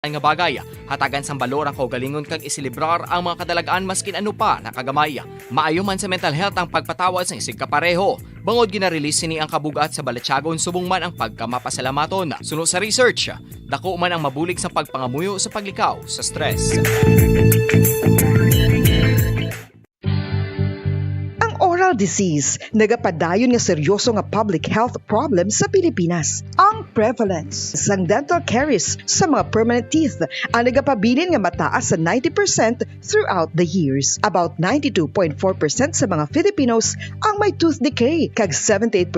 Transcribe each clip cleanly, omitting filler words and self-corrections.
nga bagay, hatagan sang balor ang kaugalingon kag isilibrar ang mga kadalagaan maskin ano pa nakagamay. Maayo man sa mental health ang pagpatawad sa isig kapareho. Bangod gina-release ni ang kabugat sa Balenciaga subong man ang pagkamapasalamaton. Suno sa research, dako man ang mabulig sa pagpangamuyo sa paglikaw sa stress. Oral disease, nagapadayon nga seryoso nga public health problem sa Pilipinas. Ang prevalence sang dental caries sa mga permanent teeth ang nagapabilin nga mataas sa 90% throughout the years. About 92.4% sa mga Filipinos ang may tooth decay, kag 78%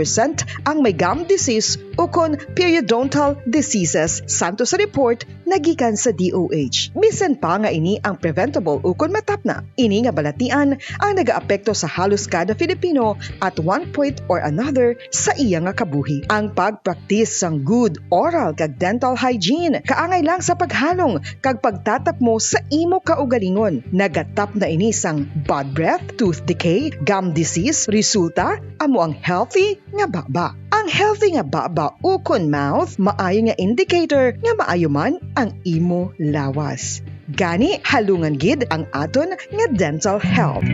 ang may gum disease o kon periodontal diseases, santo sa report nagikan sa DOH. Bisan pa nga ini ang preventable o kon matapna. Ini nga balatian ang nagaapekto sa halos kada Filipino at one point or another sa iya nga kabuhi. Ang pagpraktis sang good oral kag dental hygiene kaangay lang sa paghalong kag pagtatap mo sa imo kaugalingon. Nagatap na ini sang bad breath, tooth decay, gum disease, resulta amo ang healthy nga baba. Ang healthy nga baba ukon mouth maayo nga indicator nga maayo man ang imo lawas. Gani halungan gid ang aton nga dental health.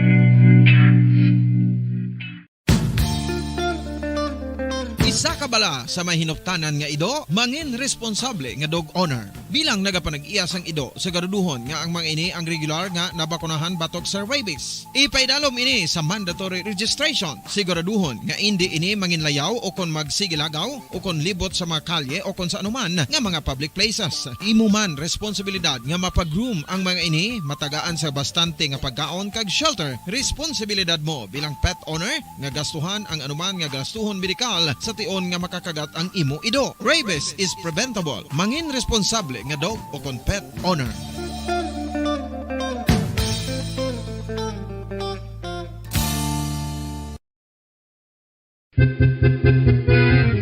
Isa ka bala sa may hinuptanan nga ido, mangin responsable nga dog owner. Bilang nagapanag-iyas ang ido, siguraduhon nga ang mga ini ang regular nga nabakunahan batok sa rabies. Ipaidalom ini sa mandatory registration. Siguraduhon nga hindi ini manginlayaw o kon magsigilagaw o kon libot sa mga kalye o kon sa anuman nga mga public places. Imo man responsibilidad nga mapag-groom ang mga ini, matagaan sa bastante nga pagkaon kag shelter. Responsibilidad mo bilang pet owner nga gastuhan ang anuman nga gastuhon medikal sa tion nga makakagat ang imo ido. Rabies is preventable. Mangin responsable nga dog o kon pet owner.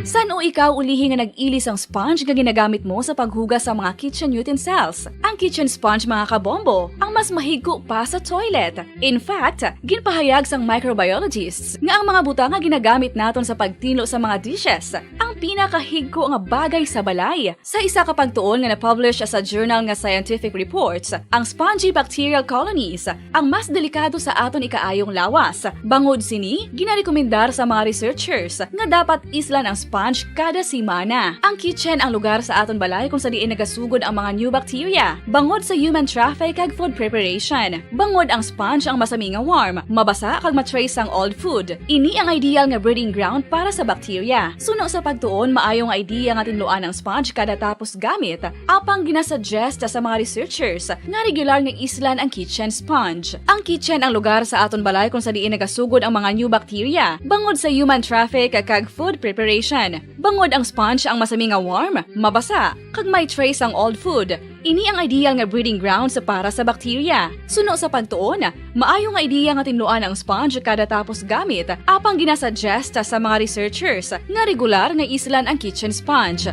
San o ikaw ulihi nga nag-ilis ang sponge nga ginagamit mo sa paghugas sa mga kitchen utensils? Ang kitchen sponge mga kabombo, ang mas mahigko pa sa toilet. In fact, ginpahayag sang microbiologists nga ang mga butang nga ginagamit naton sa pagtilo sa mga dishes ang pinakahigko nga bagay sa balay. Sa isa ka pagtuon nga na-publish sa journal nga Scientific Reports, ang spongy bacterial colonies ang mas delikado sa aton ikaayong lawas. Bangod sini, ginarekomendar sa mga researchers nga dapat islan ang sponge kada simana. Ang kitchen ang lugar sa aton balay kung sa diin nagasugod ang mga new bacteria. Bangod sa human traffic kag food preparation. Bangod ang sponge ang masami nga warm, mabasa kag matrace ang old food. Ini ang ideal nga breeding ground para sa bacteria. Suno sa pagtuon, maayo nga idea nga tinluan ang sponge kada tapos gamit. Apang ginasuggest sa mga researchers nga regular nga islan ang kitchen sponge. Ang kitchen ang lugar sa aton balay kung sa diin nagasugod ang mga new bacteria. Bangod sa human traffic kag food preparation. Bangod ang sponge ang masami nga warm, mabasa, kag may trace ang old food. Ini ang ideal nga breeding ground sa para sa bacteria. Suno sa pagtuon, maayo nga idea nga tinluan ang sponge kada tapos gamit, apang ginasuggest sa mga researchers nga regular nga islan ang kitchen sponge.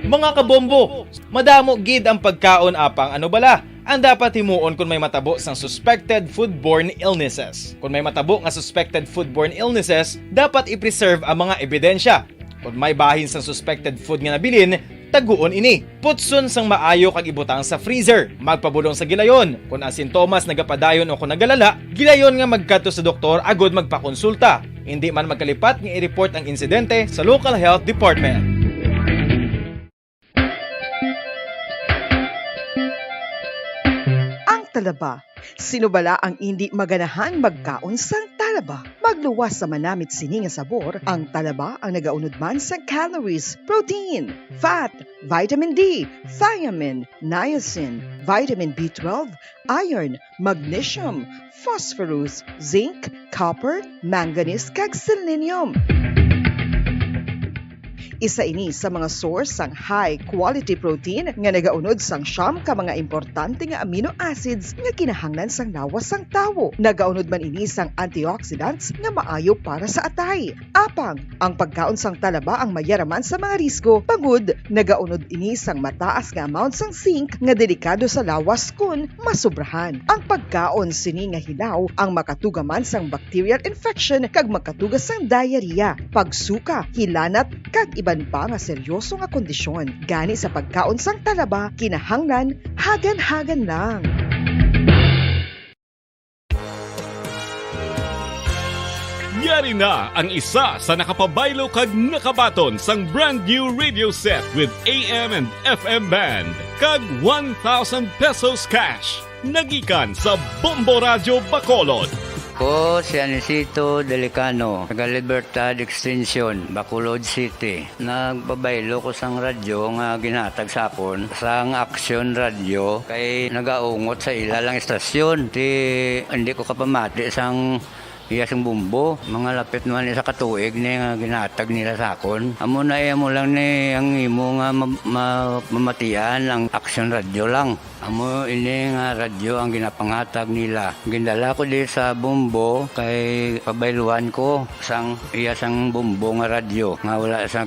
Mga kabombo, madamo gid ang pagkaon apang ano bala. Ang dapat himuon kung may matabo sang suspected foodborne illnesses. Kung may matabo nga suspected foodborne illnesses, dapat i-preserve ang mga ebidensya. Kung may bahin sang suspected food nga nabilin, taguon ini. Putson sang maayo kag ibutang sa freezer. Magpabulong sa gilayon. Kung ang sintomas nagapadayon o kung nagalala, gilayon nga magkadto sa doktor agod magpakonsulta. Hindi man magkalipat nga i-report ang insidente sa local health department. Talaba. Sino bala ang hindi maganahan magkaon sang talaba? Magluwas sa manamit sini nga sabor, ang talaba ang nagaunod man sa calories, protein, fat, vitamin D, thiamine, niacin, vitamin B12, iron, magnesium, phosphorus, zinc, copper, manganese kag selenium. Isa ini sa mga source sang high-quality protein nga nagaunod sang siyam ka mga importante nga amino acids nga kinahanglan sang lawas sang tawo. Nagaunod man ini sang antioxidants nga maayo para sa atay. Apang, ang pagkaon sang talaba ang mayaraman sa mga risko. Pagud, nagaunod ini sang mataas nga amount sang zinc nga delikado sa lawas kun masubrahan. Ang pagkaon sini nga hilaw ang makatugaman sang bacterial infection kag makatugas sang diarrhea, pagsuka, hilanat kag iban pa nga seryoso nga kondisyon. Gani sa pagkaon sang talaba, kinahanglan hagan-hagan lang. Yari na ang isa sa nakapabaylo kag nakabaton sang brand new radio set with AM and FM band kag 1,000 pesos cash. Nagikan sa Bombo Radio Bacolod. Ko si Anisito Delicano, taga Libertad Extension, Bacolod City. Nagbabaylo ko sang radyo nga ginatag sapon sang Action Radio kay nagaungot sa ilalang estasyon. Hindi ko kapamati sang iyasang bumbo, mga lapit naman sa katuig ni nga ginatag nila sakon. Amo na mo lang ni ang imo nga mamatian ang Action Radio lang. Amo ini nga radyo ang ginapangatag nila. Gindala ko di sa bumbo kay pabayluan ko sang iyasang bumbo nga radyo nga wala sa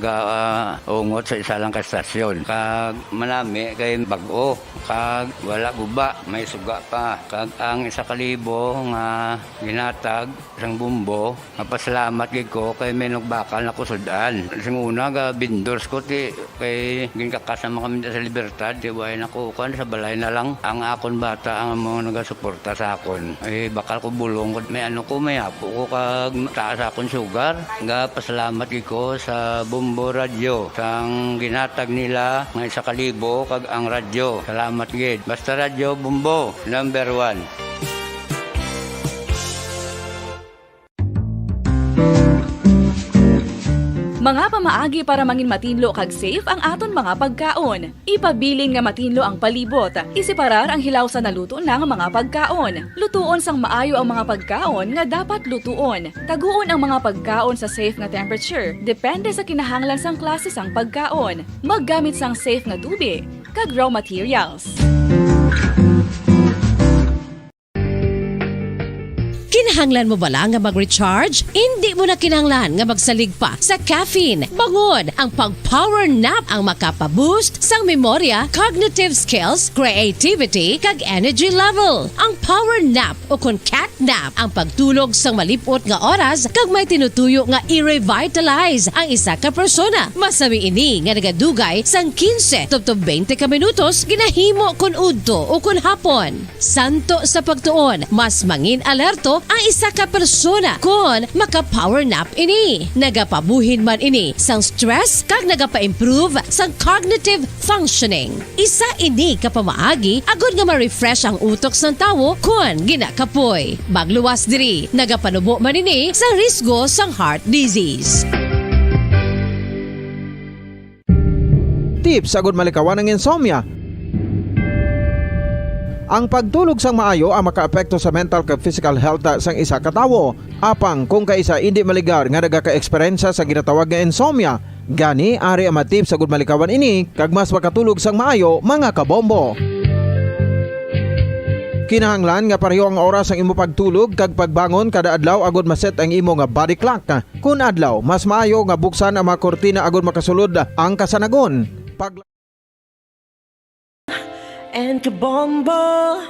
ungot sa isa lang ka estasyon. Kag manami kay bag-o, kag wala guba, may suga pa. Kag ang 1,000 nga ginatag sang bumbo, mapasalamat gid ko kay may nagbakal na kusudan. Sing una ga vendors ko ti kay ginkakasama kami sa Libertad, di way nako kan sa balay na lang ang akon bata ang mga nagasuporta sa akon. Ay bakal ko bulong ko may ano ko may apo ko kag taas akon sugar. Nga pasalamat gid ko sa Bombo Radio sang ginatag nila nga 1,000 kag ang radyo. Salamat gid. Basta Radio Bombo number 1. Mga pamaagi para mangin matinlo kag safe ang aton mga pagkaon. Ipabilin nga matinlo ang palibot. Isiparar ang hilaw sa naluto ng mga pagkaon. Lutuon sang maayo ang mga pagkaon nga dapat lutuon. Taguon ang mga pagkaon sa safe nga temperature. Depende sa kinahanglan sang klase sang pagkaon. Maggamit sang safe nga tubig kag raw materials. Kinahanglan mo bala nga mag-recharge? Hindi mo na kinahanglan nga magsalig pa sa caffeine. Bangod ang pag-power nap ang makapaboost sang memorya, cognitive skills, creativity, kag energy level. Ang power nap o kon cat nap ang pagtulog sang malipot nga oras kag may tinutuyo nga i-revitalize ang isa ka persona. Masami ini nga nagadugay sang 15 to 20 ka minutos ginahimo kun udto o kun hapon. Santo sa pagtuon, mas mangin alerto ang isa ka persona kung maka-power nap ini. Nagapabuhin man ini sang stress kag nagapa-improve sang cognitive functioning. Isa ini kapamaagi agud nga ma-refresh ang utok sang tawo kung ginakapoy. Bagluwas diri, nagapanubo man ini sa risgo sang heart disease. Tips agud malikawan ng insomnia. Ang pagtulog sang maayo ang makaapekto sa mental kag physical health sang isa ka tawo. Apang kung kaisa hindi maligar nga nagaka-eksperyensya sa ginatawag nga insomnia, gani ari ang matip sa gud malikawan ini kag mas makatulog sang maayo mga kabombo. Kinahanglan nga pareho ang oras ang imo pagtulog kag pagbangon kada adlaw agud maset ang imo nga body clock. Kun adlaw mas maayo nga buksan ang mga kortina agud makasulod ang kasanagon. And Kabombo,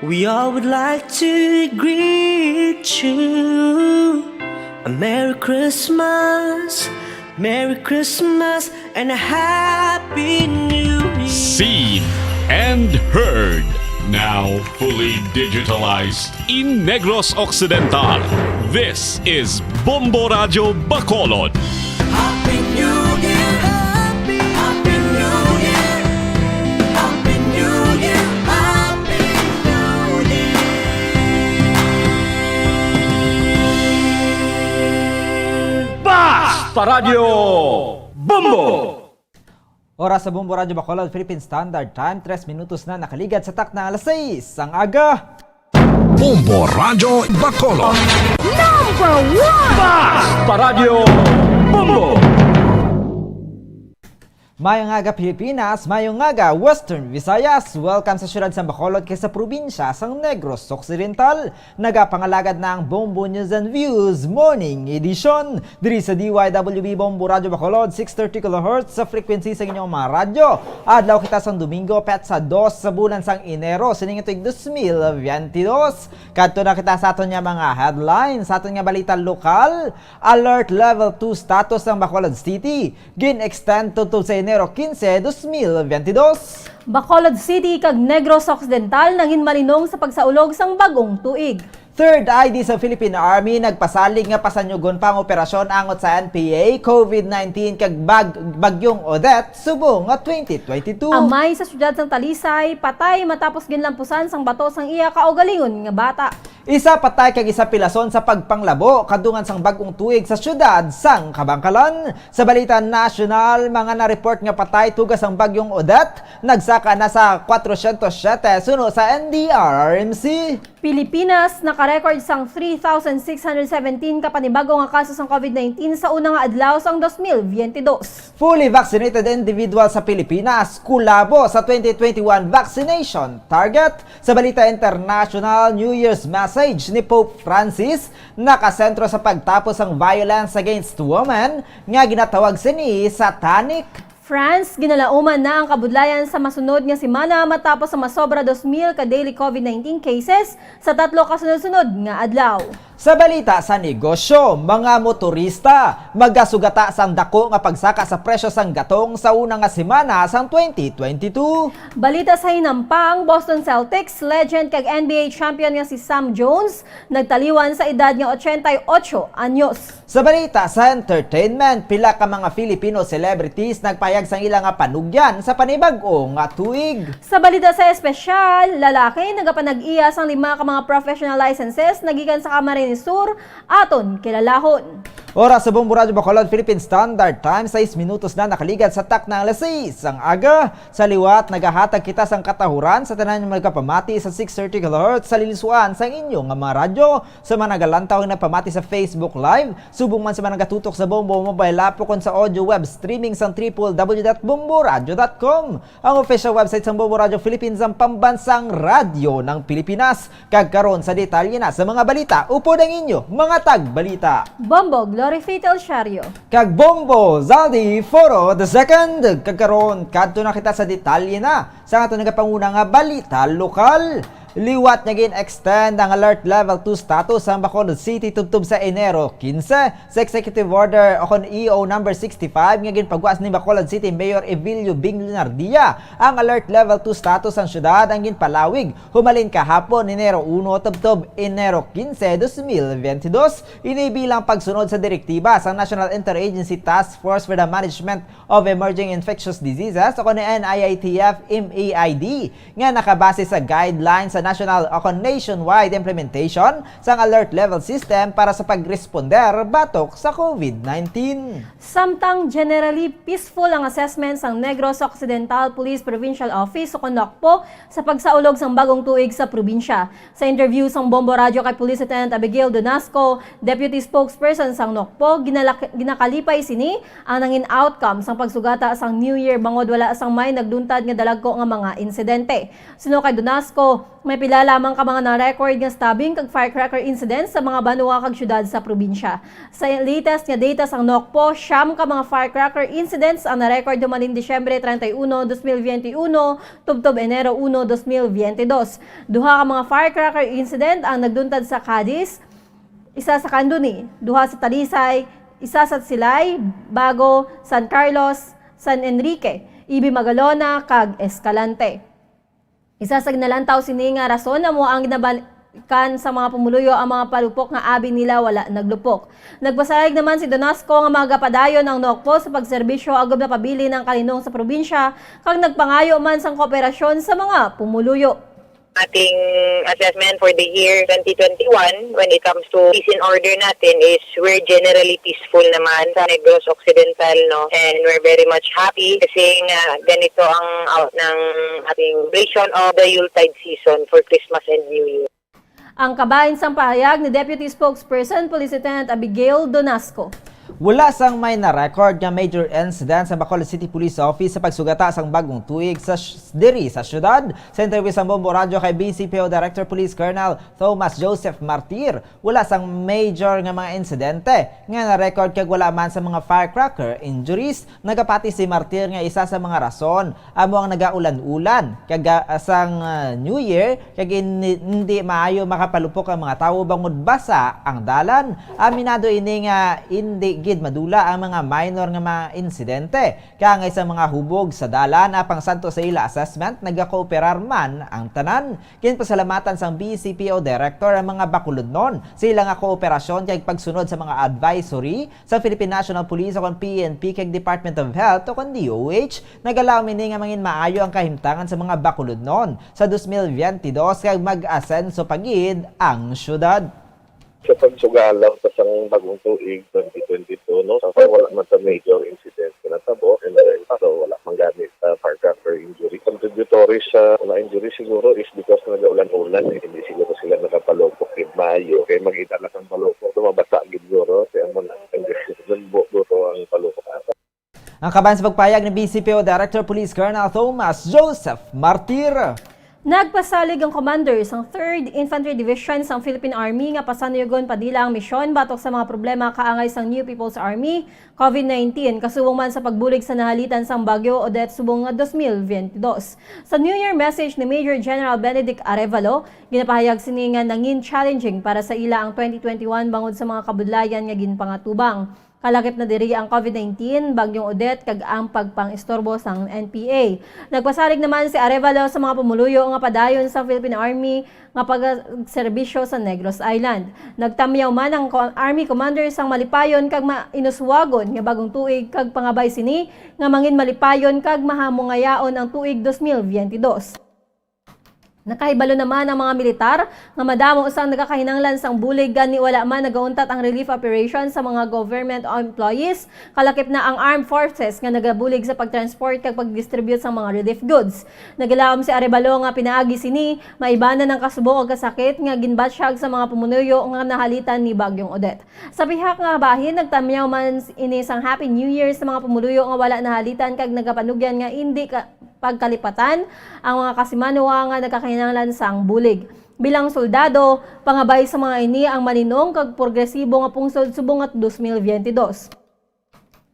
we all would like to greet you. A Merry Christmas, and a Happy New Year. Seen and heard. Now fully digitalized in Negros Occidental. This is Bombo Radio Bacolod. Happy New Year, Happy New Year, Happy New Year, Happy New Year. Basta Radio Bombo! Oras sa Bombo Radio Bacolod, Philippine Standard Time, 3 minutos na nakaligad sa tak na alas 6 ang aga. Bombo Radio Bacolod. Number 1! Basta Radio Bombo! Mayong aga Pilipinas, mayong aga Western Visayas. Welcome sa siyudad sa Bacolod kay sa probinsya sang Negros Occidental. Nagapangalagad na ang Bombo News and Views Morning Edition. Diri sa DYWB Bombo Radio Bacolod, 630 kHz sa frequency sa inyong mga radyo. Adlaw kita sang Domingo, pet sa 2 sa bulan sang Enero, sining ito'y 2022. Kadto na kita sa aton nga mga headlines, sa aton nga balita lokal. Alert Level 2 status ng Bacolod City. Gin-extend to sa Enero 15, 2022. Bacolod City kag Negros Occidental nangin malinong sa pagsaulog sang bagong tuig. Third ID sa Philippine Army nagpasalig nga pasanyugon pang operasyon angot sa NPA COVID-19 kag bagyong Odette subong nga 2022. Amay sa syudad sang Talisay patay matapos ginlampusan sang bato sang iya kaugalingon nga bata. Isa patay kag isa pilason sa pagpanglabo kadungan sang bagong tuig sa syudad sang Kabangkalan. Sa balita national, mga na-report nga patay tugas ang bagyong Odette nagsaka na sa 407 suno sa NDRRMC. Pilipinas nakarecord sang 3,617 kapanibago nga kaso sang COVID-19 sa unang nga adlaw sang 2022. Fully vaccinated individual sa Pilipinas kulabo sa 2021 vaccination target. Sa balita international, New Year's message ni Pope Francis nakasentro sa pagtapos ang violence against women nga ginatawag sini satanic. France, ginalauman na ang kabudlayan sa masunod nga semana matapos sa masobra 2,000 ka daily COVID-19 cases sa 3 kasunod-sunod nga adlaw. Sa balita sa negosyo, mga motorista magasugata sang dako nga pagsaka sa presyo sang gatong sa unang nga semana sang 2022. Balita sa hinampang, Boston Celtics legend kag NBA champion nga si Sam Jones nagtaliwan sa edad nga 88 anyos. Sa balita sa entertainment, pila ka mga Filipino celebrities nagpayag sang ilang nga panugyan sa panibag-o nga tuig. Sa balita sa espesyal, lalaki nagapanag-iya sang 5 ka mga professional licenses nagikan sa Camarines Sur aton kilalahon. Oras sa Bombo Radio Bacolod, Philippine Standard Time, 6 minutos na nakaligad sa tak ng alas 6 ang aga. Sa liwat, nagahatag kita sang katahuran sa tanan ng magkapamati sa 630 kHz sa lilisuan sa inyong mga radyo. Sa mga nagalantaw na pamati sa Facebook Live, subong man sa mga nagatutok sa Bombo mobile app o sa audio web streaming sa www.bomboradio.com. Ang official website sa Bombo Radio Philippines ang pambansang radyo ng Pilipinas. Kagkaroon sa detalye na sa mga balita, upod ang inyo mga tagbalita. Bombo Glory Fatal Shario. Kag Bombo Zaldi Foro the second kagkaron kadto na kita sa detalye na sa ato nagapanguna nga balita lokal. Liwat nga gin-extend ang alert level 2 status sa Bacolod City tubtub sa Enero 15 sa Executive Order o kon EO number 65 nga ginpagwas ni Bacolod City Mayor Evilio Bing Lunardia. Ang alert level 2 status ang syudad ang ginpalawig humalin kahapon Enero 1 tubtub Enero 15, 2022 inibilang pagsunod sa direktiba sa National Interagency Task Force for the Management of Emerging Infectious Diseases o kon NIITF MAID nga nakabase sa guidelines sa national o nationwide implementation sang alert level system para sa pagresponder batok sa COVID-19. Samtang generally peaceful ang assessment sang Negros Occidental Police Provincial Office o NOCPO sa pagsaulog sang bagong tuig sa probinsya. Sa interview sang Bombo Radio kay Police Lieutenant Abigail Donasco, Deputy Spokesperson sang NOCPO, ginakalipay sini ang nangin outcome sang pagsugata sang New Year bangod wala sang may nagduntad nga dalagko nga mga insidente. Suno kay Donasco, may pila lamang ka mga na-record nga stabbing kag firecracker incidents sa mga banwa kag syudad sa probinsya. Sa latest nga data sang NOCPO, 9 ka mga firecracker incidents ang na-record humalin Disyembre 31, 2021 tubtob Enero 1, 2022. Duha ka mga firecracker incident ang nagduntad sa Cadiz, isa sa Candoni, duha sa Talisay, isa sa Silay, Bago, San Carlos, San Enrique, Ibi Magalona kag Escalante. Isa sa ginalantaw sini nga rason na mo ang ginabalikan sa mga pumuluyo ang mga palupok nga abi nila wala naglupok. Nagpasayag naman si Donasco nga magapadayon ang NOCPO sa pagserbisyo agad na pabili ng kalinong sa probinsya kag nagpangayo man sang kooperasyon sa mga pumuluyo. Ating assessment for the year 2021 when it comes to peace in order natin is we're generally peaceful naman sa Negros Occidental, no? And we're very much happy kasi nga ganito ang out ng ating celebration of the Yuletide season for Christmas and New Year. Ang kabahin sang pahayag ni Deputy Spokesperson Police Lieutenant Abigail Donasco. Wala sang may na-record nga major incident sa Bacolod City Police Office sa pagsugata sang bagong tuig sa diri sa syudad. Sa interview sa Bombo Radio kay BCPO Director Police Colonel Thomas Joseph Martir, wala sang major nga mga insidente nga na-record kag wala man sa mga firecracker injuries. Nagapati si Martir nga isa sa mga rason amo ang nagaulan-ulan kag sang New Year kag hindi maayo makapalupok ang mga tawo bangod basa ang dalan. Aminado ini nga hindi gid madula ang mga minor nga mga insidente. Kaya nga sa mga hubog sa dalan apang santo sa ila assessment nagakooperar man ang tanan. Kinpasalamatan sang BCPO Director ang mga bakulodnon sa ilang nga kooperasyon kay pagsunod sa mga advisory sa Philippine National Police o PNP kay Department of Health o DOH. Nagalaw mini nga mangin maayo ang kahimtangan sa mga bakulodnon sa 2022 kay mag-asenso pagid ang syudad. Sa pagsugalaw sa bagong tuig 2022, no? So, wala man sa major incident na tabo, and then, so, wala man gamit firecracker injury. Contributory sa mga injury siguro is because nag-ulan-ulan, hindi siguro sila nakapalopok in Mayo. Kaya magkita lang ang palopok, tumabasa siguro, kaya mo na, duro ang palopok ata. Ang kaban sa pagpayag ni BCPO Director Police Colonel Thomas Joseph Martir. Nagpasalig ang commander ng 3rd Infantry Division ng Philippine Army nga pasanuyogon padila ang misyon batok sa mga problema kaangay sang New People's Army COVID-19 kasubong man sa pagbulig sa nahalitan sang Bagyo Odette subong nga 2022. Sa New Year message ni Major General Benedict Arevalo, ginapahayag sini nga nangin challenging para sa ila ang 2021 bangod sa mga kabudlayan nga ginpangatubang. Kalakip na diri ang COVID-19, Bagyong Odette kag ang pagpang-istorbo sang NPA. Nagpasalig naman si Arevalo sa mga pumuluyo nga padayon sa Philippine Army nga pagserbisyo sa Negros Island. Nagtamyaw man ang Army Commander sang malipayon kag mainuswagon nga bagong tuig kag pangabay sini nga mangin malipayon kag mahamongayaon ang tuig 2022. Nakahibalo naman ang mga militar nga madamo usang nagakahinanglan sang bulig gani wala man nagauntat ang relief operation sa mga government employees. Kalakip na ang armed forces nga nagabulig sa pagtransport kag pagdistribute sang mga relief goods. Nagalaom si Arevalo nga pinaagi sini maibanan ng kasubo o kasakit nga ginbatsyag sa mga pumunuyo nga nahalitan ni Bagyong Odette. Sa pihak nga bahin nagtamyaw man ini sang Happy New Year sa mga pumunuyo nga wala nahalitan kag nagapanugyan nga hindi pagkalipatan ang mga kasimanwa nga nagkakahinanglan sang bulig. Bilang soldado, pangabay sa mga ini ang maninong kag progresibo nga pungsod subong at 2022.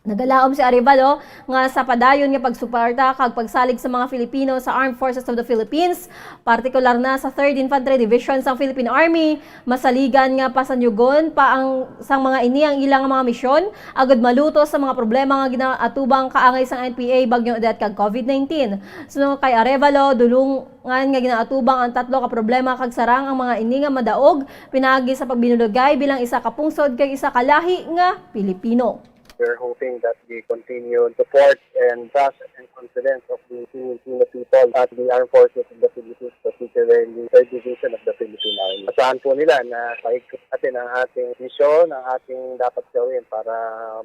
Nagalaom si Arevalo nga sa padayon nga pagsuporta kag pagsalig sa mga Filipino sa Armed Forces of the Philippines, partikular na sa 3rd Infantry Division sa Philippine Army, masaligan nga pasanyugon pa ang sang mga ini ang ilang mga misyon agad maluto sa mga problema nga ginaatubang kaangay sang NPA Bagyong Odette kag COVID-19. Sunod kay Arevalo, dulungan nga ginaatubang ang tatlo ka problema kag sarang ang mga ini nga madaog pinagi sa pagbinulugay bilang isa ka pungsod kag isa ka lahi nga Pilipino. We're hoping that the continued support and trust and confidence of the Filipino people at the Armed Forces of the Philippines, particularly the 3rd Division of the Philippine Army. Asahan po nila na paikot natin ang ating misyon, ang ating dapat gawin para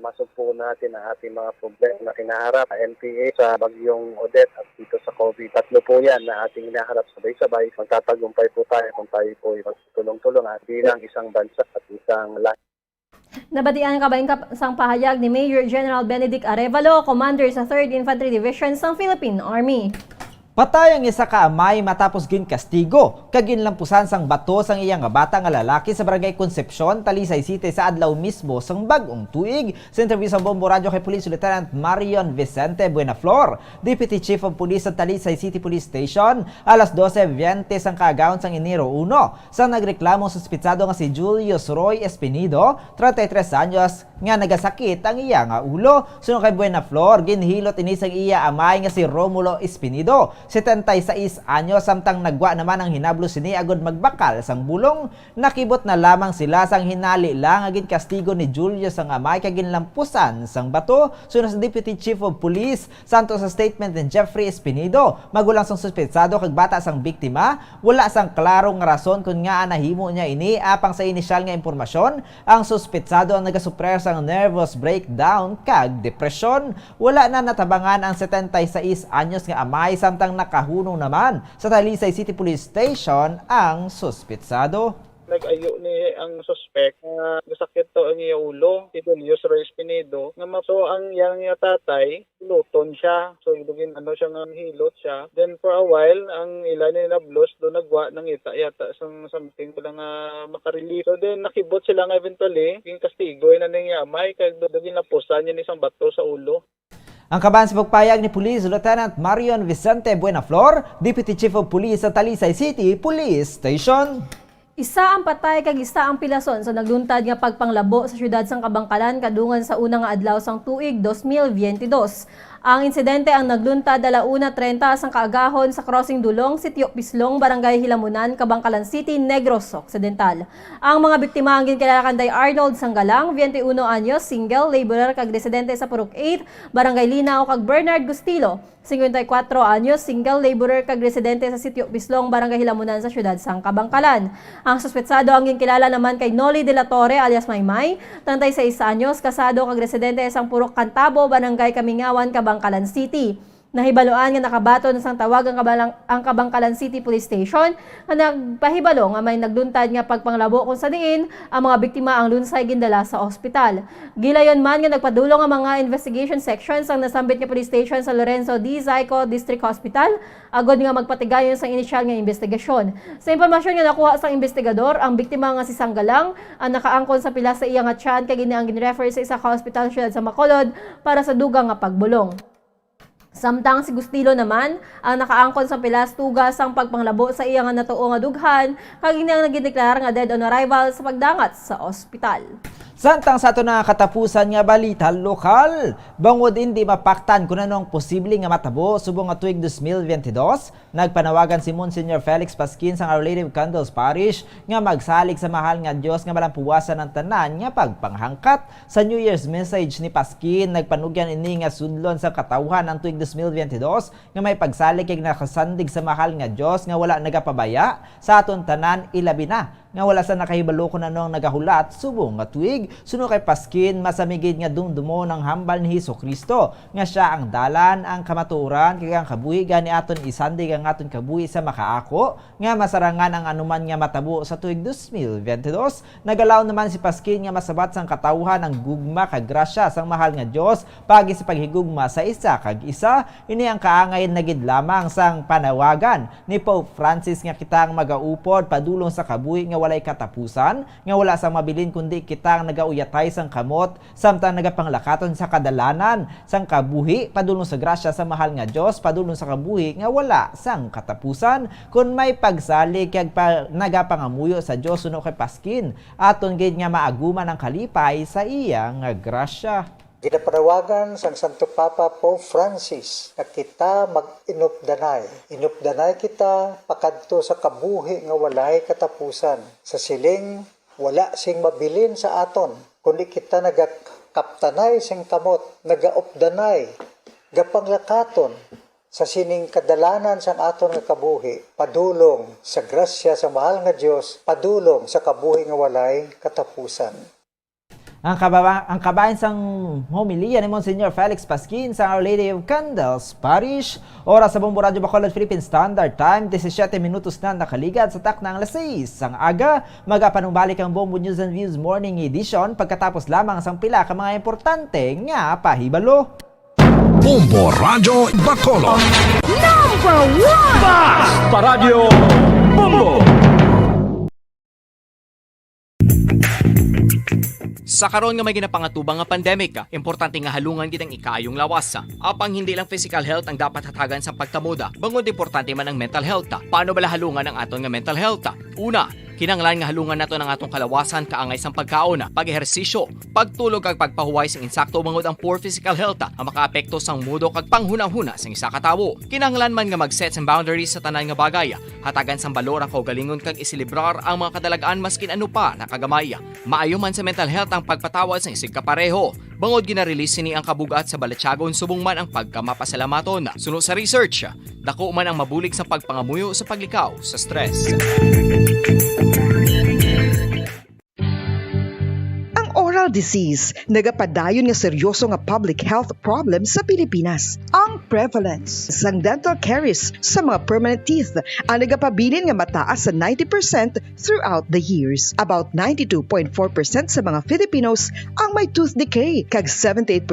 masugpo natin ang ating mga problema na kinaharap. NPA sa Bagyong Odette at dito sa COVID. Tatlo po yan na ating hinaharap sabay-sabay. Magtatagumpay po tayo kung tayo po magtulong-tulong at bilang isang bansa at isang lahi. Nabatian ka ba yung sang pahayag ni Major General Benedict Arevalo, Commander sa 3rd Infantry Division ng Philippine Army. Patay ang isa ka amay matapos ginkastigo kag ginlampusan sang bato sang iyang bata nga lalaki sa Barangay Concepcion, Talisay City sa adlaw mismo sang bagong tuig. Sa interview sa Bombo Radio kay Police Lieutenant Marion Vicente Buenaflor, Deputy Chief of Police sa Talisay City Police Station, alas 12:20 sang kaagawon sang Enero 1, sang nagreklamo suspitsado nga si Julius Roy Espinido, 33 anyos, nga nagasakit ang iya nga ulo. Sunod kay Buenaflor, ginhilot ini sang iya amay nga si Romulo Espinido, 76 anyos, samtang nagwa naman ang hinablo sini agod magbakal sang bulong. Nakibot na lamang sila sang hinali lang agin kastigo ni Julius ang amay kag ginlampusan sang bato. Sunod sa Deputy Chief of Police santo sa statement ni Jeffrey Espinido, magulang sang suspetsado kag bata sang biktima, wala sang klarong rason kung nga nahimo niya ini. Apang sa inisyal nga impormasyon, ang suspetsado ang nagasuprer sang nervous breakdown kag depresyon. Wala na natabangan ang 76 anyos nga amay, samtang nakahunong naman sa Talisay City Police Station ang suspetsado. nag-ayo ni ang suspect nga gasakit to ang iya ulo, si Julius Reyes Pinedo. So ang yang iya tatay, luton siya. So ibigin siya nga hilot siya. Then for a while, ang ilan ni nablos do nagwa nang ita yata something pala nga makarelease. So then nakibot sila nga eventually, yung kastigo na ning yamay kay do ginapusan niya ni isang bato sa ulo. Ang kaban sa pagpayag ni Police Lieutenant Marion Vicente Buenaflor, Deputy Chief of Police sa Talisay City Police Station. Isa ang patay kag isa ang pilason sa nagluntad nga pagpanglabo sa syudad sang Kabangkalan kadungan sa unang nga adlaw sang tuig 2022. Ang insidente ang nagluntad 1:30 sang kaagahon sa Crossing Dulong, Sitio Pislong, Barangay Hilamunan, Kabangkalan City, Negros Occidental. Ang mga biktima ang ginkilala kanday Arnold Sanggalang, 21 anyos, single, laborer kag residente sa Purok 8, Barangay Linao kag Bernard Gustilo, 54 anyos, single, laborer kag residente sa Sitio Pislong, Barangay Hilamunan sa syudad sang Kabangkalan. Ang suspetsado ang ginkilala naman kay Noli de la Torre alias Maymay, 36 anyos, kasado kag residente sa Purok Cantabo, Barangay Kamingawan, Kabangkalan City. Nahibaloan nga nakabaton sang tawag ang Kabangkalan City Police Station nga nagpahibalo nga may nagluntad nga pagpanglabo kung sa diin ang mga biktima ang lunsay gindala sa ospital. Gilayon man nga nagpadulong ang mga investigation sections ang nasambit nga police station sa Lorenzo D. Zayco District Hospital agod nga magpatigayon sa inisyal nga investigasyon. Sa impormasyon nga nakuha sa investigador, ang biktima nga si Sanggalang ang nakaangkon sa pila sa iya nga tiyan kay gini ang ginrefer sa isa ka hospital syudad sa Bacolod para sa dugang nga pagbulong. Samtang si Gustilo naman ang nakaangkon sa pilas tugas ang pagpanglabo sa iya nga natuo nga dughan kag ini ang nagideklara nga dead on arrival sa pagdangat sa ospital. Samtang sa ato na katapusan nga balita lokal, bangod hindi mapaktan kung anong posible nga matabo subong nga tuig 2022, nagpanawagan si Monsignor Felix Pasquin sa Our Lady of Candles Parish nga magsalig sa mahal nga Dios nga malampuwasan ng tanan nga pagpanghangkat. Sa New Year's message ni Pasquin, nagpanugyan ini nga sudlon sa katawhan ng tuig 2022 nga may pagsalig kay nakasandig sa mahal nga Dios nga wala nagapabaya sa aton tanan ilabi na nga wala sa nakahibalo kung anong nagahulat subong nga tuig. Suno kay Pasquin, masamigid nga dumdumo ng hambal ni Hesukristo nga siya ang dalan, ang kamaturan kag ang kabuhi gani aton isandig ang aton kabuhi sa makaako nga masarangan ang anuman nga matabo sa tuig 2022. Nagalaw naman si Pasquin nga masabat sang katawhan ang gugma kag grasya sang mahal nga Dios pagi sa paghigugma sa isa kag isa. Ini ang kaangay nagid lamang sang panawagan ni Pope Francis nga kitang magaupod padulong sa kabuhi nga walay katapusan, nga wala sang mabilin kundi kitang nagauyatay sang kamot samtang nagapanglakaton sa kadalanan sang kabuhi padulong sa grasya sa mahal nga Dios padulong sa kabuhi nga wala sang katapusan. Kun may pagsalig kag nagapangamuyo sa Dios suno kay Pasquin, aton gid nga maaguman ang kalipay sa iya nga grasya. Ginapanawagan sang Santo Papa Pope Francis na kita mag-inupdanay. Inupdanay kita pakadto sa kabuhi nga walay katapusan. Sa siling wala sing mabilin sa aton, kundi kita nagakaptanay sing kamot, nagaupdanay, gapanglakaton sa sining kadalanan sang aton nga kabuhi, padulong sa grasya sa mahal nga Dios, padulong sa kabuhi nga walay katapusan. Ang kabayan sang homilya ni Monsignor Felix Pasquin sa Our Lady of Candles Parish. Oras sa Bombo Radio Bacolod Philippine Standard Time, 17 minutos na nakaligad sa taknang alas 6 ang aga. Magapanumbalik ang Bombo News and Views Morning Edition pagkatapos lamang sang pila ka mga importante nga pahibalo. Bombo Radio Bacolod. Number 1 Paradyo Bombo. Sa karon nga may ginapangatubang nga pandemic, importante nga halungan gid ang ikaayong lawas. Apang hindi lang physical health ang dapat hatagan sa pagtamuda, bangod importante man ang mental health. Paano bala halungan ang aton nga mental health? Una, kinanglan nga halungan nato ng atong kalawasan kaangay sang pagkaon, pag-ehersisyo, pagtulog kag pagpahuway sang insakto bangod ang poor physical health ang makaapekto sang mudo kag panghunahuna sang isa ka tawo. Kinanglan man nga mag-set sang boundaries sa tanan nga bagay, hatagan sang balor ang kaugalingon kag isilibrar ang mga kadalagaan maskin ano pa nakagamay. Maayo man sa mental health ang pagpatawad sang isig kapareho. Bangod gina-release ni ang kabugat sa balatsagon subong man ang pagkamapasalamaton. Suno sa research, dako man ang mabulig sa pagpangamuyo sa paglikaw sa stress. Oral disease, nagapadayon nga seryoso nga public health problem sa Pilipinas. Ang prevalence sang dental caries sa mga permanent teeth ang nagapabilin nga mataas sa 90% throughout the years. About 92.4% sa mga Filipinos ang may tooth decay, kag 78%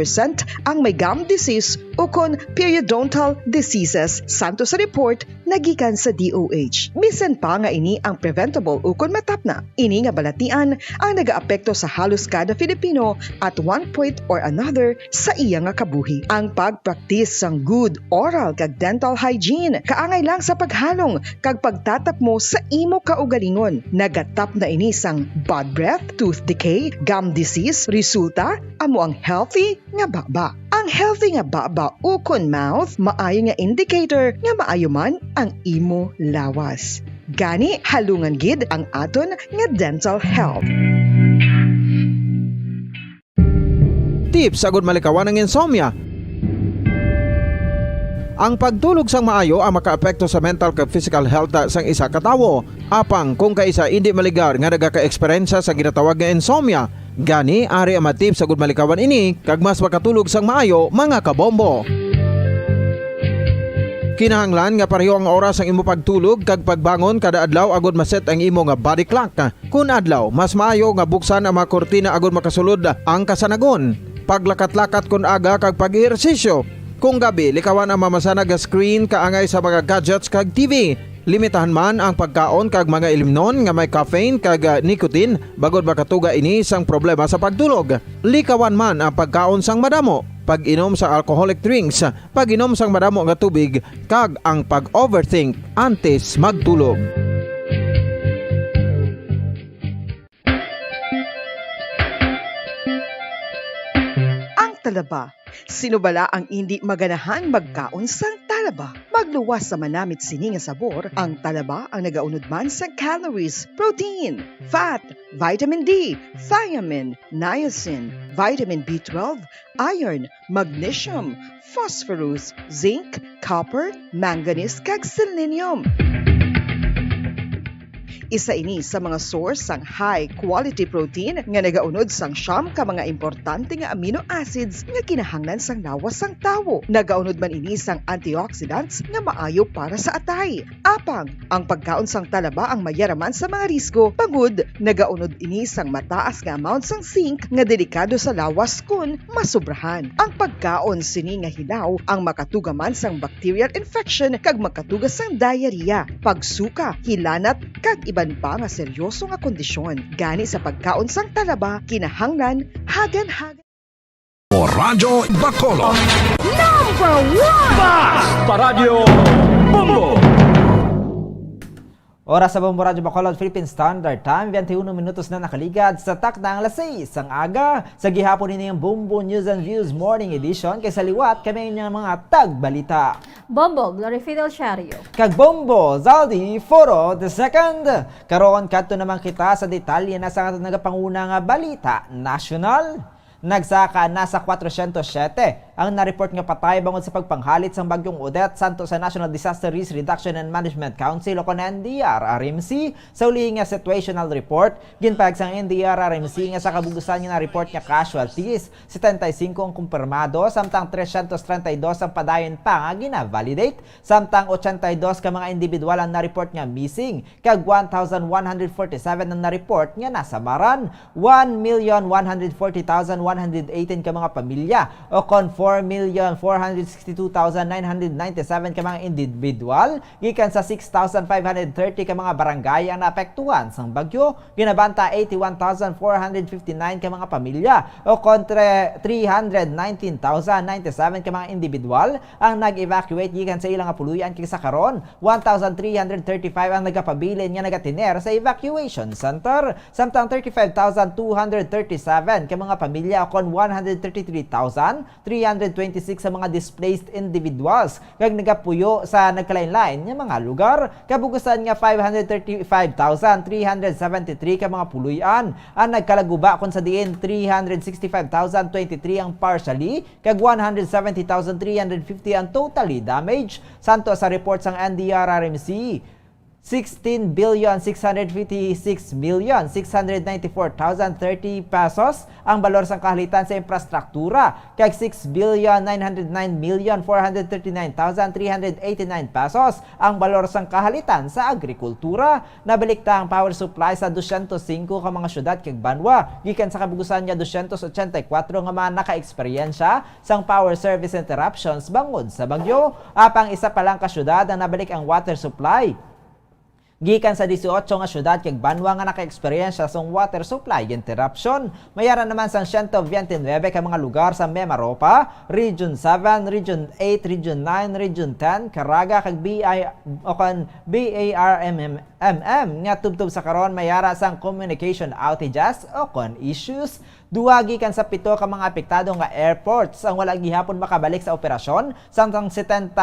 ang may gum disease o kon periodontal diseases, santo sa report nagikan sa DOH. Bisan pa nga ini ang preventable o kon matapna. Ini nga balatian ang nagaapekto sa halos kada Filipino at one point or another sa iya nga kabuhi. Ang pagpractice sang good oral kag dental hygiene kaangay lang sa paghalong kag pagtatap mo sa imo kaugalingon. Nagatap na ini sang bad breath, tooth decay, gum disease, resulta amo ang healthy nga baba. Ang healthy nga baba o kon mouth maayo nga indicator nga maayo man ang imo lawas. Gani halungan gid ang aton nga dental health. Tips agud malikawan ng insomnia. Ang pagtulog sang maayo ang makaapekto sa mental kag physical health sang isa ka tawo. Apang kung kaisa hindi maligar nga nagaka-eksperyensya sa ginatawag nga insomnia, gani ari ang tips agud malikawan ini kag mas makatulog sang maayo mga kabombo. Kinahanglan nga pareho ang oras ang imo pagtulog kag pagbangon kada adlaw agud maset ang imo nga body clock. Kun adlaw, mas maayo nga buksan ang mga kortina agud makasulod ang kasanagon. Paglakat-lakat kun aga kag pag-ehersisyo. Kung gabi, likawan ang mamasanag nga screen kaangay sa mga gadgets kag TV. Limitahan man ang pagkaon kag mga ilimnon nga may caffeine kag nicotine bagod makatuga ini sang problema sa pagtulog. Likawan man ang pagkaon sang madamo, pag-inom sa alcoholic drinks, pag-inom sang madamo nga tubig kag ang pag-overthink antes magtulog. Ang talaba. Sino bala ang hindi maganahan magkaon sang talaba? Magluwas sa manamit sini nga sabor, ang talaba ang nagaunod man sa calories, protein, fat, vitamin D, thiamine, niacin, vitamin B12, iron, magnesium, phosphorus, zinc, copper, manganese kag selenium. Isa ini sa mga source sang high quality protein nga nagaunod sang siyam ka mga importante nga amino acids nga kinahanglan sang lawas sang tawo. Nagaunod man ini sang antioxidants nga maayo para sa atay. Apang ang pagkaon sang talaba ang mayaraman sa mga risko, pagud nagaunod ini sang mataas nga amount sang zinc nga delikado sa lawas kun masubrahan. Ang pagkaon sini nga hilaw ang makatugaman sang bacterial infection kag makatugas sang diarrhea, pagsuka, hilanat kag iban pa nga seryoso nga kondisyon. Gani sa pagkaon sang talaba, kinahanglan hagan-hagan. Radyo Bacolod. Number 1! Basta Radio Bombo! Oras sa Bombo Radyo Bacolod, Philippine Standard Time, 21 minutos na nakaligad sa takdang alas 6 ang aga. Sa gihapon ini ang Bombo News and Views Morning Edition. Kaysa liwat kami ng mga tagbalita. Bombo, Glorifidel Shario. Kag Bombo, Zaldi Foro II. Karon kadto naman kita sa detalye na sa nagapanguna nga balita national. Nagsaka nasa 407 ang na-report nga patay bangod sa pagpanghalit sang bagyong Odette santo sa National Disaster Risk Reduction and Management Council o kon NDR-RMC. Sa uli nga situational report, ginpahag sang NDR-RMC nga sa kabugusan nga na-report nga casualties, 75 ang kumpirmado, samtang 332 ang padayon pa nga gina-validate, samtang 82 ka mga individual ang na-report nga missing, kag 1,147 ang na-report nga nasamaran, 1,140,118 ka mga pamilya o kon 4,462,997 ka mga individual gikan sa 6,530 ka mga barangay ang naapektuhan sang bagyo. Ginabanta 81,459 ka mga pamilya o kontra 319,097 ka mga individual ang nag-evacuate gikan sa ilang puluyan kaysa karon. 1,335 ang nagapabilin nga nagatiner sa evacuation center, samtang 35,237 ka mga pamilya o kon 133,326 sa mga displaced individuals kag nagapuyo sa nagkalain-lain nga mga lugar. Kabugusan nga 535,373 ka mga puluyan ang nagkalaguba kon sa diin 365,023 ang partially kag 170,350 ang totally damaged. Santo sa report sang NDR-RMC, 16,656,694,030 pesos ang balor sang kahalitan sa infrastruktura, kag 6,909,439,389 pesos ang balor sang kahalitan sa agrikultura. Nabalikta ang power supply sa 205 ka mga syudad kag banwa, gikan sa kabugusan niya 284 nga mga naka-eksperyensya sang power service interruptions bangod sa bagyo. Apang isa pa lang ka syudad ang nabalik ang water supply, gikan sa 18 nga syudad kag banwa nga naka-eksperyensya sa water supply interruption. Mayara naman sang 129 ka mga lugar sa Mimaropa, Region 7, Region 8, Region 9, Region 10, Caraga kag BARMM nga tubtub sa karon mayara sang communication outages o kon issues. Duwa gikan sa 7 ka mga apektado nga airports ang wala gihapon makabalik sa operasyon, samtang 76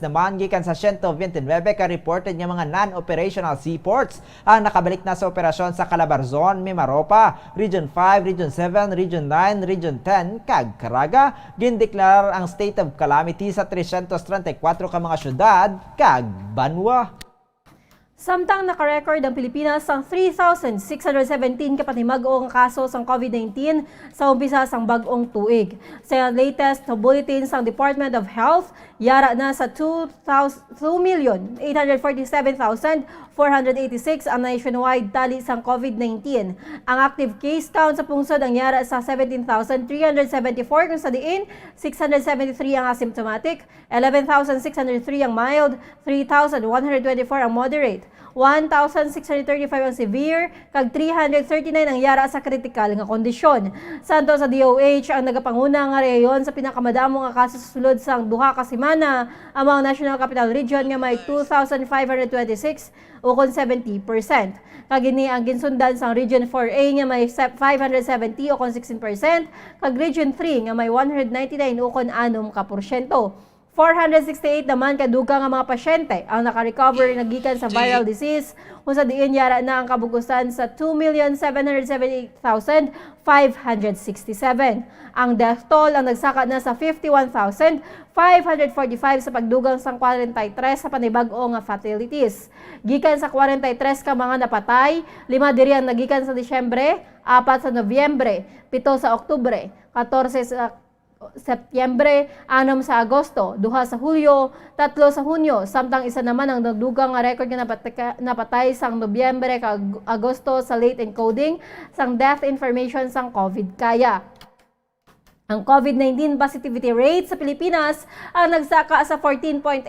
naman gikan sa 129 ka reported nga mga non-operational seaports ang nakabalik na sa operasyon sa Calabarzon, Mimaropa, Region 5, Region 7, Region 9, Region 10 kag Caraga. Gindeklarar ang state of calamity sa 334 ka mga syudad kag banwa. Samtang nakarecord ang Pilipinas sang 3,617 kapanimag-ong kaso sang COVID-19 sa umpisa sang bag-ong tuig. Sa latest na bulletin sang Department of Health, yara na sa 2,847,486 ang nationwide tali sang COVID-19. Ang active case count sa pungsod ang yara sa 17,374 kung sa diin 673 ang asymptomatic, 11,603 ang mild, 3,124 ang moderate, 1,635 ang severe, kag 339 ang yara sa critical nga kondisyon. Santo sa DOH ang nagapanguna nga reyon sa pinakamadamo nga kaso sa sulod sang duha ka semana among National Capital Region nga may 2,526 o kon 70%. Kagini ang ginsundan sang Region 4A nga may 570 o kon 16%, kag Region 3 nga may 199 o kon 6%. 468 naman kadugang nga mga pasyente ang nakarecover nagikan sa viral disease, kung sa diin yara na ang kabugusan sa 2,778,567. Ang death toll ang nagsaka na sa 51,545 sa pagdugang sang 43 sa panibag-o nga fatalities. Gikan sa 43 ka mga napatay, 5 diri ang nagikan sa Disyembre, 4 sa Nobyembre, 7 sa Oktubre, 14 sa Setyembre, 6 sa Agosto, 2 sa Hulyo, 3 sa Hunyo, samtang isa naman ang nagdugang nga record nga napatay sang Nobyembre kag Agosto sa late encoding sang death information sang COVID kaya. Ang COVID-19 positivity rate sa Pilipinas ang nagsaka sa 14.8%.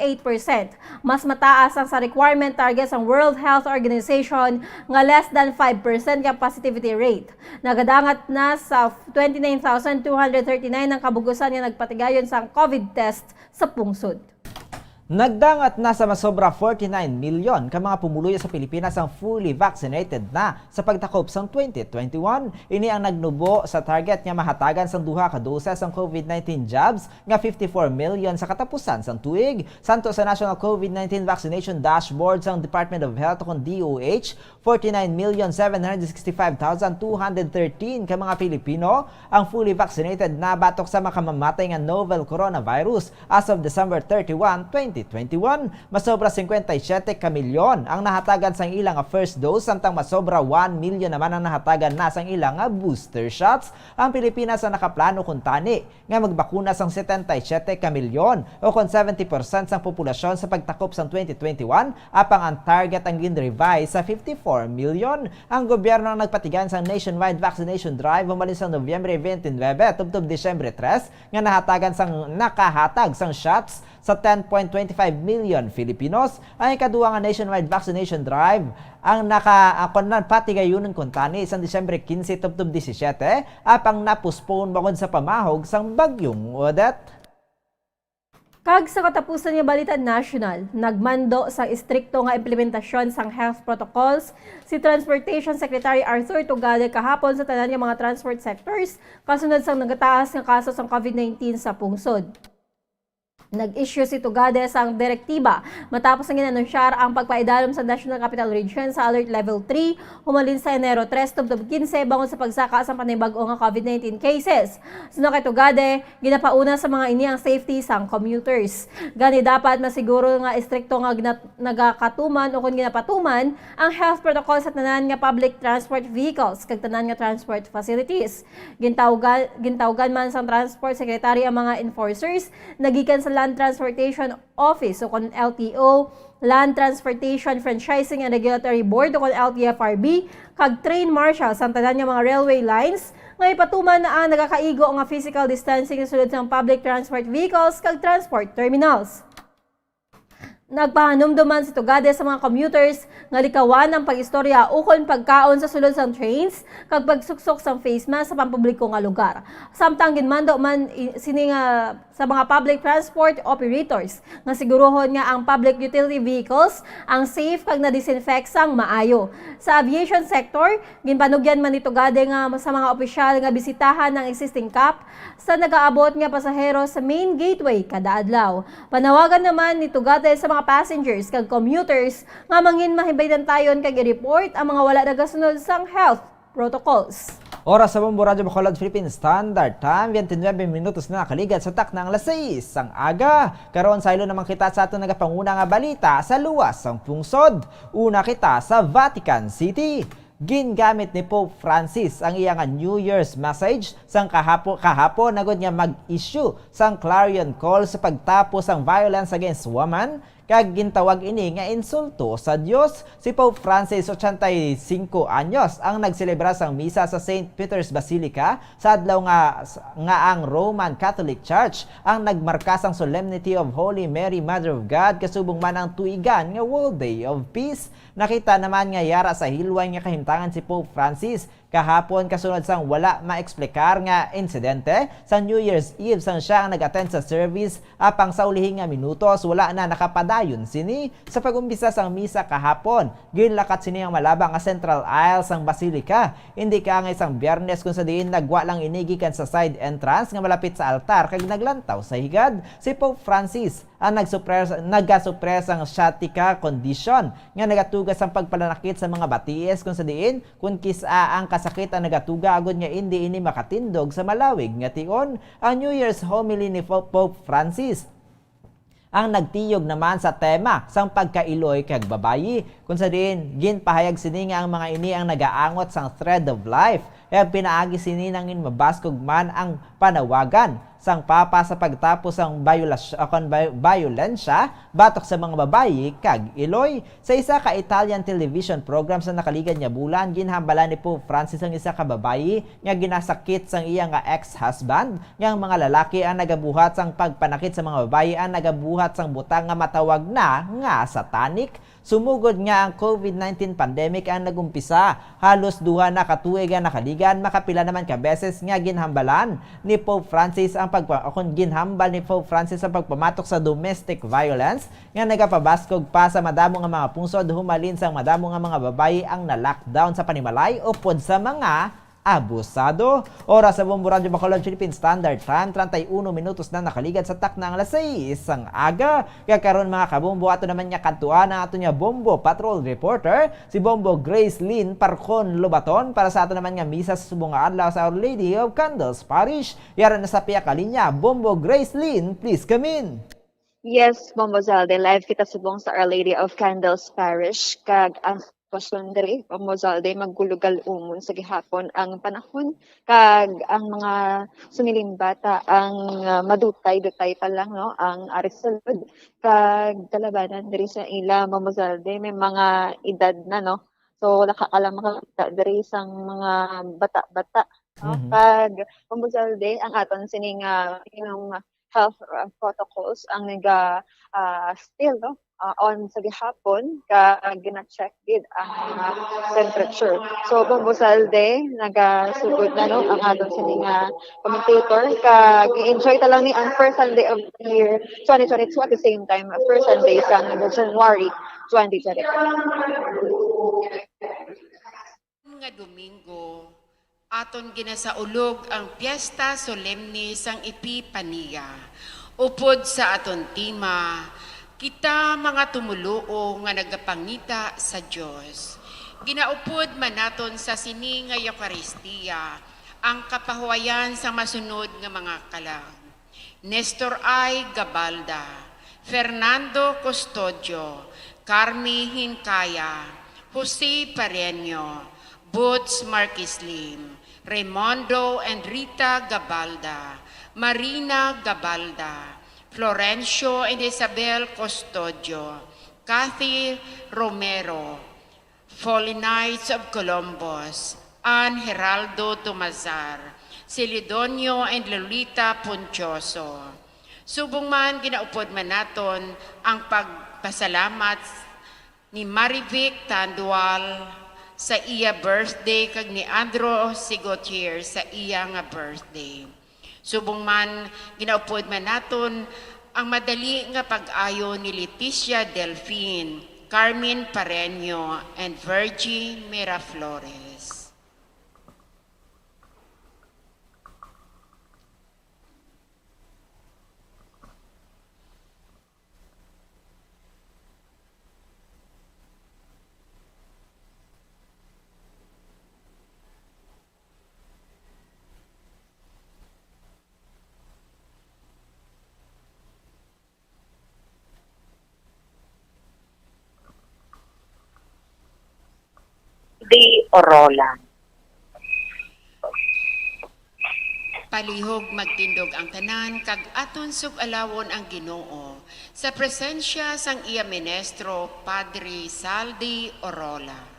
Mas mataas ang sa requirement target ng World Health Organization nga less than 5% ka positivity rate. Nagadangat na sa 29,239 ang kabugusan nga nagpatigayon sa COVID test sa pungsod. Nagdangat na sa masobra 49 milyon ka mga pumuluyo sa Pilipinas ang fully vaccinated na sa pagtakop sang 2021. Ini ang nagnubo sa target nga mahatagan sang duha ka doses ang COVID-19 jabs nga 54 milyon sa katapusan sang tuig. Santo sa National COVID-19 Vaccination Dashboard sang Department of Health kon DOH, 49,765,213 ka mga Pilipino ang fully vaccinated na batok sa makamamatay nga novel coronavirus as of December 31, 2021. Masobra 57 ka milyon ang nahatagan sang ilang first dose, samtang masobra 1 milyon naman ang nahatagan na sang ilang booster shots. Ang Pilipinas ang nakaplano kung tani nga magbakuna sang 77 ka milyon o kon 70% sang populasyon sa pagtakop sang 2021, apang ang target ang gin-revise sa 54 milyon. Ang gobyerno ang nagpatigan sang nationwide vaccination drive humalin sa Nobyembre 29 tubtob Disyembre 3 nga nakahatag sang shots sa 10.25 million Filipinos. Ang ikaduwa nga nationwide vaccination drive ang patigayunon kun tani isang Disyembre 15 tubtob 17 apang napospone bangod sa pamahog sang bagyong Odette. Kag sa katapusan nga balita national, nagmando sa istrikto nga implementasyon sang health protocols si Transportation Secretary Arthur Tugade kahapon sa tanan nga mga transport sectors kasunod sang nagataas nga kaso sang COVID-19 sa pungsod. Nag-issue si Tugades ang direktiba matapos ang inanunsyar ang pagpaidalom sa National Capital Region sa Alert Level 3 humalin sa Enero 3 tubtob 15 bangon sa pagsaka sa panibag-o nga COVID-19 cases. Suno kay Tugade, ginapauna sa mga ini ang safety sang commuters. Gani dapat masiguro nga istrikto nga nagakatuman o kung ginapatuman ang health protocol sa tanan nga public transport vehicles kag tanan nga transport facilities. Gintawgan man sang Transport Secretary ang mga enforcers nagikan sa Land Transportation Office o kon LTO, Land Transportation Franchising and Regulatory Board o kon LTFRB, kag train marshals ang tanan nga mga railway lines nga ipatuman na ang nagakaigo nga physical distancing sulod sa public transport vehicles kag transport terminals. Nagpahanumduman si Tugade sa mga commuters nga likawan ang pag-istorya ukon pagkaon sa sulod sang trains kag pagsuksok sang face mask sa pampubliko nga lugar. Samtang ginmando man sini nga sa mga public transport operators nga sigurohon nga ang public utility vehicles ang safe kag na-disinfect sang maayo. Sa aviation sector, ginpanugyan man ni Tugade nga sa mga opisyal nga bisitahan ng existing CAP sa nagaabot nga pasahero sa main gateway kada adlaw. Panawagan naman ni Tugade sa mga passengers kag commuters nga mangin mahimbaydan tayon kag i-report ang mga wala nagasunod sang health protocols. Oras sa Bombo Radyo Bacolod Philippine Standard Time, 29 minutos na nakaligat sa taknang alas 6 ang aga. Karon sa ilo naman kita sa atong nagapanguna nga balita sa luwas ang pungsod. Una kita sa Vatican City. Gingamit ni Pope Francis ang iyang New Year's message sang kahapon nagod nga mag-issue sang clarion call sa pagtapos ang violence against women kag gintawag ini nga insulto sa Dios. Si Pope Francis 85 anyos ang nagselebra sang misa sa St. Peter's Basilica sa adlaw nga ang Roman Catholic Church ang nagmarka sang Solemnity of Holy Mary Mother of God kasubong man ang tuigan nga World Day of Peace. Nakita naman nga yara sa hilway nga kahimtangan si Pope Francis kahapon kasunod sang wala maeksplikar nga insidente sa New Year's Eve sang siya ang nag-attend sa service apang sa ulihing nga minutos wala na nakapadayon sini sa pag-umpisa sang misa kahapon. Ginlakat sini ang malabang nga central aisle sang Basilica. Hindi ka nga isang Biyernes kung sa diin nagwa lang inigikan sa side entrance nga malapit sa altar kag naglantaw sa higad. Si Pope Francis ang nagasupres ang sciatica condition nga nagatugas ang pagpalanakit sa mga baties kung sa diin kung kisa ang kasakit ang nagatuga agod nga hindi ini makatindog sa malawig nga tion. Ang New Year's homily ni Pope Francis ang nagtiyog naman sa tema sang pagkailoy kag babayi kung sa diin ginpahayag sini nga ang mga ini ang nagaangot sang thread of life kaya pinaagi sini nangin mabaskog man ang panawagan sang papa sa pagtapos ang violensya batok sa mga babayi kag iloy. Sa isa ka Italian television program sa nakaligan nga bulan ginhambalan ni Pope Francis ang isa ka babayi nga ginasakit sang iya nga ex-husband nga ang mga lalaki ang nagabuhat sang pagpanakit sa mga babayi ang nagabuhat sang butang nga matawag na nga satanic. Sumugod nga ang COVID-19 pandemic ang nagumpisa. Halos duha na katuig ang nakaligan, makapila naman ka beses nga ginhambalan ni Pope Francis ang ginhambal ni Pope Francis ang pagpamatok sa domestic violence nga nagapabaskog pa sa madamo nga mga pungsod humalin sang madamo nga mga babayi ang na-lockdown sa panimalay upod sa mga abusado. Oras sa Bombo Radyo Bacolod Philippine Standard Time, 31 minutos na nakaligat sa taknang alas 6 ang aga. Kaya karon mga kabombo, ato naman niya kantuan ang ato niya Bombo Patrol Reporter, si Bombo Grace Lynn Parcon Lobaton para sa ato naman nga misa sa subong nga adlaw sa Our Lady of Candles Parish. Yara na sa piya kalinya, Bombo Grace Lynn, please come in. Yes, Bombo Zalde, live kita subong sa Our Lady of Candles Parish. Kag ang Pasondre, Pamozalde, maggulugal umon sa gihapon ang panahon. Kag ang mga sumilimbata ang madutay-dutay pa lang, no? Ang arisulod. Kag talabanan diri sa ila, Pamozalde, may mga edad na, no? So, nakaalam makakita diri sang mga bata-bata. No? Kag Pamozalde, ang aton sining health protocols ang still, no? On sa gihapon ka gina-check gid ang temperature. So Bombosalde nagasugod na no ang aton sining commentator ka gi-enjoy ta lang ni ang first Sunday of the year 2022 at the same time first Sunday sa January 2023. Nga Domingo aton ginasaulog ang Fiesta Solemne sang Epipania Upod sa aton tima, kita mga tumuluo nga nagapangita sa Dios. Ginaupod man naton sa sini nga Eucharistia ang kapahuayan sa masunod nga mga kalang. Nestor I. Gabalda, Fernando Custodio, Carmi Hincaya, Jose Pareño, Boots Marquislim, Raimundo and Rita Gabalda, Marina Gabalda, Florencio and Isabel Custodio, Kathy Romero, Holy Knights of Columbus, Ann Geraldo Tomazar, Celidonio and Lolita Ponchoso. Subong man ginaupod man naton ang pagpasalamat ni Marivic Tandual sa iya birthday kag ni Andro Sigotier sa iya nga birthday. Subong man ginaupod man naton ang madali nga pag-ayo ni Leticia Delfin, Carmen Pareño, and Virgie Miraflores. Di Orola. Palihog magtindog ang tanan kag aton sugalawon ang Ginoo sa presensya sang iya ministro Padre Saldi Orola.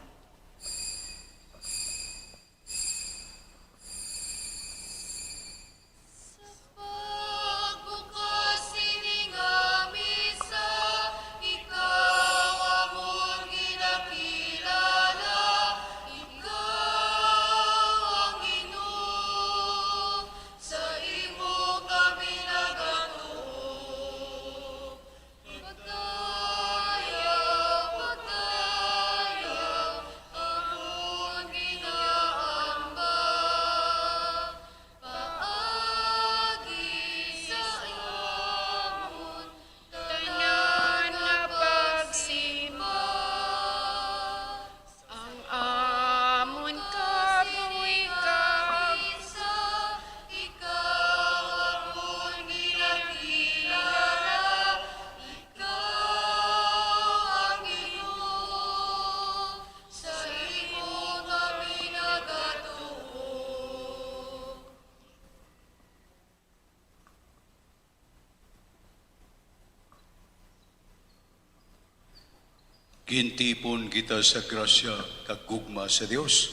Gintipon kita sa grasya kag gugma sa Dios,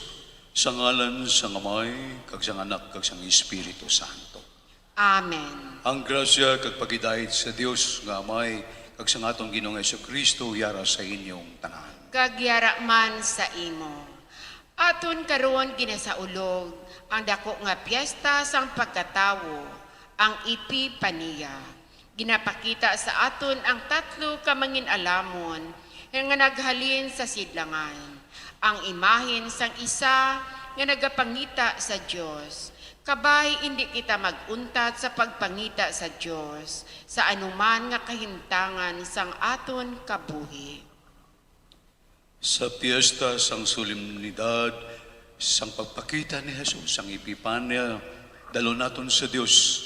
sa ngalan sa Amay, kag sa Anak, kag sa Espiritu Santo. Amen. Ang grasya kag pagidait sa Dios nga Amay, kag sa atong Ginoong Jesucristo yara sa inyong tanan. Kagyara man sa imo. Aton karon ginasaulog ang dako nga piyesta sang pagkatawo, ang Epipania. Ginapakita sa aton ang tatlo ka mangin-alamon nga naghalin sa sidlangan. Ang imahin sang isa nga nagapangita sa Dios. Kabay hindi kita maguntat sa pagpangita sa Dios sa anuman nga kahimtangan sang aton kabuhi. Sa piyesta sang solemnidad, sang pagpakita ni Jesus, sang Epipania, dalo naton sa Dios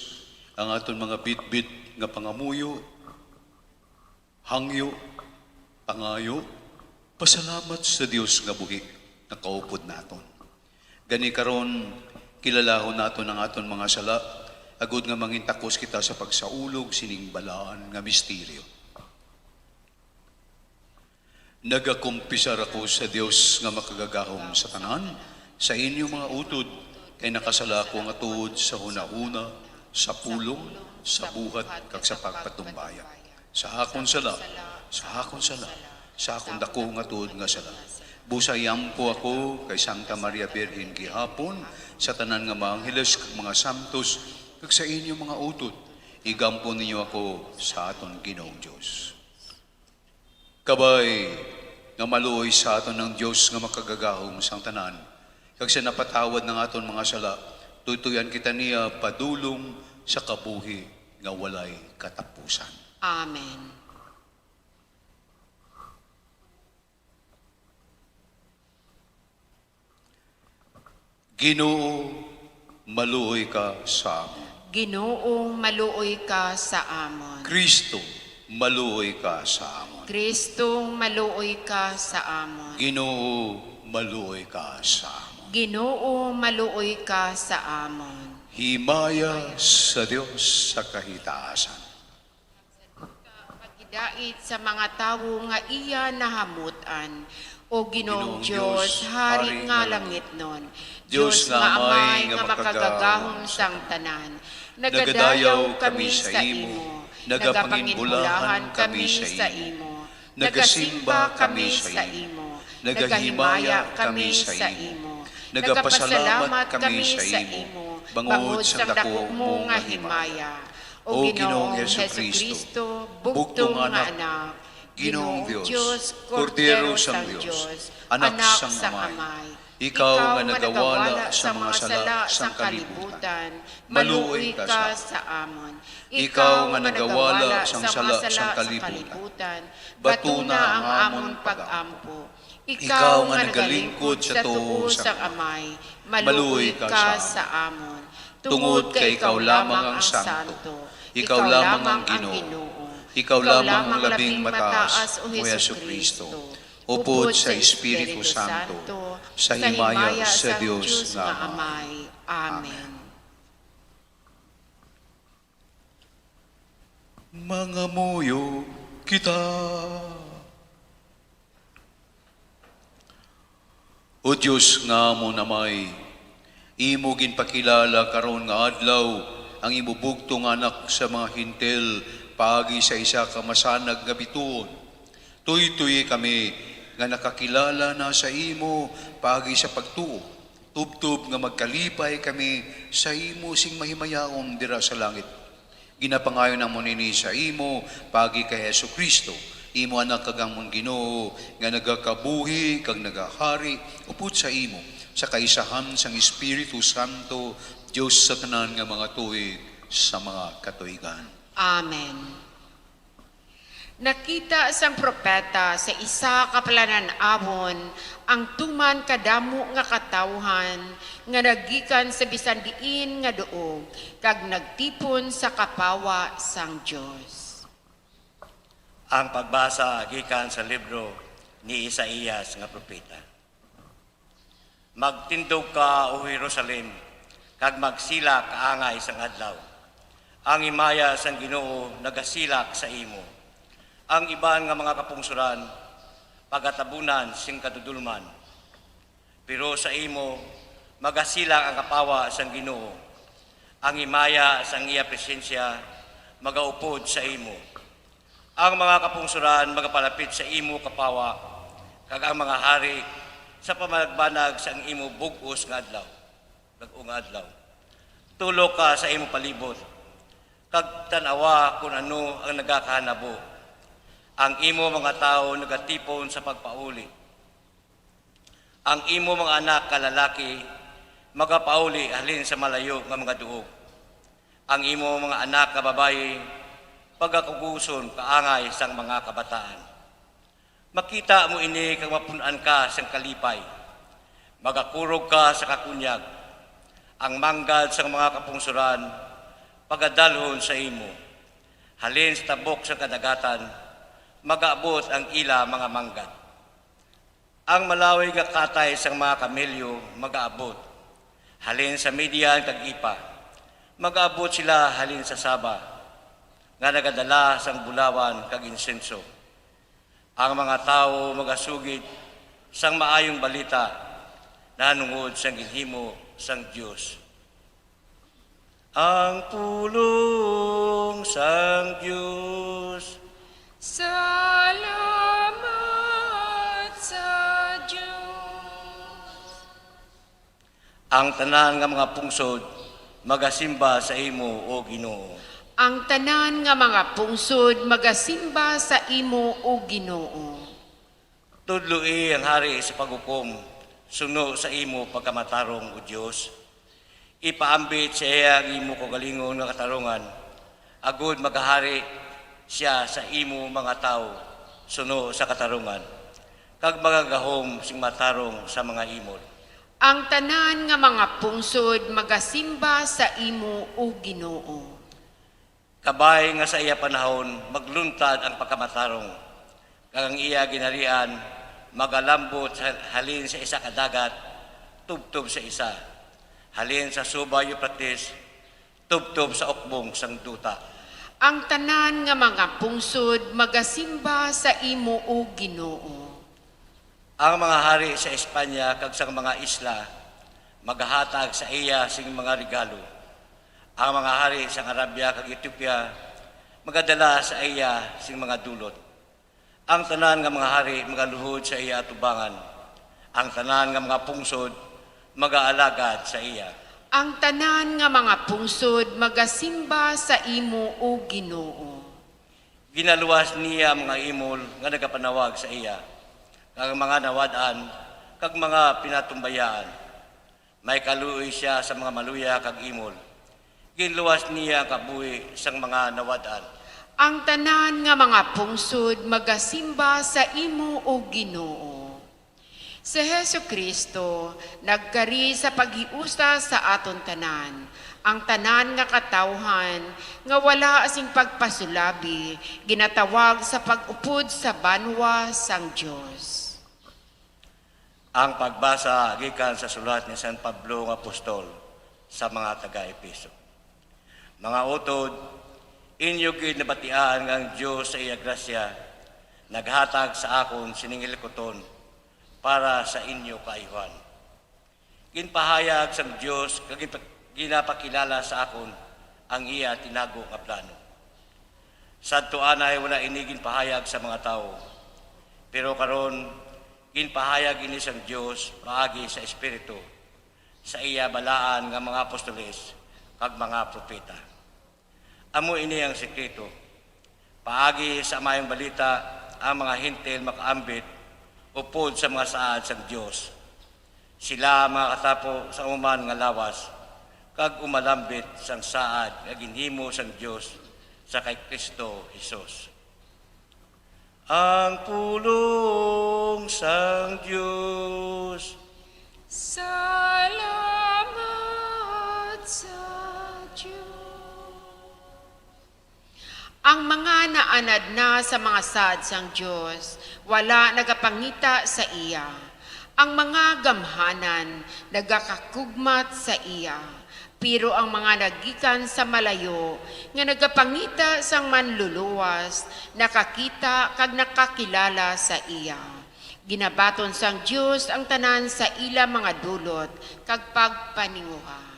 ang aton mga bitbit nga pangamuyo, hangyo, pangayo, pasalamat sa Dios nga buhi na kaupod naton. Gani karon kilalahon naton ang aton mga sala, agud nga mangintakos kita sa pagsaulog sining balaan nga misteryo. Nagakumpisar ako sa Dios nga makagagahom sa tanan, sa inyo mga utod, kay nakasala ko nga tuod sa hunahuna, sa pulong, sa buhat, kag sa pagpatumbaya. Sa akon sala, sa akong dako nga tuod nga sala. Busayam po ako kay Santa Maria Virgen gihapon, sa tanan nga mga angeles kag mga santos, kag sa inyo mga utod, igampo ninyo ako sa aton Ginoong Diyos. Kabay nga maluoy sa aton ng Diyos nga makagagahom sang tanan, kag sa napatawad ng aton mga sala, tutuyan kita niya padulong sa kabuhi nga walay katapusan. Amen. Ginoo, maluoy ka sa amon. Ginoong maluoy ka sa amon. Kristo, maluoy ka sa amon. Kristong maluoy ka sa amon. Ginoo, maluoy ka sa amon. Ginoo maluoy ka sa amon. Himaya sa Dios sa kahitaasan. Pagidait sa mga tawo nga iya nahamutan, o Ginoong Diyos, hari nga langit nun, Diyos nga amay nga makagagahom sang tanan, nagadayaw kami sa imo, nagapanginbulahan kami sa imo, nagasimba kami sa imo, nagahimaya kami sa imo, nagapasalamat kami sa imo, bangod sang dako mo nga himaya. O Ginoong Jesucristo, bugtong nga anak, Ginoong Diyos, Kordero sang Diyos, Anak sang Amay, Ikaw nga nagawala sa mga sala sang kalibutan, maluoy ka sa amon. Ikaw nga nagawala sa sala sang kalibutan, batuna ang amon pag-ampo. Ikaw nga nagalingkod sa tuo sang Amay, maluoy ka sa amon. Tungod kay Ikaw lamang ang Santo, Ikaw lamang ang Ginoo, Ikaw lamang ang labing mataas, o Jesucristo, upod sa Espiritu Santo, sa himaya sa Diyos nga Amay. Amen. Mga muyo kita, o Diyos nga mo namay, imo ginpakilala karon nga adlaw ang imubugtong anak sa mga hintel pagi sa isa ka masanag nga bituon. Tuy-tuy kami nga nakakilala na sa imo pagi sa pagtuo. Tubtub nga magkalipay kami sa imo sing mahimayaon dira sa langit. Ginapangayon ang munini sa imo pagi kay Jesucristo. Imo anak kagamon Ginoo nga nagakabuhi kag nagahari upod sa imo sa kaisahan sang Espiritu Santo, Diyos sa tanan nga mga tuig sa mga katuigan. Amen. Nakita sang propeta sa isa ka planan-awon ang tuman kadamo nga katawhan nga nagikan sa bisan diin nga duog kag nagtipon sa kapawa sang Dios. Ang pagbasa gikan sa libro ni Isaías nga propeta. Magtindog ka o Jerusalem kag magsila kaangay sang adlaw. Ang himaya sang Ginoo nagasilak sa imo. Ang iban nga mga kapungsuran, pagatabunan sing kadudulman. Pero sa imo, magasilak ang kapawa sang Ginoo. Ang himaya sang iya presensya, magaupod sa imo. Ang mga kapungsuran, magapalapit sa imo kapawa, kag ang mga hari, sa pamanagbanag sang imo bugos nga adlaw. Bag-ong adlaw. Tulo ka sa imo palibot, kag tanawa kung ano ang nagakahanabo. Ang imo mga tao nagatipon sa pagpauli. Ang imo mga anak kalalaki magapauli halin sa malayo nga mga duog. Ang imo mga anak kababayi pagakuguson kaangay sang mga kabataan. Makita mo ini kag mapunan ka sang kalipay. Magakurog ka sa kakunyag. Ang manggad sang mga kapungsuran pagadalhon sa imo. Halin sa tabok sa kadagatan, mag-aabot ang ila mga manggad. Ang malaway nga katay sang mga kamelyo mag-aabot. Halin sa Midian kag Ipa, mag-aabot sila halin sa Saba, nga nagadala sang bulawan kag insenso. Ang mga tao magasugid sang maayong balita na nungod sang ginhimo sang Dios. Ang pulong sang Dios. Salamat sa Diyos. Ang tanan nga mga pungsod magasimba sa imo o Ginoo. Ang tanan nga mga pungsod magasimba sa imo o Ginoo. Tudloi ang hari sa paghukom, suno sa imo pagkamatarong o Dios. Ipaambit sa iya ang imo kagalingon nga katarungan, agud magahari siya sa imo mga tao suno sa katarungan, kag magagahom sing matarong sa mga imol. Ang tanan nga mga pungsod magasimba sa imo o Ginoo. Kabay nga sa iya panahon magluntad ang pagkamatarong, kag ang iya ginarian magalambot halin sa isa ka dagat, tubtob sa isa, halin sa Suba Euphrates, tubtob sa ukbong sang duta. Ang tanan nga mga pungsod magasimba sa imo o Ginoo. Ang mga hari sa Espanya kag sa mga isla maghahatag sa iya sing mga regalo. Ang mga hari sa Arabia kag Ethiopia magadala sa iya sing mga dulot. Ang tanan nga mga hari magaluhod sa iya atubangan. Ang tanan nga mga pungsod magaalagad sa iya. Ang tanan nga mga pungsod magasimba sa imo o Ginoo. Ginaluwas niya mga imol nga nagapanawag sa iya, kag mga nawadan, kag mga pinatumbayaan. May kaluoy siya sa mga maluya kag imol. Ginluwas niya kabuhi sang mga nawadan. Ang tanan nga mga pungsod magasimba sa imo o Ginoo. Si Hesu Kristo nagkari sa paghiusa sa aton tanan. Ang tanan nga katawhan nga wala asing pagpasulabi, ginatawag sa pag-upod sa banwa sang Dios. Ang pagbasa gikan sa sulat ni San Pablo nga apostol sa mga taga-Epeso. Mga utod, inyo gid nabatian nga ang Dios sa iya grasya naghatag sa akon siningil kuton para sa inyo kaayuhan. Ginpahayag sang Dios kag ginapakilala sa akon ang iya tinago nga plano. Sadto anay wala ini ginpahayag sa mga tao, pero karon ginpahayag ini sang Dios paagi sa Espiritu sa iya balaan nga mga apostoles kag mga propeta. Amo ini ang sekreto. Paagi sa mayong balita ang mga hintil makaambit upod sa mga saad sang Dios. Sila mga katapo sa uman nga lawas kag umalambit sang saad nga ginhimo sang Dios sa kay Kristo Jesus. Ang pulong sang Dios. Salamat sa Diyos. Ang mga naanad na sa mga sad sang Diyos, wala nagapangita sa iya. Ang mga gamhanan nagakakugmat sa iya. Pero ang mga nagikan sa malayo, nga nagapangita sang manluluwas, nakakita kag nakakilala sa iya. Ginabaton sang Diyos ang tanan sa ila mga dulot, kag pagpaninguha.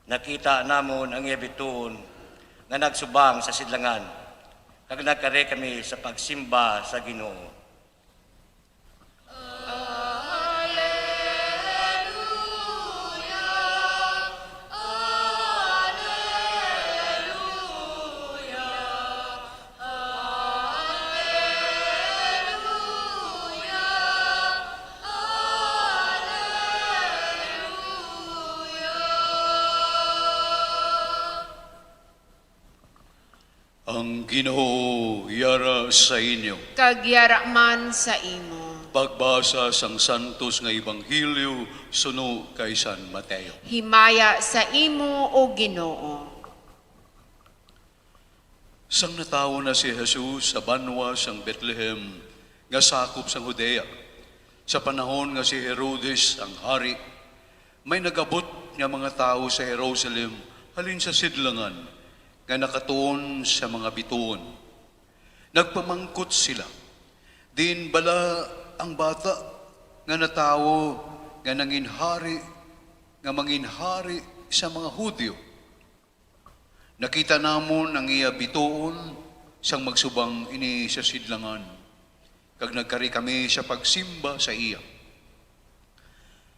Nakita namon ang ibituon nga nagsubang sa sidlangan, kag nagkare kami sa pagsimba sa Ginoo. Ang Ginoo yara sa inyo. Kagyara man sa imo. Pagbasa sang santos nga Ebanghelyo suno kay San Mateo. Himaya sa imo o Ginoo. Sang natawo na si Jesus sa banwa sang Bethlehem nga sakop sang Judea. Sa panahon nga si Herodes ang hari, may nagabot nga mga tao sa Jerusalem halin sa sidlangan nga nakatuon sa mga bituon. Nagpamangkot sila. Din bala ang bata nga natawo nga nanginhari sa mga Hudyo. Nakita namon ang iya bituon sang magsubang ini sa sidlangan. kag nagkari kami sa pagsimba sa iya.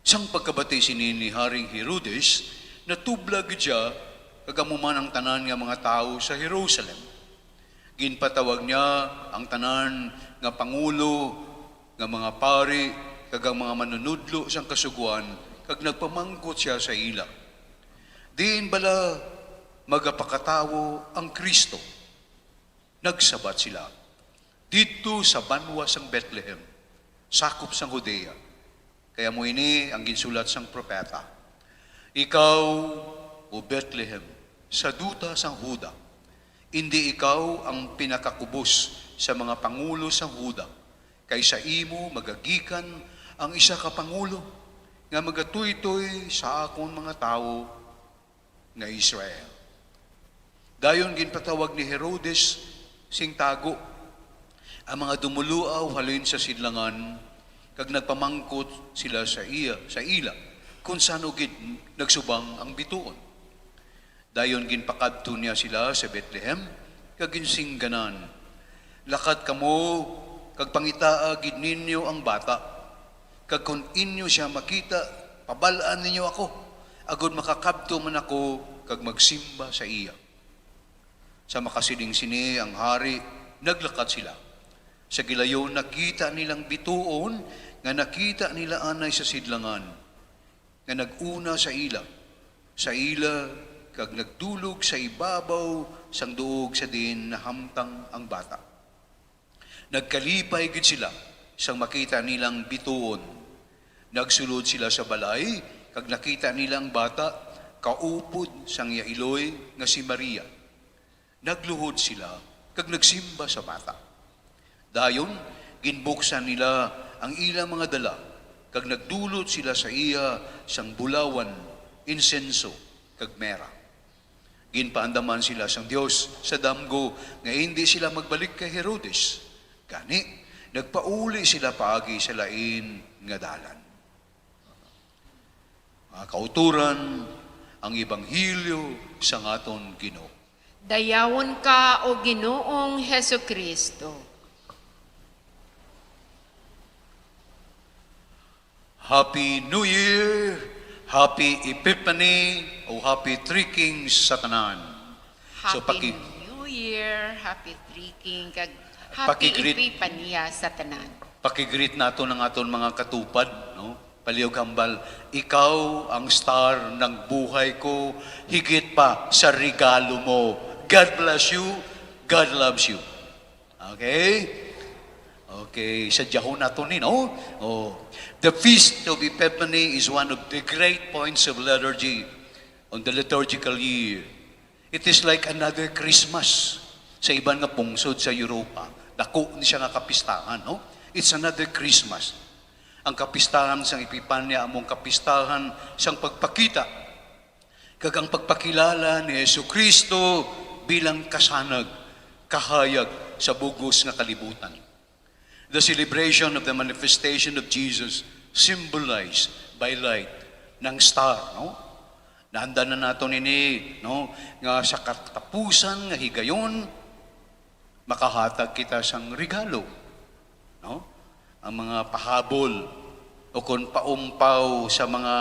Sang pagkabati sini ni Haring Herodes, natublag siya kagamuman ang tanan nga mga tao sa Jerusalem. Ginpatawag niya ang tanan nga pangulo, nga mga pari, kag ang mga manunudlo sang kasuguan, kag nagpamangkot siya sa ila. Diin bala magapakatawo ang Kristo. Nagsabat sila dito sa banwa sang Bethlehem, sakop sang Judea. Kaya mo ini ang ginsulat sang propeta. Ikaw, o Bethlehem, sa duta sang Huda, hindi ikaw ang pinakakubos sa mga pangulo sang Huda, kaysa imo magagikan ang isa ka pangulo nga magatuytoy sa akon mga tao nga Israel. Dayon ginpatawag ni Herodes sing tago ang mga dumuluaw halin sa sidlangan, kag nagpamangkot sila sa ila kung saan ugid nagsubang ang bituon. Dayon ginpakadto niya sila sa Bethlehem kag ginsingganan, lakad kamo kag pangitaa gid ninyo ang bata, kag kung inyo siya makita, pabalaan ninyo ako, agud makakabto man ako kag magsimba sa iya. Sa makasiling sini ang hari, naglakad sila. Sa gilayon nakita nilang bituon, nga nakita nila anay sa sidlangan, nga naguna sa ila kag nagdulog sa ibabaw sang duog sa din na hamtang ang bata. Nagkalipay gid sila sang makita nilang bituon. Nagsulod sila sa balay, kag nakita nilang bata, kaupod sang yailoy nga si Maria. Nagluhod sila, kag nagsimba sa bata. Dayon, ginbuksan nila ang ilang mga dala, kag nagdulot sila sa iya sang bulawan, insenso, kag mera. Ginpaandaman sila sang Dios sa damgo nga hindi sila magbalik kay Herodes. Gani, nagpauli sila paagi sa lain nga dalan. Mga kauturan, ang Ebanghelyo sa aton Ginoo. Dayawon ka o Ginoong Hesukristo. Happy New Year, Happy Epiphany, o Happy Three Kings sa tanan. Happy New Year, Happy Three King, kag Happy Epiphany sa tanan. Pakigreet nato ng aton mga katupad, no? Palihog hambal, ikaw ang star ng buhay ko, higit pa sa regalo mo. God bless you, God loves you. Okay? Okay, sadyahon nato ni, no? Oh. The Feast of Epiphany is one of the great points of liturgy on the liturgical year. It is like another Christmas sa iban nga pungsod sa Europa. Dako ni siya nga kapistahan, no? It's another Christmas. Ang kapistahan sang Epipanya, among kapistahan sang pagpakita, kag ang pagpakilala ni Jesucristo bilang kasanag, kahayag sa bugos nga kalibutan. The celebration of the manifestation of Jesus symbolized by light ng star, no? Naanda na nato nini, no? Nga sa katapusan nga higayon, makahatag kita sang regalo, no? Ang mga pahabol o kung paumpaw sa mga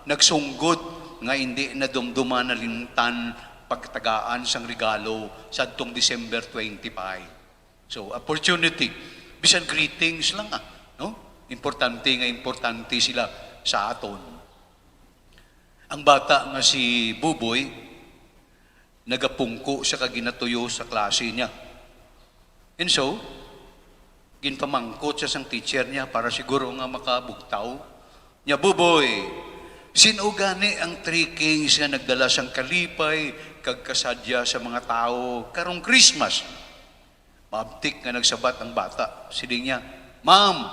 nagsunggod nga hindi na dumduman na lintan pagtagaan sang regalo sa atong December 25. So, opportunity. Bisan greetings lang, no? Importante sila sa aton. Ang bata nga si Buboy, nagapungko siya kaginatuyo sa klase niya. And so, ginpamangkot siya sang teacher niya para siguro nga makabugtaw. Nya, Buboy, sino gani ang three kings nga nagdala sang kalipay kag kasadya sa mga tao karong Christmas? Mabtik nga nagsabat ang bata. Siling niya, Ma'am,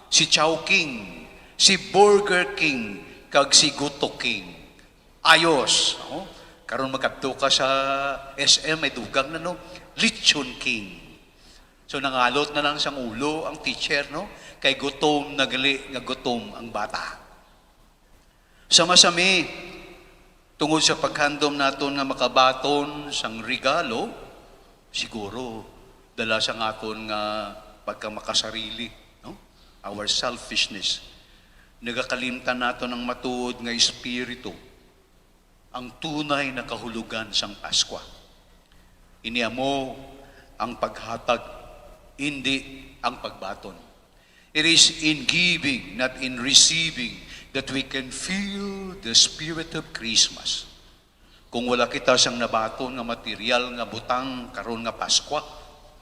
si Chow King, si Burger King, kag si Guto King. Ayos. No? Karon magkadto ka sa SM, may dugang na, no? Lechon King. So nangalot na lang sang ulo ang teacher, no? Kay gutom nagali nga gutom ang bata. Sama-sami tungod sa paghandom naton nga makabaton sang regalo, siguro dala sang aton nga pagkamakasarili, no? Our selfishness. Nagakalimtan nato ng matuod nga espiritu ang tunay na kahulugan sang Paskwa. Iniamo ang paghatag, hindi ang pagbaton. It is in giving, not in receiving, that we can feel the spirit of Christmas. Kung wala kita sang nabaton nga material nga butang karon nga Paskwa,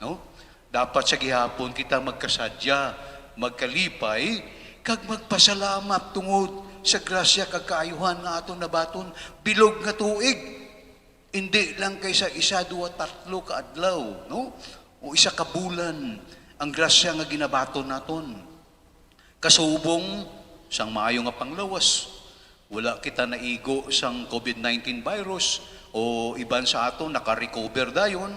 no? Dapat sa gihapon kita magkasadya, magkalipay, kag magpasalamat tungod sa grasya kag kaayuhan nga aton nabaton bilog nga tuig. Hindi lang kaysa 1, 2, 3 ka adlaw, no? O 1 ka bulan ang grasya nga ginabaton naton. Kasubong sang maayo nga panglawas. Wala kita naigo sang COVID-19 virus o iban sa aton naka-recover dayon.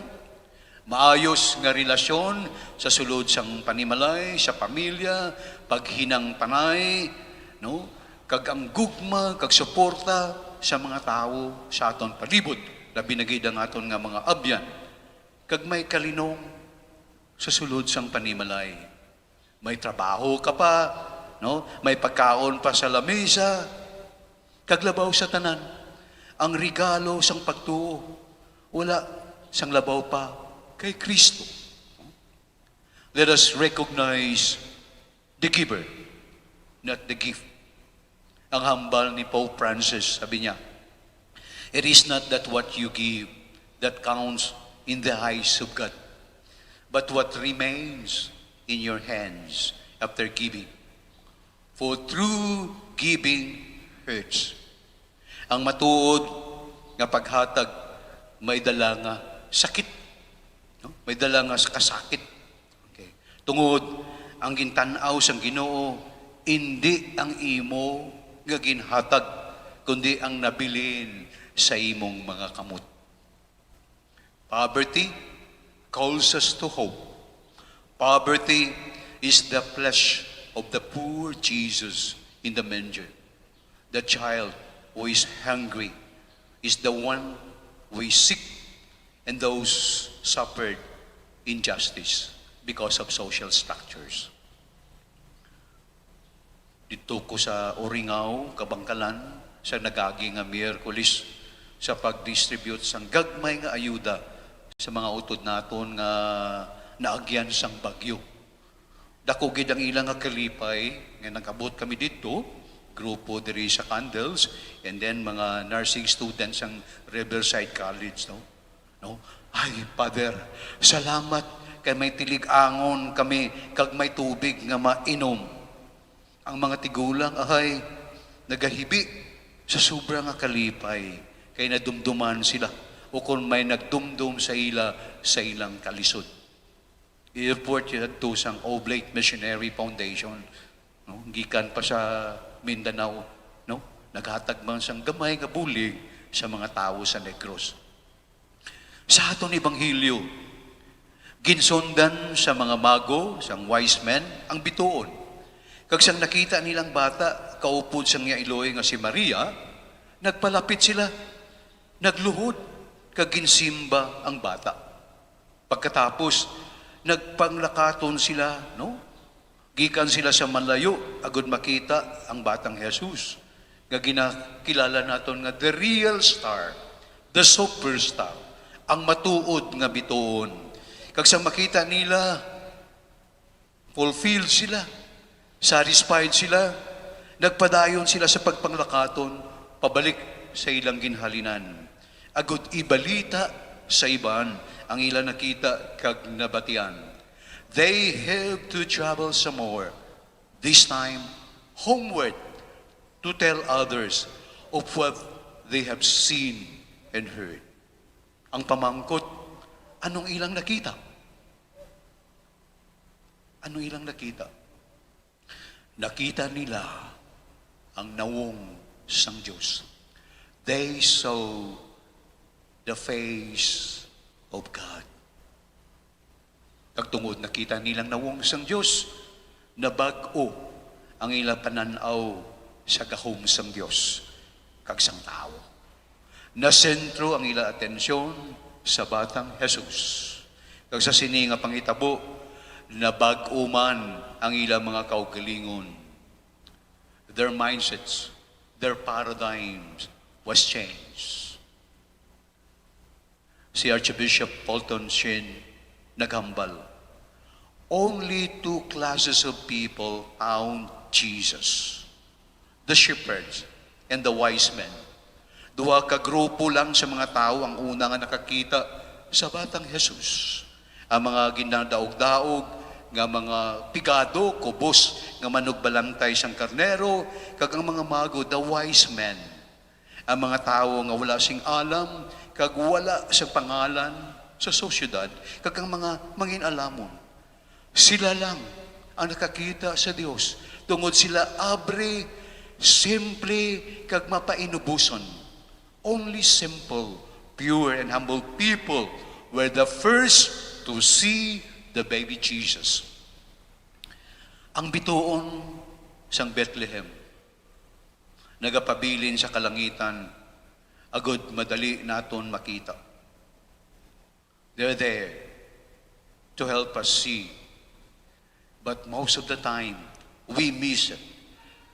Maayos nga relasyon sa sulod sang panimalay, sa pamilya, paghinang panay, no? Kag ang gugma, kag suporta sa mga tao sa aton palibot. Labi na gid ang aton nga mga abyan. Kag may kalinong sa sulod sang panimalay. May trabaho ka pa, no? May pagkaon pa sa lamesa. Kaglabaw sa tanan, ang regalo sang pagtuo, wala sang labaw pa kay Kristo. Let us recognize the giver, not the gift. Ang hambal ni Pope Francis, sabi niya, it is not that what you give that counts in the eyes of God, but what remains in your hands after giving. For true giving hurts. Ang matuod nga paghatag may dala nga sakit. No? May dala nga kasakit. Okay. Tungod ang gintanaw sang Ginoo, hindi ang imo nga ginhatag, kundi ang nabilin sa imong mga kamot. Poverty calls us to hope. Poverty is the flesh of the poor Jesus in the manger. The child who is hungry is the one who is sick, and those suffered injustice because of social structures. Dito ko sa Oringaw, Kabangkalan, sa nagagi nga Miyerkules sa pag-distribute sang gagmay nga ayuda sa mga utod naton nga naagyan sang bagyo. Dako gid ang ilang nga kalipay nga nagabot kami dito, grupo diri sa Candles, and then mga nursing students ang Riverside College, no? Ay, Father, salamat kay may tilig-angon kami kag may tubig nga mainom. Ang mga tigulang ay nagahibi sa sobra nga kalipay kay nadumduman sila o kung may nagdumdum sa ilang kalisod. I-report yun to sang Oblate Missionary Foundation, no? Gikan pa sa Mindanao, no? Naghatag man sang gamay nga bulig sa mga tao sa Negros. Sa aton Ebanghelyo, ginsundan sa mga mago, sang wise men, ang bituon. Kag sang nakita nilang bata, kaupod sang Iloy nga si Maria, nagpalapit sila, nagluhod, kag ginsimba ang bata. Pagkatapos, nagpanglakaton sila, no? Gikan sila sa malayo, agud makita ang batang Jesus. Nga ginakilala naton nga the real star, the superstar, ang matuod nga bituon. Kag sa makita nila, fulfilled sila, satisfied sila, nagpadayon sila sa pagpanglakaton, pabalik sa ilang ginhalinan. Agud ibalita sa iban ang ilang nakita kag nabatian. They have to travel some more, this time homeward, to tell others of what they have seen and heard. Ang pamangkot, anong ilang nakita? Anong ilang nakita? Nakita nila ang nawong sang Diyos. They saw the face of God. Kagtungod nakita nilang nawong sang Diyos, na bag-o ang ilang pananaw sa gahom sang Diyos, kag sang tao. Nasentro ang ilang atensyon sa batang Jesus. Kag sa sininga pangitabo, nabag-o man ang ilang mga kaugalingon. Their mindsets, their paradigms was changed. Si Archbishop Fulton Sheen naghambal, only two classes of people found Jesus, the shepherds and the wise men. Duha ka grupo lang sa mga tao ang una nga nakakita sa batang Jesus. Ang mga ginadaog-daog, nga mga pigado, kubos, nga manugbalantay sang karnero, kag ang mga mago, the wise men. Ang mga tao nga wala sing alam, kag wala sa pangalan sa sosyedad, kag ang mga mangin-alamon. Sila lang ang nakakita sa Dios. Tungod sila abre, simple, kag mapainubuson. Only simple, pure, and humble people were the first to see the baby Jesus. Ang bituon sang Bethlehem, nagapabilin sa kalangitan, agud madali naton makita. They're there to help us see. But most of the time, we miss it.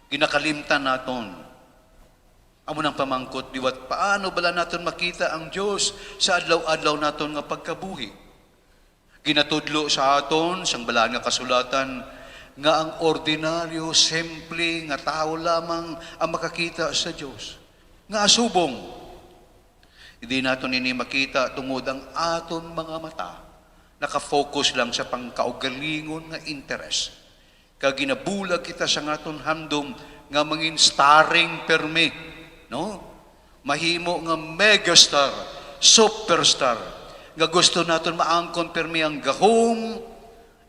Ginakalimtan naton. Amo nang pamangkot liwat paano bala naton makita ang Dios sa adlaw-adlaw naton nga pagkabuhi. Ginatudlo sa aton sang balaan nga kasulatan nga ang ordinaryo, simple nga tao lamang ang makakita sa Dios. Nga asubong. Hindi naton ini makita tungod ang aton mga mata nakafocus lang sa pangkaugalingon nga interes. Kag ginabulag kita sa aton handom nga mangin starring permi. No? Mahimo nga megastar, superstar, nga gusto naton maangkon permi ang gahom,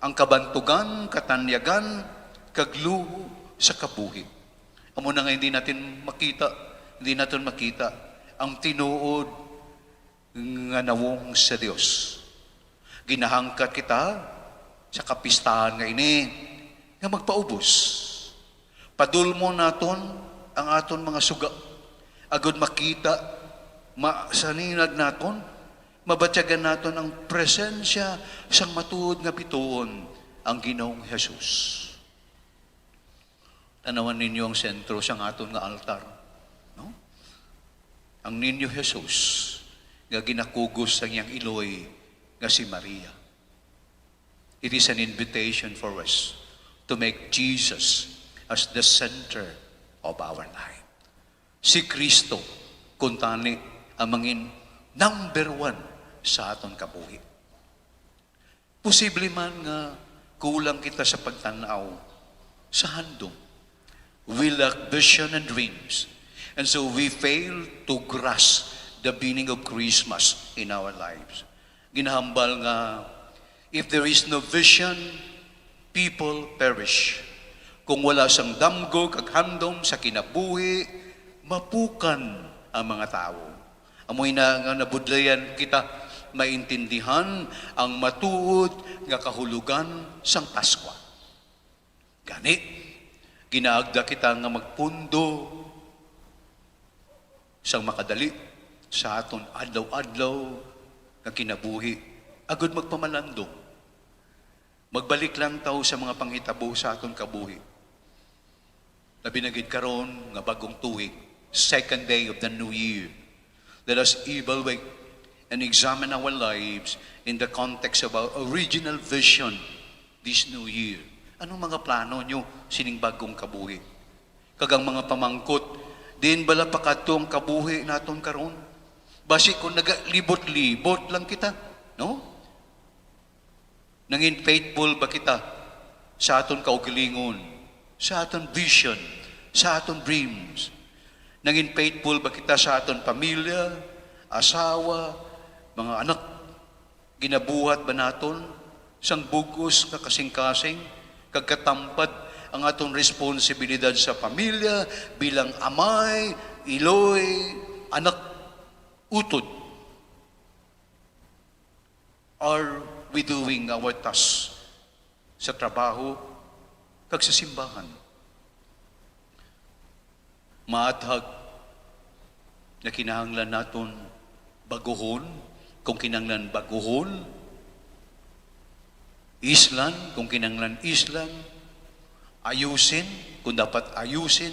ang kabantugan, katanyagan, kagluho sa kabuhi. Amo na nga hindi natin makita ang tinuod nga nawong sa Dios. Ginahangkat kita sa kapistahan nga ini nga magpaubos. Padulmo naton ang aton mga suga. Agud makita, masaninag naton, mabatyagan naton ang presensya sang matuod nga bituon ang Ginoong Jesus. Tanawan ninyo ang sentro sang aton nga altar. No? Ang ninyo Jesus nga ginakugos sang iyang iloy nga si Maria. It is an invitation for us to make Jesus as the center of our life. Si Kristo, kuntani, ang mangin number one sa aton kabuhi. Posible man nga kulang kita sa pagtanaw sa handom. We lack vision and dreams. And so we fail to grasp the meaning of Christmas in our lives. Ginahambal nga, if there is no vision, people perish. Kung wala sang damgo kag handom sa kinabuhi, mapukan ang mga tao. Amoy na nga nabudlayan kita maintindihan ang matuod nga kahulugan sang Paskwa. Gani, ginaagda kita nga magpundo sang makadali sa aton adlaw-adlaw nga kinabuhi. Agud magpamalandong. Magbalik lang tayo sa mga panghitabo sa aton kabuhi. Nabinagid karon nga bagong tuig, second day of the new year. Let us evaluate and examine our lives in the context of our original vision this new year. Anong mga plano nyo sining bagong kabuhi? Kagang mga pamangkot, din bala pakatong kabuhi naton karon? Basi kung nagalibot-libot lang kita, no? Nangin faithful ba kita sa aton kaugalingon, sa aton vision, sa aton dreams? Nangin faithful ba kita sa aton pamilya, asawa, mga anak? Ginabuhat ba naton sang bugos nga kasing-kasing, kagkatampad ang aton responsibilidad sa pamilya bilang amay, iloy, anak, utod? Are we doing our task sa trabaho kag sa simbahan? Maathag na kinahanglan naton baguhon, kung kinahanglan baguhon, Islan, kung kinanglan islan, ayusin, kung dapat ayusin,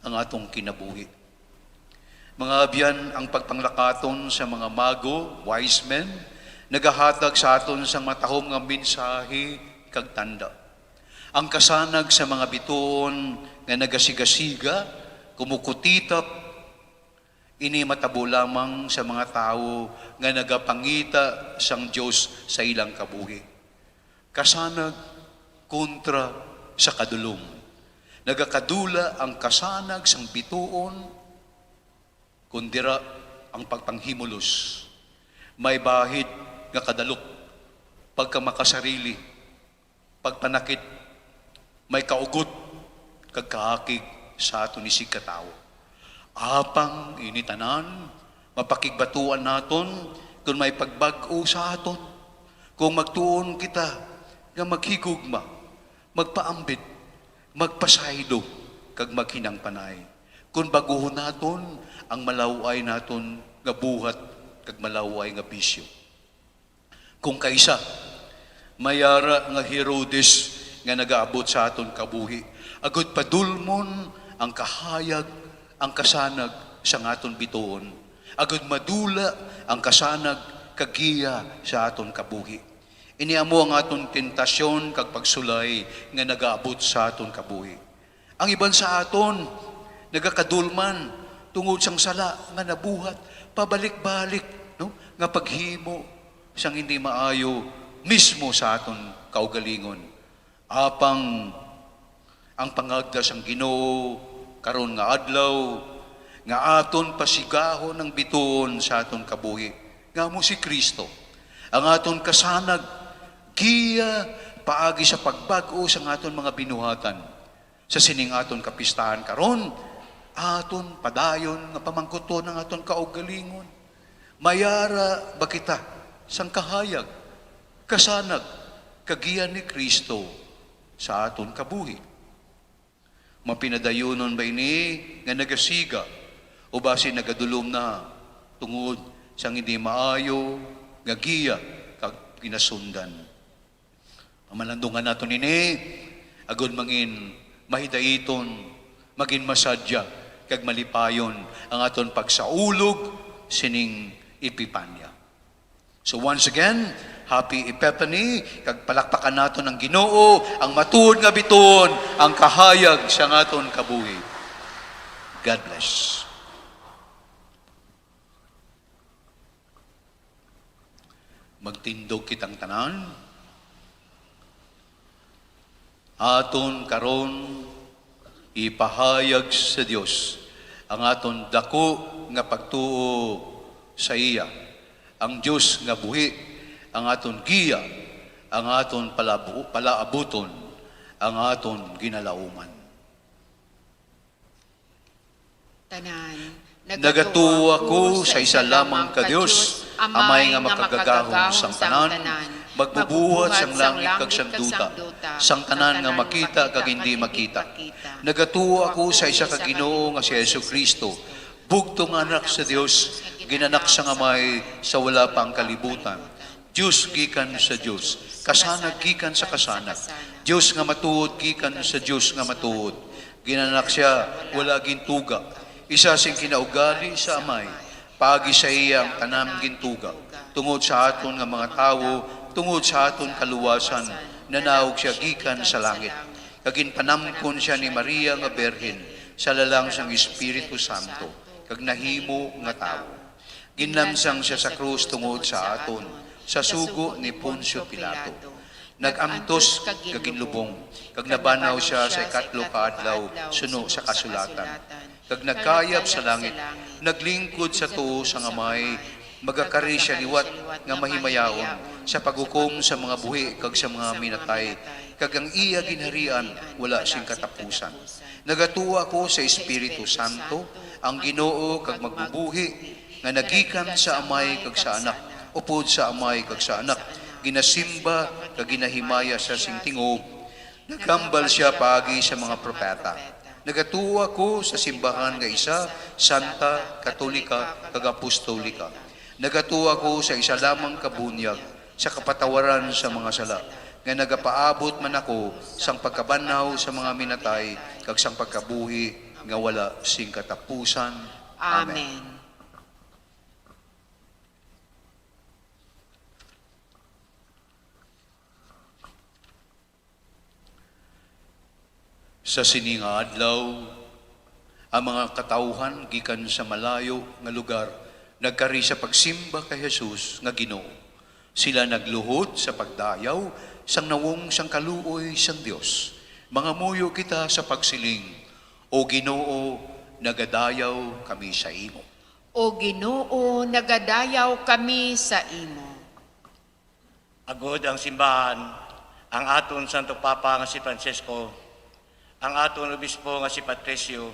ang atong kinabuhi. Mga abyan, ang pagpanglakaton sa mga mago, wise men, nagahatag sa aton sa matahom nga mensahe kag tanda. Ang kasanag sa mga bituon nga nagasigasiga, kumukutitap, ini matabo lamang sa mga tao nga nagapangita sang Diyos sa ilang kabuhi. Kasanag kontra sa kadulom. Nagakadula ang kasanag sang bituon, kundira ang pagpanghimulos. May bahid nga kadalok, pagka makasarili, pagpanakit, may kaugot, kagkaakig sa ato ni sigkatao. Apang initanan, mapakigbatuan naton, kung may pagbag-o sa aton, kung magtuon kita, nga maghigugma, magpaambit, magpasaydo, kag maghinang panay. Kung baguhon naton, ang malaway naton nga buhat, kag malaway nga bisyo. Kung kaisa, mayara nga Herodes nga nagaabot sa aton kabuhi, agud padulmon ang kahayag, ang kasanag sa aton bituon. Agud madula ang kasanag kagiya sa aton kabuhi. Iniamo ang aton tentasyon kag pagsulay nga nagaabot sa aton kabuhi. Ang iban sa aton nagakadulman tungod sang sala nga nabuhat, pabalik-balik, no? Nga paghimo sang hindi maayo mismo sa aton kaugalingon. Apang ang pangagda sang Ginoo karon nga adlaw nga aton pasigahon ng bituon sa aton kabuhi. Nga mo si Kristo. Ang aton kasanag giya paagi sa pagbag-o sa aton mga binuhatan. Sa sining aton kapistahan karon, aton padayon nga pamangkuton ng aton kaugalingon. Mayara ba kita sang kahayag, kasanag, kagiyan ni Kristo sa aton kabuhi. Mapinadayonon ba ini nga nagasiga o basin nagadulom na tungod sang hindi maayo nga giya kag ginasundan. Malandungan nato nini, agud mangin mahidaiton, magin masadya, kag malipayon ang aton pagsaulog sining Epipanya. So once again, Happy Epiphany, kag palakpakan nato ng Ginoo, ang matuod nga biton, ang kahayag sa aton kabuhi. God bless. Magtindog kitang tanan. Aton karon ipahayag sa Dios ang aton dako nga pagtuo sa iya. Ang Dios nga buhi, ang aton giya, ang aton palaabuton, ang aton ginalauman. Tanan, nagatuwa ko sa isa lamang ka Dios, amay nga makagagahom sang tanan, magbubuhat sang langit kag sang duta, sang tanan nga makita kag hindi makita. Nagatuwa ako sa isa ka Ginoo nga si Jesucristo, bugtong anak sa Dios, ginanak sa ngamay sa wala pang kalibutan. Diyos gikan sa Diyos, kasanag gikan sa kasanag. Diyos nga matuod gikan sa Diyos nga matuod. Ginanak siya, wala gintuga. Isa sing kinaugali sa amay, pagi sa iyang tanam gintuga. Tungod sa aton nga mga tawo, tungod sa aton kaluwasan, nanawag siya gikan sa langit. Kagin panamkon siya ni Maria nga Berhen, sa lalang sang Espiritu Santo, kag nahimo nga tao. Ginlamsang siya sa krus tungod sa aton, sa sugo ni Poncio Pilato. Nagamtos kag ginlubong, kag nabanaw siya sa ikatlo ka adlaw suno sa kasulatan. Kag nagkayap sa langit, naglingkod sa tuo sa ngamay, magakari siya liwat nga mahimayaon sa paghukom sa mga buhi kag sa mga minatay. Kag ang iya ginharian wala sing katapusan. Nagatuwa ko sa Espiritu Santo, ang Ginoo kag magbubuhi nga nagikan sa amay kag sa anak, upod sa amay kag sa anak, ginasimba kag ginahimaya sa sing tingob. Nagambal siya paagi sa mga propeta. Nagatuwa ko sa simbahan nga isa, Santa, Katolika, kag Apostolika. Nagatuwa ko sa isa lamang kabunyag, sa kapatawaran sa mga sala, nga nagapaabot man ako sang pagkabanaw sa mga minatay kag sang pagkabuhi nga wala sing katapusan. Amen. Sa sininga adlaw, ang mga katawhan gikan sa malayo nga lugar nagkari sa pagsimba kay Jesus nga Ginoo. Sila nagluhod sa pagdayaw sang nawong sang kaluoy sang Dios. Mga muyo kita sa pagsiling, O Ginoo, nagadayaw kami sa imo. O Ginoo, nagadayaw kami sa imo. Agod ang simbahan, ang aton Santo Papa nga si Francisco, ang aton obispo nga si Patricio,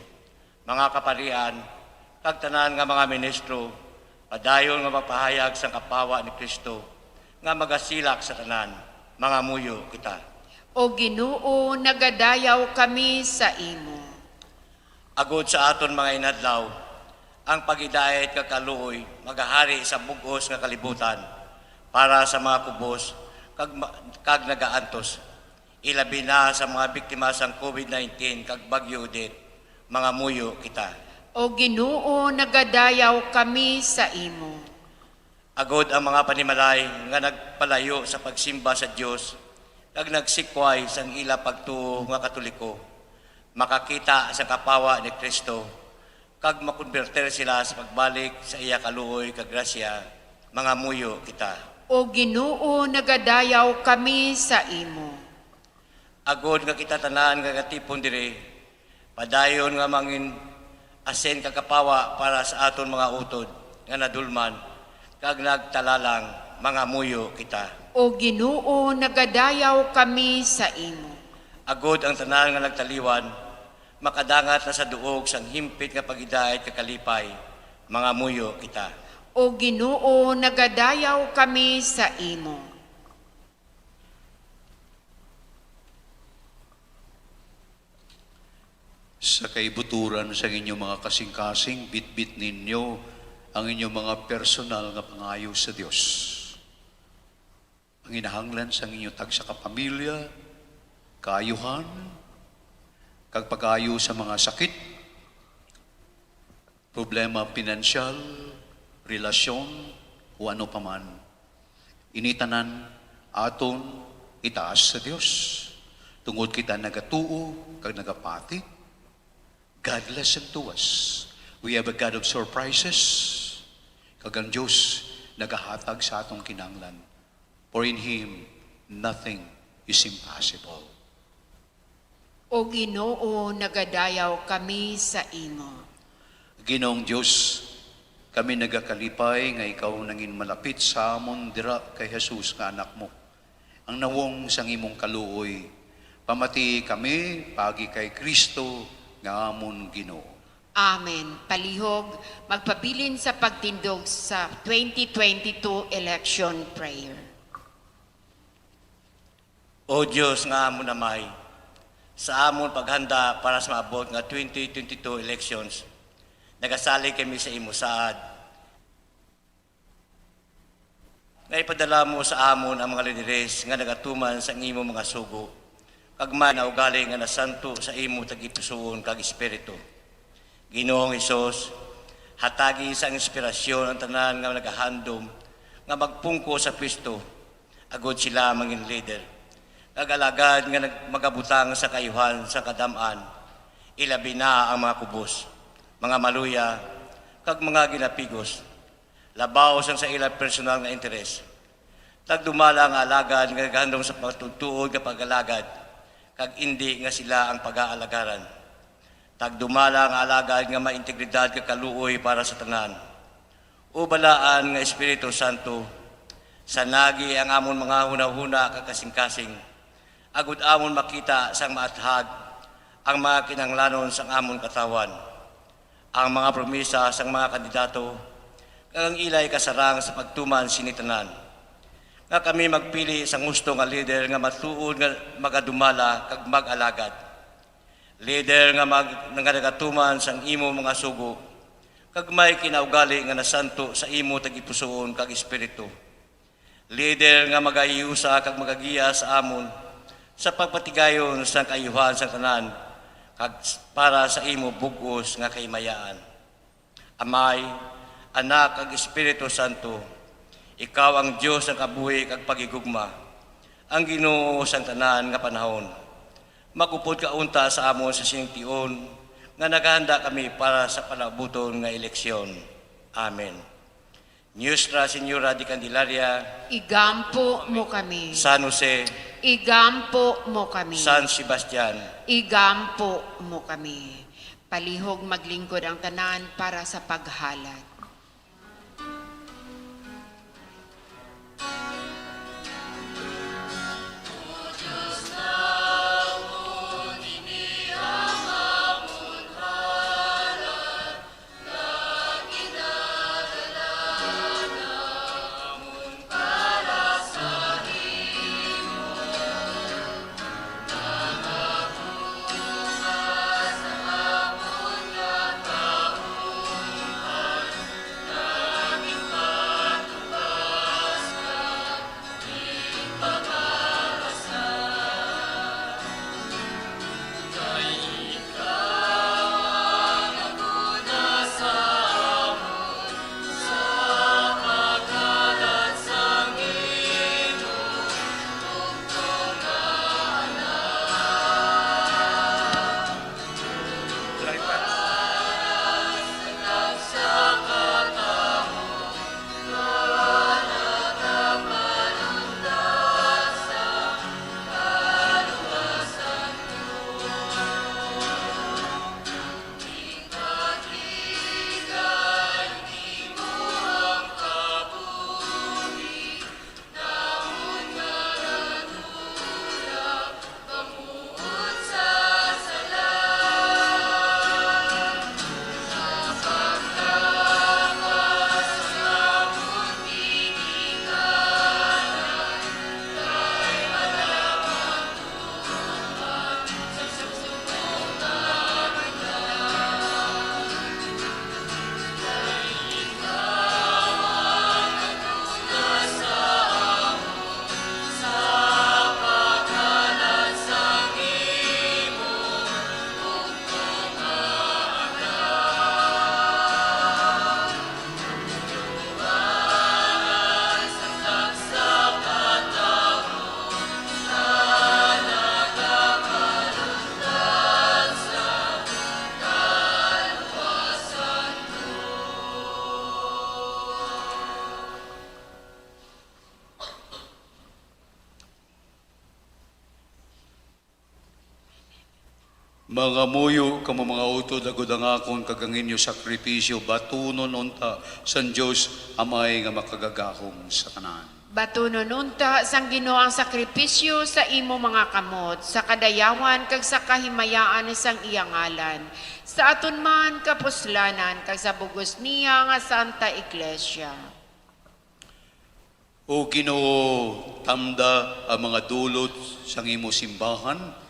mga kaparian, kag tanan nga mga ministro, padayon nga mapahayag sa kapawa ni Kristo, nga magasilak sa tanan, mga muyo kita. O Ginoo, nagadayaw kami sa imo. Agod sa aton mga inadlaw, ang pagidayat kakaluoy, magahari sa bugos nga kalibutan, para sa mga kubos, kag nagaantos, ilabi na sa mga biktima sang COVID-19 kag Bagyo Odette, mga muyo kita. O Ginoo, nagadayaw kami sa imo. Agod ang mga panimalay nga nagpalayo sa pagsimba sa Dios kag nagsikway sang ila pagtuo nga Katoliko, makakita sa kapawa ni Kristo kag makonverter sila sa pagbalik sa iya kaluoy kag grasya, mga muyo kita. O Ginoo, nagadayaw kami sa imo. Agod nga kita tanan nga gatipon diri, padayon nga mangin asen kakapawa para sa aton mga utod nga nadulman kag nagtalalang, mga muyo kita. O Ginoo, nagadayaw kami sa imo. Agod ang tanan nga nagtaliwan, makadangat na sa duog sang himpit nga pagidayat kakalipay, mga muyo kita. O Ginoo, nagadayaw kami sa imo. Sa kaibuturan sa inyong mga kasing-kasing, bit-bit ninyo ang inyong mga personal nga pangayo sa Dios. Ang inahanglan sa inyong tagsa kapamilya, kaayuhan, kag pag-ayo sa mga sakit, problema pinansyal, relasyon, o ano paman. Initanan aton itaas sa Dios. Tungod kita nagatuo, kag nagapati, God listen to us. We have a God of surprises. Kag ang Diyos nagahatag sa atong kinanglan. For in Him, nothing is impossible. O Ginoo, nagadayaw kami sa imo. Ginoong Diyos, kami nagakalipay nga ikaw nangin malapit sa amon dira kay Jesus nga anak mo. Ang nawong sang imong kaluoy, pamati kami pagi kay Kristo nga amon Ginoo. Amen. Palihog, magpabilin sa pagtindog sa 2022 election prayer. O Diyos nga amon amay, sa amon paghanda para sa maabot nga 2022 elections, nagasali kami sa imo saad. Nga ipadala mo sa amon ang mga lideres nga nagatuman sa imo mga sugo, kag man na ugali nga nasanto sa imo tag-ipusoon kag espiritu. Ginoong Hesus, hatagi sa inspirasyon ang tanan nga nagahandom nga magpungko sa Kristo, agod sila mangin leader. Kagalagad nga magabutang sa kayuhan sa kadamaan, ilabi na ang mga kubos, mga maluya, kag mga ginapigos, labaw sang sa ilang personal nga interes. Tagdumala ang alagad nga naghandom sa pagtutuod nga pag-alagad, kag hindi nga sila ang pag-aalagaran. Tagdumala ang alagad nga maintegridad kag kaluoy para sa tanan. Ubalaan nga Espiritu Santo, sanagi ang amon mga hunahuna kag kasing-kasing, agud amon makita sang maathag ang mga kinanglanon sang amon katawan, ang mga promesa sang mga kandidato, kag ang ilay kasarang sa pagtuman sinitanan. Nga kami magpili sang gusto nga leader nga matuod nga magadumala kag mag-alagad. Leader nga nagatuman sang imo mga sugo, kag may kinaugali nga nasanto sa imo tag-ipusoon kag espiritu. Leader nga magahiusa kag magagiya sa amon sa pagpatigayon sa kaayuhan sa tanan kag para sa imo bugos nga kahimayaan. Amay, Anak kag Espiritu Santo, ikaw ang Dios ng kabuhi kag pagigugma, ang Ginoo sa tanan nga panahon. Magupod ka unta sa amon sa siningtion nga naghahanda kami para sa palabuton nga eleksyon. Amen. Nuestra Señora de Candelaria, Igampo mo kami. San Jose, Igampo mo kami. San Sebastian, Igampo mo kami. Palihog maglingkod ang tanan para sa paghalad. Mga muyo, kamo mga utod, agod ang akon kagangin nyo sakripisyo, batunon unta, San Diyos, amay nga makagagahom sa tanan. Batunon unta sang Ginoo ang sakripisyo sa imo mga kamot, sa kadayawan kag sa kahimayaan sang iyang ngalan, sa aton man kapuslanan kag sa bugos niya nga Santa Iglesia. O Ginoo, tamda ang mga dulot sang imo simbahan,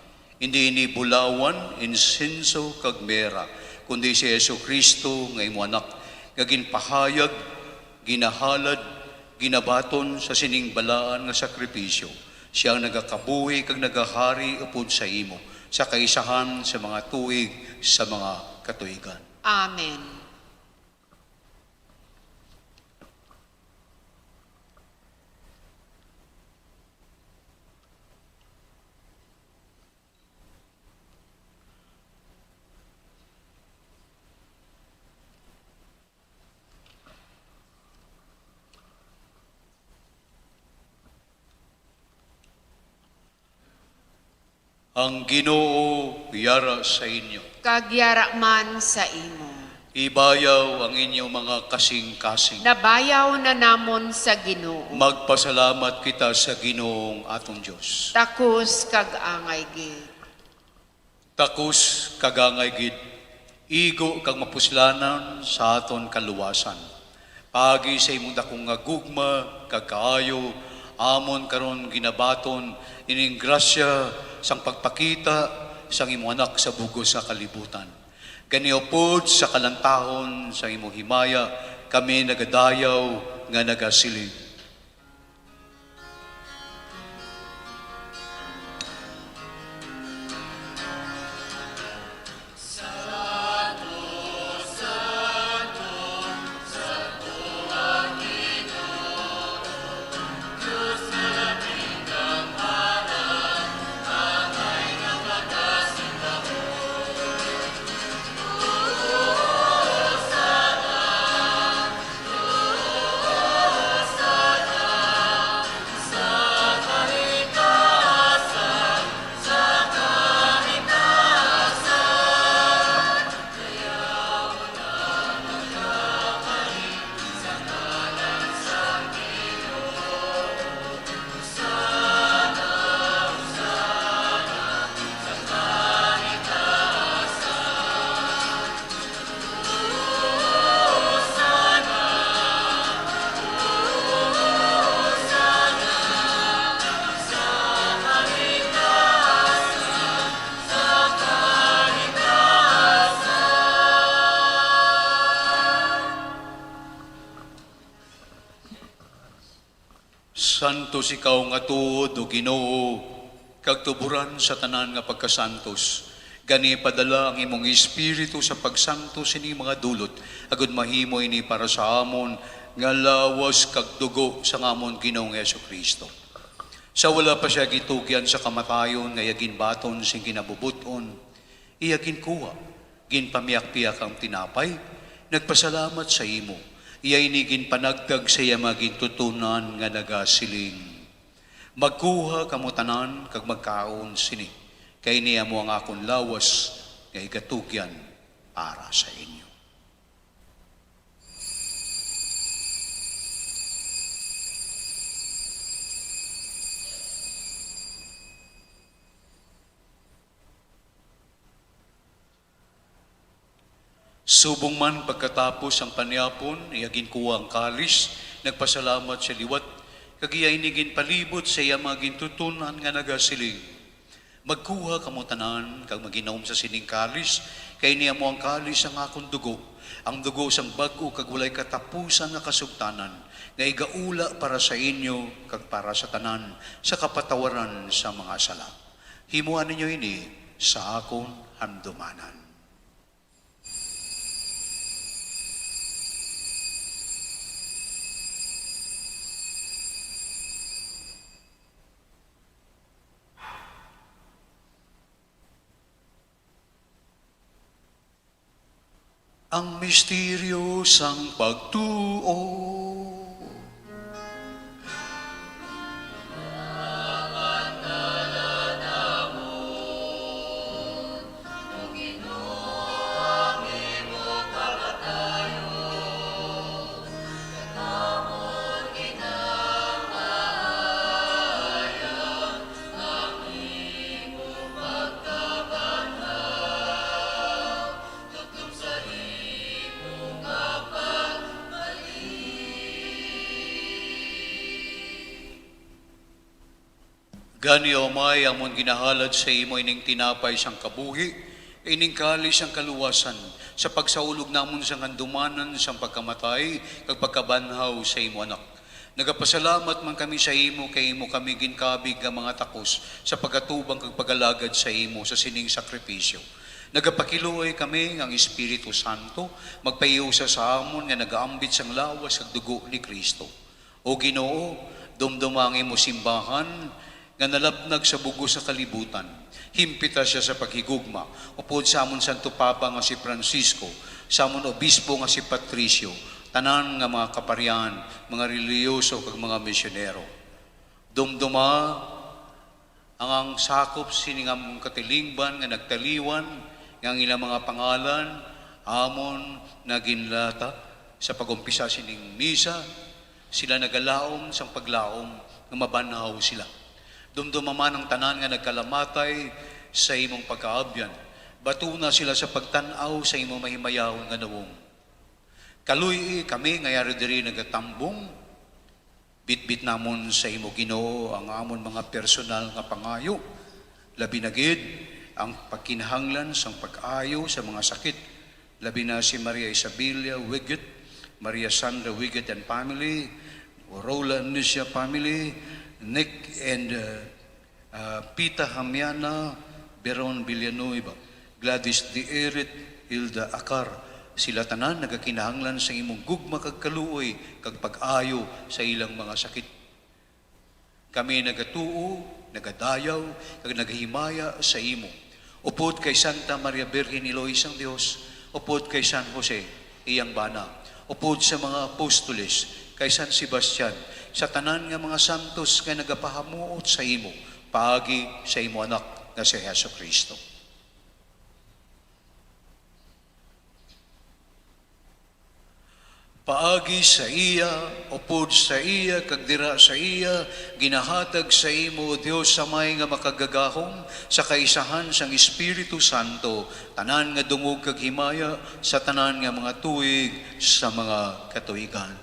hindi ni bulawan, insenso, kag mera, kundi si Yesu Kristo nga imo anak, nga ginpahayag, ginahalad, ginabaton sa siningbalaan nga sakripisyo. Siya ang nagakabuhi kag nagahari upod sa imo, sa kaisahan sa mga tuig, sa mga katuigan. Amen. Ang Ginoo yara sa inyo. Kagyara man sa imo. Ibayaw ang inyong mga kasing-kasing. Nabayaw na namon sa Ginoo. Magpasalamat kita sa Ginoong atong Diyos. Takos kag angay gid. Takos kagangay gid, igo kag mapuslanan sa aton kaluwasan. Pagi sa imong dakong nga gugma kag kaayo, amon karon ginabaton ining grasya sang pagpakita sang imo anak sa bugos sa kalibutan. Kaniupod sa kalantahon sa imo himaya, kami nagadayaw nga nagasilig. Santos ikaw nga tuod o Ginoo, kag tuburan sa tanan nga pagkasantos. Gani padala ang imong espiritu sa pagsantos ini mga dulot, agud mahimo ini para sa amon nga lawas kag dugo sa amon Ginoong Hesukristo. Sa wala pa siya gitugyan sa kamatayon, nga yagin baton sing ginabubuton, iyagin kuha, ginpamiyak-piyak ang tinapay, nagpasalamat sa imo, iyay nigin panagtag sa iya maging tutunan nga nagasiling. Magkuha kamutanan kag magkaon sini, kay niya mo ang akong lawas, nga igatugyan para sa inyo. Subong man pagkatapos ang panyapon, iyagin kuha ang kalis, nagpasalamat sa liwat, kagiyay nigin palibot sa iya maging tutunan nga nagasiling. Magkuha kamutanan, kag maginom sa sining kalis, kay niya mo ang kalis ang akong dugo, ang dugo sang bago kag walay katapusan nga kasugtanan, nga igaula para sa inyo, kag para sa tanan, sa kapatawaran sa mga sala. Himuan ninyo ini sa akong hamdumanan. Ang misteryo sang pagtuo. Gani o may amon ginahalad sa imo ining tinapay sang kabuhi, ining kalis ang kaluwasan, sa pagsaulog namon sang handumanan sang pagkamatay, kag pagkabanhaw sa imo anak. Nagapasalamat man kami sa imo, kay imo kami ginkabig nga mga takos, sa pagkatubang kag pagalagad sa imo sa sining sakripisyo. Nagapakiluoy kami ang Espiritu Santo, magpaiusa sa amon nga nagaambit sang lawas kag dugo ni Kristo. O Ginoo, dumdumang imo simbahan, nga nalabnag sa bugo sa kalibutan. Himpita siya sa paghigugma. Upod sa amon Santo Papa nga si Francisco, sa amon Obispo nga si Patricio, tanan nga mga kaparian, mga reliyoso kag mga misyonero. Dumduma ang sakop sining among katilingban nga nagtaliwan, nga ang ilang mga pangalan, amon naginlata sa pagumpisa sining misa, sila nagalaom sang paglaom nga mabanhaw sila. Dumdumaman ang tanan nga nagkalamatay sa imong pagkaabyan. Batuna sila sa pagtanaw sa imong mahimayahon nga nawong. Kaluy kami nga yari diri nagatambong, bitbit namon sa imo Ginoo ang amon mga personal nga pangayo. Labi na gid ang pagkinahanglan sang pag-ayo sa mga sakit. Labi na si Maria Isabella Wiggett, Maria Sandra Wiggett and family, Rola Anicia family, Nick and Pita Hamiana, Beron Villanueva, Gladys Dieret, Hilda Akar, sila tanan nagakinahanglan sa imong gugma kag kaluoy kag pag-ayo sa ilang mga sakit. Kami nagatuo, nagadayaw, kag naghimaya sa imo. Upod kay Santa Maria Virgen Eloisa ang Dios, upod kay San Jose, iyang bana, upod sa mga apostoles, kay San Sebastian, sa tanan nga mga santos nga nagapahamuot sa imo, paagi sa imo anak nga si Hesukristo. Paagi sa iya, upod sa iya, kag dira sa iya, ginahatag sa imo, Dios sa may nga makagagahom, sa kaisahan sang Espiritu Santo, tanan nga dungog kag himaya, sa tanan nga mga tuig, sa mga katuigan.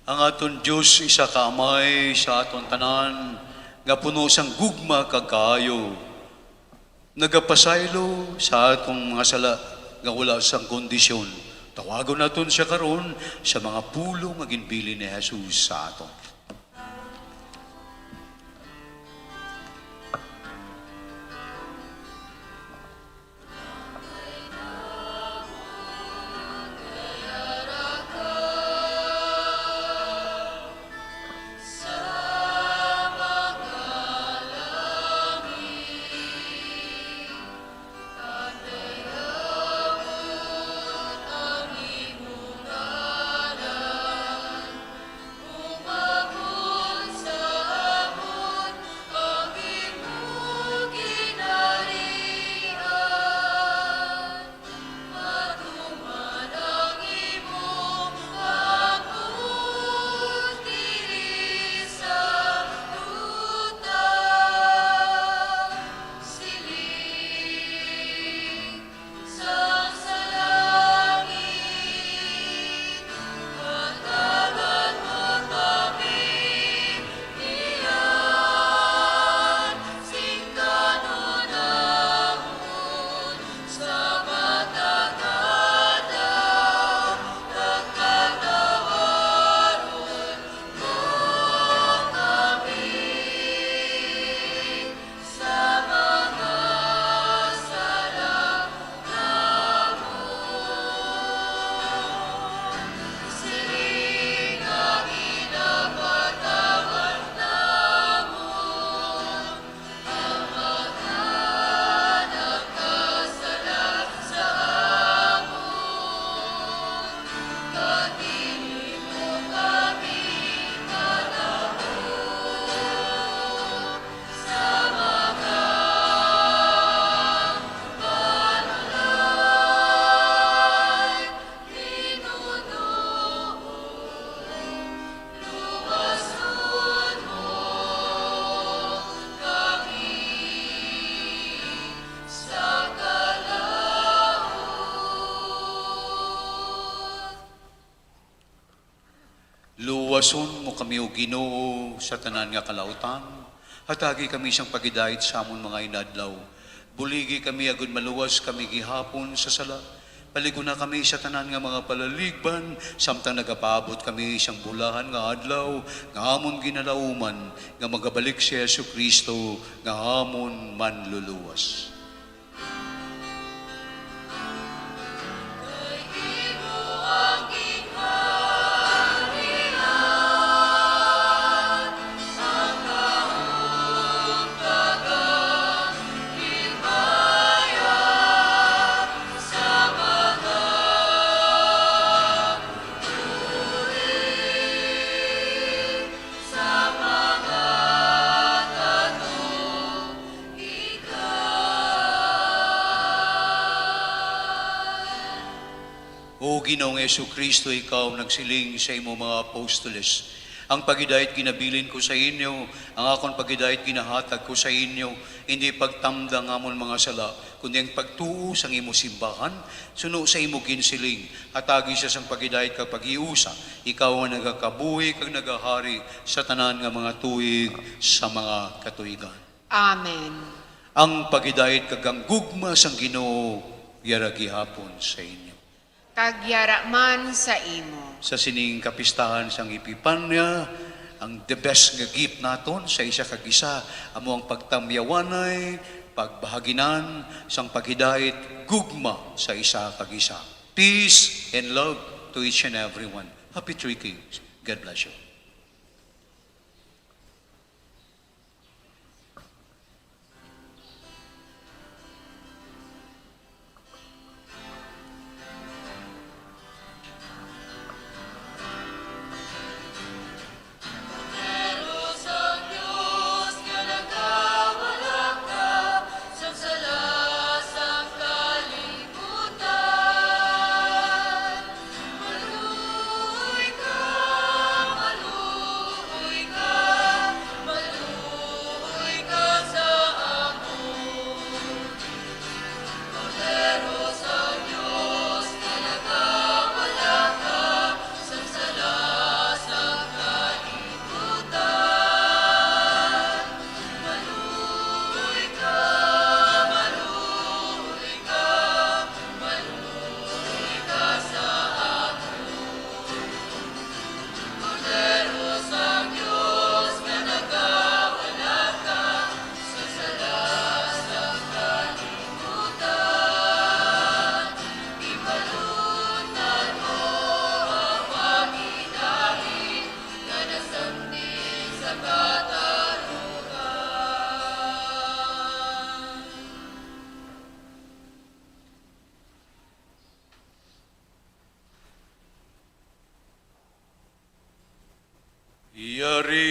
Ang aton Diyos isa ka amay sa aton tanan, nga puno sang gugma kag kaayo. Nagapasaylo sa atong mga sala nga wala sang kondisyon. Tawagon naton siya karon sa mga pulong nga ginbili ni Jesus sa aton. Luwason mo kami o Ginoo sa tanan nga kalautan. Hatagi kami siyang pagidait sa amon mga inadlaw. Buligi kami agud maluwas kami gihapon sa sala. Paligo na kami sa tanan nga mga palaligban, samtang nagapaabot kami siyang bulahan nga adlaw, nga amon ginalauman, nga magabalik si Yesu Kristo, nga amon manluluwas. O Ginoong Yesu Kristo, ikaw nagsiling sa imo mga apostoles. Ang pagidait ginabilin ko sa inyo, ang akong pagidait ginahatag ko sa inyo, hindi pagtamdang amon mga sala, kundi ang pagtuo sa imo simbahan, suno sa imo ginsiling, hatagi siya sang pagidait kag pag-iusa, ikaw ang nagakabuhi kag nagahari sa tanan nga mga tuig sa mga katuigan. Amen. Ang pagidait kag ang gugma sang Ginoo, yara gihapon sa inyo. Kagyara man sa imo. Sa sining kapistahan sang Epipanya, ang the best nga gift naton sa isa kag isa, amo ang pagtamyawanay, pagbahaginan, sang paghidait, gugma sa isa kag isa. Peace and love to each and everyone. Happy Three Kings. God bless you.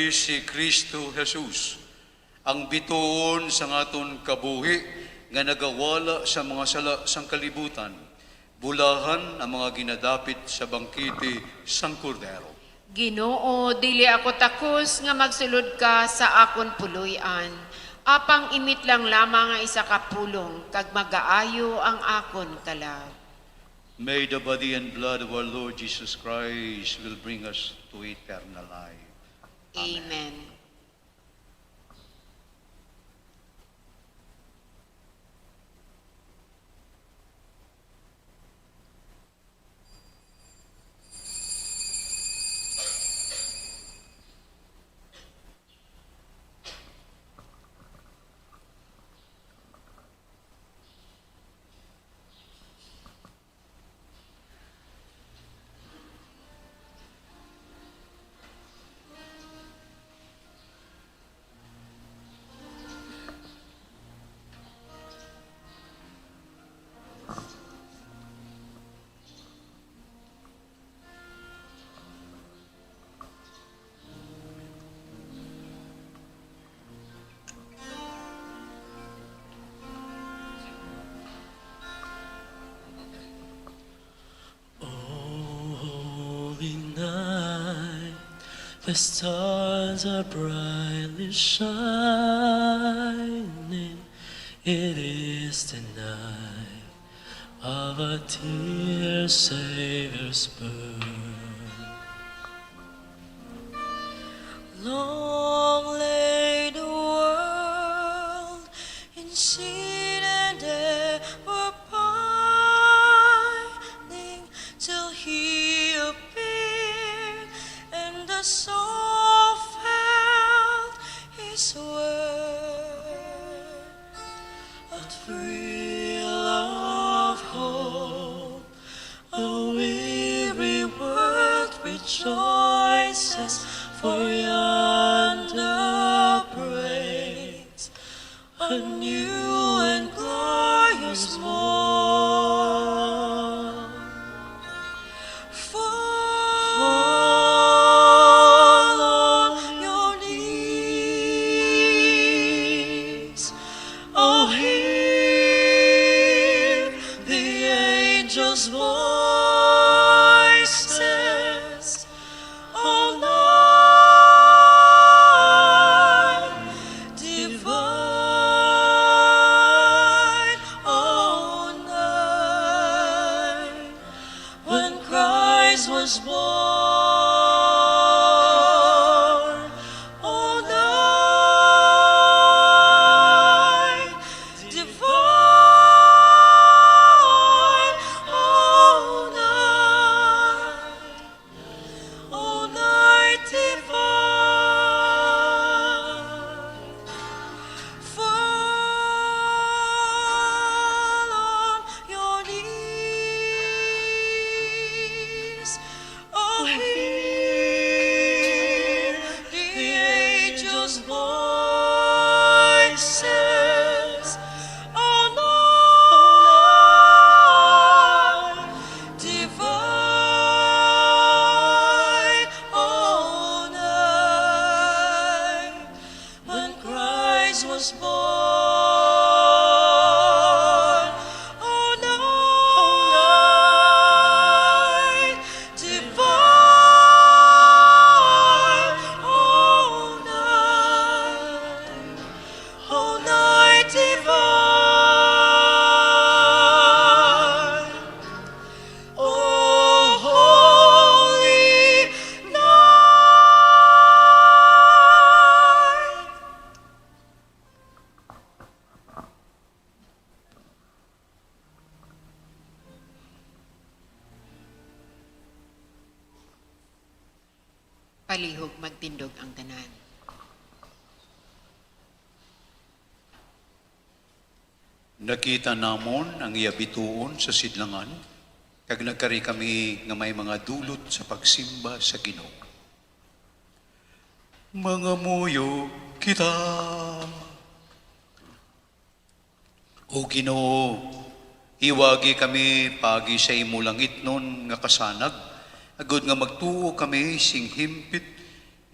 kami si Kristo Jesus, ang bituon sa ngaton kabuhi nga nagawala sa mga sala sang kalibutan, bulahan ang mga ginadapit sa bangkiti sang kordero. Ginoo, dili ako takos nga magsulod ka sa akon puloy-an. Apang imit lang lamang nga isa ka pulong, kag magaayo ang akon kalag. May the body and blood of our Lord Jesus Christ will bring us to eternal life. Amen. The stars are brightly shining. It is the night of a dear Savior's birth. Long lay the world in sin and ever pining till He appeared, and the soul felt His word. A thrill of hope, a weary world rejoices, for yonder breaks a new and glorious morn. Fall on your knees, oh, hear the angels' voices. All night divine, all night when Christ was born. All night divine, all night divine. Fall on your knees, oh, hear the angels' voices. All night divine, all night when Christ was born. All night divine, all night divine. Oh, holy night. Palihog magtindog ang tanan. Nakita namon ang iyabituon sa sidlangan, kag nagkari kami nga may mga dulot sa pagsimba sa Ginoo. Mga muyo kita, o Ginoo, iwagi kami pagi sa imo langit nun nga kasanag, agod nga magtuo kami sing himpit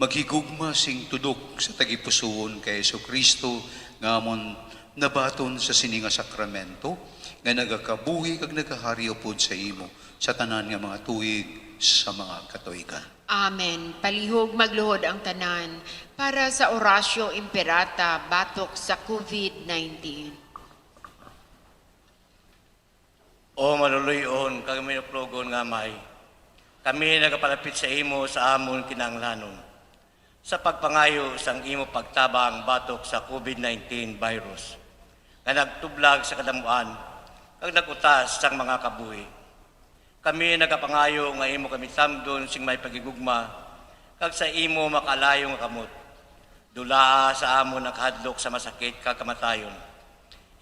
maghigugma sing tudok sa tagipusoon kay Jesucristo nga amon nabaton sa sininga sakramento nga nagakabuhi kag nagahari upod sa imo sa tanan nga mga tuig sa mga katuigan. Amen. Palihog magluhod ang tanan para sa orasyo imperata batok sa COVID-19. O maluluyon, kag minuplogon nga may, kami nagapalapit sa imo sa amon kinanglanon. Sa pagpangayo sang imo pagtabang batok sa COVID-19 virus, nga nagtublag sa kadamuan, kag nagutas sang mga kabuhi. Kami nagapangayo nga imo kami tamdon sing may pagigugma, kag sa imo makalayo nga kamot. Dula sa amon ang kahadlok sa masakit kag kamatayon.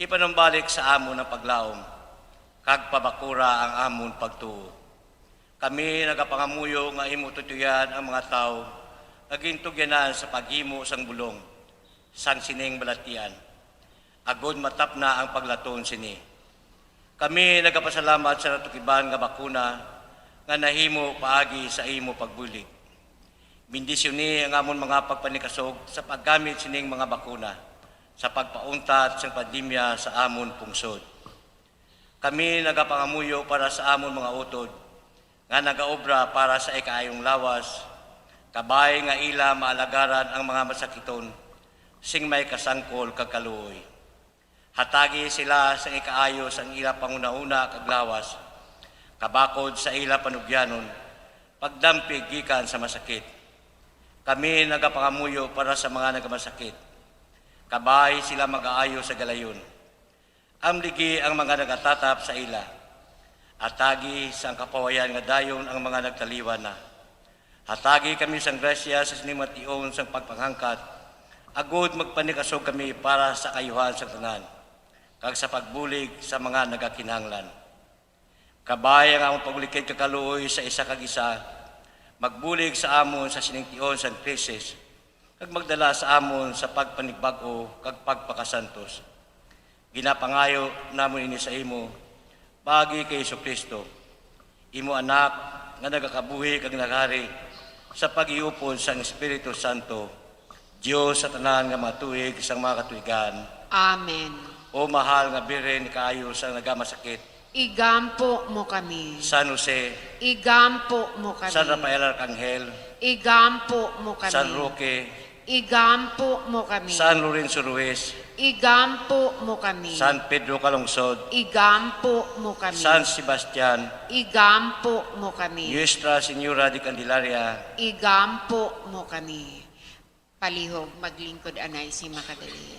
Ipanumbalik sa amon ang paglaom, kag pabakura ang amon pagtuo. Kami nagapangamuyo nga imo tutuyan ang mga tao, nagintugyanan sa paghimo sang bulong, sang sining balatian. Agod matap na ang paglaton sini. Kami nagapasalamat sa natukiban nga bakuna nga nahimo paagi sa imo pagbulig. Bendisyon ni ang amon mga pagpanikasog sa paggamit sining mga bakuna sa pagpauntat sa pandemya sa amon pungsod. Kami nagapangamuyo para sa amon mga utod nga nagaobra para sa ikaayong lawas, kabay nga ila maalagaran ang mga masakiton, sing may kasangkol kagkaluoy. Hatagi sila sa ikaayo sa ila panguna-una kag lawas, kabakod sa ila panugyanon, pagdampig gikan sa masakit. Kami nagapangamuyo para sa mga nagamasakit, kabay sila mag-aayo sa galayon. Amligi ang mga nagatatap sa ila, atagi sa kapawayan nga dayon ang mga nagtaliwan na. Hatagi kami sang grasya sa sinimation sang pagpanghangkat, agud magpanikasog kami para sa kayuhan sa tanan, kag sa pagbulig sa mga nagakinahanglan. Kabay ang among pagbulikid kakaluoy sa isa kag isa, magbulig sa amon sa siningtion sang krisis, kag magdala sa amon sa pagpanigbago kag pagpakasantos. Ginapangayo namon ini sa imo, pagi kay Jesucristo, imo anak nga nagakabuhi kag nagahari sa pag-iupon sang Espiritu Santo, Dios sa tanan nga mga tuig sang mga katuigan. Amen. O mahal nga Birhen ni kaayo sang nagamasakit, Igampo mo kami. San Jose, Igampo mo kami. San Rafael Arcangel, Igampo mo kami. San Roque, Igampo mo kami. San Lorenzo Ruiz, Igampo mo kami. San Pedro Calungsod, Igampo mo kami. San Sebastian, Igampo mo kami. Nuestra Señora de Candelaria, Igampo mo kami. Palihog maglingkod anay si makadali.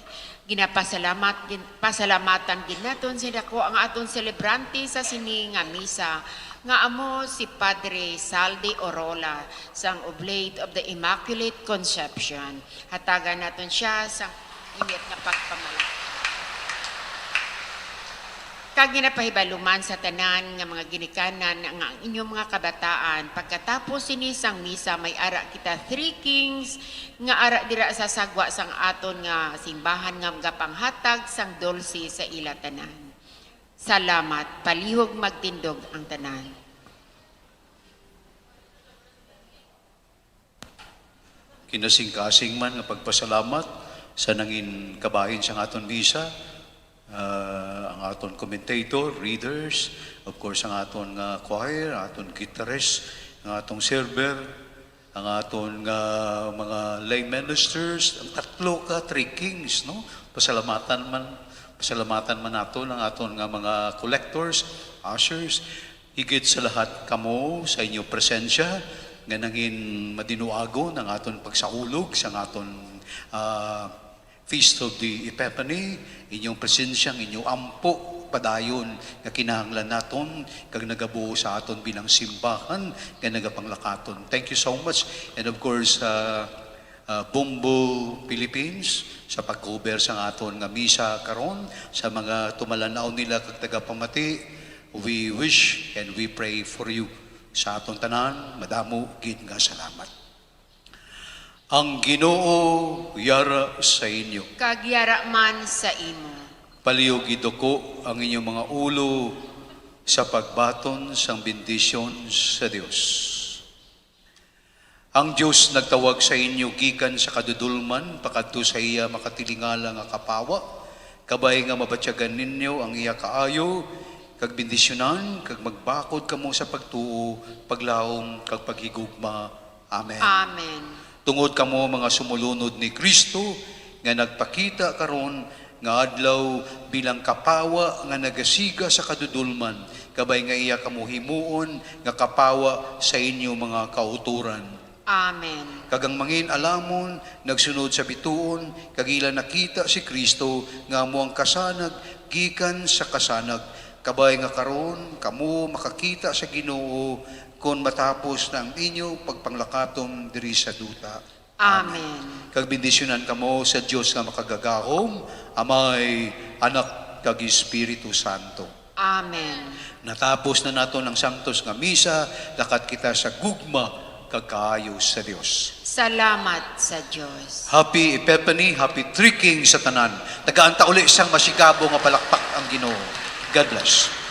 Pasalamatan ginaton si dako ang aton celebrante sa sini nga misa nga amo si Padre Saldi Orola sang Oblate of the Immaculate Conception. Hatagan naton siya sa init nga pagpamalaki. Kag ginapahibaluman sa tanan nga mga ginikanan nga inyong mga kabataan, pagkatapos sini sang misa may ara kita 3 Kings nga ara dira sa sagwa sang aton nga simbahan nga gapanghatag sang dulce sa ila tanan. Salamat, palihog magtindog ang tanan. Kinasing-kasing man nga pagpasalamat sa nangin kabahin sa aton misa, ang aton commentator, readers, of course ang aton choir, ang aton guitarist, ang atong server, ang aton mga lay ministers, ang 3 kings, no? Pasalamatan man nato ang aton mga collectors, ushers, higit sa lahat kamo sa inyong presensya nga nangin madinuago ng aton pagsaulog sa aton Feast of the Epiphany, inyong presensyang, inyong ampo, padayon, nga kinahanglan naton, kag nagabuo sa aton bilang simbahan, nga nagapanglakaton. Thank you so much. And of course, Bombo Philippines, sa pag-cover sa aton nga misa karon, sa mga tumalanaw nila kag tagapamati, we wish and we pray for you. Sa aton tanan, madamo gid nga salamat. Ang Ginoo yara sa inyo. Kagyara man sa imo. Palihog idoko ang inyong mga ulo sa pagbaton sang bendisyon sa Dios. Ang Diyos nagtawag sa inyo gikan sa kadudulman, pakadto sa iya makatilingala nga kapawa, kabay nga mabatyagan ninyo ang iya kaayo, kag bendisyonan, kag magbakod kamo sa pagtuo, paglaom, kag paghigugma. Amen. Amen. Tungod kamo mga sumulunod ni Kristo, nga nagpakita karon nga adlaw bilang kapawa nga nagasiga sa kadudulman, kabay nga iya kamo himuon nga kapawa sa inyo mga kauturan. Amen. Kagang mangin alamon, nagsunod sa bituon, kagila nakita si Kristo, nga mo ang kasanag, gikan sa kasanag. Kabay nga karon, kamo makakita sa Ginoo, kung matapos na ang inyo pagpanglakatom diri sa duta. Amen. Kag bendisyonan kamo sa Dios nga makagagahom, Amay, Anak, kag Espiritu Santo. Amen. Natapos na nato ng Santos nga misa, lakat kita sa gugma, kagkaayo sa Dios. Salamat sa Diyos. Happy Epiphany, happy Three Kings sa tanan. Tagaanta uli isang masigabo nga palakpak ang Ginoo. God bless.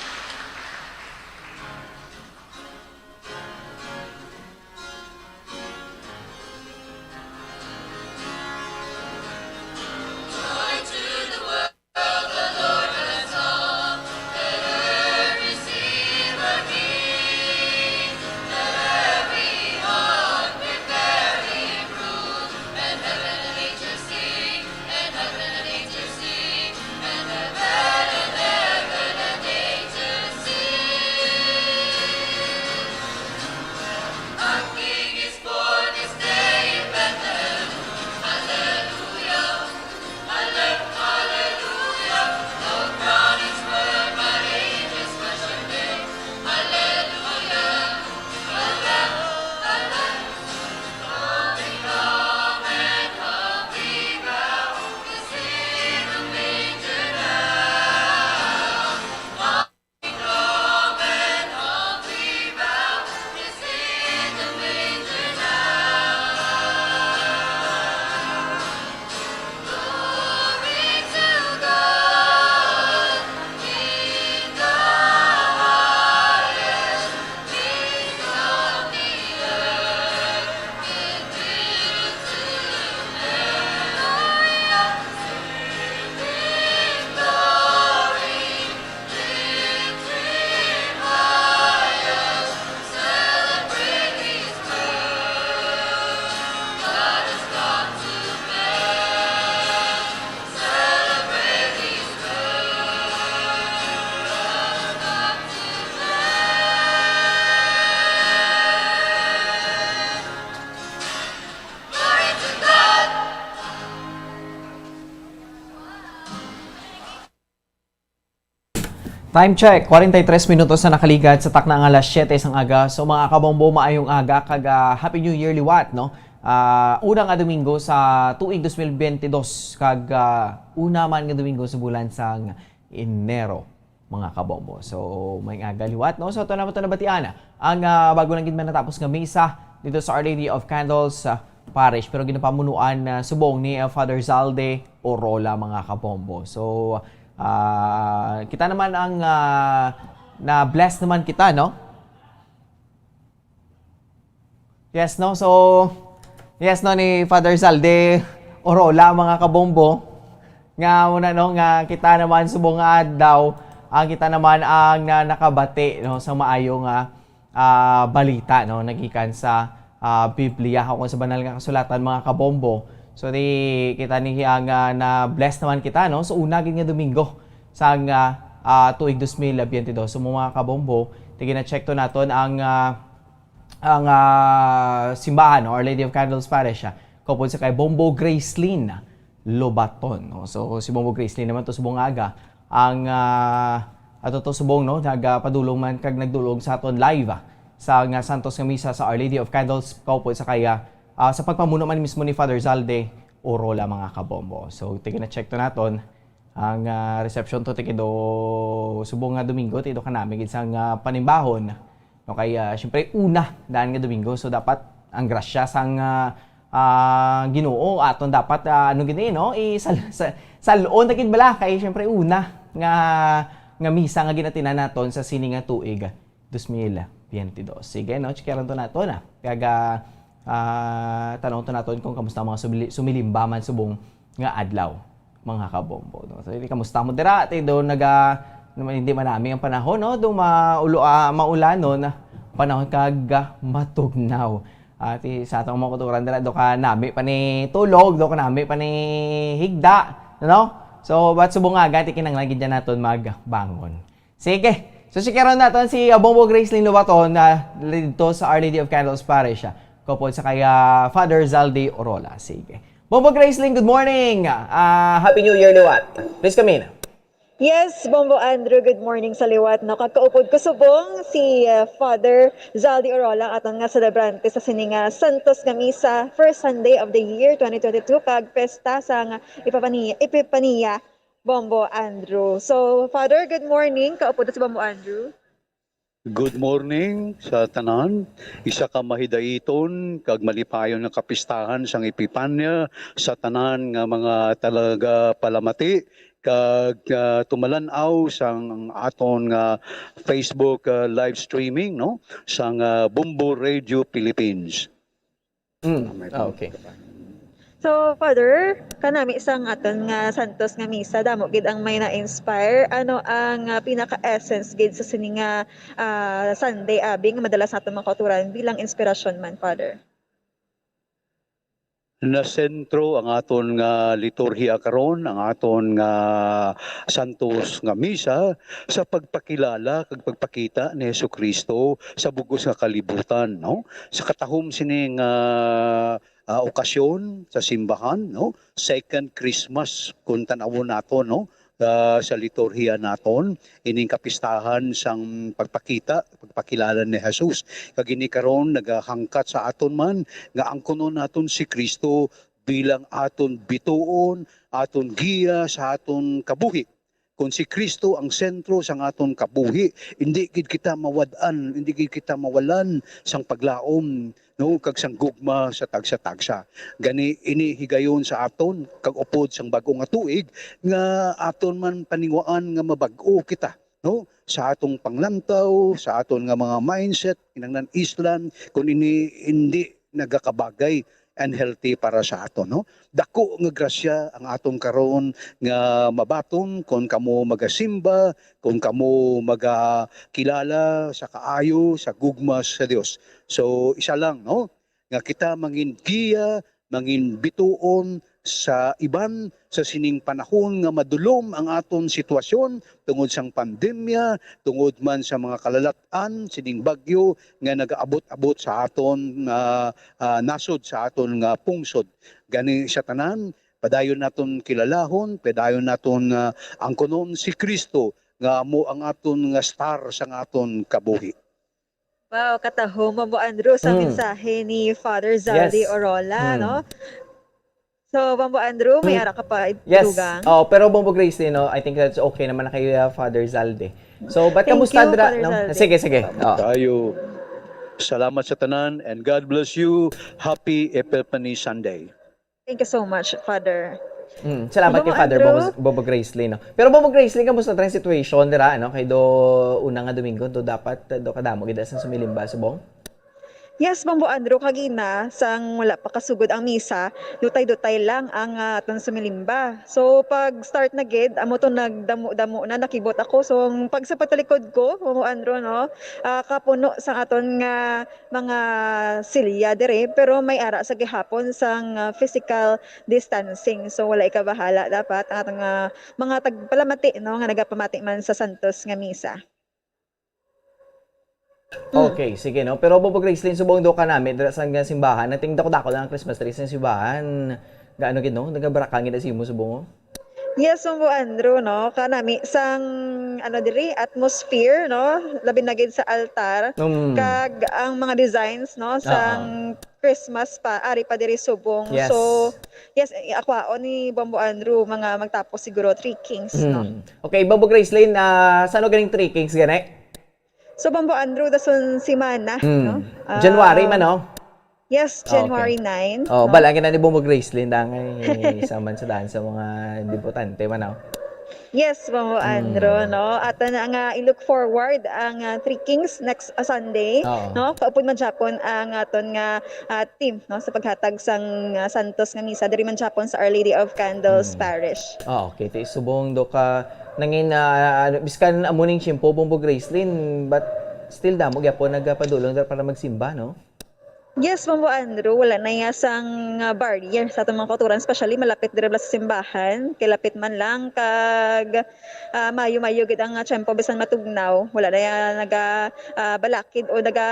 Time check, 43 minutos na nakaligat sa takna ng alas 7 sang aga. So mga kabombo, maayong aga kag Happy New Year liwat, no? Una nga Domingo sa tuig 2022 kag una man nga Domingo sa bulan sang Enero, mga kabombo. So may aga liwat, no? So ito naman ito nabatian ang bago lang gid man natapos nga misa dito sa Our Lady of Candles Parish, pero ginapamunuan subong ni Father Zalde Orola, mga kabombo. So kita naman ang na-bless naman kita, no? Yes, no? So, yes, no, ni Father Zalde Orola, mga kabombo. Nga muna, no, nga kita naman subong daw, ang kita naman ang nakabati, no, sa maayong balita, no, nagikan sa Biblia, kung sa banal nga kasulatan, mga kabombo. So, kita ni ang na-bless naman kita, no? So, una gid nga Domingo sa tuig 2022. So, mga kabombo, na-check to naton ang simbahan, no? Our Lady of Candles Parish, kupod sa kay Bombo Gracelyn Lobaton, no? So, si Bombo Gracelyn naman to subong aga ang ato to subong, no, nagpadulong man kag nagdulog sa aton live sa Santos nga misa sa Our Lady of Candles, kupod sa kaya sa pagpamuno man mismo ni Father Zalde Orola, mga kabombo. So, na-check to naton ang reception to tikido subong nga Domingo, tido ka namin isang panimbahon, no, kaya syempre una daan nga Domingo, so dapat ang grasya sang Ginoo aton dapat ano gini, no, saloon na gid bala, kay syempre una nga misa nga ginatinan naton sa sini nga tuig 2022. Sige, no, checkeran to naton kaga tanong to naton kung kamusta ang mga sumilimba man subong nga adlaw mga kabombo, no? So kamusta mo dira ate do hindi man namin ang panahon, no, do maulan no na panahon kag matugnaw. At sa atong mga kuturan dira do ka nami pa ni tulog, do ka nami pa ni higda, no? So bat subong nga gati kinanglan gid naton magbangon. Sige. So si karon naton si Bombo Gracelyn Lobaton na dito sa Our Lady of Candles Parish. Kopod sa kaya Father Zaldi Orola. Sige. Bombo Gracelyn, good morning. Happy New Year, Liwat. Please come in. Yes, Bombo Andrew, good morning sa liwat. No? Kakaupod ko subong si Father Zaldi Orola at nga celebrante sa sininga Santos nga Misa, first Sunday of the year 2022, kag pesta sa Epipania, Bombo Andrew. So, Father, good morning. Kaupod si Bombo Andrew. Good morning sa tanan. Isa ka mahidaiton kag malipayon nga kapistahan sang Epipanya sa tanan nga mga talaga palamati kag tumalanaw sang aton nga Facebook live streaming, no, sang Bombo Radio Philippines. Okay. So, Father, kanami isang aton nga Santos nga Misa, damo gid ang may na-inspire. Ano ang pinaka-essence gid sa sini nga Sunday abi nga madalas naton mga kauturan bilang inspirasyon man, Father? Na sentro ang aton nga liturhiya karon, ang aton nga Santos nga Misa sa pagpakilala kag pagpakita ni Jesucristo sa bugos nga kalibutan, no? Sa katahom sining okasyon sa simbahan, no? Second Christmas kung tanawon naton, no? Sa liturhiya naton, ining kapistahan sang pagpakilala ni Jesus. Kag ini karon nagahangkat sa aton man nga angkonon naton si Kristo bilang aton bituon, aton giya sa aton kabuhi. Kung si Kristo ang sentro sang aton kabuhi, hindi gid kita mawad-an, hindi gid kita mawalan sang paglaom, no, kag sang gugma sa tagsa-tagsa. Gani ini higayon sa aton kag upod sang bag-o nga tuig nga aton man paningwaan nga mabag-o kita, no, sa atong panglantaw, sa aton nga mga mindset kinahanglan islan kun ini hindi nagakabagay and healthy para sa aton, no. Dako nga grasya ang aton karon nga mabaton kung kamo magasimba, kung kamo magakilala sa kaayo sa gugma sa Dios. So isa lang, no, nga kita mangin giya, mangin bituon sa iban sa sining panahon nga madulom ang aton sitwasyon tungod sang pandemya, tungod man sa mga kalalatan, sining bagyo nga nagaabot-abot sa aton nasod sa aton nga pungsod. Gani sa tanan, padayon naton kilalahon, padayon naton angkonon si Kristo nga mo ang aton nga star sa aton kabuhi. Wow, katahom Bombo Andrew sa mensahe ni Father Zaldi Orola, no? So, Bombo Andrew, may ara ka pa idugang? Yes. Pero Bombo Gracelyn, no, I think that's okay naman na kay Father Zaldi. So, ba't kamusta dra? No? Sige. Tayo. Salamat sa tanan and God bless you. Happy Epiphany Sunday. Thank you so much, Father. Salamat kay Father Bombo Gracelyn, no. Pero Bombo Gracelyn, kamusta tra situation dira, no? Kay do una nga Domingo, do dapat do kadamo gid sa sumilimba subong? Yes, Bombo Andrew, kagina, sang wala pa kasugod ang misa, dutay-dutay lang ang aton sumilimba. So, pag start na gid, amo to nagdamo-damo na, nakibot ako. So, pag sa patalikod ko, Bombo Andrew, no, kapuno sa aton nga mga silya dire, pero may ara sa gihapon sang physical distancing. So, wala ikabahala dapat ang atong mga tagpalamati, no, nga nagapamati man sa Santos nga misa. Okay, sige, no. Pero Bombo Gracelyn, subong do ka namin sa simbahan. Nating dako-dako lang ang Christmas tree sa simbahan. Gaano gid, no? Nagabarakang gid si mo subong. Yes, Bombo Andrew, no. Kanami sang diri atmosphere, no. Labi na gid sa altar. Kag ang mga designs, no, sang Christmas pa ari pa diri subong. Yes. So, yes, akwaon ni Bombo Andrew mga magtapos siguro 3 Kings, no. Okay, Bombo Gracelyn, saan ganing 3 Kings gani? So, Bombo Andrew, dason simana, no? January man, no? Yes, January 9. Balangin na ni Bombo Gracelyn dangay saman sa daan sa mga debutante man, no? Yes, Mamo Andro, no? At nga i-look forward ang Three Kings next Sunday, Oo. no? Kaupod man Japon ang aton nga team, no? Sa paghatag sang Santos nga misa diri man Japon sa Our Lady of Candles Parish. Okay, ti subong do ka nangin biskan amuning Chimpo Bombo Gracelyn but still damo gyapon nagapadulong para magsimba, no? Yes, Mamo Andrew, wala na yasang barrier sa atong mga kauturan, especially malapit diri sa simbahan, kay lapit man lang kag mayo-mayo gid ang tiyempo bisan matugnaw, wala na ya naga balakid o naga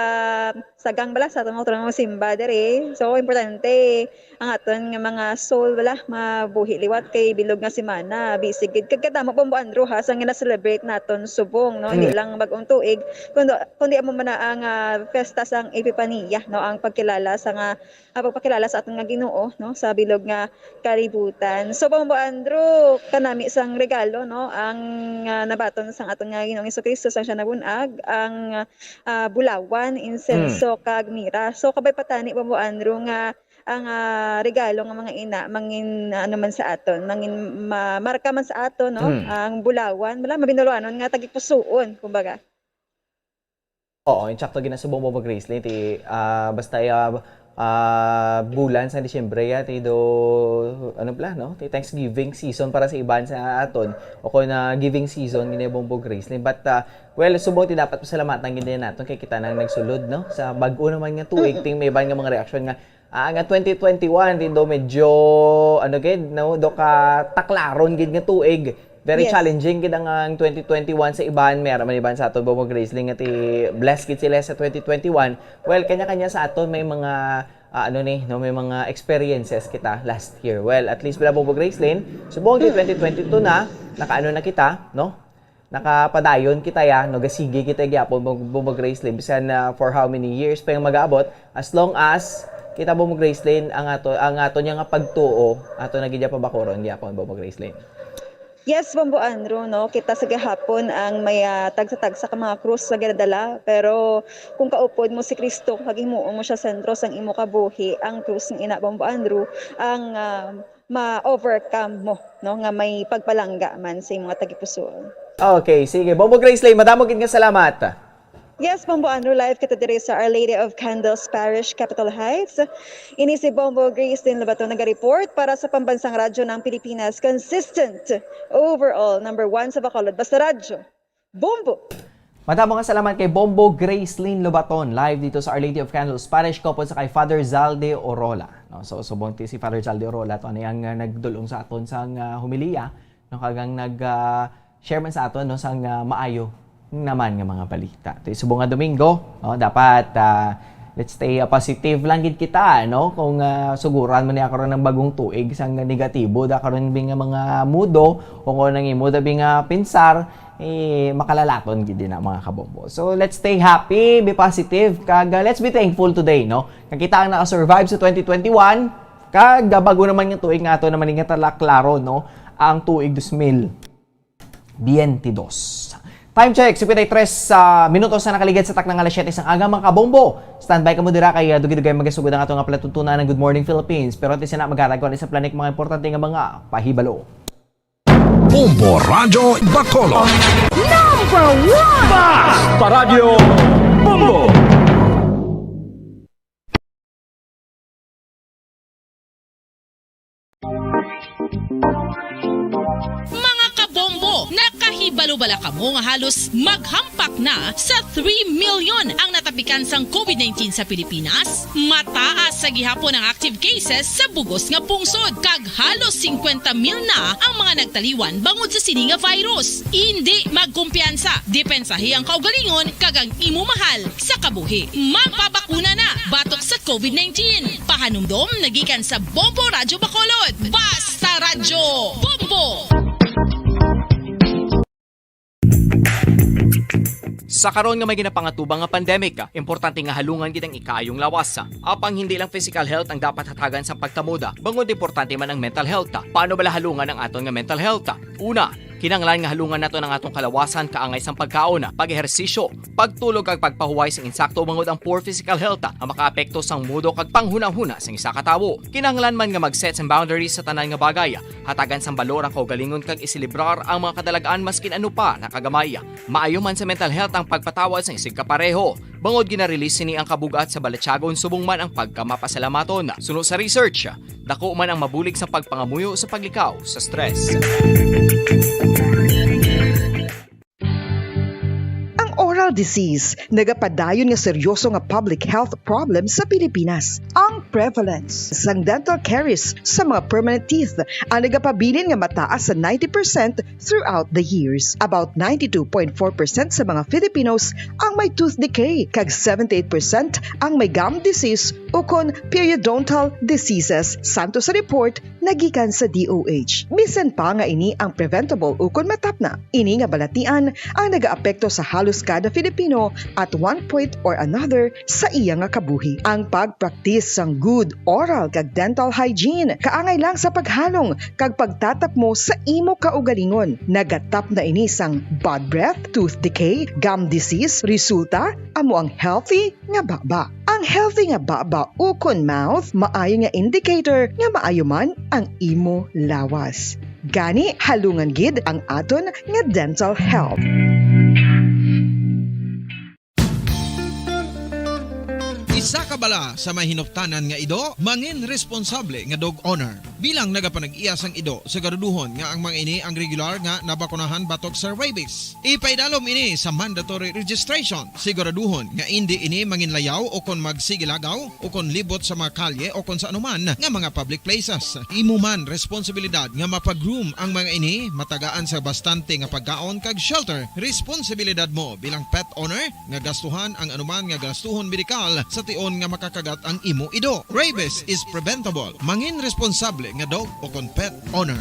sagang bala sa atong mga kauturan nga simba diri. So importante ang aton nga mga soul wala mabuhi liwat kay bilog nga semana, bisig gid kag kadamo Mamo Andrew ha sang na-celebrate naton subong, no? Hindi lang bagong tuig kundi amo man na ang pesta sang Epipania, no? Ang pagkilala sa nga pagpakilala sa aton nga Ginoo, no, sa bilog nga kalibutan. So Mamo Andrew, kanami sang regalo, no, ang nabaton sang aton nga Ginoong Hesukristo sang siya nabunag, ang bulawan, insenso kag mira. So kabay patani Mamo Andrew nga ang regalo nga mga ina mangin ano man sa aton, mangin marka man sa aton, no, ang bulawan, wala mabinuluanon nga tagipusoon kumbaga. Oo, yung sakto ginasubong mo Gracelyn ti basta bulan sa Disyembre ya ti do ano pala no? Ti Thanksgiving season para sa iban sa aton o ko na giving season gini Bombo Gracelyn. But well, subong ti dapat pasalamatan gid naton kay kita nang nagsulod no sa bag-o naman nga tuig ting may iban nga mga reaksyon nga nga 2021 din do medyo ano gid no do ka taklaron gid nga tuig. Very challenging gid ang 2021 sa iban, meron man iban sa aton Bombo Gracelyn nga ti blessed gid sila sa 2021. Well, kanya-kanya sa aton may mga may mga experiences kita last year. Well, at least bila Bombo Gracelyn, subong ti 2022 na nakaano na kita, no? Nakapadayon kita ya, no gasigi kita gyapon Bombo Gracelyn bisan for how many years pa yung mag-aabot as long as kita Bombo Gracelyn ang ato nya nga pagtuo, ato na gid pa bakoron gyapon Bombo Gracelyn. Yes, Bombo Andrew, no? Kita sa gahapon ang may tagsa-tagsa ka mga krus sa ginadala. Pero kung kaupod mo si Kristo, kag himuon mo siya sentro sang imo kabuhi, ang krus ng ina Bombo Andrew, ang ma-overcome mo, no? Nga may pagpalangga man sa imong tagipusoon. Okay, sige. Bombo Gracelyn, madamo gid nga salamat. Yes, Bombo Andrew, live kita diri sa Our Lady of Candles Parish, Capitol Heights. Ini si Bombo Gracelyn Lobaton nag-report para sa Pambansang Radyo ng Pilipinas. Consistent, overall, number 1 sa Bacolod. Basta radyo. Bombo! Madamo nga salamat kay Bombo Gracelyn Lobaton, live dito sa Our Lady of Candles Parish, kopod sa kay Father Zalde Orola. No, so subong ti si Father Zalde Orola, to ano yung nagdulong sa aton sang humiliya, no, kagang nag-share man sa aton no, sang maayo naman nga mga balita. Ito subong nga Domingo, no, dapat let's stay positive lang gid kita, no? Kung suguran man niya karon ng bagong tuig sang negatibo, da karon bing mga mudo, kung nang imo da bing pinsar, makalalaton gid na mga kabombo. So let's stay happy, be positive, kag let's be thankful today, no? Kag kita ang naka-survive sa 2021, kag bago naman yung tuig nga ato naman nga klaro, no? Ang tuig 2022. Time check, 53 minutos na nakaligid sa taknang alas 7 sang aga mga kabombo. Standby ka mo dira kay dugay-dugay magasugod ang ato nga palatuntunan ng Good Morning Philippines. Pero iti sina maghatag ko sa planik mga importante nga mga pahibalo. Bombo Radyo Bacolod. Number 1! Basta Radyo Bombo! Nakahibalo-bala ka mo nga halos maghampak na sa 3 million ang natapikan sang COVID-19 sa Pilipinas. Mataas sa gihapon ang active cases sa bugos nga pungsod kag halos 50,000 na ang mga nagtaliwan bangod sa sini nga virus. Hindi magkumpiyansa, depensahi ang kaugalingon kag ang imo mahal sa kabuhi. Magpabakuna na batok sa COVID-19. Pahanumdom nagikan sa Bombo Radyo Bacolod. Basta Radyo Bombo! Sa karon nga may ginapangatubang nga pandemic, importante nga halungan gid ang ikayong lawas. Apang hindi lang physical health ang dapat hatagan sa pagtamuda, bangod importante man ang mental health. Paano bala halungan ang aton nga mental health? Una, Kinanglan nga halungan nato ng atong kalawasan kaangay sang pagkaon, pag-ehersisyo, pagtulog kag pagpahuway sang insakto bangod ang poor physical health ang makaapekto sang mudo kag panghunahuna sang isa ka tawo. Kinanglan man nga mag-set sang boundaries sa tanan nga bagay, hatagan sang balor ang kaugalingon kag isilibrar ang mga kadalagaan maskin ano pa nakagamay. Maayo man sa mental health ang pagpatawad sang isig kapareho. Bangod gina-release ni ang kabugat sa Balatsyagon subong man ang pagkamapasalamaton. Sunod sa research, dako man ang mabulig sa pagpangamuyo sa paglikaw sa stress. Oral disease, nagapadayon nga seryoso nga public health problem sa Pilipinas. Ang prevalence sang dental caries sa mga permanent teeth ang nagapabilin nga mataas sa 90% throughout the years. About 92.4% sa mga Filipinos ang may tooth decay, kag 78% ang may gum disease o kon periodontal diseases, santo sa report nagikan sa DOH. Bisan pa nga ini ang preventable o kon matapna. Ini nga balatian ang nagaapekto sa halos kada Filipino at one point or another sa iya nga kabuhi. Ang pagpractice sang good oral kag dental hygiene kaangay lang sa paghalong kag pagtatap mo sa imo kaugalingon. Nagatap na ini sang bad breath, tooth decay, gum disease, resulta amo ang healthy nga baba. Ang healthy nga baba ukon mouth maayo nga indicator nga maayo man ang imo lawas. Gani halungan gid ang aton nga dental health. Isa ka bala sa may hinuptanan nga ido, mangin responsable nga dog owner. Bilang nagapanag-iyas ang ido, siguraduhon nga ang mga ini ang regular nga nabakunahan batok sa rabies. Ipaidalom ini sa mandatory registration. Siguraduhon nga hindi ini manginlayaw o kon magsigilagaw o kon libot sa mga kalye o kon sa anuman nga mga public places. Imo man responsibilidad nga mapag-groom ang mga ini, matagaan sa bastante nga pagkaon kag shelter. Responsibilidad mo bilang pet owner nga gastuhan ang anuman nga gastuhon medikal sa tion nga makakagat ang imo ido. Rabies is preventable. Mangin responsable nga dog o kon pet owner.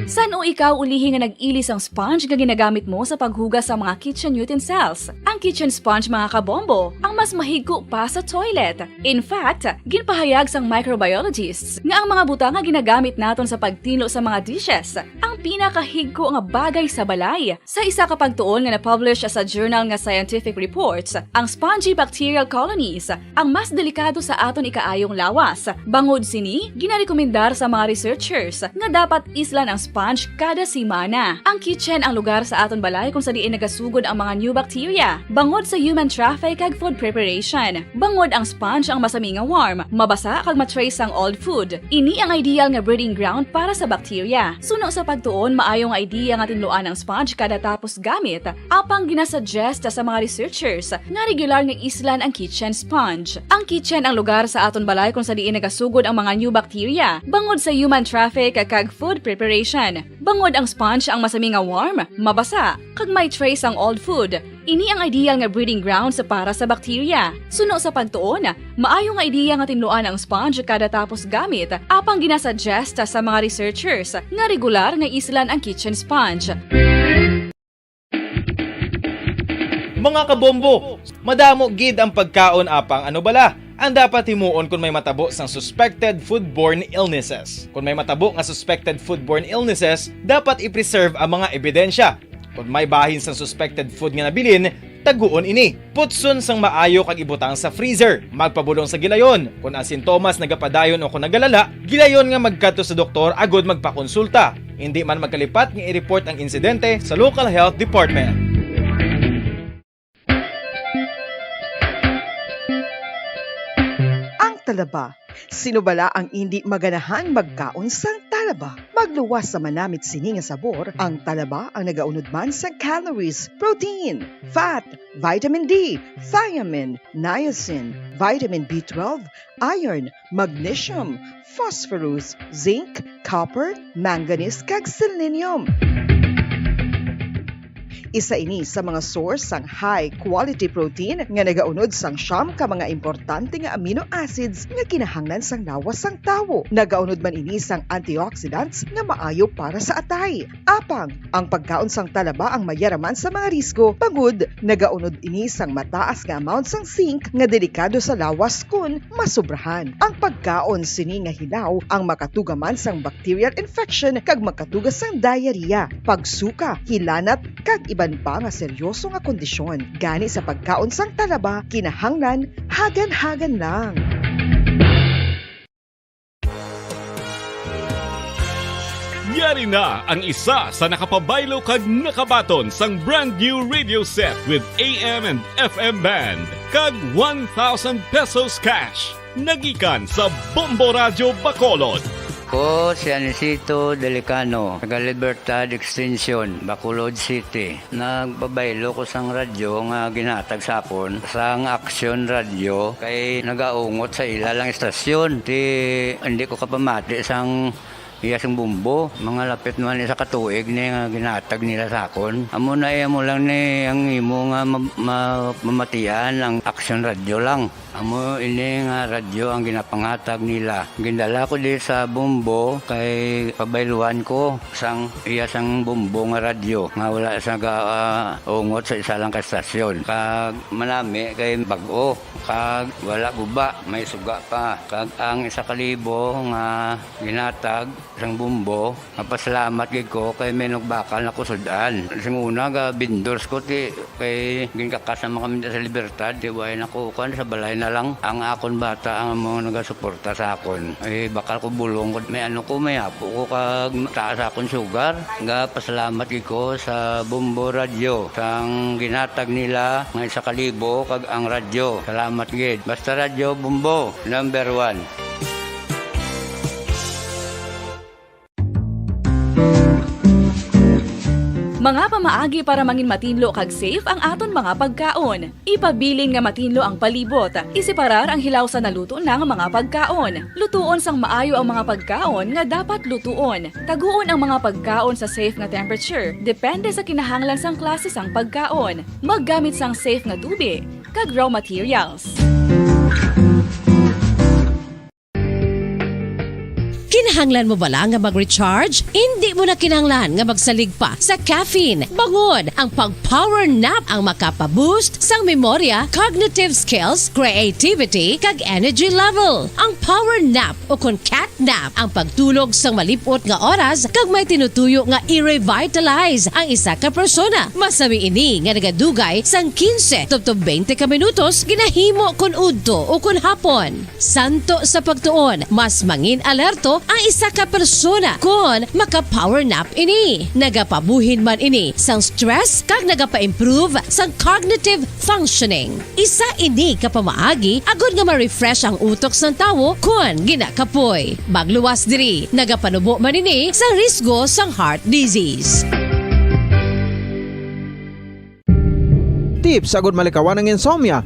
San o ikaw ulihi nga nag-ilis ang sponge nga ginagamit mo sa paghugas sa mga kitchen utensils? Ang kitchen sponge mga kabombo, ang mas mahigko pa sa toilet. In fact, ginpahayag sang microbiologists nga ang mga butang nga ginagamit naton sa pagtino sa mga dishes ang pinakahigko nga bagay sa balay. Sa isa ka pagtuon nga na-publish sa journal nga Scientific Reports, ang spongy bacterial colonies ang mas delikado sa aton ikaayong lawas. Bangod sini, ginarekomendar sa mga researchers nga dapat islan ang sponge kada simana. Ang kitchen ang lugar sa aton balay kung sa diin nagasugod ang mga new bacteria. Bangod sa human traffic kag food preparation. Bangod ang sponge ang masami nga warm, mabasa kag matrace ang old food. Ini ang ideal nga breeding ground para sa bacteria. Suno sa pagtuon, maayong idea nga tinluan ang sponge kada tapos gamit. Apang ginasuggest sa mga researchers nga regular nga islan ang kitchen sponge. Ang kitchen ang lugar sa aton balay kung sa diin nagasugod ang mga new bacteria. Bangod sa human traffic kag food preparation. Bangod ang sponge ang masami nga warm, mabasa, kag may trace ang old food. Ini ang ideal nga breeding ground sa para sa bacteria. Suno sa pagtuon, maayo nga idea nga tinluan ang sponge kada tapos gamit, apang ginasuggest sa mga researchers nga regular nga islan ang kitchen sponge. Mga kabombo, madamo gid ang pagkaon apang ano bala. Ang dapat himuon kung may matabo sang suspected foodborne illnesses. Kung may matabo nga suspected foodborne illnesses, dapat i-preserve ang mga ebidensya. Kung may bahin sang suspected food nga nabilin, taguon ini. Putson sang maayo kag ibutang sa freezer. Magpabulong sa gilayon. Kung ang sintomas nagapadayon o kung nagalala, gilayon nga magkadto sa doktor agud magpakonsulta. Hindi man magkalipat nga i-report ang insidente sa local health department. Talaba. Sino bala ang hindi maganahan magkaon sang talaba? Magluwas sa manamit sini nga sabor, ang talaba ang nagaunod man sa calories, protein, fat, vitamin D, thiamine, niacin, vitamin B12, iron, magnesium, phosphorus, zinc, copper, manganese kag selenium. Isa ini sa mga source sang high quality protein nga nagaunod sang siyam ka mga importante nga amino acids nga kinahanglan sang lawas sang tawo. Nagaunod man ini sang antioxidants nga maayo para sa atay. Apang, ang pagkaon sang talaba ang mayaraman sa mga risko. Pagud, nagaunod ini sang mataas nga amount sang zinc nga delikado sa lawas kun masubrahan. Ang pagkaon sini nga hilaw ang makatugaman sang bacterial infection kag makatugas sang diarrhea, pagsuka, hilanat kag iban pa nga seryoso nga kondisyon. Gani sa pagkaon sang talaba, kinahanglan hagan-hagan lang. Yari na ang isa sa nakapabaylo kag nakabaton sang brand new radio set with AM and FM band kag 1,000 pesos cash. Nagikan sa Bombo Radio Bacolod. Ko si Anisito Delicano, taga Libertad Extension, Bacolod City. Nagbabaylo ko sang radyo nga ginatag sapon sang Action Radio kay nagaungot sa ilalang estasyon. Hindi ko kapamati sang iyasang bumbo, mga lapit naman sa katuig ni nga ginatag nila sakon. Amo na mo lang ni ang imo nga mamatian ang Action Radio lang. Amo ini nga radyo ang ginapangatag nila. Gindala ko di sa bumbo kay pabayluan ko sang iyasang bumbo nga radyo nga wala sa ungot sa isa lang ka estasyon. Kag manami kay bag-o, kag wala guba, may suga pa. Kag ang 1,000 nga ginatag sang bumbo, napasalamat gid ko kay may nagbakal na kusudan. Sing una ga bindors ko ti kay ginkakasama kami sa Libertad, di way nako kan sa balay na lang ang akon bata ang mga nagasuporta sa akon. Ay bakal ko bulong ko may ano ko may apo ko kag taas akon sugar. Ga pasalamat gid ko sa Bombo Radio sang ginatag nila nga 1,000 kag ang radyo. Salamat gid. Basta Radio Bombo number 1. Mga pamaagi para mangin matinlo kag safe ang aton mga pagkaon. Ipabilin nga matinlo ang palibot. Isiparar ang hilaw sa naluto ng mga pagkaon. Lutuon sang maayo ang mga pagkaon nga dapat lutuon. Taguon ang mga pagkaon sa safe nga temperature. Depende sa kinahanglan sang klase sang pagkaon. Maggamit sang safe nga tubig kag raw materials. Kinahanglan mo bala nga mag-recharge? Hindi mo na kinahanglan nga magsalig pa sa caffeine. Bangod ang pag-power nap ang makapaboost sang memorya, cognitive skills, creativity, kag energy level. Ang power nap o kon cat nap ang pagtulog sang malipot nga oras kag may tinutuyo nga i-revitalize ang isa ka persona. Masami ini nga nagadugay sang 15 to 20 ka minutos ginahimo kon udto o kon hapon. Santo sa pagtuon, mas mangin alerto ang isa ka persona kon maka-power nap ini. Nagapabuhin man ini sang stress kag nagapa-improve sang cognitive functioning. Isa ini kapamaagi agud nga ma-refresh ang utok sang tawo kon ginakapoy. Magluwas diri, nagapanubo man ini sang risgo sang heart disease. Tips agud malikawan ng insomnia.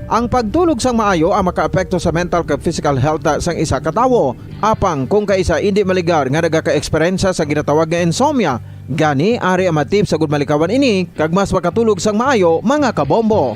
Ang pagtulog sang maayo ang makaapekto sa mental kag physical health sang isa ka tawo. Apang kung kaisa hindi maligar nga nagaka-eksperyensya sa ginatawag nga insomnia, gani ari ang matip sa gud malikawan ini kag mas makatulog sang maayo mga kabombo.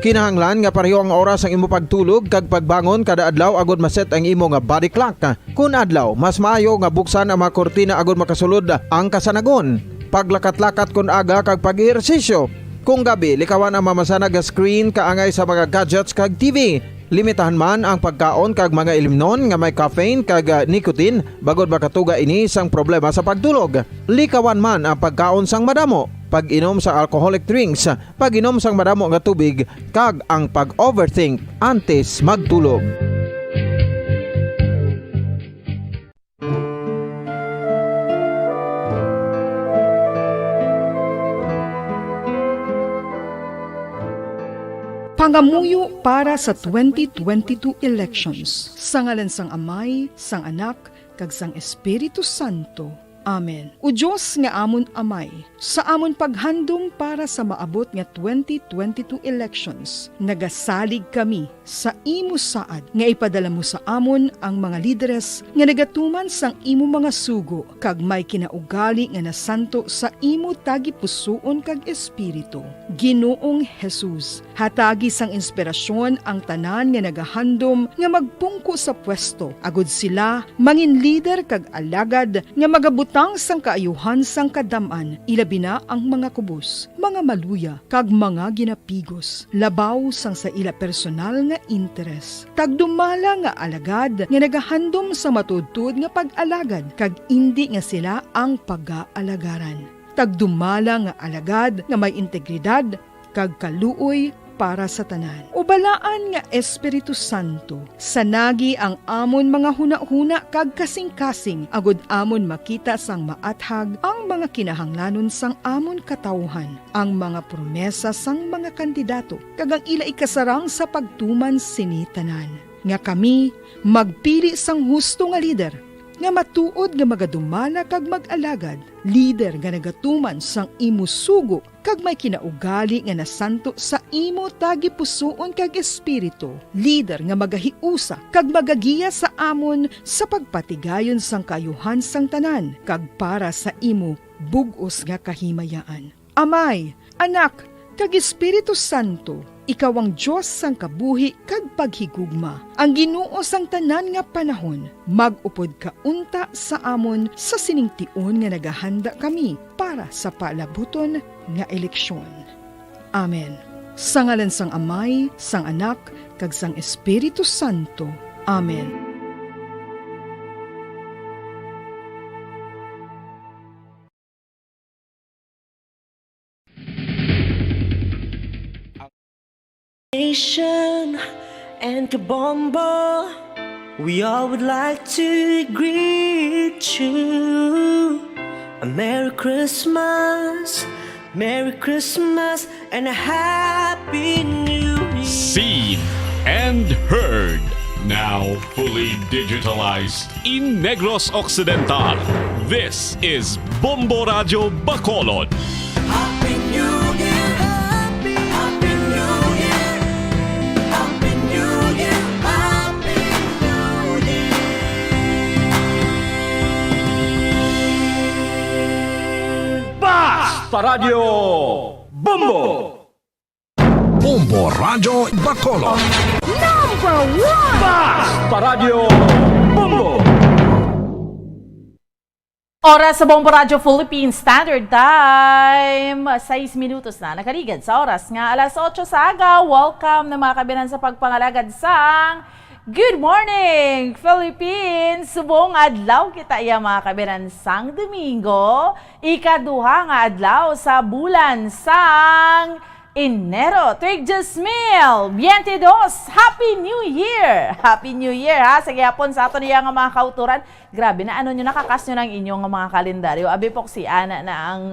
Kinahanglan nga pareho ang oras ang imo pagtulog kag pagbangon kada adlaw agud maset ang imo nga body clock. Kun adlaw mas maayo nga buksan ang mga kortina agud makasulod ang kasanagon. Paglakat-lakat kun aga kag pag-ehersisyo. Kung gabi, likawan ang mamasanag nga screen kaangay sa mga gadgets kag TV. Limitahan man ang pagkaon kag mga ilimnon nga may caffeine kag nicotine bagod makatuga ini sang problema sa pagtulog. Likawan man ang pagkaon sang madamo, pag-inom sa alcoholic drinks, pag-inom sang madamo nga tubig kag ang pag-overthink antes magtulog. Pangamuyo para sa 2022 elections. Sa ngalan sang Amay, sang Anak, kag sang Espiritu Santo. Amen. O Diyos nga amon amay, sa amon paghandom para sa maabot nga 2022 elections, nagasalig kami sa imo saad nga ipadala mo sa amon ang mga lideres nga nagatuman sang imo mga sugo kag may kinaugali nga nasanto sa imo tagi pusoon kag espiritu. Ginoong Jesus, hatagi sang inspirasyon ang tanan nga nagahandom nga magpungko sa pwesto, agud sila mangin leader kag alagad nga magabutang sang kaayuhan sang kadaman, ilabi na ang mga kubos, mga maluya kag mga ginapigos, labaw sang sa ila personal nga interes. Tagdumala nga alagad nga nagahandom sa matudtod nga pag-alagad kag indi nga sila ang pag-aalagaran. Tagdumala nga alagad nga may integridad kag kaluoy para sa tanan. Ubalaan nga Espiritu Santo, sanagi ang amon mga huna-huna kag kasing-kasing, agud amon makita sang maathag ang mga kinahanglanon sang amon katawhan, ang mga promesa sang mga kandidato, kag ang ila ikasarang sa pagtuman sini tanan. Nga kami magpili sang husto nga lider, nga matuod nga magadumala kag mag-alagad, lider nga nagatuman sang imo sugo kag may kinaugali nga nasanto sa imo tagi pusoon kag espiritu, lider nga magahiusa kag magagiya sa amon sa pagpatigayon sang kayuhan sang tanan kag para sa imo bug-os nga kahimayaan. Amay, Anak, kag Espiritu Santo, ikaw ang Diyos sang kabuhi kag paghigugma. Ang Ginoo sang tanan nga panahon, mag-upod ka unta sa amon sa siningtion nga nagahanda kami para sa palabuton nga eleksyon. Amen. Sa ngalan sang Amay, sang Anak, kag sang Espiritu Santo. Amen. Nation and Kabombo, we all would like to greet you. A Merry Christmas, and a Happy New Year. Seen and heard. Now fully digitalized in Negros Occidental. This is Bombo Radio Bacolod. Happy New Year, Happy New Year, Happy New Year, Happy New Year. Basta Radio Bombo! Bombo Radio Bacolod. Number 1! Basta Radio Bombo! Oras sa Bombo Radio Philippine Standard Time. 6 minutos na nakaligad sa oras nga alas 8 sa aga. Welcome na mga kabinan sa pagpangalagad sang Good Morning Philippines. Subong adlaw kita iya mga kabinan sang Domingo. Ikaduha nga adlaw sa bulan sang Enero, tuig 2022. Happy New Year! Happy New Year ha! Sa gihapon sa ato niya nga mga kauturan. Grabe na ano nyo nakakas nyo ng inyong mga kalendaryo. Abi po si Ana na ang,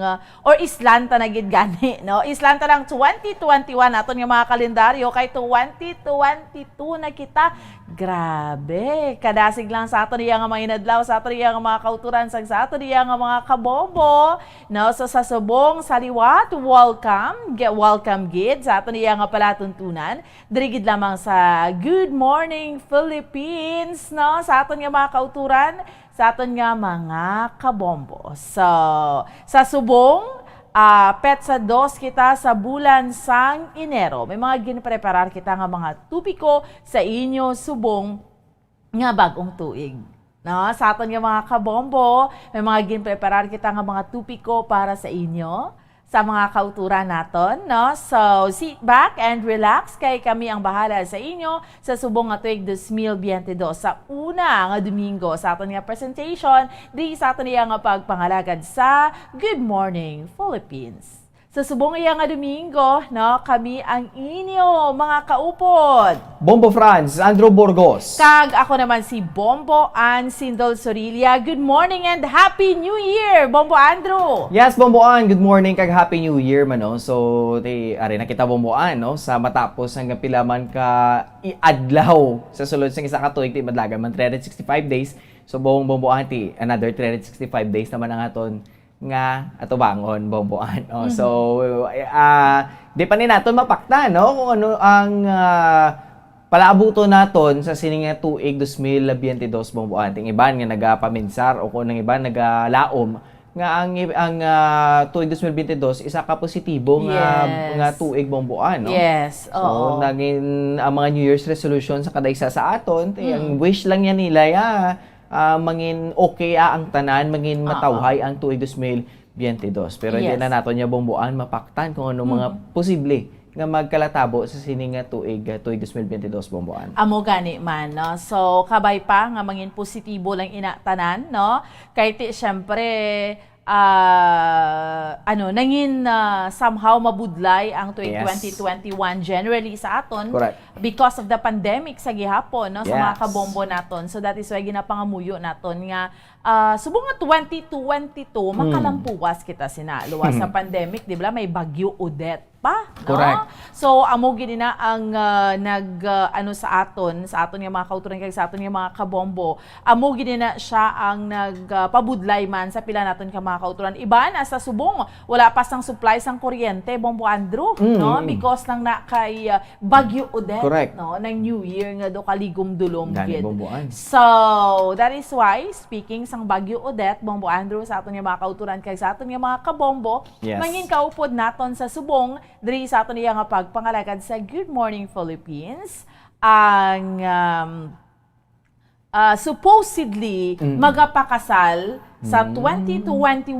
or Islanta na gid gani, no? Islanta ng 2021 ato nga mga kalendaryo. Kay 2022 na kita. Grabe! Kadasig lang sa ato niya nga mga inadlaw, sa ato niya nga mga kauturan, sa ato niya nga mga kabobo. No? So sa subong, sa liwat, welcome gid sa ato niya nga palatuntunan. Dirigid lamang sa Good Morning Philippines, no? Sa aton nga mga kauturan, sa aton nga mga kabombo. So, sa subong, petsa 2 kita sa bulan sang Enero. May mga ginpreparar kita nga mga tupiko sa inyo subong nga bagong tuig. No? Sa aton nga mga kabombo, may mga ginpreparar kita nga mga tupiko para sa inyo, sa mga kauturan naton, no? So, sit back and relax kay kami ang bahala sa inyo sa subong nga tuig 2022 sa una nga Domingo sa aton nga presentation di sa aton nga pagpangalagad sa Good Morning Philippines. Sa subong iya nga Domingo, no, kami ang inyo mga kaupod. Bombo Franz, Andrew Burgos. Kag ako naman si Bombo Ann Sindol Sorilia. Good morning and Happy New Year, Bombo Andrew. Yes, Bomboan, good morning kag Happy New Year man no. So, ari nakita Bomboan no sa matapos hanggang pila man ka iadlaw sa sulod sa isa ka tuig ti madlagan man 365 days. So, Bomboan ti another 365 days naman ang aton nga ato bangon Bomboan. Oh, so di pa ni naton mapakta no kung ano ang palaabuto naton sa sining nga tuig 2022 Bomboan. Ting iban nga nagapaminsar o kung nang iban nagalaom nga ang tuig 2022 isa ka positibo nga tuig Bomboan no. Yes. So naging ang mga New Year's resolution sa kada isa sa aton ang wish lang yan nila mangin okay ang tanan, mangin matawhay ang tuig 2022. Pero hindi na nato niya Bomboan mapaktan kung ano mga posible nga magkalatabo sa sining nga tuig 2022 Bomboan. Amo gani man, no? So kabay pa nga mangin positibo lang inatanan, no? Kay ti syempre nangin somehow mabudlay ang tuig 2021 generally sa aton. Correct. Because of the pandemic sa gihapon no sa Yes. mga kabombo naton. So that is why ginapangamuyo naton nga subong nga 2022 makalampuwas kita sinaluwas sa pandemic, di ba? May bagyo Odette pa, no? Correct. So amo gid na ang sa aton nga mga kauturan kay sa aton nga mga kabombo. Amo gid na siya ang nagpabudlay man sa pila naton ka mga kauturan. Iba na sa subong wala pa sang supply sang kuryente Bombo Andrew, no? Because nang na kay bagyo Odette. Correct. No, ng New Year nga do kaligom-dulom Gani gid. Bomboan. So, that is why speaking sang Bagyo Odette, Bombo Andrew sa aton nga mga kauturan kay sa aton nga mga kabombo, Yes. mangin kaupod naton sa subong diri sa aton nga pagpangalagad sa Good Morning Philippines ang supposedly magapakasal sa 2021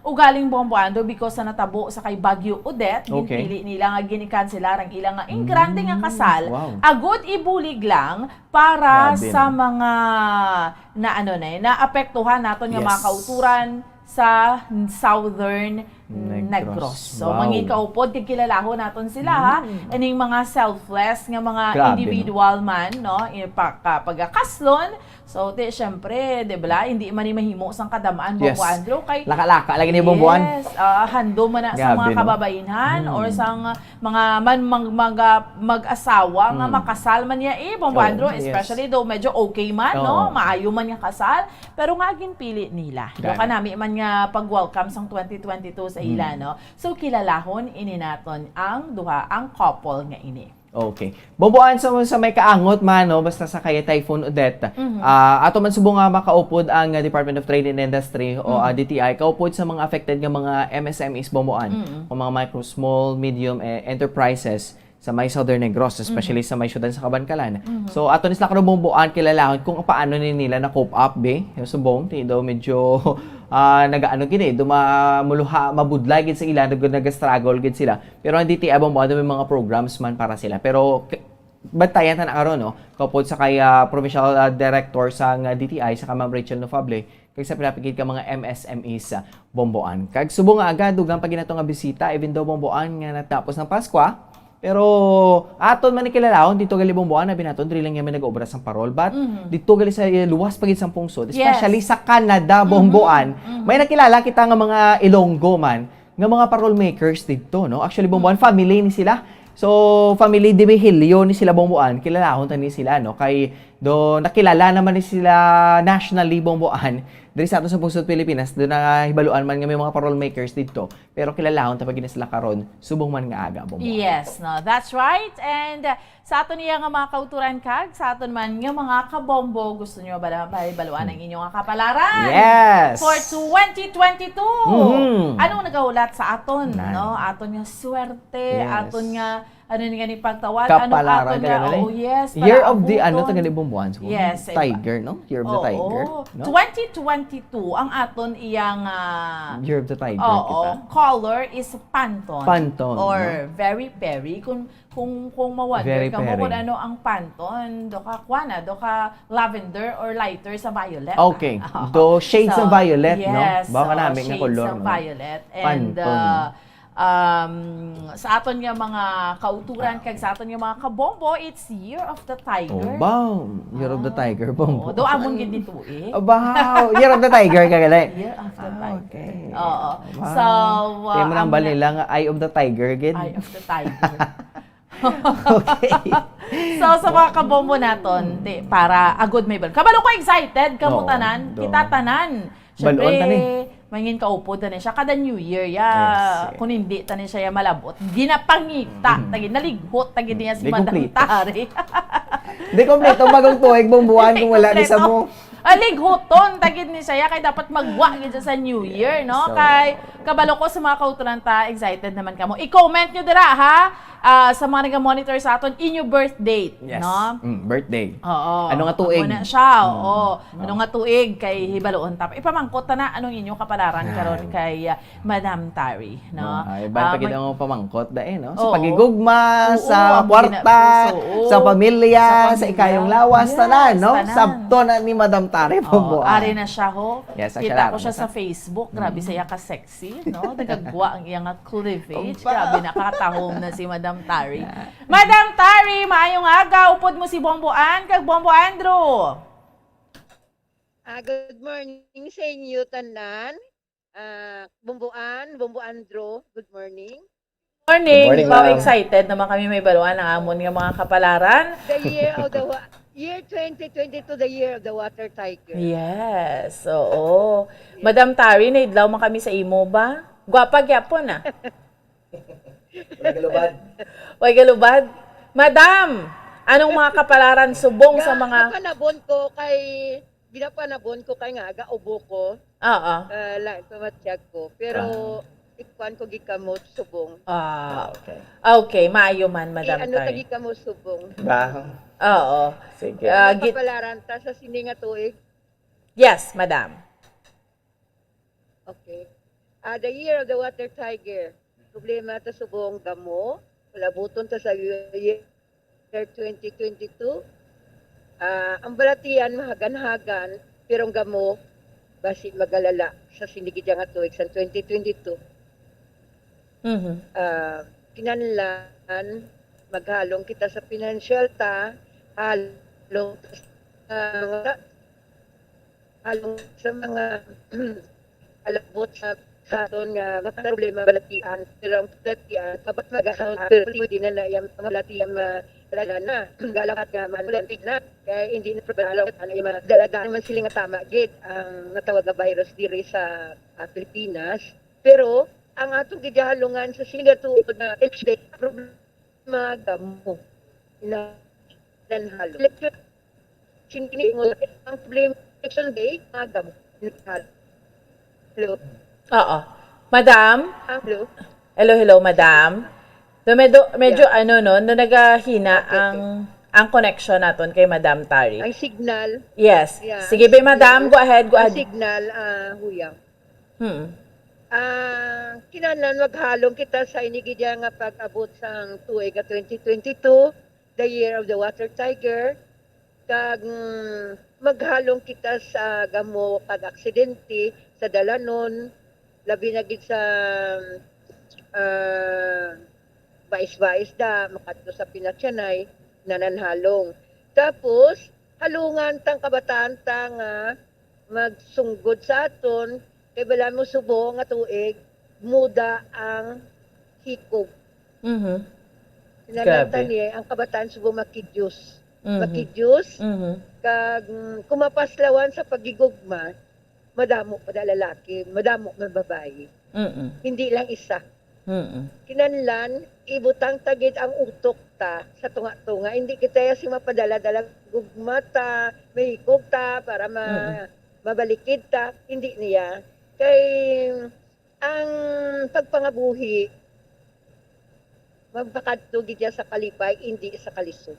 ugaling Bombo Andrew because sa natabo sa kay Bagyo Odette, Okay. ginpili nila nga ginikanselar ang ilang nga ingrande nga kasal. Wow. Agud ibulig lang para Grabe, sa no? mga naapektuhan naton nga Yes. mga kauturan sa Southern Negros. So, Wow. mangin kaupod, kikilalahon naton sila ha. Aning mga selfless nga mga Grabe, individual man, no? Pagkakaslon. So, syempre, di ba, hindi man mahimo sang kadamaan, Yes. Bombo Andrew, kay Laka-laka lagi ni Bomboan. Yes, hando man na sa Grabe, mga no? kababainhan or sang mga mag-asawa nga makasal man niya Bombo Oh, Andrew, yes. especially though medyo okay man, Oo. no? Maayo man nga kasal, pero nga ginpili nila. Do Gani. kanami man nga pag-welcome sang 2022 sa ila, no? So kilalahon ini naton ang duha ang couple nga ini. Okay. Bomboan sa may kaangot man no basta sa kay Typhoon Odette. Ato man subong nga makaupod ang Department of Trade and Industry o DTI kaupod sa mga affected nga mga MSMEs Bomboan o mga micro, small, medium enterprises sa may Southern Negros, especially sa may syudad sa Kabankalan. So ato nis lakano Bomboan kilalahon kung paano nila na cope up yung subong ti daw medyo nagaano gid muluha mabudlay gid sa ila nag-struggle gid sila. Pero ang DTI Bomboan may mga programs man para sila. Pero bantayan tan aron no kaupod sa kay provincial director sa DTI sa Ma'am Rachel Nofable kay sa pinapigid ka mga MSMEs sa Bomboan. Kag subong nga agad dugang pag nga bisita even though Bomboan nga natapos ng Pasko. Pero aton man kilalahon dito gali Bomboan na binaton diri lang yaman nag-obra sang parol but dito gali sa luwas pagid sang pungsod especially sa Canada Bomboan may nakilala kita nga mga Ilonggo man nga mga parol makers dito no actually Bomboan family ni sila. So, family de Vigilio ni sila Bomboan, kilalahon tani sila, no? Kay do nakilala naman ni sila nationally Bomboan. Diri sa ato sa Pusod Pilipinas, do na hibaluan man nga may mga parol makers dito. Pero kilalahon ta pag sila karon, subong man nga aga Bomboan. Yes, no, that's right. And sa aton niya nga mga kauturan kag, sa aton man nga mga kabombo, gusto nyo ba baluan ang inyong kapalaran? Yes! For 2022! Anong nagahulat sa aton? No? Aton nga swerte, Yes. aton nga ni pagtawad, Kapalaran aton nga, ka oh yes, Year of the palaabuton. taga ni Bomboan. So, Yes. Tiger, no? Year of the Tiger. No? 2022, ang aton iyang Year of the Tiger Oo, kita. color is Pantone. Pantone, Or very perry. Kung mawonder Very ka mo perry. kung ano ang Pantone, doka lavender or lighter sa violet. Okay. Do shades So, ng violet, no? yes, Baka namin nga shades color, ng no? violet. And Pantone. sa aton nga mga kauturan kag sa aton nga mga kabombo, it's Year of the Tiger. Oh, wow. Year of the Tiger, Bombo. Do amon gid dito eh. Oh, wow. Year of the Tiger ka gali. Year of the Tiger. Okay. Oo. Wow. So, Kaya mo nang bali lang, Eye of the Tiger, gid. Eye of the Tiger. So, sa mga kabombo naton, para agod may balon. Kabalo ko excited, kamutanan, kita tanan. Siyempre, Balon tani. mangin kaupod na siya kada New Year ya. Kung hindi tani siya ya malabot, di na pangita, tagi nalighot tagi niya si Di Madam kumplito. Tari. Di kompleto magong tuig bumbuan kung wala di sa mo. Alighuton tagid ni siya kay dapat magwa gid sa New Year, no? So, Kay kabalo ko sa mga kautulan ta, excited naman kamo. I-comment nyo dira ha. Sa mga nag-monitor sa aton inyong birth date, Yes. no? Birthday. Oo. Ano nga tuig? Ano na siya, oo. Ano nga tuig kay hibaloon tap. Ipamangkot ta na anong inyong kapalaran karon kay Madam Tari, no? Ay, ba't pagid ang pamangkot dahil, no? Sa Oo. pagigugma, Oo, sa ang kwarta, oo. sa pamilya, sa Sa ikayong pamilya. lawas, Yes, tanan, no? tanan. Sabto na ni Madam Tari po. Ari na siya ho. Yes, Kita ko siya siya sa Facebook. Grabe saya ka sexy, no? Nagagwa ang iyang cleavage. Grabe nakatahom na si Madam Tari. Madam Tari, maayong aga. Upod mo si Bomboan kag Bombo Andrew. Good morning sa inyo tanan. Bomboan, Bombo Andrew. Good morning. Morning. Good morning, Wow, ma'am. excited naman kami may baluan ng amon nga mga kapalaran. The year 2022, the year of the water tiger. Yes, oo. Madam Tari, naidlaw man kami sa imo ba? Gwapa gyapon na. Way galubad. Madam, anong mga kapalaran subong sa mga... Ginapanabon ko kay nga aga ubo ko. Oo. Pamatyag ko. Pero ikuan ko gikamot subong. Okay. Okay, maayo man, Madam Ano Tari. tagi kamot subong? Baho. Oo. Sige. Kapalaran ta sa sininga tuig. Yes, Madam. Okay. The year of the water tiger. Problema ta subong gamo. Walabuton ta sa year 2022. Ang balatian mahagan-hagan, pero ang gamo basi magalala sa sinigid nga tuig sa 2022. Kinahanglan maghalong kita sa financial ta, halong sa mga alabot sa aton nga problema balatian, pero ang balatian kabat magahon pero pwede na yung mga balatian talaga na galakat nga manulantig na kaya hindi na problema ano yung mga dalagaan man sila nga tama gid ang natawag na virus diri sa Pilipinas, pero ang atong gigahalungan sa sila tuod na problema gamo na dan halo sini ang problema election day gamo hello. Oo. Madam? Hello. Hello, Madam. Medyo ano no, nagahina ang connection naton kay Madam Tari. Ang signal. Yes. Yeah. Sige ba, Madam, go ahead. Ang signal huyang. Kinahanglan maghalong kita sa inigidya nga pag-abot sang tuig 2022, the year of the water tiger. Kag maghalong kita sa gamo kag aksidente sa dalanon, labi na gid sa bais-bais da makadto sa pinatyanay nananhalong. Tapos halungan tang kabataan ta nga magsunggod sa aton kay bala mo subo nga tuig muda ang hikog. Sinalatan niya ang kabataan subo makidyos. Makidyos kag kumapaslawan sa pagigugma madamo pa lalaki, madamo man babae. Hindi lang isa. Kinanlan, ibutang tagid ang utok ta sa tunga-tunga. Hindi kita si mapadala-dala gugma ta, may hikog ta para mabalikid ta. Hindi niya. Kay ang pagpangabuhi, magpakadto gid sa kalipay, hindi sa kalisod.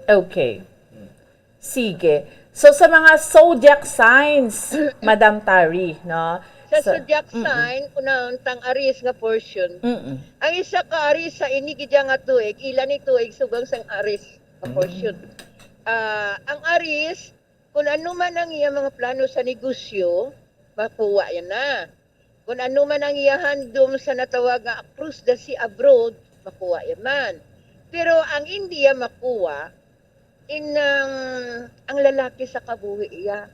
Okay. Sige. So sa mga zodiac signs, Madam Tari, no? Sa zodiac sign, unang tang Aries nga portion. Ang isa ka Aries sa inigidya nga tuig, ilan ni tuig subang sang Aries nga portion. Ang Aries, kung ano man ang iyang mga plano sa negosyo, makuha yan na. Kung ano man ang iyahandom sa natawag nga across the sea abroad, makuha yan man. Pero ang India makuha, ang lalaki sa kabuhi iya.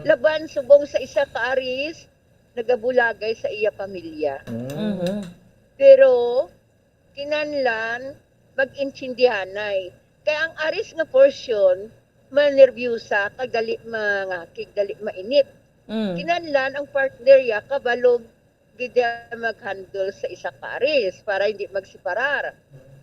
Laban subong sa isa ka aris, nagabulagay sa iya pamilya. Pero, kinanlan, mag-intindihanay. Kaya ang aris nga portion, manervyusa, kagdali mangakig, dali mainit. Kinanlan, ang partner ya, kabalog, gida mag-handle sa isa ka aris para hindi magsiparar.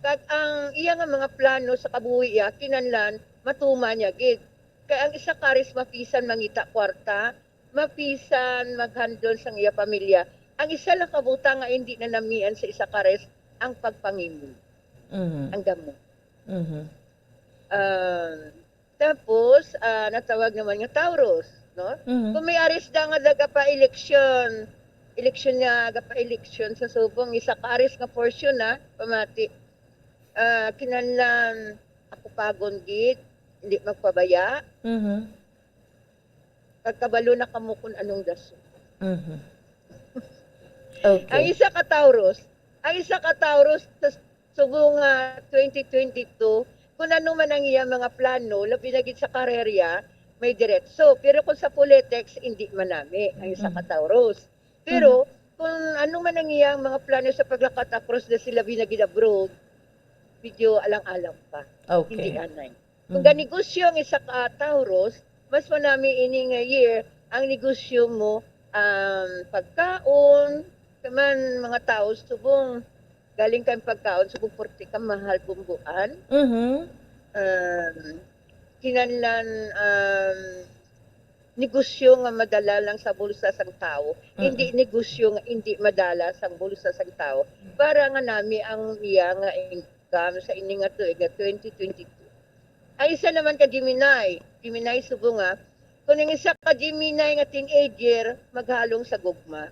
Kag ang iya nga mga plano sa kabuhi ya, kinanlan, matuma niya gid. Kaya ang isa ka aris mapisan mangita kwarta, mapisan mag-handle sa iya pamilya. Ang isa lang kabuta nga hindi na namian sa isa ka aris, ang pagpangimon. Ang gamot. Tapos, natawag naman nga Taurus, no? Kung may aris da nga daga pa eleksyon niya, daga pa eleksyon sa subong, isa ka aris nga portion na, pamati, kinanlan, ako pagon gid, hindi magpabaya, kagkabalo na kamo kung anong daso. Okay. Ang isa ka Taurus sa subong 2022, kung ano man ang iya mga plano, labi na gid sa karerya, may diretso. Pero kung sa politics, hindi manami ang isa ka Taurus. Pero kung ano man ang iyang mga plano sa paglakat across na sila binagid abroad, medyo alang-alang pa. Okay. Hindi anay. Kung ganegosyo ang isa ka Taurus, mas manami ini nga year, ang negosyo mo, pagkaon, kaman mga tao, subong, galing kang pagkaon, subong porti ka mahal bumbuan. Kinanlan, negosyo nga madala lang sa bulsa sang tao, hindi negosyo nga hindi madala sa bulsa sang tao, para nga nami ang iya nga income sa ini nga tuig nga 2022. Ay isa naman ka Gemini subo nga, kung ang isa ka Gemini nga teenager, maghalong sa gugma.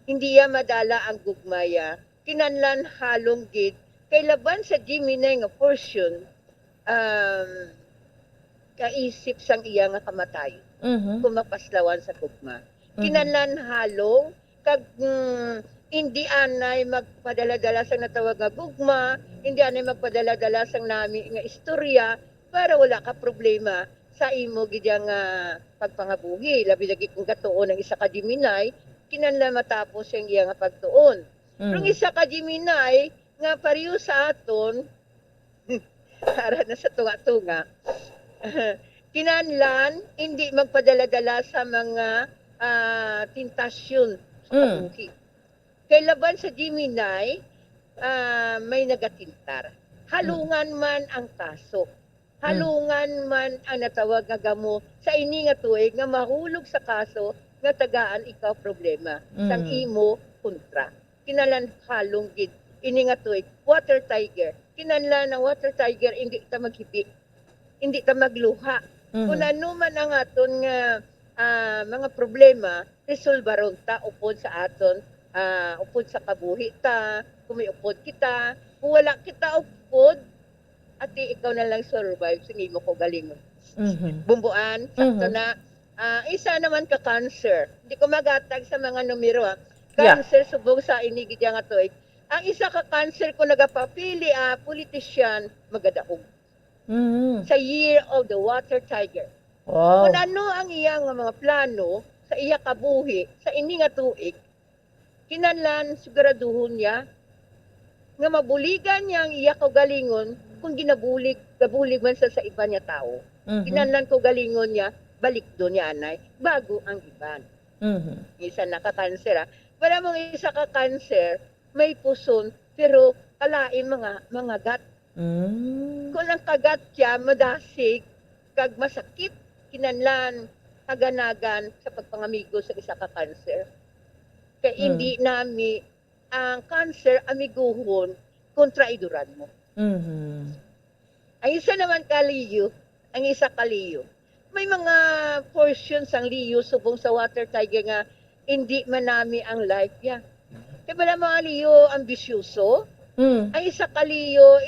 Hindi ya madala ang gugma ya, kinanlan halong gid, kay laban sa Gemini nga portion, kaisip sang iya nga kamatay. Kung mapaslawan sa gugma. Kinanlan halong, kag hindi anay magpadala-dala sang natawag nga gugma, hindi anay magpadala-dala sang nami nga istorya, para wala ka problema sa imo gidya nga pagpangabuhi. Labi lagi kung katuon ang isa ka Gemini, kinanlan matapos ang iya nga pagtuon. Pero isa ka Gemini, nga pariyo sa aton, para na sa tunga-tunga, kinanlan, hindi magpadala-dala sa mga tentasyon sa kabuhi. Kay laban sa Gemini, may nagatintar. Halungan man ang kaso. Halungan man ang natawag nga gamo sa ini nga tuig nga mahulog sa kaso nga tagaan ikaw problema. Sang imo kontra. Kinalan halong gid. Ini nga tuig, water tiger. Kinanlan ng water tiger, hindi ta maghibi. Hindi ta magluha. Kung ano man ang aton nga mga problema, resolbaron ta upod sa aton, upod sa kabuhi ta, kung may upod kita, kung wala kita upod, ati ikaw na lang survive, sige mo ko galingon. Bumbuan, sakto na. Isa naman ka cancer. Hindi ko magatag sa mga numero ha. Cancer, subong sa inigid nga tuig. Ang isa ka cancer ko nagapapili, politician, magadaog. Sa year of the water tiger. Wow. Kung ano ang iyang mga plano sa iya kabuhi, sa ini nga tuig, kinanlan siguraduhon niya nga mabuligan niya ang iya kagalingon kung ginabulig man sa iba niya tao. Kinanlan ko galingon niya, balik doon niya anay, bago ang iban. Isa na ka-cancer Para mong isa ka-cancer, may puson, pero kalain mga gat. Kung ang kagat siya, madasig, kag masakit, kinanlan, kaganagan sa pagpangamigo sa isa ka-cancer. Kaya hindi nami ang cancer amiguhon kontra iduran mo. Ang isa naman kaliyo, ang isa kaliyo. May mga portions ang liyo subong sa water tiger nga hindi manami ang life niya. Kaya pala mga liyo ambisyoso, ang isa kaliyo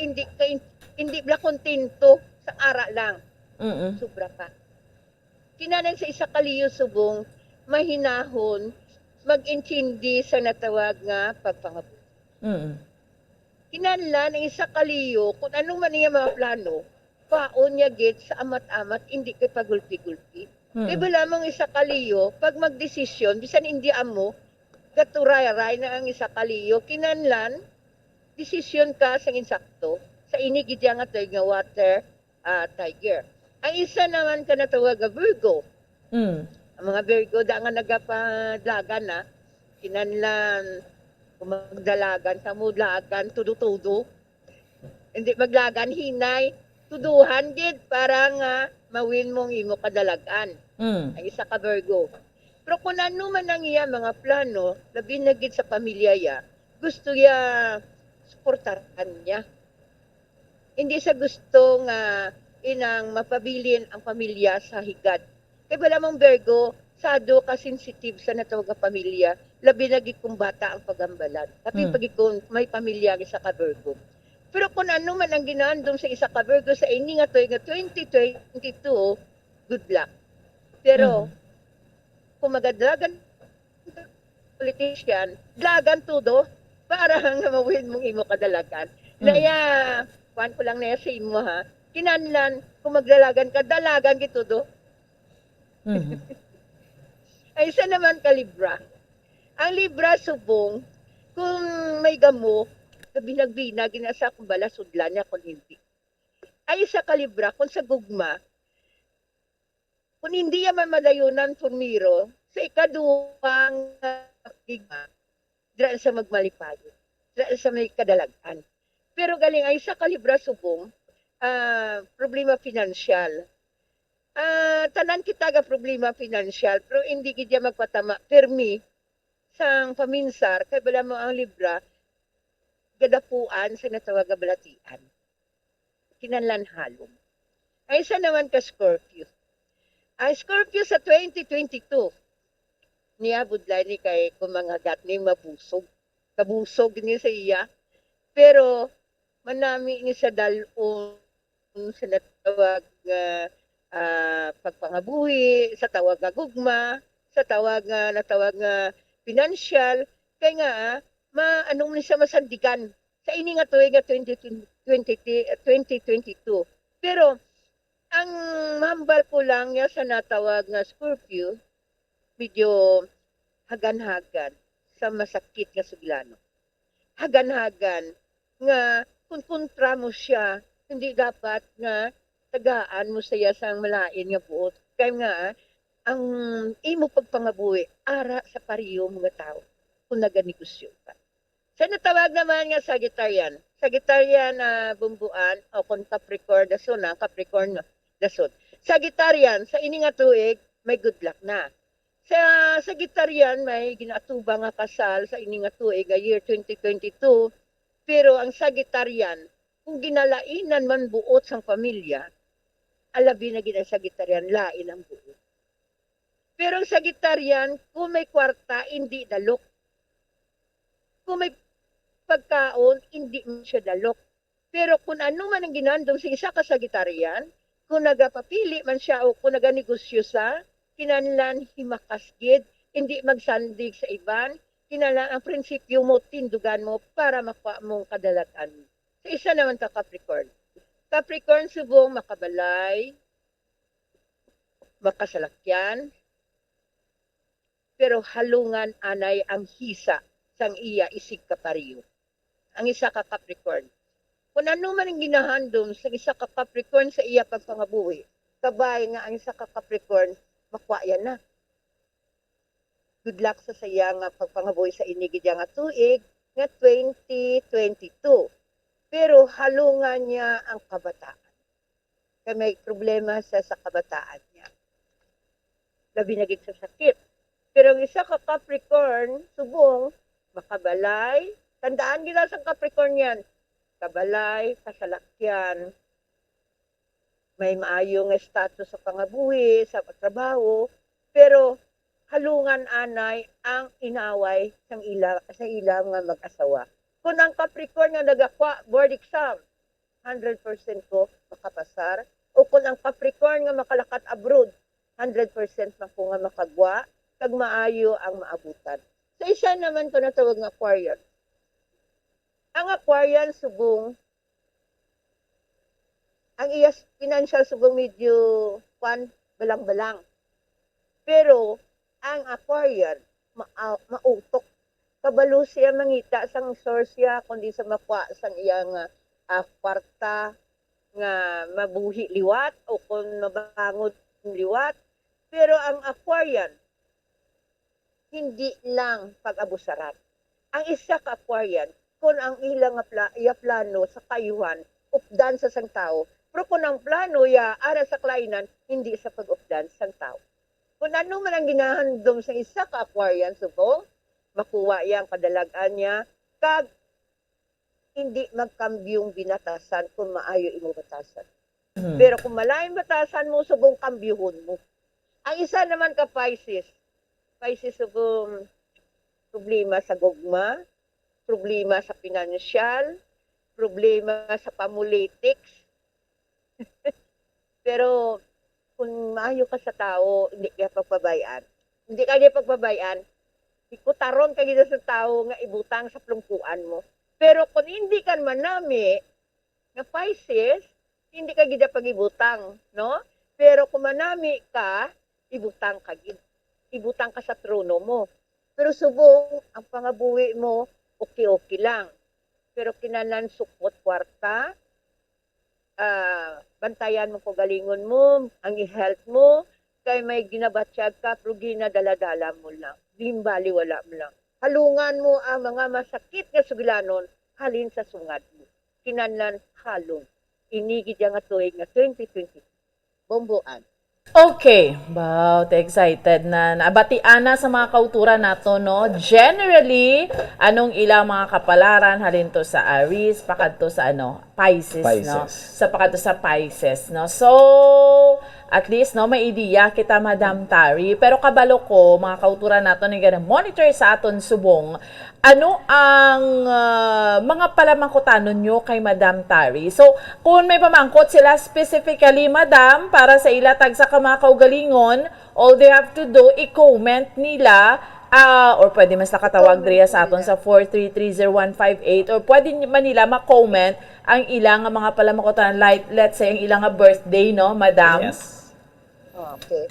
hindi bla kontento sa ara lang. Sobra pa. Kinanan sa isa kaliyo subong mahinahon, mag-intindi sa natawag nga pagpangabuhi. Kinahanglan ang isa kaliyo kung ano man niya mga plano, paon niya git sa amat-amat, hindi kay pagulpi-gulpi. Iba lamang isa kaliyo, pag magdesisyon, bisan hindi amo, gaturay-ray na ang isa kaliyo, kinahanglan, desisyon ka sa insakto, sa inigidya nga tayo nga water tiger. Ang isa naman ka natawag nga Virgo. Ang mga Virgo, da nga nagapadlagan na, kinahanglan, kung magdalagan, kamudlagan, tudo-tudo. Hindi maglagan, hinay, tuduhan gid para nga mawin mong imo kadalagan. Ang isa ka Virgo. Pero kung ano man ang iya mga plano, labi na gid sa pamilya ya, gusto ya suportahan niya. Hindi sa gusto nga inang mapabilin ang pamilya sa higad. Kaya wala mong Virgo, sado ka sensitive sa natawag nga pamilya, labi na gid kung bata ang pagambalan. Tapi pag kung may pamilya sa ka Virgo. Pero kung ano man ang ginandom sa isa ka Virgo sa ini nga to nga 2022, good luck. Pero kung magadlagan politician, dlagan todo para nga mawin mong imo kadalagan. Naya, kuan ko lang na sa imo ha. Kinanlan, kung magdalagan ka, dalagan gitudo. Ay isa naman ka Libra. Ang Libra subong, kung may gamo, binag-binag, ginasa kung bala, sudlan niya kung hindi. Ay isa ka Libra, kung sa gugma, kung hindi yaman malayunan formiro, sa ikaduwang gigma, dahil sa magmalipayo, dahil sa may kadalagan. Pero galing ay isa ka Libra subong, problema pinansyal. Tanan kita ga problema pinansyal, pero hindi kita magpatama. Permi, sang paminsar, kay bala mo ang Libra, gadapuan sa natawag nga balatian. Kinanlan halom. Ay isa naman ka Scorpio. Ang Scorpio sa 2022, niya budlay ni kay kumangagat ni mabusog. Kabusog ni sa iya. Pero manami ni sa dalon sa natawag pagpangabuhi, sa tawag nga gugma, sa tawag nga natawag nga financial, kay nga anong ni sa masandigan sa ini nga tuig nga 2022. Pero ang mahambal ko lang niya sa natawag nga Scorpio, medyo hagan-hagan sa masakit nga suglano. Hagan-hagan nga kung kontra mo siya, hindi dapat nga tagaan mo saya sang malain nga buot. Kaya nga, ang imo pagpangabuhi, ara sa pariyo mga tao kung naganegosyo ka. Sa natawag naman nga Sagittarian. Sagittarian na bumbuan o kung Capricorn dason na, Capricorn dason. Sagittarian, sa ini nga tuig, may good luck na. Sa Sagittarian, may ginatuba nga kasal sa ini nga tuig, year 2022. Pero ang Sagittarian, kung ginalainan man buot sang pamilya, alabi na gina Sagittarian, lain ang buot. Pero ang Sagittarian, kung may kwarta, hindi dalok. Kung may pagkaon, hindi mo siya dalok. Pero kung ano man ang ginandong sa isa ka Sagittarian, kung nagapapili man siya o kung naganegosyo sa, kinanlan himakasgid, hindi magsandig sa iban, kinanlan ang prinsipyo mo, tindugan mo para makuha mong kadalagan. Sa isa naman ka Capricorn. Capricorn subong makabalay, makasalakyan, pero halungan anay ang hisa sang iya isig kapariyo. Ang isa ka Capricorn. Kung ano man ang ginahandom sa isa ka Capricorn sa iya pagpangabuhi, kabay nga ang isa ka Capricorn, makuha yan na. Good luck sa saya nga pagpangabuhi sa inigid nga tuig nga 2022. Pero halungan niya ang kabataan. Kaya may problema sa kabataan niya. Labi na gid sa sakit. Pero ang isa ka Capricorn, subong, makabalay. Tandaan gila sa Capricorn yan. Kabalay, kasalakyan, may maayong status sa pangabuhi, sa trabaho, pero halungan anay ang inaway sa ilang nga mag-asawa. Kung ang Capricorn nga nagakwa board exam, 100% ko makapasar. O kung ang Capricorn nga makalakat abroad, 100% na ko nga makagwa. kag maayo ang maabutan. Sa isa naman ko natawag nga Aquarian. Ang Aquarian subong ang iyas financial subong medyo balang-balang. Pero ang Aquarian mautok. Kabalo siya mangita sang source siya kundi sa makwa sang iyang kwarta nga mabuhi liwat o kung mabangot liwat. Pero ang Aquarian, hindi lang pag-abusaran. Ang isa ka Aquarian, kung ang ilang plano sa kayuhan, updan sa sang tao, pero kung ang plano ara sa klainan, hindi sa pag-updan sa tao. Kung ano man ang ginahandom sa isa ka Aquarian, subong, makuha yang kadalagan niya, kag hindi magkambyong binatasan kung maayo imong batasan. Pero kung malayong batasan mo, subong kambyuhon mo. Ang isa naman ka Pisces, subong problema sa gugma, problema sa financial, problema sa politics. Pero kung maayo ka sa tao, hindi ka pagpabayaan. Hindi ka pagpabayaan, ikutaron ka gina sa tao nga ibutang sa plungkuan mo. Pero kung hindi ka manami, nga Pisces, hindi ka gina pag-ibutang, no? Pero kung manami ka, ibutang ka gid. Ibutang ka sa trono mo. Pero subong, ang pangabuhi mo, okay lang. Pero kinanan sukot kwarta, bantayan mo ko galingon mo, ang i-health mo, kay may ginabatsyag ka, pero ginadala-dala mo lang. Limbali wala mo lang. Halungan mo ang mga masakit nga sugilanon, halin sa sungad mo. Kinanlan halong. Inigid nga tuig nga 2020. Bomboan. Okay, about excited na nabatian na sa mga kauturan nato, no? Generally, anong ilang mga kapalaran halin to sa Aries, pakadto sa Pisces, no? Sa pakadto sa Pisces, no? So, at least, no, may idea kita, Madam Tari. Pero kabalo ko, mga kauturan nato ni monitor sa aton subong, ano ang mga palamangkotanon nyo kay Madam Tari? So, kung may pamangkot sila specifically, Madam, para sa ilatag sa mga kaugalingon, all they have to do, i-comment nila, or pwede mas nakatawag diya sa aton sa 4330158, or pwede man nila ma-comment ang ilang mga palamangkotanon, like, let's say, ang ilang birthday, no, Madam? Yes. Okay.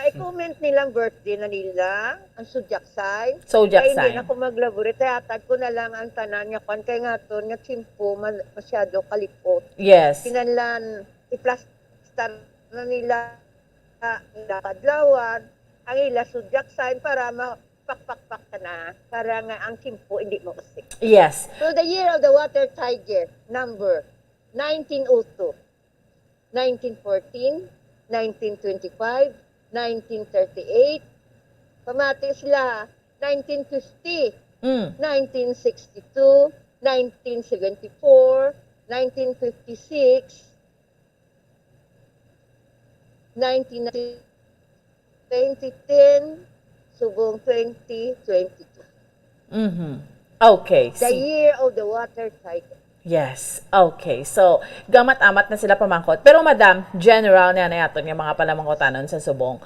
I-comment nilang birthday na nila, ang zodiac sign. Zodiac Kaya sign. hindi na ako maglaborate. Hatag ko na lang ang tanan niya. Kaya nga to, nga chimpo, masyado kalipot. Yes. Kinanlan, i-plaster na nila kadlawan, ang ila zodiac sign para mapakpakpak ka na. Para nga ang chimpo hindi mo usik. Yes. So the year of the water tiger, number 1902, 1914, 1925, 1938, pamati sila, 1950, 1962, 1974, 1956, 2010, subong 2022. Okay. The year of the water tiger. Yes. Okay. So, gamat-amat na sila pamangkot. Pero Madam, general na nayaton yung mga palamangkotanon sa subong.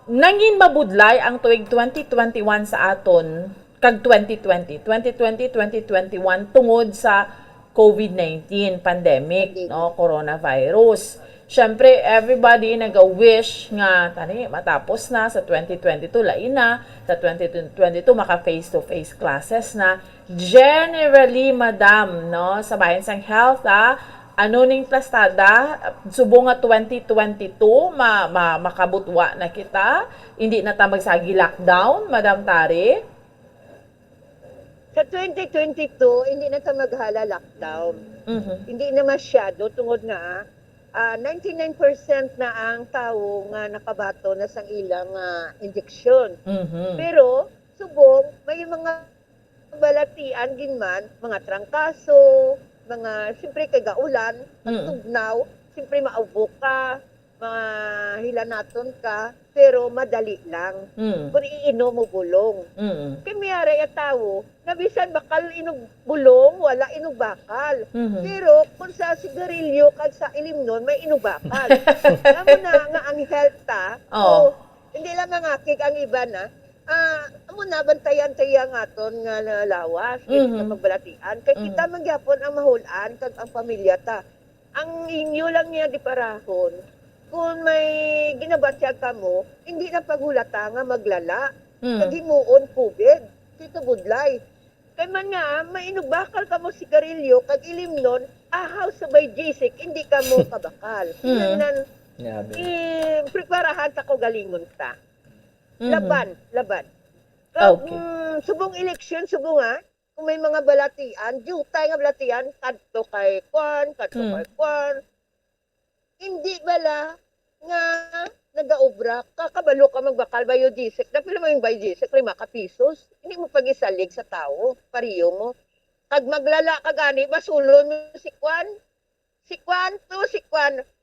Nangin mabudlay ang tuig 2021 sa aton kag 2020, 2021 tungod sa COVID-19 pandemic, no, coronavirus. Syempre, everybody nag-wish nga tani matapos na sa 2022 lain na, sa 2022 maka face-to-face classes na. Generally, Madam, no, sa bayan sang health, ano ning plastada, subong nga 2022 makabutwa na kita, hindi na ta magsagi lockdown, Madam Tari. Sa 2022, hindi na ta maghala lockdown. Hindi na masyado tungod nga 99% na ang tao nga nakabato na sang ilang injection. Pero subong may mga balatian ginman, mga trangkaso, mga siyempre kay gaulan, tugnaw, siyempre maubo ka, mga hilanaton ka, pero madali lang. Kung iinom mo bulong. Kaya mayari ang tao, nabisan bakal inog bulong, wala inog bakal. Pero kung sa sigarilyo, kag sa ilim nun, may inog bakal. Alam mo na nga ang health ta, so, Hindi lang mangakig ang iba na. Amo na bantayan tayo nga aton nga lawas, hindi ka magbalatian. Kay kita magyapon ang mahulaan kag ang pamilya ta. Ang inyo lang niya di parahon. Kung may ginabatya ka mo, hindi na paghulata nga maglala. Kag himuon COVID. Tito Budlay. Kay man nga, mainugbakal ka mo sigarilyo, kag ilimnon, ahaw sabay jisik, hindi ka mo kabakal. Nan, preparahan ta ko galingon ta. Laban. Kag, subong eleksyon, subong nga, kung may mga balatian, jutay nga balatian, kadto kay Kwan. Hindi bala nga nagaobra, kakabalo ka magbakal biodiesel. Dapil mo yung biodiesel, 5 pesos. Hindi mo pag-isalig sa tao, pariyo mo. Kag maglala ka gani, basulon mo si Kwan. Si Kwan.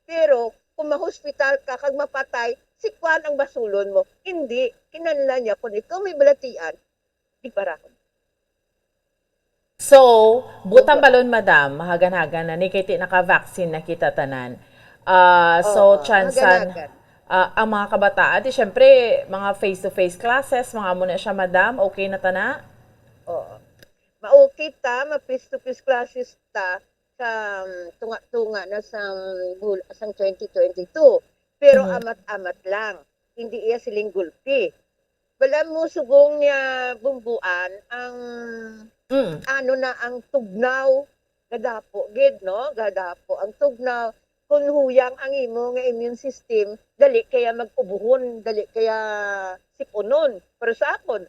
Pero kung ma-hospital ka, kag mapatay, si Kwan ang basulon mo. Hindi, kinanla niya, kung ikaw may balatian, di para ako. So, butang balon, madam, mahagan-hagan na, ni kiti naka-vaccine na kita tanan. Chansan, ang mga kabataan, di syempre, mga face-to-face classes, mga muna siya, madam, okay na tana? Oo. Ma-okay ta, ma-face-to-face classes ta, sa tunga-tunga na sang 2022. Pero amat-amat lang. Hindi iya siling gulpi. Wala mo subong niya bumbuan ang ang tugnaw gadapo gid no gadapo ang tugnaw kung huyang ang imo nga immune system dali kaya mag-ubuhon dali kaya sipunon pero sa akon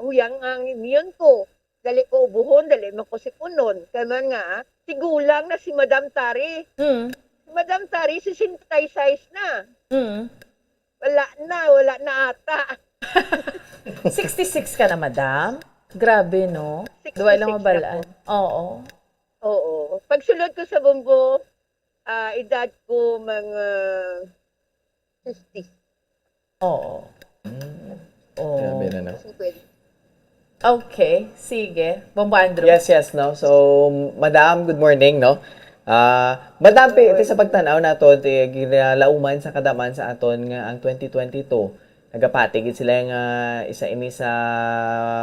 huyang ang immune ko dali ko ubuhon dali man ko sipunon kaya man nga tigulang na si Madam Tari si Madam Tari 66 na wala na ata 66 ka na, madam? Grabe, no? Duway lang mabalaan. Oo. Pagsulod ko sa bumbo, edad ko mga 50. Oo. Grabe na, no? Okay, sige. Bombo Andrew. Yes, no? So, madam, good morning, no? Madam, ito sa pagtanaw nato, ginalauman sa kadaman sa aton nga ang 2022. Nagapatigid sila nga isa ini sa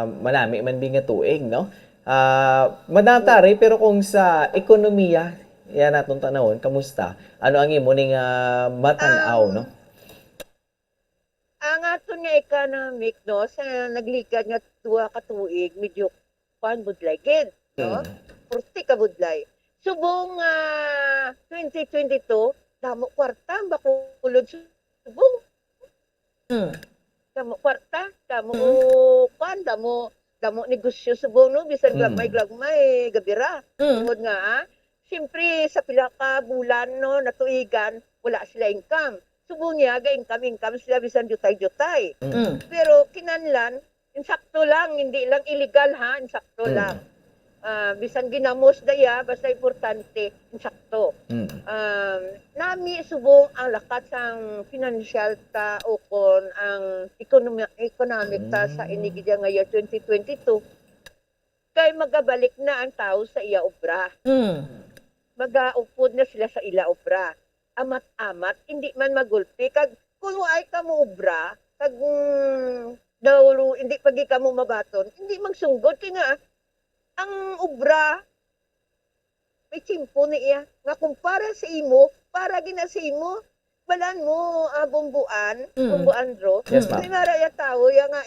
manami man nga tuig, no? Madam Tari, pero kung sa ekonomiya, yan natong tanawon, kamusta? Ano ang imo ning matanaw, no? Ang aton nga economic, no, sa naglikad nga 2 ka tuig, medyo budlay gid, no? 40 ka budlay. Subong 2022, damo kwarta bakulod subong. Damo kwarta, damo negosyo subong no bisan glagmay gabira. Tungod nga siyempre sa pila ka bulan no natuigan wala sila income. Subong niya ga income sila bisan jutay. Pero kinanlan insakto lang, hindi lang illegal ha, insakto lang. Bisan ginamos daya basta importante insakto. Nami subong ang lakat sang financial ta o kon ang economic ta sa inigidya nga year 2022 kay magabalik na ang tao sa iya obra. Magaupod na sila sa ila obra. Amat-amat hindi man magulpi kag kung ay ka mo obra kag hindi pagi ka mo mabaton hindi magsunggod kay nga ang obra may timpo niya nga kumpara sa imo para gina sa imo balan mo bumbuan ro may maraya tao ya nga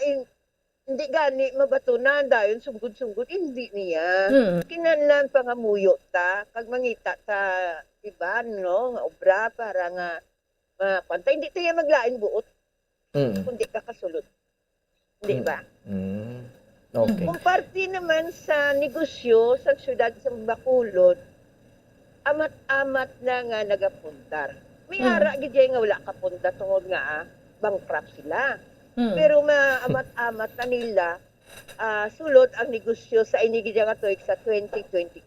hindi gani mabatunan dayon sunggod hindi niya kinanlan pangamuyo ta kag mangita ta iba no nga obra para nga pantay hindi tayo maglain buot kundi ka kasulod hindi ba Okay. Kung parte naman sa negosyo sa syudad sa Bacolod, amat-amat na nga nagapundar. May ara gid nga wala ka punda tungod nga bankrupt sila. Pero maamat-amat na nila sulod ang negosyo sa inigid nga tuig sa 2022.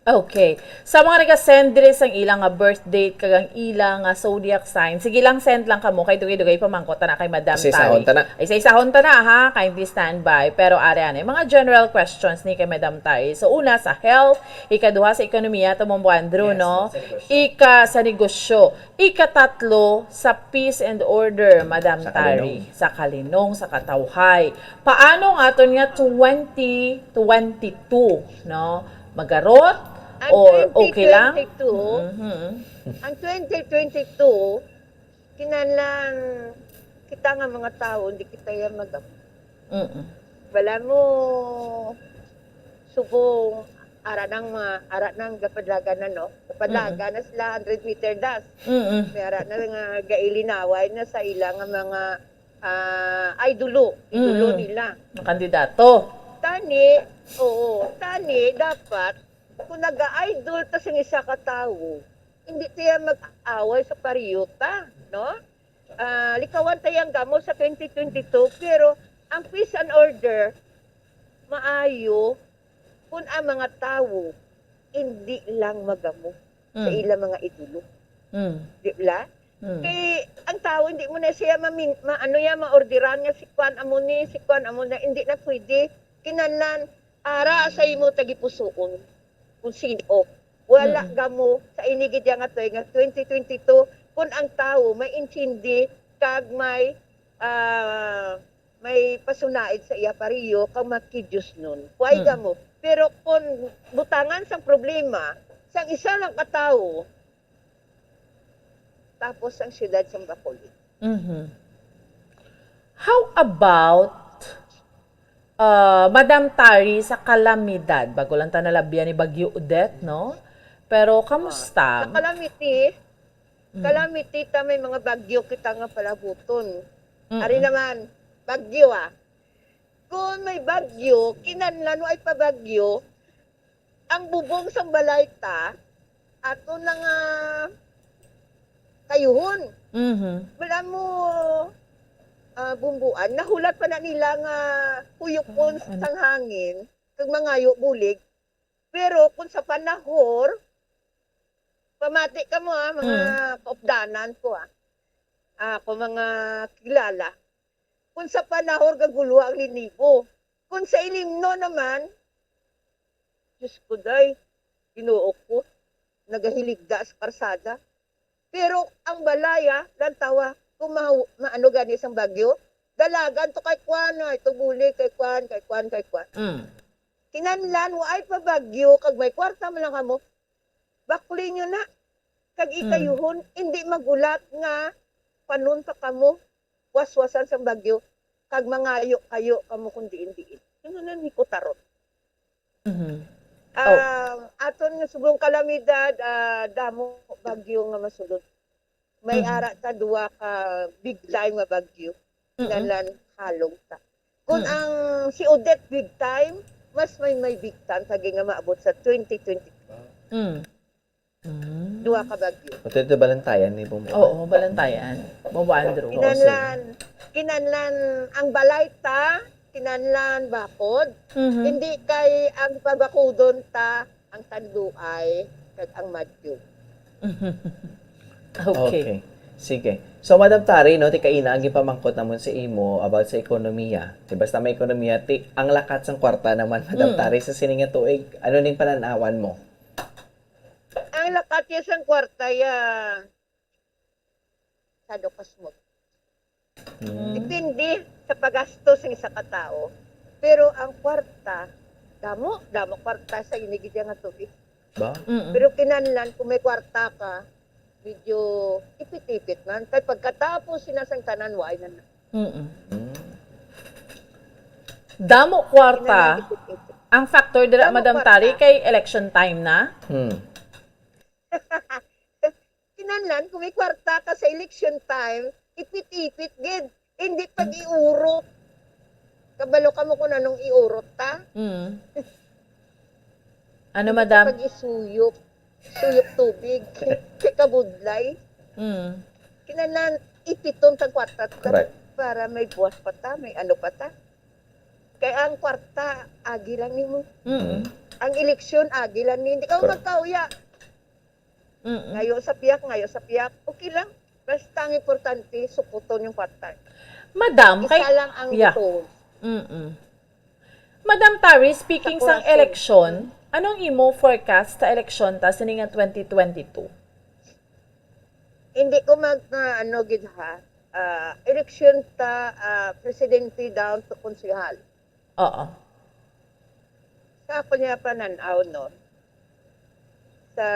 Okay. Sa mga nag-send dire sang ilang nga birth date kagang ilang nga zodiac sign, sige lang send lang kamo kay dugay-dugay pamangkot na kay Madam Isa-isahon Tari. ta na. Isa-isahon ta na ha, kindly stand by. Pero ari ani mga general questions ni kay Madam Tari. So una sa health, ikaduha sa ekonomiya tumong buandro, no? Ika sa negosyo, ikatatlo sa peace and order, Madam Tari, sa kalinong, sa katawhay. Paano nga aton nga 2022, no? Magarot Ang or okay lang? 2022, ang 2022, kinanlan kita nga mga tao, hindi kita yan Wala mo subong ara nang gapadlagan na, no? Gapadlagan na sila 100 meter das. May ara na nga gailinaway na sa ilang nga mga idolo nila. Ang kandidato. Tani dapat kung nag-idol ta sa isa ka tawo, hindi tayo mag-away sa pariyota, no? Likawan tayang gamo sa 2022, pero ang peace and order, maayo kung ang mga tawo hindi lang magamo sa ilang mga idolo. Di ba? Kaya ang tao, hindi mo na siya maorderan nga si Kwan amo ni, hindi na pwede. Kinanlan, ara sa imo tagipusoon kung sino. Wala gamo sa inigid nga to nga 2022 kung ang tao may intindi kag may pasunaid sa iya pariyo kag makidyos nun. Huwag gamo. Pero kung butangan sa problema sang isa lang katao tapos ang siyudad sa Bacolod. How about Madam Tari sa kalamidad? Bago lang tayo nalabyan ni Bagyo Odette, no? Pero kamusta? Sa calamity ta may mga bagyo kita nga palabuton. Ari naman, bagyo Kung may bagyo, kinanlan ay pabagyo, ang bubong sang balay ta, ato na nga kayuhon. Wala mo bumbuan, nahulat pa na nila nga huyupon sang hangin, kag mangayo bulig. Pero kung sa panahor, pamati ka mo mga kaupdanan ko kung mga kilala. Kung sa panahor, gagulo ang linibo. Kung sa ilimno naman, Diyos ko day, ginuo ko, nagahiligda sa karsada. Pero ang balaya, lantawa, kung maano gani isang bagyo, dalagan to kay Kwan, ito buli kay Kwan. Kinanlan, ay pa bagyo, kag may kwarta mo lang kamo, bakli nyo na, kag ikayuhon, hindi magulat nga, panun pa kamo, waswasan sa bagyo, kag mangayo kayo kamo kung diin-diin. Ano na ni ko tarot. Aton nga subong kalamidad, damo bagyo nga masulod. May ara ta duwa ka big time nga bagyo. Nalan halong ta. Kung ang si Odette big time, mas may big time kagi nga maabot sa 2022. Duwa ka bagyo. Ito balantayan ni Bumbo. Oo, balantayan. Bumbo Andrew. Kinanlan ang balay ta, kinanlan bakod. Hindi kay ang pabakudon ta, ang tanduay, kag ang madyo. Okay. Sige. So, Madam Tari, no, ti kaina, ang gipamangkot naman sa imo about sa ekonomiya. Di basta may ekonomiya, ang lakat sang kwarta naman, Madam Tari, sa sininga tuig, ano ning pananawan mo? Ang lakat niya sang kwarta sa dokasmog. Depende sa paggastos ng isa katao. Pero ang kwarta, damo kwarta sa inigid nga tubig. Ba? Pero kinanlan, kung may kwarta ka, medyo ipit-ipit man. Kaya pagkatapos sinasang tanan, why na. Damo kwarta, ang factor dira, Madam Tari, kay election time na? Kinanlan, kung may kwarta ka sa election time, ipit-ipit, gid. Hindi pag-iurot. Kabalo ka mo kung anong iurot ta. Ano, Madam? Pag-isuyok tubig, kabudlay. Kinanlan, ipiton tang kwarta ta para may buwas pa ta, may ano pa ta. Kaya ang kwarta, agi lang nimo. Mm. Ang eleksyon, agi lang ni. Hindi ka magkauya. Ngayon sa piyak. Okay lang. Basta ang importante, suputon yung kwarta. Madam, Isa lang ang tools. Madam Tari, speaking Sa sang eleksyon, anong imo forecast sa eleksyon ta sininga 2022? Hindi ko gid ha. Eleksyon ta presidente down to konsehal. Oo. Sa ako niya pananaw no. Sa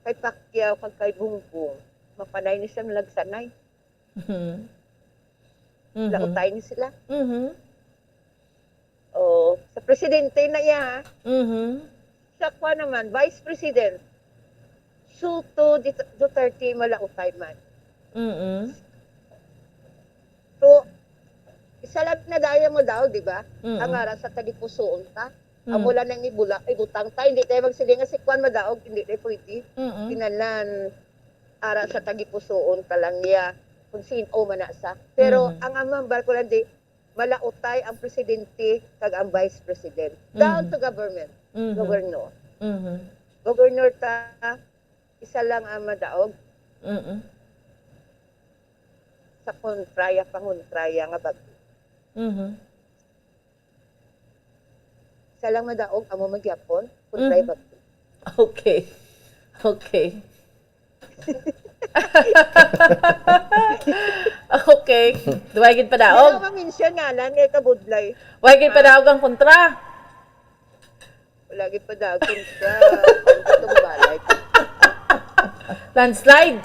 kay Pacquiao kag kay Bongbong, mapanay ni siya malagsanay. Lautay ni sila. O, sa presidente na iya, sa kwa naman, vice president, Soto Duterte malautay man. So, isa lang na daya mo daw, di ba? Ang ara sa tagipusoon ta. Amo lang nang ibutang ta, hindi tayo magsilinga si Kwan madaog, hindi tayo pwede. Kinanan, ara sa tagipusoon ta lang niya, kung sino man sa. Pero ang amambal ko lang di, malautay ang presidente kag ang vice president. Down to government, governor. Governor ta, isa lang ang madaog. Sa pangontraya nga bagyo. Isa lang madaog, amo magyapon, kontraya bagyo. Okay. Okay. Duwagin pa daog. Wala ma-mention nga lang, kay kabudlay. Duwagin pa daog ang kontra. Wala gid pa daog kontra. Itong balay. Landslide.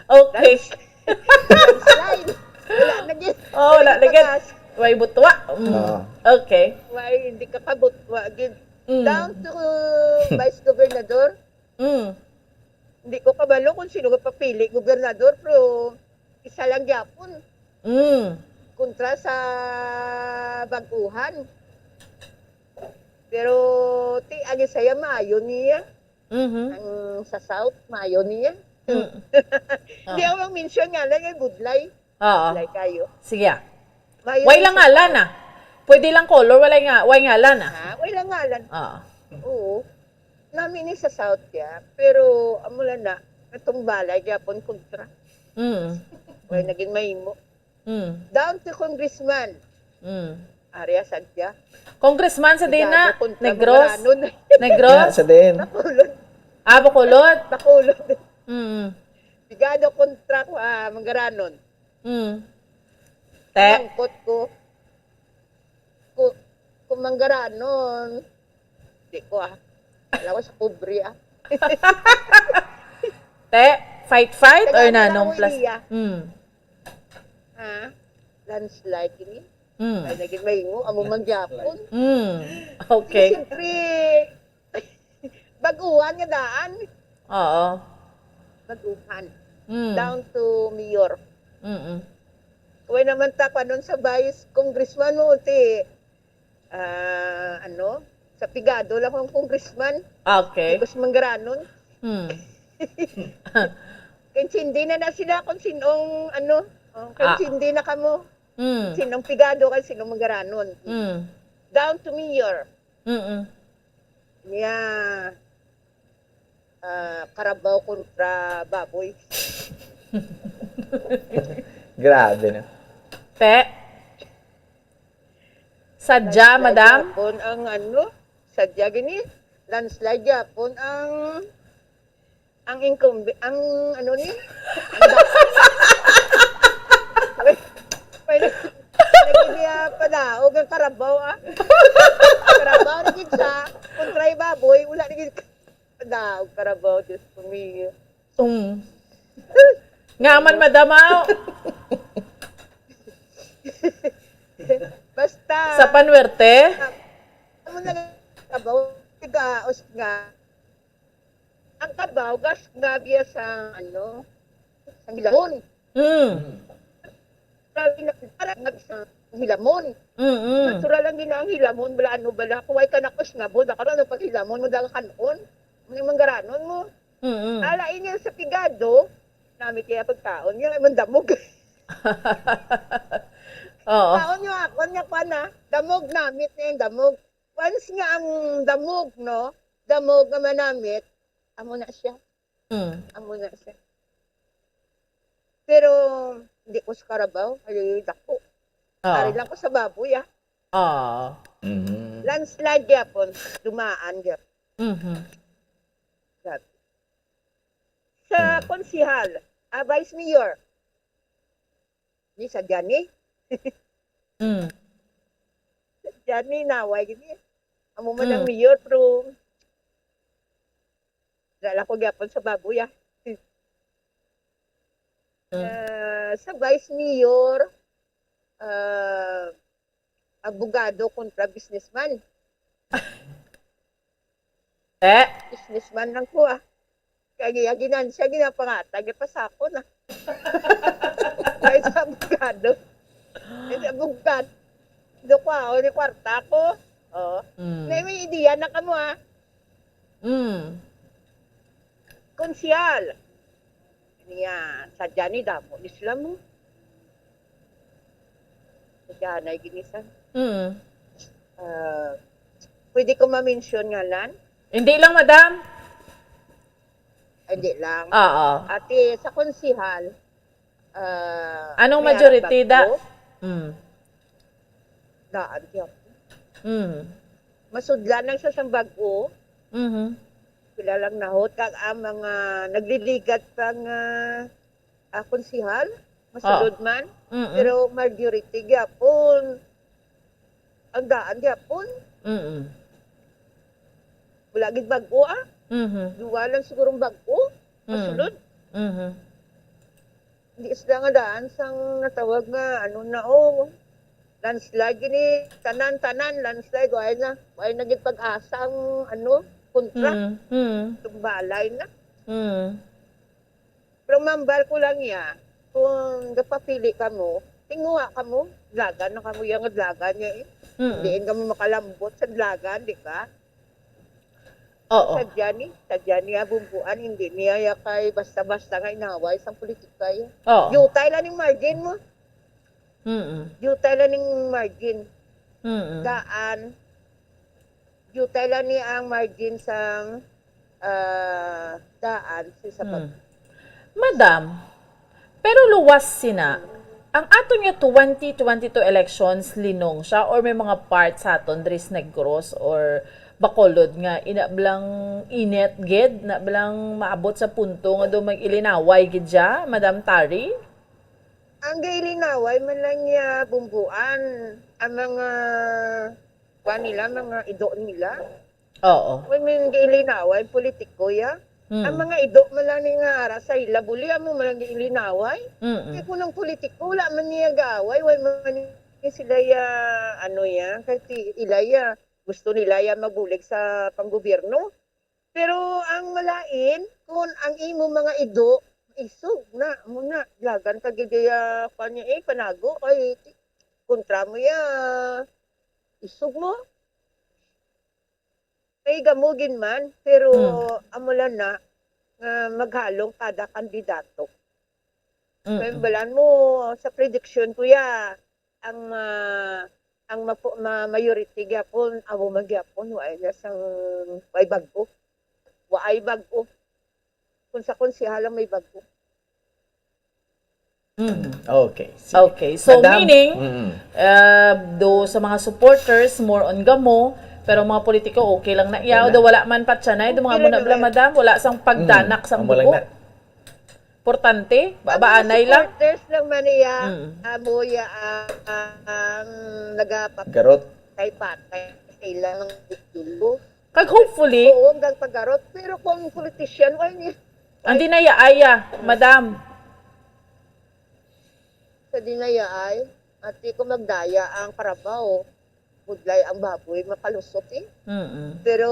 Okay. Landslide. Wala na gid. Oh, wala na gid. Way butwa. Okay. Why hindi ka kabutwa gid. Down to vice gobernador. Hindi ko kabalo kung sino ka papili gobernador, pero isa lang gyapon. Kontra sa baguhan. Pero agi saya maayo niya. Ang sa South maayo niya. Hindi ako mag-mention nga lang ay budlay. Budlay kayo. Sige. Way lang ngalan ah. Pwede lang color, way ngalan ah. Way lang ngalan. Oo. Namin ni sa South ya, pero amo lang na itong balay gyapon kontra. Way naging mahimo. Down to congressman. Area Sadya. Congressman sa Dina, Negros. Negros. Sa din. Bacolod. Bacolod. Bigado kontra ko Mangaranon. Mangkot ko. Kung Mangaranon, di ko alam ko sa pobre Te, fight or nanong plus? Landslide ini. Ay naging mahimo amo mangyapon. Okay. Siyempre, baguhan nga daan. Oo. Baguhan. Down to mayor. Kaya naman tapanon sa vice congressman mo, sa Pigado lang ang congressman. Okay. Tapos Mangaranon. Hindi na sila kung sinong hindi na kamo. Sinong Pigado kan sinong Mangaranon. Down to mayor. Carabao kontra baboy. Grabe na. Te. Sadya, madam? Japon ang sadya gini. Landslide Japon ang incumbent, ang ni? Nagiging padaog ang Carabao Carabao naging sa kontray baboy, wala naging padaog Carabao, Diyos ko me. Ngaman, madamaw. Basta. Sa Panwerte? Ano na Carabao, gaos nga. Ang Carabao, gas nga biya sa sa Hilamon. Parang sa Hilamon. Natural lang gina ang Hilamon, bala kuway ka nakos nga bo, nakaroon pag Hilamon mo dagang kanon, mga Mangaranon mo. Alain niya sa Pigado, namin kaya pagkaon, yung ay mandamog. Oo. Taon nyo ako niya pa na, damog namit na yung damog. Once nga ang damog, no? Damog nga manamit, amo na siya. Amo na siya. Pero, hindi ko sa karabaw, ay dako. Ari lang ko sa baboy, Landslide yapon, dumaan yapon. Sabi. Sa konsihal, Vice Mayor, di sa Johnny. Johnny, naway gini. Amo man ang mayor, pero dala ko yapon sa baboy, sa Vice Mayor, abogado kontra businessman. Businessman lang ko, Kaya ginansya, ginapangatag, ipasako na. Kaya sa abogado. Sa abogado. Doon ko, ni kwarta ko. May ideya na ka mo, Konsyal. Niya, sadya ni Damo, Islam mo. Sadya na ginisan. Pwede ko ma-mention nga lan? Hindi lang, madam. Hindi lang. Oo. Ate, sa konsihal, anong majority da? Daan siya. Masudlan lang sa Sambago. Sila lang nahot kag ang mga nagliligat pang konsihal. Masudod man. Pero majority gyapon. Ang daan gyapon. Wala gid bago, Duwa lang sigurong bago. Masulod. Hindi sila nga daan sang natawag nga, landslide gini, tanan, landslide, wala na. Wala na gid pag-asa ang, kontra. Tumbalay na. Pero mambal ko lang kung napapili ka mo, tinguha ka mo, dlagan na ka mo yung dlagan niya Diin ka mo makalambot sa dlagan, di ka? Sadya ni abumbuan, hindi niya kay basta-basta nga inaway sa politika yan. Yutay lang yung margin mo. Yutay lang yung margin. Daan. Yutay lang niya ang margin sa daan. Madam, pero luwas sina. Ang ato niya 2022 elections linong siya or may mga parts sa aton Dres Negros or Bacolod nga inablang inet gid na blang maabot sa punto nga do mag-ilinaway gid siya, Madam Tari? Ang gailinaway man lang niya bumbuan ang mga mga ido nila. Oo. May gailinaway politiko Ang mga ido man lang nga ara sa ila buli mo man lang gailinaway. Kaya kung ng politiko wala man niya gaway, wala man sila kasi ilaya gusto nila mabulig sa panggobyerno. Pero ang malain, kung ang imo mga ido, isog na, muna, lagan ka gidaya panago, kay kontra mo isog mo. May gamugin man, pero amulan na, maghalong kada kandidato. Kaya balan mo, sa prediction ko ang majority gyapon amo magyapon waay na sang way bago. Waay bago. Kung sa konsihala may bago. Okay. Okay. So meaning do sa mga supporters more on gamo pero mga politiko okay lang na iya do wala man patsanay do mga muna bla madam wala sang pagdanak sang buko. Importante, babaanay lang. Supporters lang man amo ang Garot. Kay patay sila ng dulo. Kag hopefully, oo, hanggang paggarot. Pero kung politician, ang dinaya-aya, madam. Sa dinaya-ay, at di ko magdaya ang karabaw. Budlay ang baboy, makalusot Pero,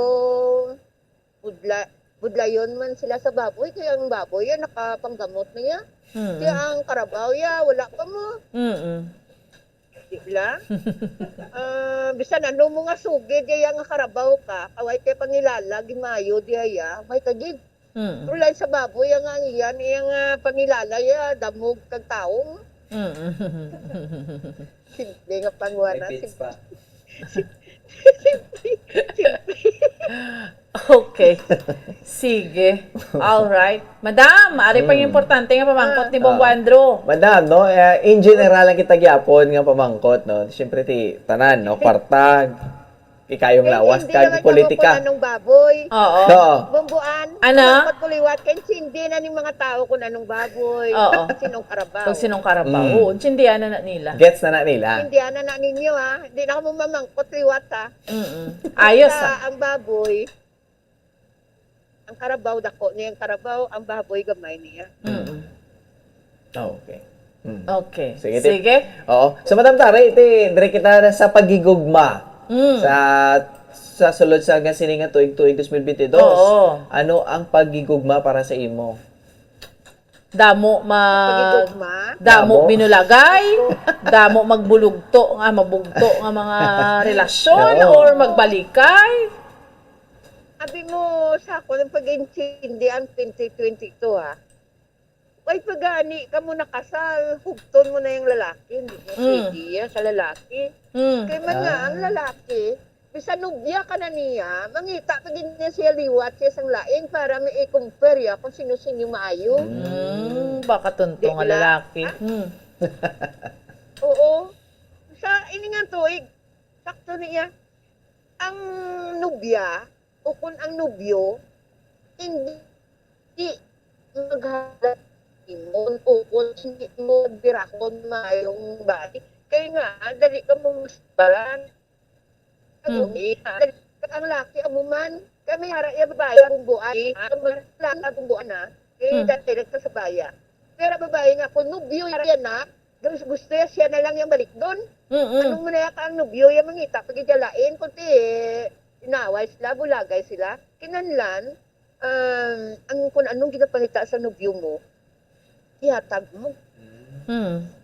budlayon man sila sa baboy, kaya ang baboy nakapanggamot niya. Kaya ang karabaw wala pa mo. Di lang. Bisan ano mo nga sugid, kaya nga karabaw ka, kaway kay pangilala, gimayo diya, may kagid. Pero lang sa baboy, ang iyan, iyang pangilala, damog kag taong. Simple nga pangwana. May pits pa. Okay. Sige. Alright. Madam, ari pang importante nga pamangkot ni Bongo Andrew. Madam, no, in general lang kita gyapon nga pamangkot, no. Siyempre ti tanan, no, kwartag, ikayong lawas kag politika. Hindi naman anong baboy. Oo. Bumbuan. Ano? Pagkuliwat kay hindi na ni mga tao kung anong baboy. Oo. Sinong karabaw. Pag sinong karabaw. Oo, intindihan na nila. Gets na nila. Hindi na ninyo ha. Hindi na ako mamangkot liwat ha. Ayos Basta ang baboy, ang karabaw dako niya, ang karabaw, ang baboy gamay niya. Okay. Okay. Sige. Sige. Oo. So, Madam Tare, dire kita na sa pagigugma. Sa sulod sa sininga tuig-tuig 2022. Oo. Ano ang pagigugma para sa imo? Damo Damo. binulagay, damo magbulugto nga mabugto nga mga relasyon Oo. or magbalikay. Sabi mo sa ako ng pag-intindi ang 2022 ha. Ay pagani ka mo nakasal, hugton mo na yung lalaki, hindi mo pwede yan sa lalaki. Kaya man nga, ang lalaki, bisa nubya ka na niya, mangita pag niya siya liwat siya sang laing para may i-compare ya kung sino-sino maayo. Baka tunto nga lalaki. Oo. Sa iningan tuig, sakto niya, ang nubya, o kung ang nubyo, hindi maghalat imon o kung hindi mo birakon mayong bati. Kaya nga, dali ka mong musbalan. Ang laki amuman, kami hara iya babae bumbuan. Ang laki bumbuan na, dati nagsa sa baya. Pero babae nga, kung nubyo yan na, gusto siya na lang yung balik doon. Anong mo na ka ang nubyo, yung mangita, pagidalain, kunti inaway sila, bulagay sila. Kinanlan, ang kung anong ginapangita sa nubyo mo, ihatag mo.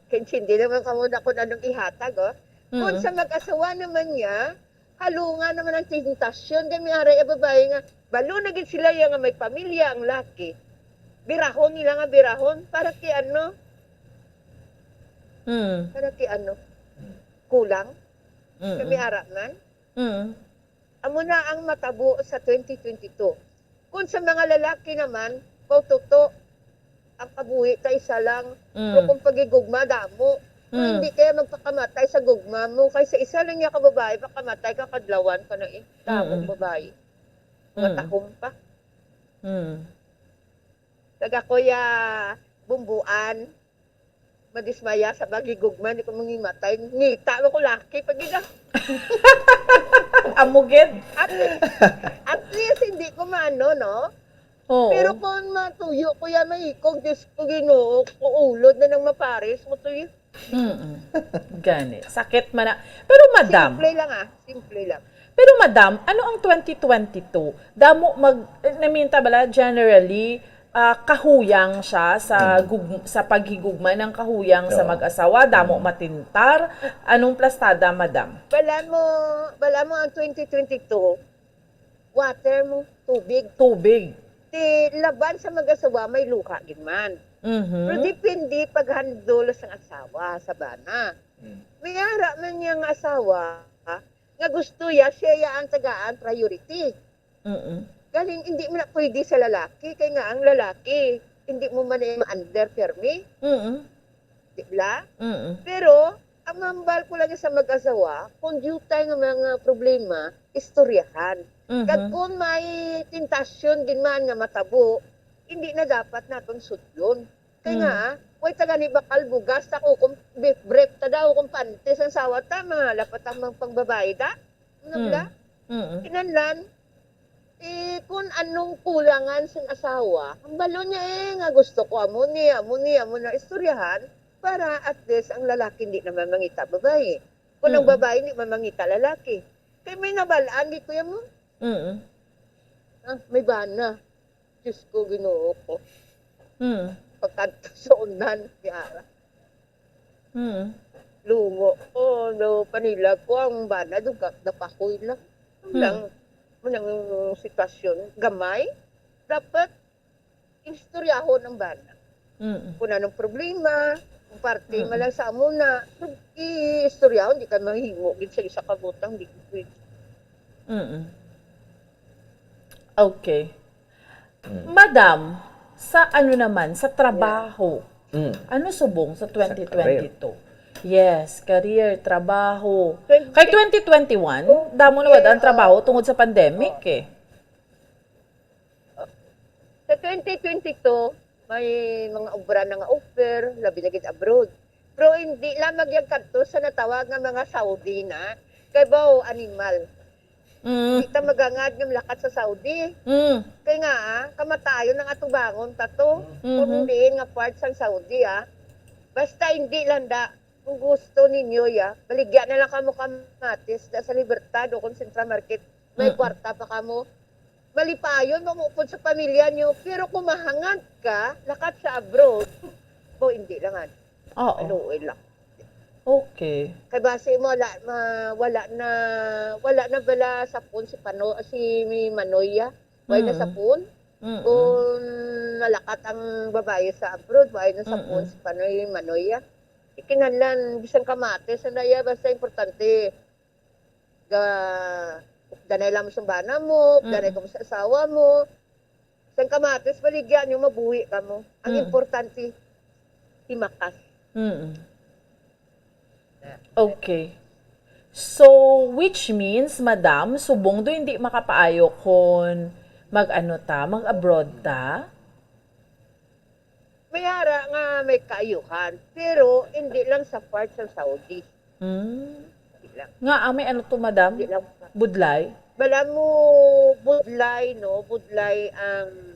Kaya hindi naman ka muna kung anong ihatag, oh. Kung sa mag-asawa naman niya, halunga naman ang tentasyon. Kami aray babae nga, balo na gid sila yung may pamilya, ang laki. Birahon nila nga birahon, para ki ano? Para ki ano? Kulang? Kami araman? Amo na ang matabo sa 2022. Kung sa mga lalaki naman, paututo, ang kabuhi ka isa lang. Pero kung pagigugma, damo. Kung hindi kaya magpakamatay sa gugma mo, kaysa isa lang niya ka babae, pakamatay ka kadlawan ka na damong babae. Mga tahong pa. Taga kuya bumbuan, madismaya sa bagigugma, hindi ko mangimatay. Ngita mo ko laki pag ina. Amugid. At least hindi ko maano, no? Oo. Pero kung matuyo ko yan, mahikog, Diyos ko ginoo, ulod na ng mapares, matuyo. Gani. Sakit man na. Pero madam. Simple lang simple lang. Pero madam, ano ang 2022? Damo naminta bala generally kahuyang siya sa paghigugma ng kahuyang sa mag-asawa, damo matintar. Anong plastada, madam? Bala mo ang 2022, water mo, tubig. Laban sa mag-asawa, may luha din man. Pero depende paghandol sa asawa sa bana. May ara man niyang asawa nga gusto siya ang tagaan priority. Galing hindi mo na pwede sa lalaki, kaya nga ang lalaki, hindi mo man ma-under permi. Di ba? Pero, ang mambal ko lang sa mag-asawa, kung due tayo ng mga problema, istoryahan. Kag kung may tentasyon din man nga matabo, hindi na dapat natin sudlon. Kaya nga, way taga ni bakal bugas, ako kung beef break ta daw, kung pantes ang sawa ta, mga lapat ang mga pangbabae ta. Ano ba? Kinanlan, kung anong kulangan sa asawa, ang balo niya nga gusto ko, amo na istoryahan, para at least ang lalaki hindi na mamangita babae. Kung ang babae hindi mamangita lalaki. Kaya may nabalaan, di kuya mo? May bana. Diyos ko, ginoo ko. Pagkanto sa unan, yara. Lungo. Panilag ko, ang bana, napakoy lang. Lang, manang sitwasyon, gamay, dapat istoryahon ng bana. Kung anong problema, Parte malang sa amo na i-istorya, hindi ka mahingo gid sa isa ka butang, di pwede. Okay. Madam, sa ano naman, sa trabaho, ano subong sa 2022? Yes, career, trabaho. Kay 2021, damo na wad ang trabaho tungod sa pandemic eh. Sa 2022, may mga obra na nga offer, labi na gid abroad. Pero hindi lang magyag kadto sa natawag nga mga Saudi na, kay bao animal. Kita magangad ng lakat sa Saudi. Kaya nga, kamatayon ng atubangon tato. Kung diin nga part sa Saudi, Basta hindi lang da. Kung gusto ninyo, baligyan na lang kamo kamatis da sa Libertad o Concentra Market. May kwarta pa kamo. Malipayon, mamupod sa pamilya nyo. Pero kung mahangad ka, lakat sa abroad, hindi lang. Aluoy lang. Okay. Kay base mo wala na bala sapon si Manoya. Wala na sapon. Kung nalakat ang babae sa abroad, wala na sapon si Manoya. Ikinahanglan bisan kamatis andaya basta importante. Danay lang mo sa bana mo, danay ka mo sa asawa mo. Sang kamatis baligyan yung mabuhi ka mo. Ang importante himakas. Okay. So, which means, madam, subong do hindi makapaayo kung mag-abroad ta? May hara nga may kaayuhan, pero hindi lang sa part ng Saudi. Hindi lang. Nga, may madam? Hindi lang. Budlay? Bala mo, budlay ang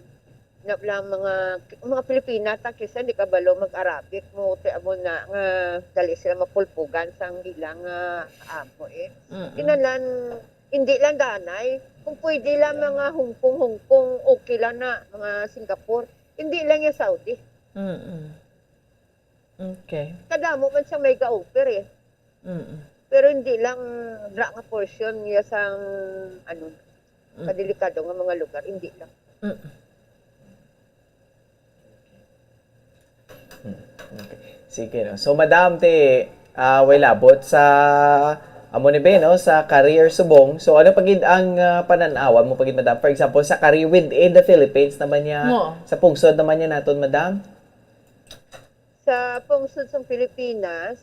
mga Pilipina takisa hindi kabalo mag-Arabic mo amo na nga dali sila mapulpugan sang ilang amo Kinalan hindi lang danay kung pwede lang mga Hong Kong okay lang na mga Singapore hindi lang yung Saudi. Okay. Kadamo man siyang may ga-offer pero hindi lang dra nga portion niya sang kadelikado nga mga lugar hindi lang. Okay. Sige, no. So, madam, labot sa amo ni Ben, no, sa career subong. So, ano pagid ang pananawan mo pagid, madam? For example, sa career within the Philippines naman niya, sa pungsod naman niya naton, madam? Sa pungsod sa Pilipinas,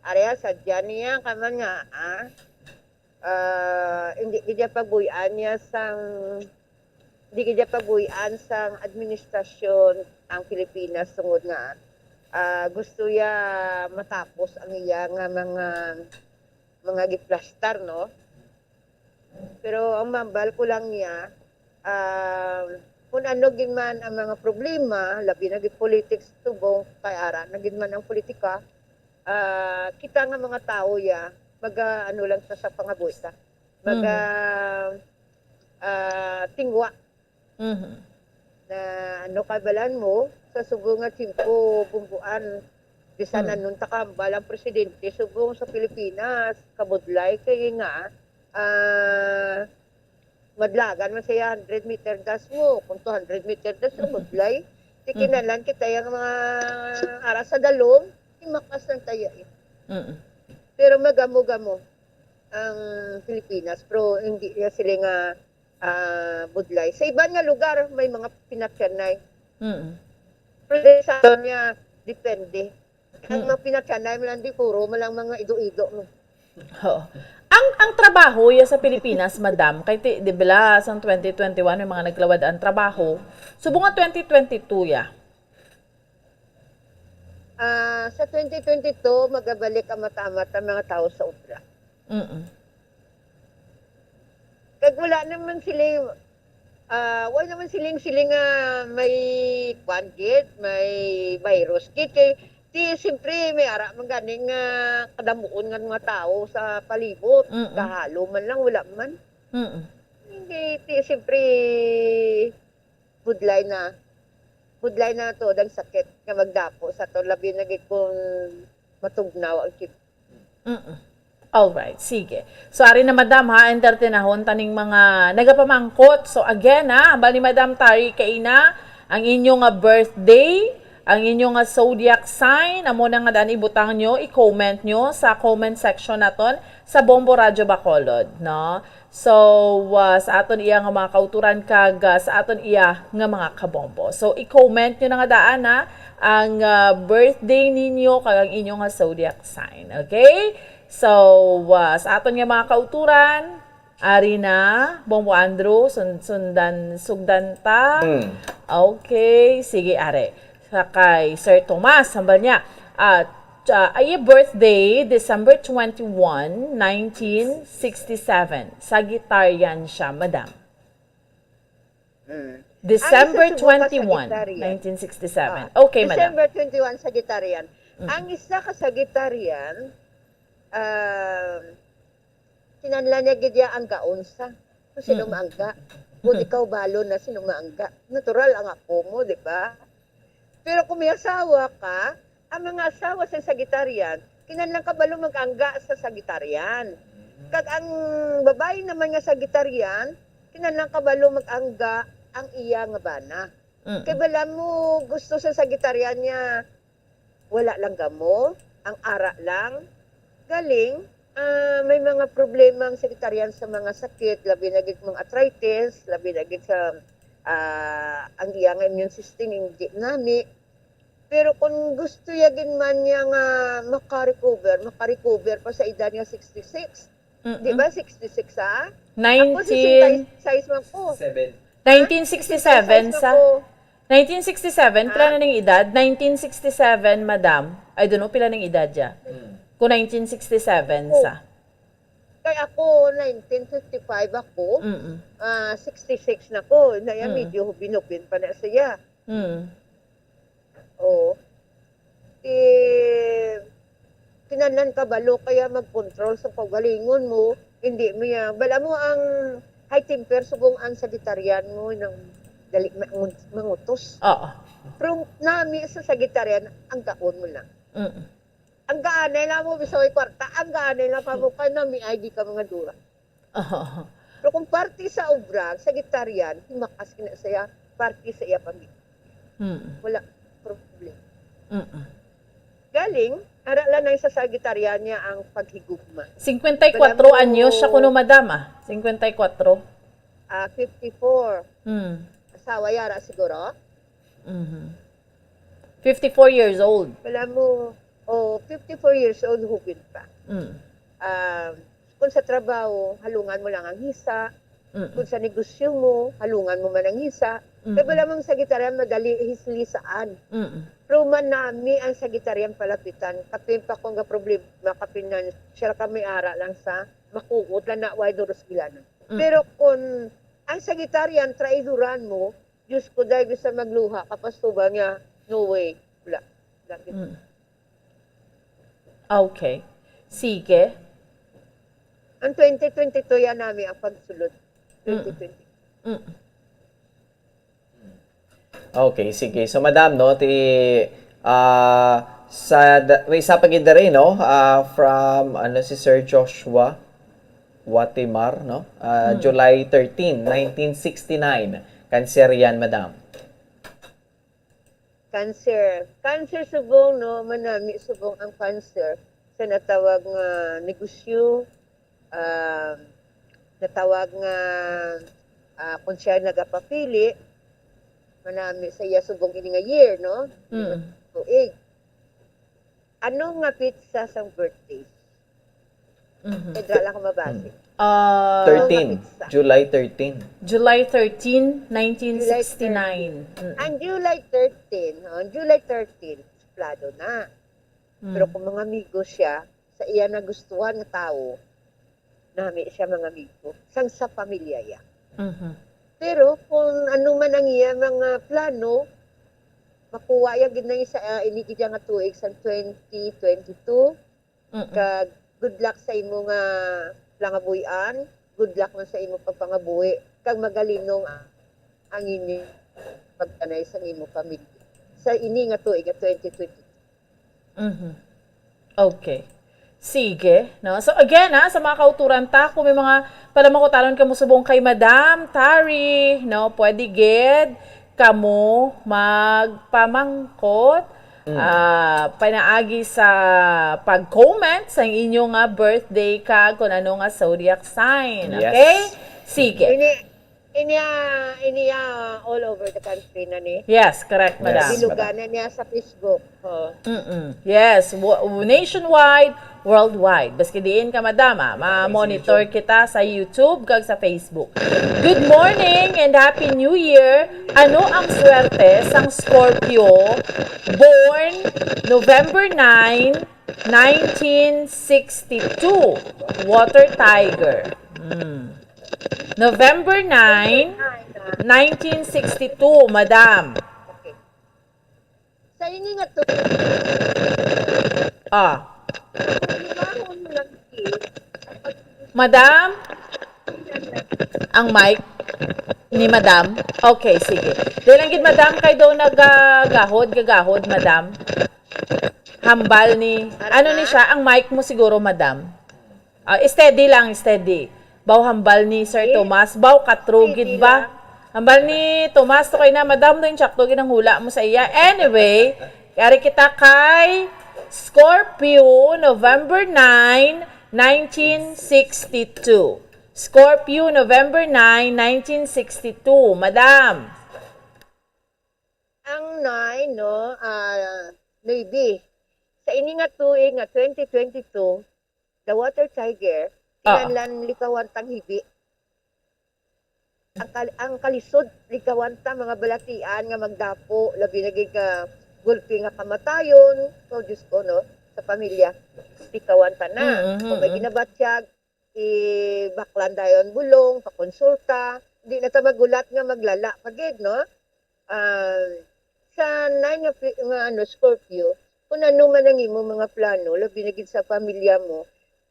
area sadya niya kaman nga, hindi kaya paguyan niya sang administrasyon ang Pilipinas tungod nga gusto ya matapos ang iya nga mga giplastar no pero ang mambal ko lang niya kung ano gin man ang mga problema labi na gid politics tubong kay ara na gid man ang politika kita nga mga tao lang sa pangabuhi tingwa na kabalan mo sa subong nga timpo bumbuan bisan nun takambalang presidente subong sa Pilipinas kabudlay kay nga madlagan man siya 100 meter das mo kung 200 meter das mo budlay tikinalan kita yung mga ara sa dalom imakas ng taya pero magamo-gamo ang Pilipinas pero hindi sila nga budlay. Sa ibang nga lugar, may mga pinatyanay. Pero sa niya, depende. Ang mga pinatyanay, malandi puro, malang mga ido-ido. Ang trabaho sa Pilipinas, madam, kay di ba sa 2021 may mga naglawad ang trabaho. Subong nga 2022 sa 2022, magabalik ang matamat ang mga tao sa obra. Kag wala naman siling may kwan-kit, may virus kit kay siyempre may ara man ganing kadamuon nga mga tao sa palibot kahalo man lang wala man hindi siyempre budlay na to dang sakit nga magdapo sa to labi na gid kung matugnaw ang kit. Alright, sige. So, ari na madam entertainahon taning mga nagapamangkot. So, again bali madam Tari kaina, ang inyong birthday, ang inyong nga zodiac sign. Amo na nga daan ibutang nyo, i-comment nyo sa comment section naton sa Bombo Radyo Bacolod, no? So, sa aton iya nga mga kauturan kag sa aton iya nga mga kabombo. So, i-comment nyo na nga daan na ang birthday ninyo kag ang inyong nga zodiac sign. Okay? So, sa aton nga mga kauturan, ari na, Bombo Andrew, sugdan ta. Okay, sige, are. Kay Sir Tomas, sambal niya. Ay birthday, December 21, 1967. Sagittarian siya, madam. December 21, 1967. Okay, madam. December 21, Sagittarian. Ang isa ka Sagittarian, kinanla niya gidya ang gaunsa. Kung sino maangga. Kung ikaw balo na sino maangga. Natural ang ako mo, di ba? Pero kung may asawa ka, ang mga asawa sa Sagittarian, kinanlang kabalo mag-angga sa Sagittarian. Kag ang babae naman nga Sagittarian, kinanlang kabalo mag-angga ang iya nga bana. Kaya bala mo gusto sa Sagittarian niya, wala lang gamo, ang ara lang, galing, may mga problema ang Sagittarian sa mga sakit, labi na gid mga arthritis, labi na gid sa ang iya nga immune system hindi nami. Pero kung gusto yagin man niya nga makarecover pa sa edad niya 66. Di ba 66 ha? Ako size man po. 1967 sa 1967 pila na ning edad? 1967, madam. I don't know pila ning edad ya. Kung 1967 sa. Kaya ako 1955 ako. 66 na ko. Naya medyo binupin pa na siya. Oo. Kinanlan ka balo kaya mag-control sa pagalingon mo. Hindi mo yan. Bala mo ang high temper subong ang Sagittarian mo ng dali mangutos. Oo. Pero nami sa Sagittarian, ang kaon mo lang. Ang gaanay lang mo, bisaway kwarta, ang gaanay lang pa mo ka na may ID ka mga dura. Pero kung party sa obrag, Sagittarian, himakas kina saya, party sa iya pamilya. Wala problem. Galing, arala na sa Sagittarian niya ang paghigugma. 54 anyos siya kuno madam 54. 54. Asawa yara siguro? 54 years old. Wala mo, 54 years old, hugid pa. Kung sa trabaho, halungan mo lang ang hisa. Kung sa negosyo mo, halungan mo man ang hisa. Kaya wala mong Sagittarian, madali hislisaan. Pero man nami ang Sagittarian palapitan, kapin pa kung nga problema, kapin na siya kami ara lang sa makukot lang na way duros gilanan. Pero kung ang Sagittarian, traiduran mo, Diyos ko dahil sa magluha, kapastuba niya, no way, wala. Okay. Sige. Ang 2022 yan namin ang pagsulod. 2020. Okay, sige. So, madam, no, may isa pa gid rin, no, from, si Sir Joshua Watimar, no, July 13, 1969. Cancer yan, madam. Cancer. Cancer subong, no, manami subong ang cancer sa natawag nga negosyo, natawag nga kung siya nagapapili, manami sa iya subong ini nga year, no? Tuig. Ano nga pizza sa birthday? Pedra lang ako mabase. 13. July 13. July 13, 1969. Ang July 13, suplado na. Pero kung mga amigo siya, sa iya nagustuhan ng tao, nami siya mga amigo, sang sa pamilya ya. Pero kung ano man ang iya mga plano, makuha ya gid na sa inigid nga tuig sa 2022. Kag good luck sa imo nga langabuyan, good luck man sa imo pagpangabuhi, kag magalinong ang ini pagtanay sa imo pamilya. Sa ini nga tuig nga 2022. Okay. Sige, no? So again, sa mga kauturan ta, kung may mga palamakutaron ka mo subong kay Madam Tari, no, pwede gid kamo magpamangkot panaagi sa pag-comment sa inyong birthday kag kung ano nga zodiac sign. Yes. Okay? Sige. Iniya all over the country na ni. Yes, correct, madam. Biluganan niya sa Facebook. Yes, nationwide, worldwide. Baski diin ka, madam, ma-monitor kita sa YouTube kag sa Facebook. Good morning and Happy New Year! Ano ang swerte sang Scorpio born November 9, 1962? Water Tiger. November 9, 1962, madam. Sa ini nga to. Madam? Ang mic ni madam? Okay, sige. Dahil lang madam, kay daw gagahod, madam. Hambal ni, ano ni siya, ang mic mo siguro, madam. Steady lang, steady. Baw hambal ni Sir Tomas, baw katrugid ba? Hambal ni Tomas, to kay na, madam, doon tsakto ginang hula mo sa iya. Anyway, kari kita kay Scorpio, November 9, 1962. Scorpio, November 9, 1962. Madam. Ang 9, no, Navy. Sa ini nga tuig nga 2022, the Water Tiger, kinanlan likawan tang hibi. Ang kalisod likawan ta mga balatian nga magdapo, labi naging gulpi nga kamatayon. So, Diyos ko, no, sa pamilya. Likawan ta na. Kung may ginabatyag, baklan dayon bulong, pakonsulta. Hindi na ta magulat nga maglala. Pagid, no? Sa 9 nga Scorpio, kung ano man ang imo mga plano, labi naging sa pamilya mo,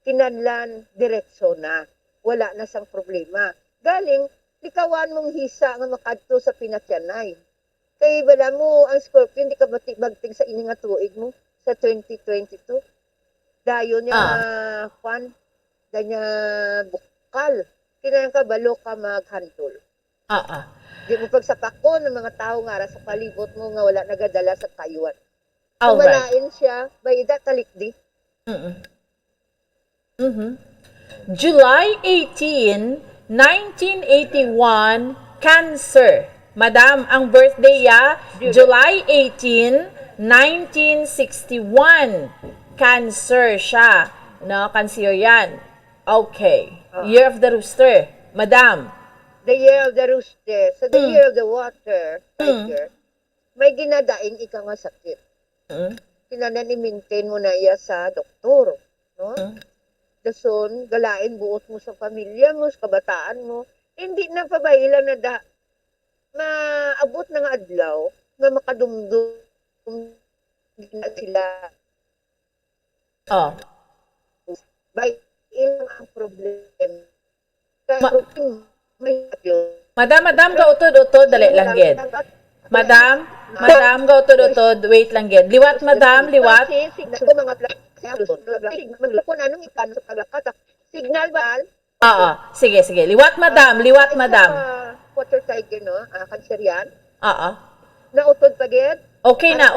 kinadlan diretso na. Wala na sang problema. Galing, likawan mong hisa nga makadto sa pinatyanay. Kaya bala mo, ang Scorpio, hindi ka bagting sa ini nga tuig mo sa 2022. Dayon niya, danya bukal. Kinayang ka, balo ka maghantol. Di mo pagsapako ng mga tao nga sa palibot mo nga wala nagadala sa kayuan. Kumalain siya, bayda talikdi. July 18, 1981, Cancer. Madam, ang birthday ya, July 18, 1961. Cancer siya. No, Cancer yan. Okay. Year of the Rooster. Madam. The Year of the Rooster. So, the Year of the Water Tiger, may ginadaing ika nga sakit. Kinananimintin mo na iya sa doktor. No? Dason, galain buot mo sa pamilya mo, sa kabataan mo. Hindi na pabayla na maabot na nga adlaw, nga makadumdum na sila. By ilang ang problem. Madam, gautod, dali lang gid. Madam, gautod, wait lang gid. Liwat, madam, liwat. Signal ba? Sige. Liwat, madam. Water Tiger, no? Cancer yan. Nautod pa gid? Okay na.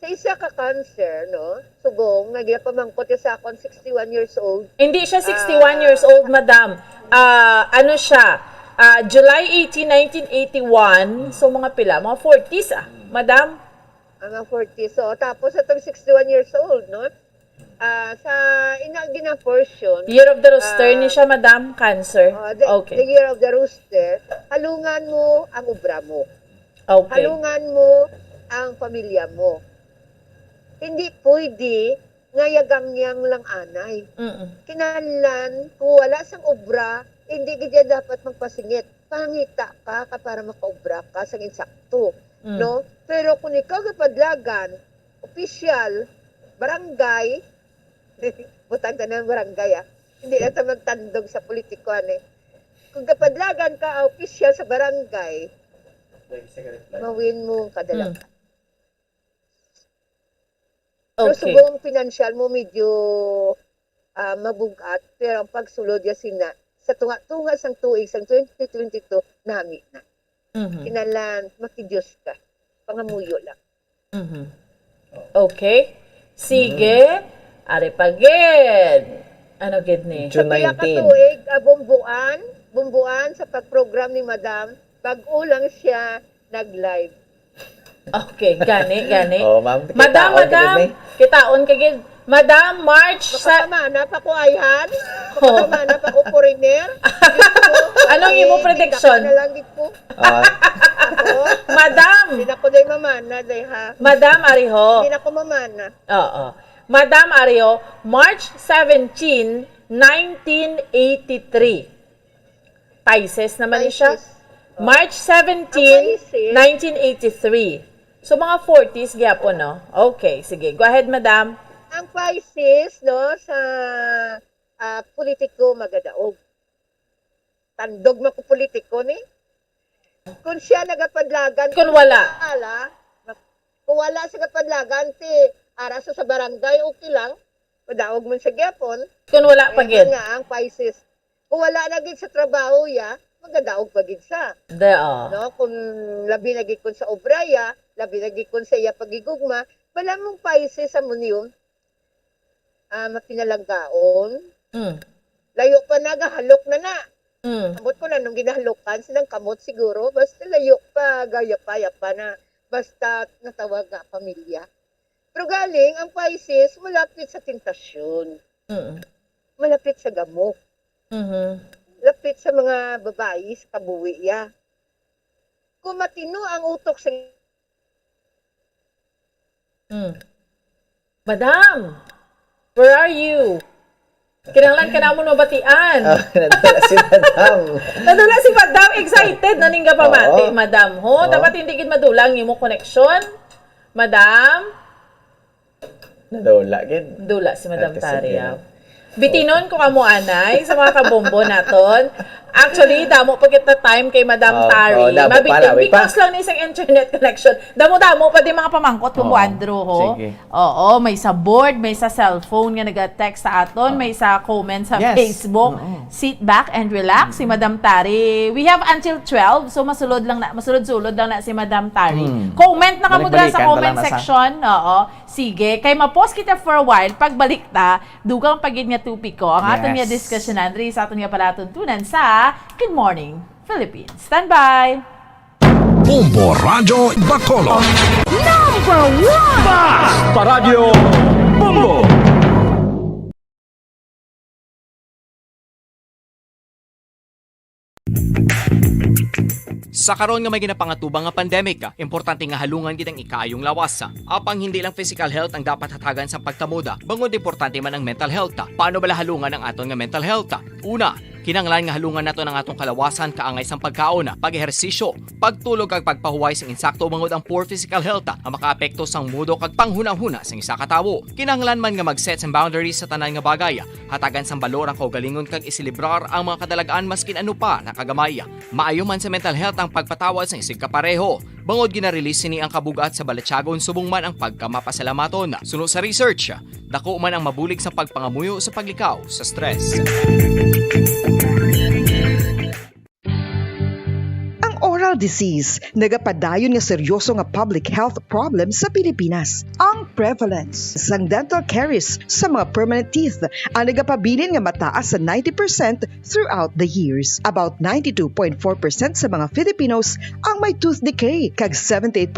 Sa isa ka cancer, no? Subong, nagpamangkot sa akon 61 years old. Hindi siya 61 years old, madam. Ano siya? July 18, 1981. So, mga pila? Mga 40s, madam? Mga 40s. So, tapos itong 61 years old, no? Sa inagina portion. Year of the Rooster ni siya, madam? Cancer. Okay. The Year of the Rooster, halungan mo ang obra mo. Okay. Halungan mo ang pamilya mo. Hindi pwede ngayagang-yang lang anay. Kinahanglan, kung wala sang obra, hindi gidya dapat magpasingit. Pangita ka para makaobra ka sa insakto. No? Pero kung ikaw kapadlagan, opisyal, barangay, butang ka ng barangay, hindi na ito magtandog sa politikuan Kung kapadlagan ka, opisyal sa barangay, mawin mo kadalagan. Pero subong pinansyal mo medyo mabugat, pero ang pagsulod ya sa tunga-tunga sang tuig sang 2022 nami na. Kinalan, makidiyos ka. Pangamuyo lang. Okay. Sige. Ari pagid. Ano gid ni? Sa pila ka tuig, bumbuan sa pagprogram ni Madam, bag-o lang siya nag-live. Okay, gani. Oh, ma'am. Madam, kitaon ka gid. Madam, March sa... Makasamana pa ko ayhan. Makasamana pa ko foreigner. Anong imo prediction? Na lang dito. Madam! Hindi na ko day mamana, day ha. Madam Ariho. Hindi na ko mamana. Oo. Madam Ariho, March 17, 1983. Pisces naman siya. March 17, 1983. So mga 40s gyapon, no? Okay, sige. Go ahead, Madam. Ang Pisces, no, sa politiko magadaog. Tandog mo ko politiko ni. Kung siya nagapadlagan, kung wala. Kung wala sa kapadlagan, araso sa barangay, okay lang. Madaog mo sa gyapon. Kung wala pa gid. Nga ang Pisces. Kung wala na gid sa trabaho ya, magadaog pa gid sa. No, kung labi na gid kun sa obraya, labi na gid kun sa iya pagigugma, wala mong Pisces sa munyong mapinalanggaon. Layo pa na, gahalok na. Kamot ko na, nung ginahalokan, silang kamot siguro, basta layo pa, gayapa-yapa na, basta natawag nga pamilya. Pero galing, ang Pisces, malapit sa tentasyon. Malapit sa gamok. Lapit sa mga babae, sa kabuwi ya. Kung matino ang utok sa... Madam! Where are you? Kinanglan ka na mo nabatian. Nadala si Madam. Nadula si Madam. Excited. Naning ka pa mati, Madam. Dapat hindi gid madulang yung connection. Madam? Nadula gid. Dula si Madam Taria. Bitinon ko kamo anay sa mga kabombo naton. Actually, damo pa kita time kay Madam Tari. Mabitin because lang ni isang internet connection. Damo-damo pa di mga pamangkot kung Andrew ho. Sige. Oo, may sa board, may sa cellphone nga nag-text sa aton, may sa comment sa Facebook. Sit back and relax si Madam Tari. We have until 12, so masulod sulod lang na si Madam Tari. Comment na kamo dira sa comment section. Oo. Sige, kay ma-post kita for a while, pagbalik ta, dugang pagid nga tupik ko. Ang aton nga discussion Andri sa aton nga palatuntunan sa Good Morning Philippines. Stand by. Bombo Radyo Bacolod. Number 1! Basta Radio Bombo! Sa karon nga may ginapangatubang nga pandemic, importante nga halungan gid ang ikayong lawas. Apang hindi lang physical health ang dapat hatagan sa pagkamuda, bangod importante man ang mental health. Paano bala halungan ang aton nga mental health? Una, kinanglan nga halungan nato ng atong kalawasan kaangay sang pagkaon, pag-ehersisyo, pagtulog kag pagpahuway sang insakto bangod ang poor physical health ang makaapekto sang mudo kag panghunahuna sang isa ka tawo. Kinanglan man nga mag-set sang boundaries sa tanan nga bagay, hatagan sang balor ang kaugalingon kag isilibrar ang mga kadalagaan maskin ano pa nakagamay. Maayo man sa mental health ang pagpatawad sang isig kapareho. Bangod gina-release ni ang kabugat sa Balatsyagon subong man ang pagkamapasalamaton. Sunod sa research, dako man ang mabulig sa pagpangamuyo sa paglikaw sa stress. Oral disease, nagapadayon nga seryoso nga public health problem sa Pilipinas. Ang prevalence sang dental caries sa mga permanent teeth ang nagapabilin nga mataas sa 90% throughout the years. About 92.4% sa mga Filipinos ang may tooth decay, kag 78%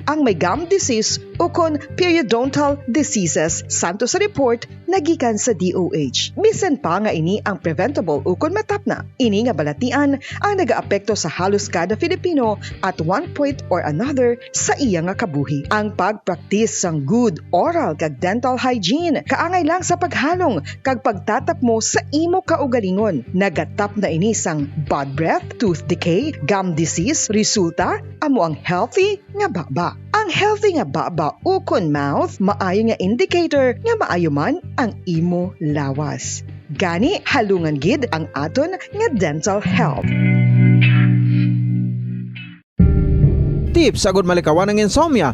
ang may gum disease o kon periodontal diseases, santo sa report nagikan sa DOH. Bisan pa nga ini ang preventable o kon matapna. Ini nga balatian ang nagaapekto sa halos kada Filipino at one point or another sa iya nga kabuhi. Ang pagpractice sang good oral kag dental hygiene kaangay lang sa paghalong kag pagtatap mo sa imo kaugalingon. Nagatap na ini sang bad breath, tooth decay, gum disease, resulta amo ang healthy nga baba. Ang healthy nga baba ukon mouth maayo nga indicator nga maayo man ang imo lawas. Gani halungan gid ang aton nga dental health. Tips sagud malikawan ng insomnia.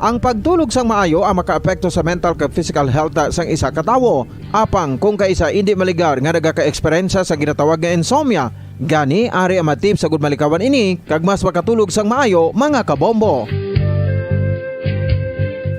Ang pagtulog sang maayo ang makaapekto sa mental kag physical health sang isa ka tawo. Apang kung kaisa hindi maligar nga nagaka-eksperyensya sa ginatawag nga insomnia, gani ari ang matip sa gud malikawan ini kag mas makatulog sang maayo mga kabombo.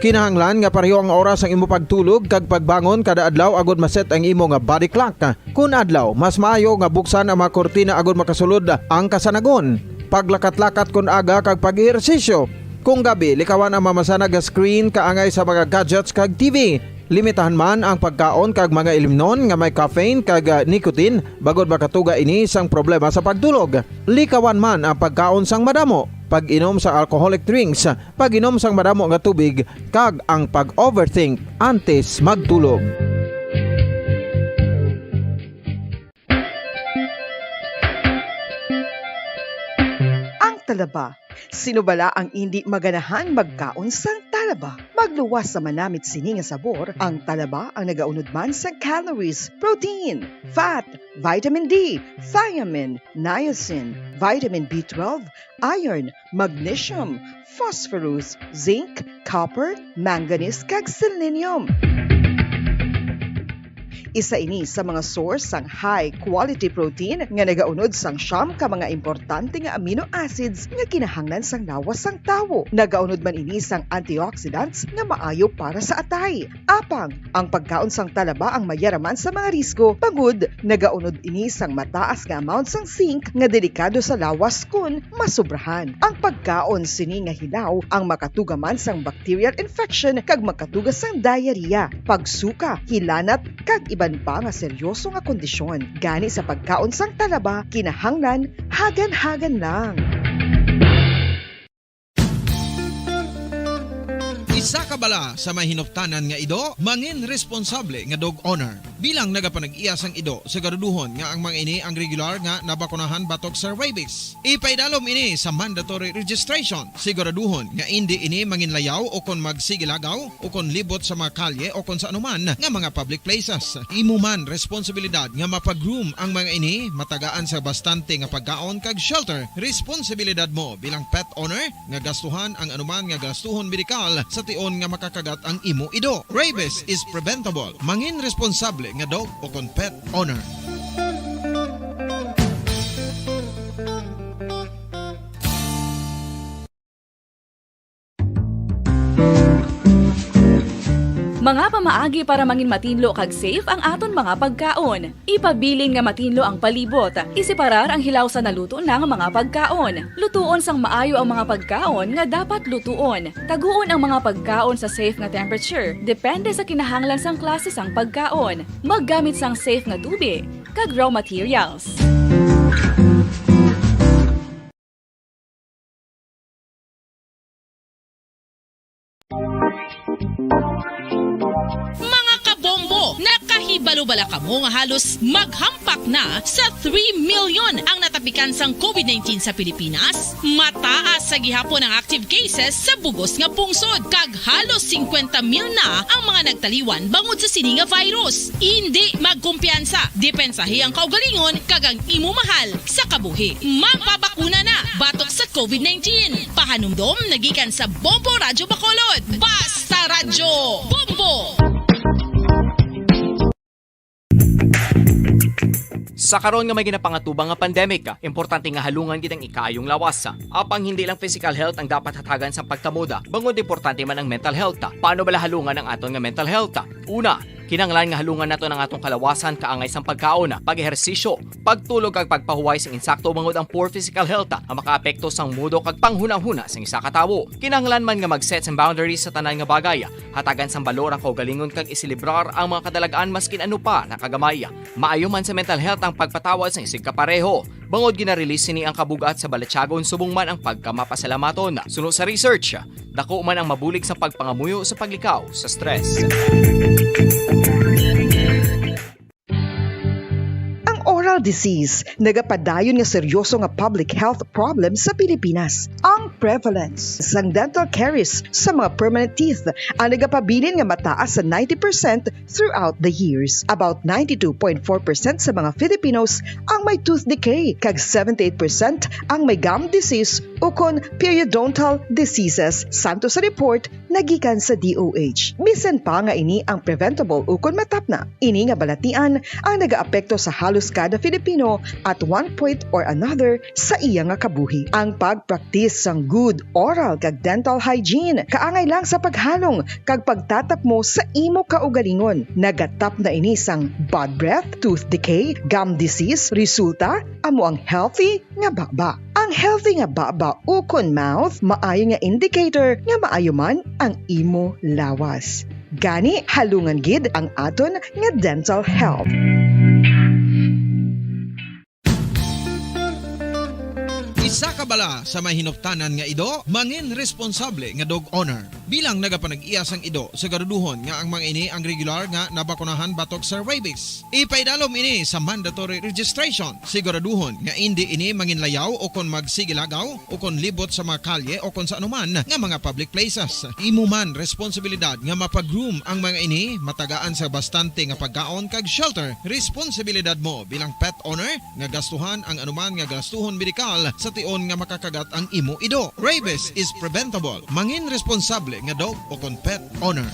Kinahanglan nga pareho ang oras ang imo pagtulog kag pagbangon kada adlaw agud maset ang imo nga body clock. Kun adlaw, mas maayo nga buksan ang mga kortina agud makasulod ang kasanagon. Paglakat-lakat kun aga kag pag-ehersisyo. Kung gabi, likawan ang mamasanag nga screen kaangay sa mga gadgets kag TV. Limitahan man ang pagkaon kag mga ilimnon nga may caffeine kag nicotine bagod makatuga ini sang problema sa pagtulog. Likawan man ang pagkaon sang madamo, pag-inom sa alcoholic drinks, pag-inom sang madamo nga tubig kag ang pag-overthink antes magtulog. Ang talaba. Sino bala ang hindi maganahan magkaon sang talaba? Magluwas sa manamit sini nga sabor, ang talaba ang nagaunod man sa calories, protein, fat, vitamin D, thiamine, niacin, vitamin B12, iron, magnesium, phosphorus, zinc, copper, manganese kag selenium. Isa ini sa mga source sang high-quality protein nga nagaunod sang siyam ka mga importante nga amino acids nga kinahanglan sang lawas sang tawo. Nagaunod man ini sang antioxidants nga maayo para sa atay. Apang, ang pagkaon sang talaba ang mayaraman sa mga risgo. Pagud, nagaunod ini sang mataas nga amount sang zinc nga delikado sa lawas kun masubrahan. Ang pagkaon sini nga hilaw ang makatugaman sang bacterial infection kag makatugas sang diarrhea, pagsuka, hilanat kag iba pa nga seryoso nga kondisyon. Gani sa pagkaon sang talaba, kinahanglan hagan-hagan lang. Isa ka bala sa may hinuptanan nga ido, mangin responsable nga dog owner. Bilang nagapanag-iyas ang ido, siguraduhon nga ang mga ini ang regular nga nabakunahan batok sa rabies. Ipaidalom ini sa mandatory registration. Siguraduhon nga hindi ini manginlayaw o kon magsigilagaw o kon libot sa mga kalye o kon sa anuman nga mga public places. Imo man responsibilidad nga mapag-groom ang mga ini, matagaan sa bastante nga pagkaon kag shelter. Responsibilidad mo bilang pet owner nga gastuhan ang anuman nga gastuhon medikal sa tion nga makakagat ang imo ido. Rabies is preventable. Mangin responsable nga dog o kon pet owner. Mga pamaagi para mangin matinlo kag safe ang aton mga pagkaon. Ipabilin nga matinlo ang palibot. Isiparar ang hilaw sa naluto ng mga pagkaon. Lutuon sang maayo ang mga pagkaon nga dapat lutuon. Taguon ang mga pagkaon sa safe nga temperature. Depende sa kinahanglan sang klase sang pagkaon. Maggamit sang safe nga tubig kag raw materials. Mga kabombo, nakahibalo-bala ka mo nga halos maghampak na sa 3 million ang natapikan sang COVID-19 sa Pilipinas. Mataas sa gihapon ang active cases sa bugos nga pungsod kag halos 50,000 na ang mga nagtaliwan bangod sa sini nga virus. Hindi magkumpiyansa, depensahi ang kaugalingon kag ang imo mahal sa kabuhi. Magpabakuna na batok sa COVID-19. Pahanumdom nagikan sa Bombo Radyo Bacolod. Basta Radyo Bombo! Sa karon nga may ginapangatubang nga pandemic, importante nga halungan gid ang ikayong lawas. Apang hindi lang physical health ang dapat hatagan sa pagkamuda, bangod importante man ang mental health. Paano bala halungan ang aton nga mental health? Una, kinanglan nga halungan nato ng atong kalawasan kaangay sang pagkaon, pag-ehersisyo, pagtulog kag pagpahuway sang insakto bangod ang poor physical health ang makaapekto sang mudo kag panghunahuna sang isa ka tawo. Kinanglan man nga mag-set sang boundaries sa tanan nga bagay, hatagan sang balor ang kaugalingon kag isilibrar ang mga kadalagaan maskin ano pa nakagamay. Maayo man sa mental health ang pagpatawad sang isig kapareho. Bangod gina-release ni ang kabugat sa Balatsyagon subong man ang pagkamapasalamaton. Sunod sa research, dako man ang mabulig sa pagpangamuyo sa paglikaw sa stress. Oral disease, nagapadayon nga seryoso nga public health problem sa Pilipinas. Ang prevalence sang dental caries sa mga permanent teeth ang nagapabilin nga mataas sa 90% throughout the years. About 92.4% sa mga Filipinos ang may tooth decay, kag 78% ang may gum disease o kon periodontal diseases, santo sa report nagikan sa DOH. Bisan pa nga ini ang preventable ukon matap na. Ini nga balatian ang nagaapekto sa halos kada Filipino at one point or another sa iya nga kabuhi. Ang pagpraktis sang good oral kag dental hygiene kaangay lang sa paghalong kag pagtatap mo sa imo kaugalingon. Nagatap na ini sang bad breath, tooth decay, gum disease, resulta amo ang healthy nga baba. Ang healthy nga baba ukon mouth maayo nga indicator nga maayo man ang imo lawas. Gani halungan gid ang aton nga dental health. Isa ka bala sa may hinuptanan nga ido, mangin responsable nga dog owner. Bilang nagapanag-iyas ang ido, siguraduhon nga ang mga ini ang regular nga nabakunahan batok sa rabies. Ipaidalom ini sa mandatory registration. Siguraduhon nga hindi ini mangin layaw o kon magsigilagaw o kon libot sa mga kalye o kon sa anuman nga mga public places. Imo man responsibilidad nga mapag-groom ang mga ini, matagaan sa bastante nga pagkaon kag shelter. Responsibilidad mo bilang pet owner nga gastuhan ang anuman nga gastuhon medikal sa tion nga makakagat ang imo ido. Rabies is preventable. Mangin responsable nga dog o kon pet owner.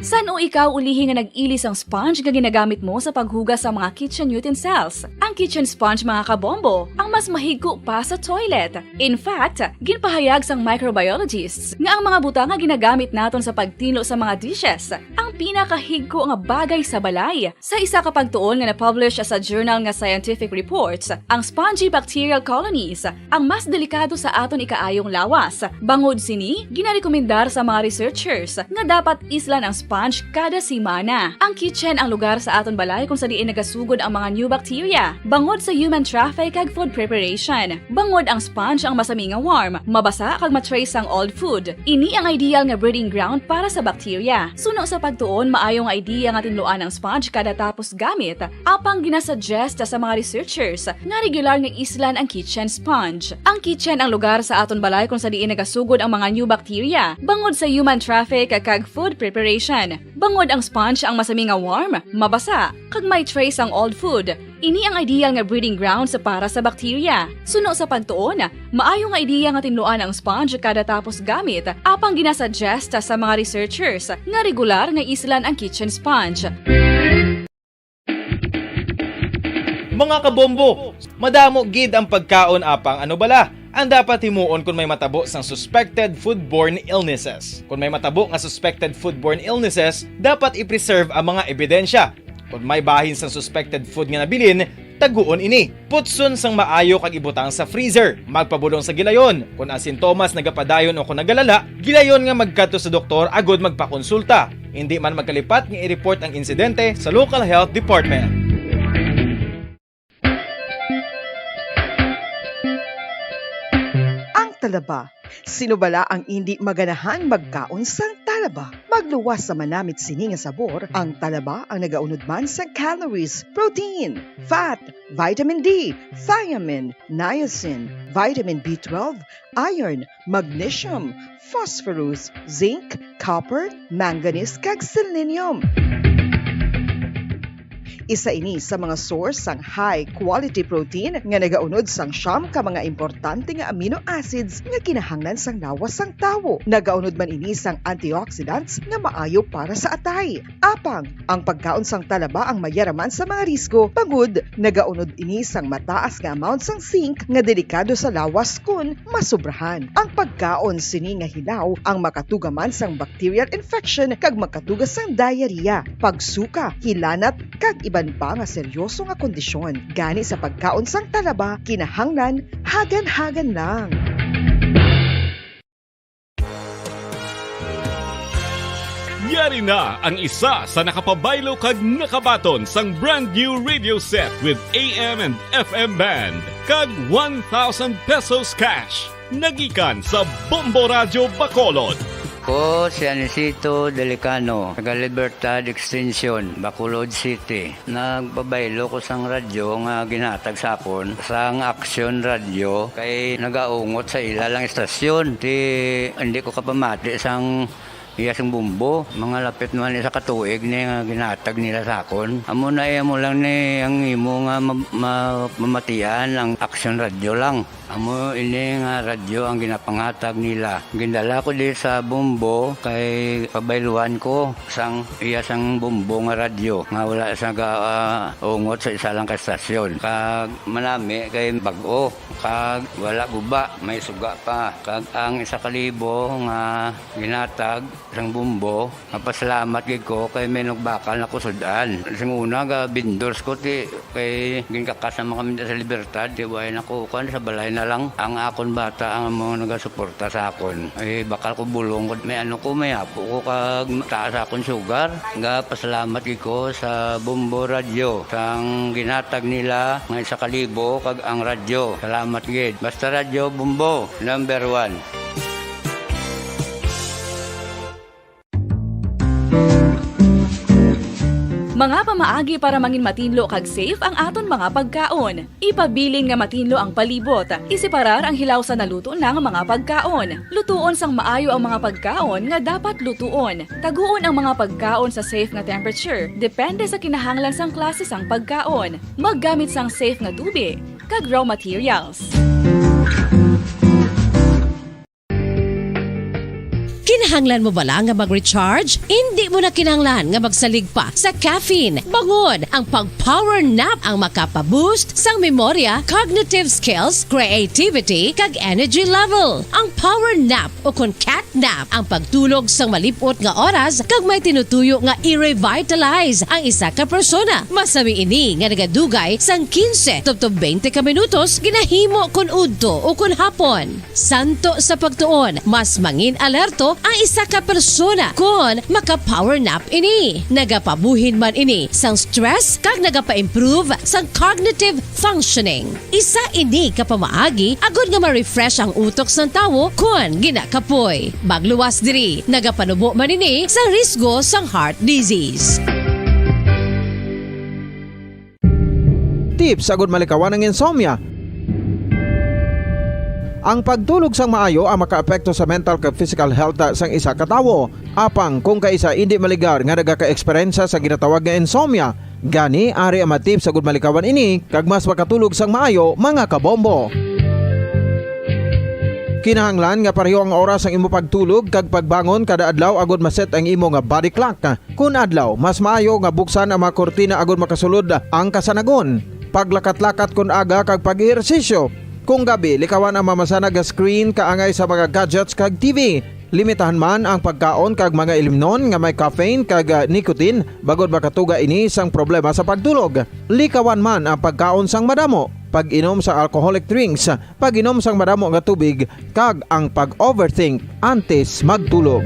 San o ikaw ulihi nga nag-ilis ang sponge nga ginagamit mo sa paghugas sa mga kitchen utensils? Ang kitchen sponge mga kabombo, ang mas mahigko pa sa toilet. In fact, ginpahayag sang microbiologists nga ang mga butang nga ginagamit naton sa pagtinlo sa mga dishes ang pinakahigko nga bagay sa balay. Sa isa ka pagtuon nga na-publish sa journal nga Scientific Reports, ang spongy bacterial colonies ang mas delikado sa aton ikaayong lawas. Bangod sini, ginarekomendar sa mga researchers nga dapat islan ang sponge kada simana. Ang kitchen ang lugar sa aton balay kung sa diin nagasugod ang mga new bacteria. Bangod sa human traffic kag food preparation. Bangod ang sponge ang masami nga warm, mabasa kag matrace ang old food. Ini ang ideal nga breeding ground para sa bacteria. Suno sa pagtuon, maayo nga idea nga tinluan ang sponge kada tapos gamit. Apang ginasuggest sa mga researchers nga regular nga islan ang kitchen sponge. Ang kitchen ang lugar sa aton balay kung sa diin nagasugod ang mga new bacteria. Bangod sa human traffic kag food preparation. Bangod ang sponge ang masami nga warm, mabasa, kag may trace ang old food. Ini ang ideal nga breeding ground sa para sa bacteria. Suno sa pagtuon, maayo nga idea nga tinluan ang sponge kada tapos gamit, apang ginasuggest sa mga researchers nga regular nga islan ang kitchen sponge. Mga kabombo, madamo gid ang pagkaon apang ano bala ang dapat himuon kung may matabo sang suspected foodborne illnesses. Kung may matabo nga suspected foodborne illnesses, dapat i-preserve ang mga ebidensya. Kung may bahin sang suspected food nga nabilin, taguon ini. Putson sang maayo kag ibutang sa freezer. Magpabulong sa gilayon. Kung ang sintomas nagapadayon o kung nagalala, gilayon nga magkadto sa doktor agud magpakonsulta. Hindi man magkalipat nga i-report ang insidente sa local health department. Talaba. Sino bala ang hindi maganahan magkaon sang talaba? Magluwas sa manamit sini nga sabor, ang talaba ang nagaunod man sa calories, protein, fat, vitamin D, thiamine, niacin, vitamin B12, iron, magnesium, phosphorus, zinc, copper, manganese kag selenium. Isa ini sa mga source sang high-quality protein nga nagaunod sang siyam ka mga importante nga amino acids nga kinahanglan sang lawas sang tawo. Nagaunod man ini sang antioxidants nga maayo para sa atay. Apang, ang pagkaon sang talaba ang mayaraman sa mga risgo. Pagud, nagaunod ini sang mataas nga amount sang zinc nga delikado sa lawas kun masubrahan. Ang pagkaon sini nga hilaw ang makatugaman sang bacterial infection kag makatugas sang diarrhea, pagsuka, hilanat kag iban pa nga seryoso nga kondisyon. Gani sa pagkaon sang talaba, kinahanglan hagan-hagan lang. Yari na ang isa sa nakapabaylo kag nakabaton sang brand new radio set with AM and FM band kag 1,000 pesos cash. Nagikan sa Bombo Radio Bacolod. Ko si Anisito Delicano, taga Libertad Extension, Bacolod City. Nagbabaylo ko sang radyo nga ginatag sapon sang Action Radio kay nagaungot sa ilalang estasyon. Hindi ko kapamati sang iyas ang bumbo. Mga lapit naman sa katuig ni nga ginatag nila sa akon. Amo na mo lang ni ang imo nga mamatian ang Action Radio lang. Amo ini nga radyo ang ginapangatag nila. Gindala ko di sa bumbo kay pabayluan ko sang iyas ang bumbo nga radyo nga wala sa ungot sa isa lang ka stasyon. Kag manami kay bag-o kag wala guba, may suga pa. Kag ang 1,000 nga ginatag sang bumbo, mapasalamat gid ko kay may nagbakal na kusudan. Sing una ga bindors ko ti kay ginkakasama kami sa Libertad, di way nako kan sa balay na lang ang akon bata ang mga nagasuporta sa akon. Ay bakal ko bulong ko may ano ko may apo ko kag taas akon sugar. Nga pasalamat gid ko sa Bumbo Radio sang ginatag nila nga 1,000 kag ang radyo. Salamat gid. Basta Radio Bumbo number 1. Mga pamaagi para mangin matinlo kag safe ang aton mga pagkaon. Ipabilin nga matinlo ang palibot. Isiparar ang hilaw sa naluto ng mga pagkaon. Lutuon sang maayo ang mga pagkaon nga dapat lutuon. Taguon ang mga pagkaon sa safe nga temperature. Depende sa kinahanglan sang klase sang pagkaon. Maggamit sang safe nga tubig kag raw materials. Kinahanglan mo bala nga mag-recharge? Hindi mo na kinahanglan nga magsalig pa sa caffeine. Bangod ang pag-power nap ang makapaboost sang memorya, cognitive skills, creativity, kag energy level. Ang power nap o kon cat nap ang pagtulog sang malipot nga oras kag may tinutuyo nga i-revitalize ang isa ka persona. Masami ini nga nagadugay sang 15 to 20 ka minutos ginahimo kon udto o kon hapon. Santo sa pagtuon, mas mangin alerto ang isa ka persona kon maka-power nap ini. Nagapabuhin man ini sang stress kag nagapa-improve sang cognitive functioning. Isa ini ka pamaagi agud nga ma-refresh ang utok sang tawo kon ginakapoy. Magluwas diri, nagapanubo man ini sa risgo sang heart disease. Tips agud malikawan ang insomnia. Ang pagtulog sang maayo ang makaapekto sa mental kag physical health sang isa ka tawo. Apang kung kaisa hindi maligar nga nagaka-eksperyensya sa ginatawag nga insomnia, gani ari ang matip sa gud malikawan ini kag mas makatulog sang maayo mga kabombo. Kinahanglan nga pareho ang oras ang imo pagtulog kag pagbangon kada adlaw agud maset ang imo nga body clock. Kun adlaw mas maayo nga buksan ang mga kortina agud makasulod ang kasanagon. Paglakat-lakat kun aga kag pag-ehersisyo. Kung gabi, likawan ang mamasanag nga screen kaangay sa mga gadgets kag TV. Limitahan man ang pagkaon kag mga ilimnon nga may caffeine kag nicotine bagod makatuga ini sang problema sa pagtulog. Likawan man ang pagkaon sang madamo, pag-inom sa alcoholic drinks, pag-inom sang madamo nga tubig kag ang pag-overthink antes magtulog.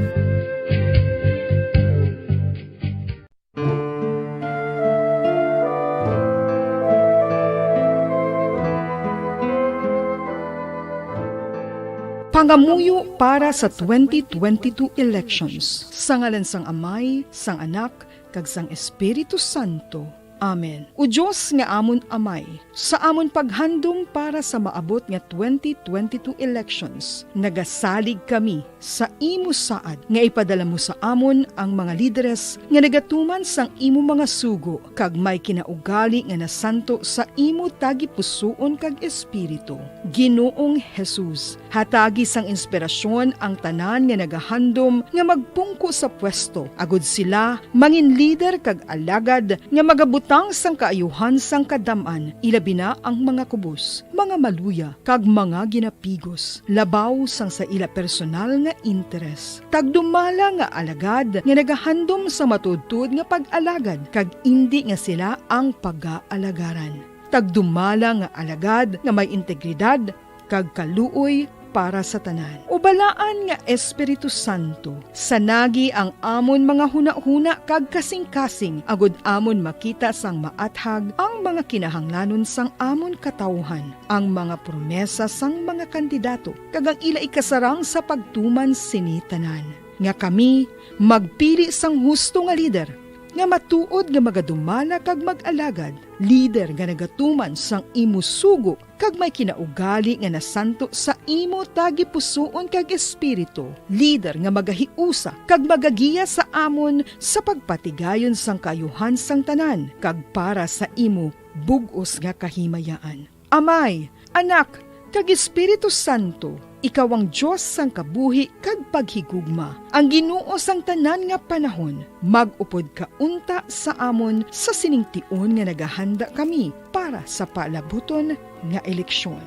Pangamuyo para sa 2022 elections. Sa ngalan sang Amay, sang Anak, kag sang Espiritu Santo. Amen. O Diyos nga amon Amay, sa amon paghandom para sa maabot nga 2022 elections, nagasalig kami sa imo saad nga ipadala mo sa amon ang mga lideres nga nagatuman sang imo mga sugo kag may kinaugali nga nasanto sa imo tagipusoon kag espiritu. Ginoong Jesus, hatagi sang inspirasyon ang tanan nga nagahandom nga magpungko sa pwesto agud sila mangin leader kag alagad nga magabutang sang kaayuhan sang kadaman, ilabi na ang mga kubos, mga maluya kag mga ginapigos, labaw sang sa ila personal nga interes. Tagdumala nga alagad nga nagahandom sa matudtud nga pag-alagad kag indi nga sila ang pag-aalagaran. Tagdumala nga alagad nga may integridad kag kaluoy para sa tanan. Ubalaan nga Espiritu Santo, sanagi ang amon mga huna-huna kag kasing-kasing agud amon makita sang maathag ang mga kinahanglanon sang amon katawhan, ang mga promesa sang mga kandidato kag ang ila ikasarang sa pagtuman sini tanan. Nga kami magpili sang husto nga lider nga matuod nga magadumana kag mag-alagad, leader nga nagatuman sang imo sugo kag may kinaugali nga nasanto sa imo tagi pusoon kag espiritu, leader nga magahiusa kag magagiya sa amon sa pagpatigayon sang kayuhan sang tanan kag para sa imo bugos nga kahimayaan. Amay, Anak, kag Espiritu Santo, ikaw ang Diyos sang kabuhi kag paghigugma. Ang Ginoo sang tanan nga panahon, mag-upod ka unta sa amon sa siningtion nga nagahanda kami para sa palabuton nga eleksyon.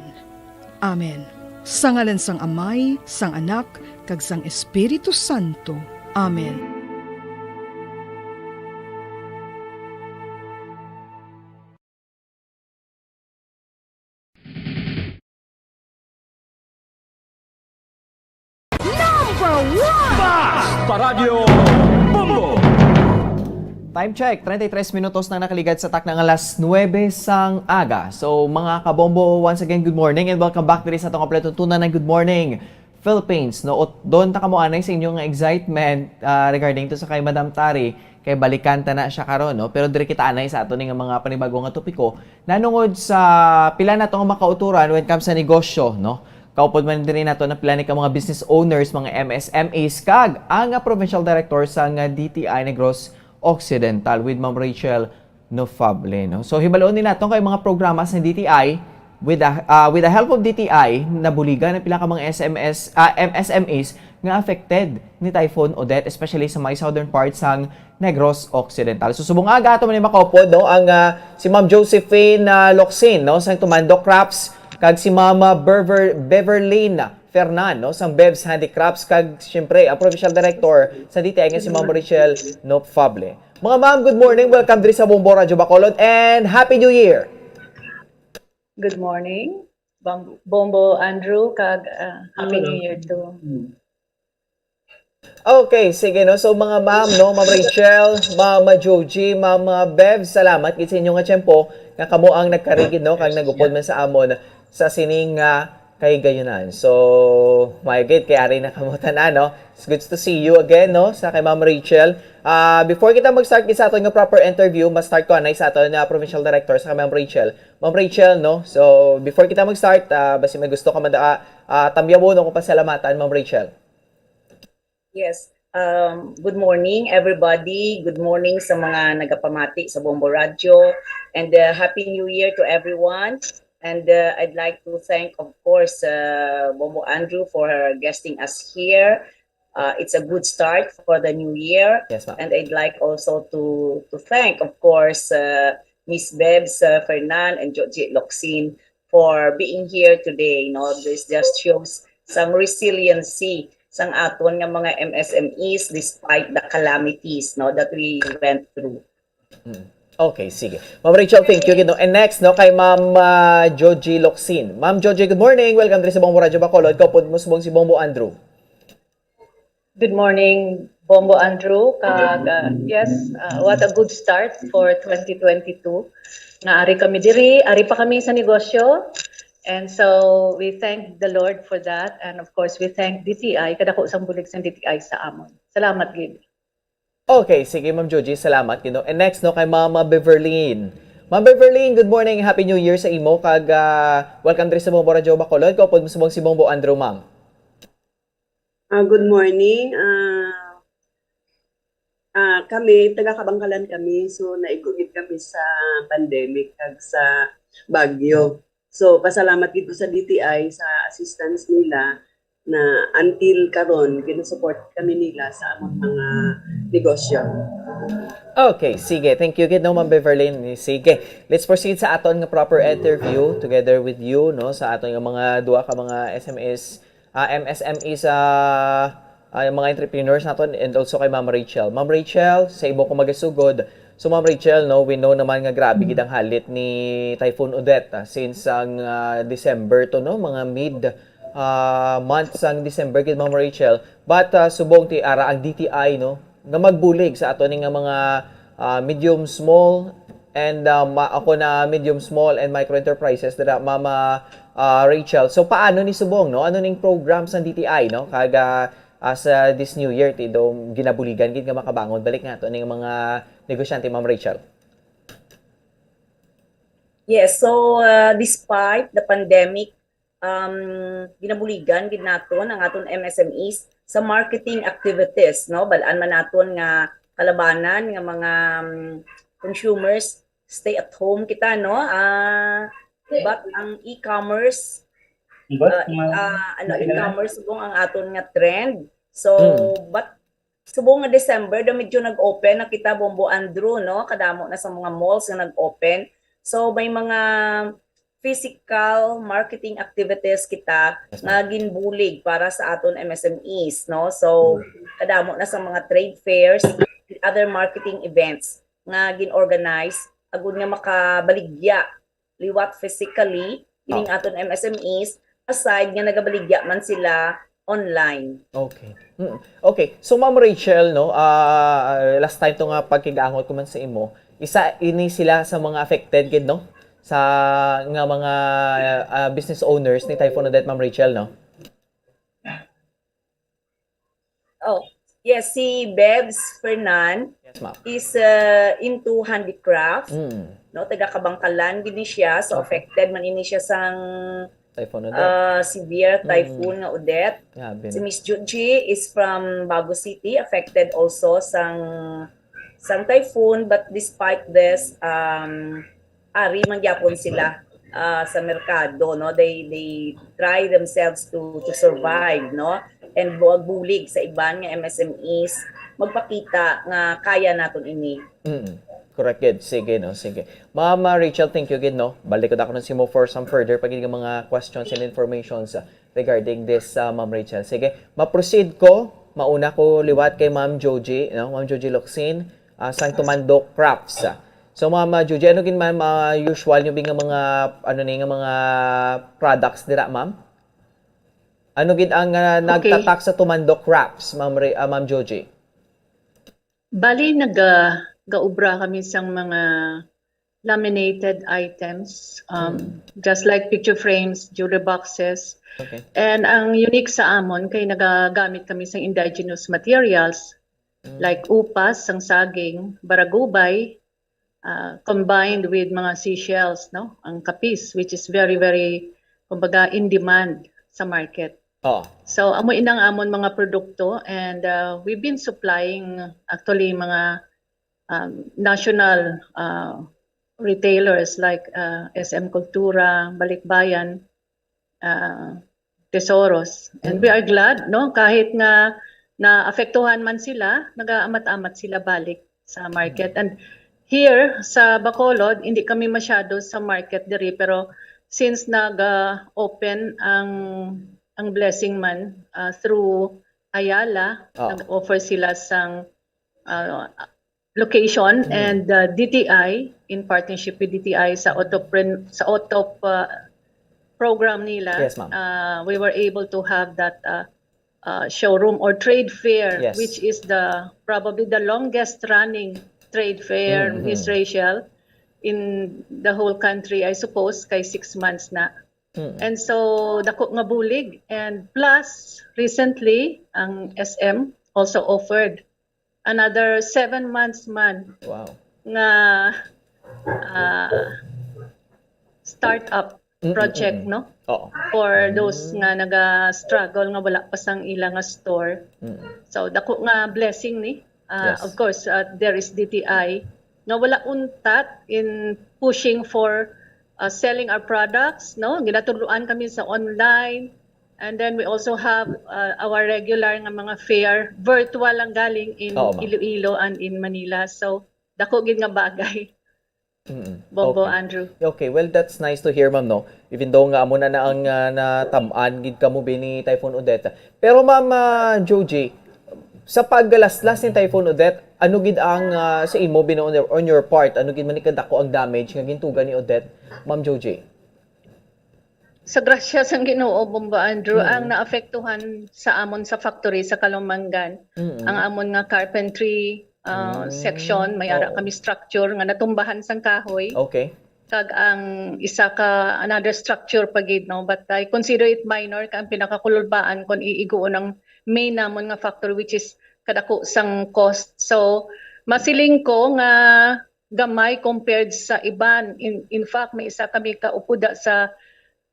Amen. Sa ngalan sang Amay, sang Anak, kag sang Espiritu Santo. Amen. Paradyo Bombo! Time check, 33 minutos na nakaligat sa tak ng alas 9 sang aga. So mga kabombo, once again, good morning and welcome back diri sa itong kompletong tunan ng Good Morning Philippines. No, doon ta kamuanay sa inyong excitement regarding to sa kay Madam Tari, kay balikan ta na siya karon, no? Pero diri kita anay sa ato ning mga panibagong nga topiko nanungod sa pila na tong makauturan when it comes sa negosyo, no? Kaupod man din nato na pila ni ka mga business owners, mga MSMEs kag ang Provincial Director sa DTI Negros Occidental with Ma'am Rachel Nofable, no? So hibaloon din nato kay mga programa sa DTI with the help of DTI nabuligan ang pila ka mga MSMEs nga affected ni Typhoon Odette, especially sa may southern parts sang Negros Occidental. So subong aga ato man makaupod, no, ang si Ma'am Josephine Locsin, no, sang Tumando Crafts, kag si Mama Beverlyn Fernan, no, sang Bev's Handicrafts, kag siyempre ang Provincial Director sa DTI nga si Ma'am Rachel Nofable. Mga ma'am, good morning. Welcome diri sa Bombo Radyo Bacolod and Happy New Year. Good morning, Bombo Andrew, kag Happy New Year too. Okay, sige, no. So mga ma'am, no, Ma'am Rachel, Mama Joji, Mama Bev, salamat gid sa inyo nga tiyempo nga kamo ang nagkarigid, no, kag nagupod man sa amon sa sining kay gayunan. So, my God, kay ari na kamutan na, no? It's good to see you again, no, sa kay Ma'am Rachel. Before kita mag-start sa aton nga proper interview, ma-start ko anay sa aton na Provincial Director sa kay Ma'am Rachel. Ma'am Rachel, no? So, before kita mag-start, basi may gusto ka tamyawo no ko pasalamatan, Ma'am Rachel. Yes. Good morning, everybody. Good morning sa mga nagapamati sa Bombo Radio. And Happy New Year to everyone. And I'd like to thank, of course, Bombo Andrew for guesting us here. It's a good start for the new year. Yes, ma'am. And I'd like also to thank, of course, Miss Bebs Fernan and Joji Locsin for being here today. You know, this just shows some resiliency sang aton nga mga MSMEs despite the calamities, no, that we went through. Okay, sige. Ma'am Rachel, thank you. No? And next, no, kay Ma'am Joji Locsin. Ma'am Joji, good morning. Welcome diri sa Bombo Radyo Bacolod. Kaupod mo subong si Bombo Andrew. Good morning, Bombo Andrew. Yes, what a good start for 2022. Naari kami diri, ari pa kami sa negosyo. And so we thank the Lord for that. And of course, we thank DTI. Kadako sang bulig sa DTI sa amon. Salamat, gid. Okay, sige Ma'am Joji, salamat. You know. And next, no, kay Mama Beverlyn. Ma'am Beverlyn, good morning. Happy New Year sa imo. Kag welcome diri sa Bombo Radyo Bacolod. Kaupod mo subong si Bombo Andrew, ma'am. Good morning. Kami, taga-Kabangkalan kami. So, naigugid kami sa pandemic kag sa Bagyo. So, pasalamat dito sa DTI sa assistance nila na until karon gina-support kami nila sa among mga negosyo. Okay, sige. Thank you, no, Ma'am Beverlyn. Sige. Let's proceed sa aton nga proper interview together with you, no, sa aton nga mga duha ka mga MSME sa mga entrepreneurs naton and also kay Ma'am Rachel. Ma'am Rachel, sa imo ko magasugod. So Ma'am Rachel, no, we know naman nga grabe gid ang halit ni Typhoon Odette since ang December to, no, mga mid months ang December gid, Ma'am Rachel. But subong ti ara ang DTI, no, nga magbulig sa ato ning mga medium small and ako na medium small and micro enterprises dira, Mama Rachel. So paano ni subong, no, ano ning programs ng DTI, no, kag sa this new year ti do ginabuligan gid nga makabangon balik nga to ning mga negosyante, Ma'am Rachel. Yes, so despite the pandemic, ginabuligan gid naton ang aton MSMEs sa marketing activities, no? Balaan man naton nga kalabanan nga mga consumers stay at home kita, no? But ang e-commerce e-commerce subong ang aton nga trend. So, but subong nga December da medyo nag-open na kita, Bombo Andrew, no? Kadamo na sa mga malls nga nag-open. So may mga physical marketing activities kita nga ginbulig para sa aton MSMEs, no? So kadamo na sa mga trade fairs, other marketing events nga gin-organize agud nga makabaligya liwat physically ining aton MSMEs, aside nga nagabaligya man sila online. Okay. Okay. So Ma'am Rachel, no, last time to nga pagkigaangot ko man sa imo, isa ini sila sa mga affected gid, no? Sa nga mga business owners ni Typhoon Odette, Ma'am Rachel, no? Oh, yes, si Bebs Fernan is into handicraft. No, taga Kabangkalan gid ni siya, so affected man ini siya sang Typhoon Odette. Severe typhoon nga Odette. Si Miss Junji is from Bago City, affected also sang typhoon, but despite this, ari man gyapon sila sa merkado, no? They try themselves to survive, no? And bulig sa iban nga MSMEs magpakita nga kaya naton ini. Correct, gid. Sige, no? Sige. Ma'am Rachel, thank you, gid, no? Balik ko na ako si mo for some further pagiging mga questions and informations regarding this, Ma'am Rachel. Sige, ma-proceed ko. Mauna ko liwat kay Ma'am Joji, no? Ma'am Joji Locsin, sang Tumando Crafts. So, Ma'am Joji, ano gin ma'am usual nyo nga mga, ano ni nga mga products dira, ma'am? Ano gid ang nagtatak sa Tumando Crafts, Ma'am Joji? Bali, gaubra kami sang mga laminated items, just like picture frames, jewelry boxes. Okay. And ang unique sa amon kay nagagamit kami sa indigenous materials like upas, sang saging, baragubay, combined with mga seashells, no? Ang kapis, which is very, very, kumbaga, in demand sa market. So, amo inang amon mga produkto, and we've been supplying actually mga national retailers like SM Kultura, Balikbayan, Tesoros. And we are glad, no? Kahit nga naapektuhan man sila, nag-aamat-amat sila balik sa market. And here sa Bacolod, hindi kami masyado sa market diri, pero since nag-open ang blessing man through Ayala, nag-offer sila sang location, and DTI in partnership with DTI sa OTOP program nila. Yes, ma'am. We were able to have that showroom or trade fair, Yes. which is probably the longest running trade fair, Miss Rachel, in the whole country, I suppose, kay 6 months na. And so, dako nga bulig. And plus, recently, ang SM also offered another 7 months man. Wow. Nga startup project, no? For those nga naga-struggle nga wala pa sang ilang nga store. So, dako nga blessing ni. Yes. Of course, there is DTI nga wala untat in pushing for selling our products, no? Ginaturuan kami sa online, and then we also have our regular nga mga fair, virtual lang galing in Iloilo and in Manila. So dako gid nga bagay. Bombo, Okay. Andrew. Okay, well, that's nice to hear, ma'am, no? Even though nga amo na ang natam-an gid kamo ni Typhoon Odette. Pero ma'am Joji, sa paggalaslas ni Typhoon Odette, ano gid ang sa imo on your part, ano gid man ikadako ang damage nga gintugan ni Odette, Ma'am Joji? Sa grasya sang Ginoo, Bombo Andrew, ang naapektuhan sa amon sa factory sa Kalumangan, ang amon nga carpentry section, may ara kami structure nga natumbahan sang kahoy. Okay. Kag ang isa ka another structure pagid, no, but I consider it minor, ka ang pinakakululbaan kon iiguon ng main namon nga factor which is kadako sang cost. So masiling ko nga gamay compared sa iban. In fact, may isa kami kaupuda sa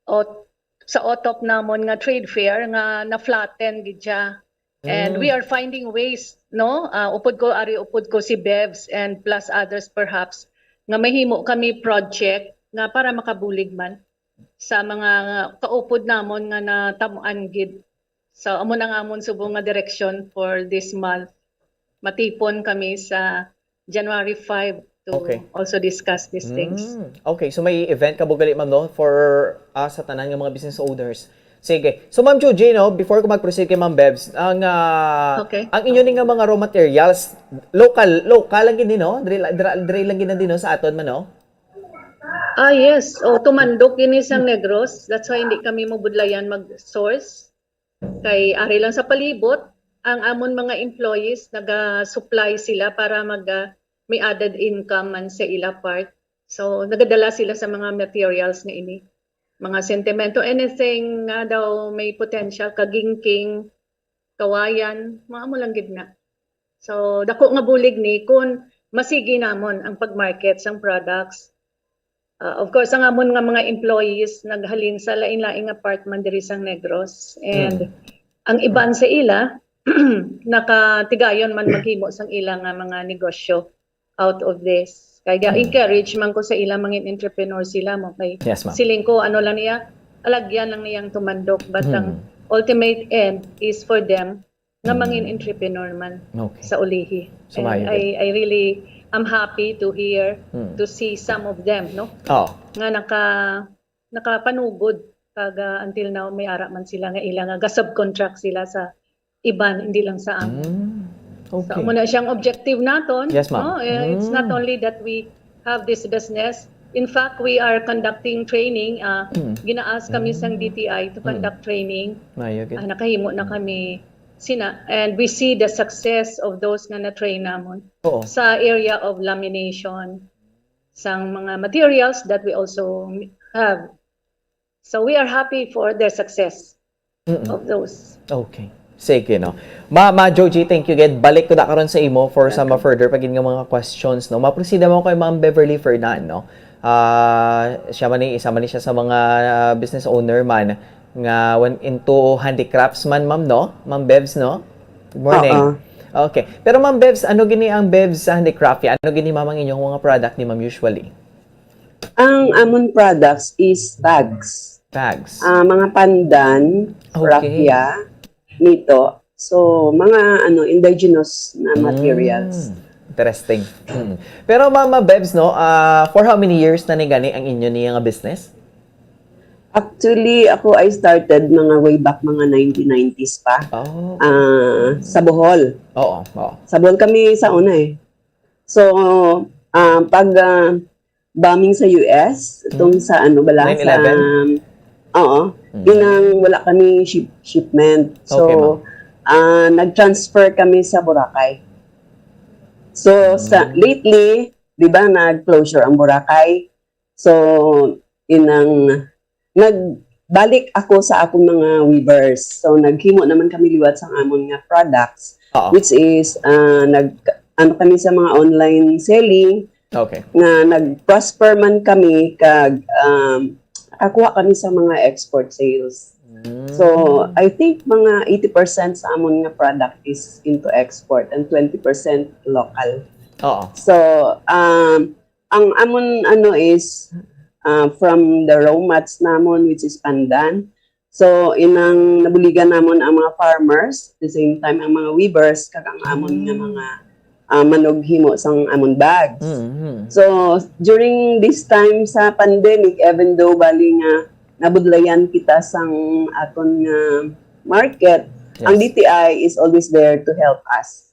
OTOP namon nga trade fair nga na-flatten gidya. And we are finding ways, no? Upod ko si Bevs and plus others perhaps nga mahimo kami project nga para makabulig man sa mga kaupod namon nga natamuan gid. So amo na nga amon subong nga direction for this month. Matipon kami sa January 5 to also discuss these things. Okay, so may event ka bugali ma'am no for sa tanan nga mga business owners. Sige. So Ma'am Joji, no, before ko mag-proceed kay Ma'am Bevs, ang inyo ning nga mga raw materials local lang gid no? Dre lang gid din no sa aton man no? Yes. Tumandok ini sang Negros. That's why hindi kami mobudlayan mag-source. Kay ari lang sa palibot ang amon mga employees naga-supply sila para may added income man sa ila part. So nagadala sila sa mga materials na ini. Mga sentimento, anything nga daw may potential, kagingking, kawayan, mga mo lang gid na. So dako nga bulig ni kung masigi namon ang pag-market sang products. Of course, ang amon nga mga employees naghalin sa lain-laing apartment diri sang Negros. And ang iban sa ila, nakatigayon man maghimo sang ila nga mga negosyo out of this. Kaya encourage man ko sa ila mga entrepreneur sila mo kay siling ko ano lang niya, alagyan lang niyang tumandok. But ang ultimate end is for them nga mangin entrepreneur man sa ulihi. And I really am happy to hear, to see some of them, no? Nga nakapanugod kag until now may ara man sila nga ila nga subcontract sila sa iban, hindi lang sa amin. So muna siyang objective naton. Yes, ma'am. No? It's not only that we have this business. In fact, we are conducting training. Ginaas kami sang DTI to conduct training. Nakahimo na kami sina. And we see the success of those nga na-train namon sa area of lamination, sang mga materials that we also have. So we are happy for their success of those. Okay. Sige, no. Ma Joji, thank you again. Balik ko na karon sa imo for some further pagin nga mga questions, no. Ma-proceed mo kay Ma'am Beverly Fernan, no. Siya man isa man siya sa mga business owner man nga went into handicrafts man, ma'am, no? Ma'am Bevs, no? Good morning. Okay. Pero Ma'am Bevs, ano gini ang Bevs sa handicraft? Ano gini mamang inyong mga product ni Ma'am usually? Ang amon products is bags. Mga pandan, raffia, nito. So, mga indigenous na materials. Interesting. Pero Mama Bevs, no, for how many years na gani ang inyo niya nga business? Actually, I started mga way back mga 1990s pa. Sa Bohol. Sa Bohol kami sa una eh. So, pag bombing sa US, itong sa inang wala kami shipment. So, nag-transfer kami sa Boracay. So, lately, di ba, nag-closure ang Boracay. So, nagbalik ako sa akong mga weavers. So, naghimo naman kami liwat sa amon nga products, which is, kami sa mga online selling, nga nag-prosper man kami, kag, nakakuha kami sa mga export sales. So, I think mga 80% sa amon nga product is into export and 20% local. So, ang amon is from the raw mats namon, which is pandan. So, inang nabuligan namon ang mga farmers, at the same time ang mga weavers, kag ang amon nga mga manughimo sang amon bags. So, during this time sa pandemic, even though bali nga nabudlayan kita sang aton nga market, ang DTI is always there to help us.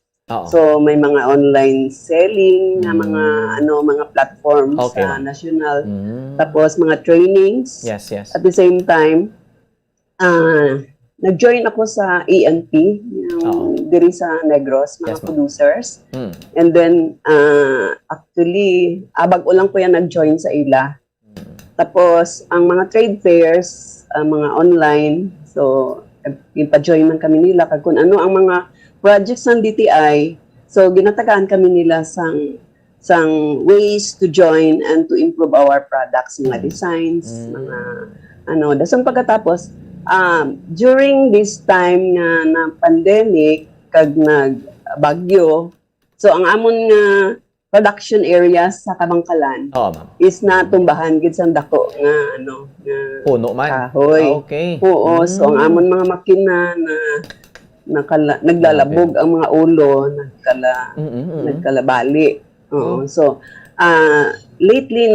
So, may mga online selling na mga platforms sa national. Tapos mga trainings. At the same time, nag-join ako sa ENP, diri sa Negros, mga producers. And then, actually, bago lang ko yan nag-join sa ila. Tapos, ang mga trade fairs, mga online, so, ipa-join man kami nila kag kung ano ang mga projects ng DTI. So ginatagaan kami nila sang ways to join and to improve our products, mga designs, mga dason pagkatapos during this time nga na pandemic kag nagbagyo, so ang amon nga production areas sa Kabangkalan is natumbahan gid sa dako nga puno man. Kahoy. Okay. Oo, so ang amon mga makina na naglalabog ang mga ulo, nagkalabali. Oo. So lately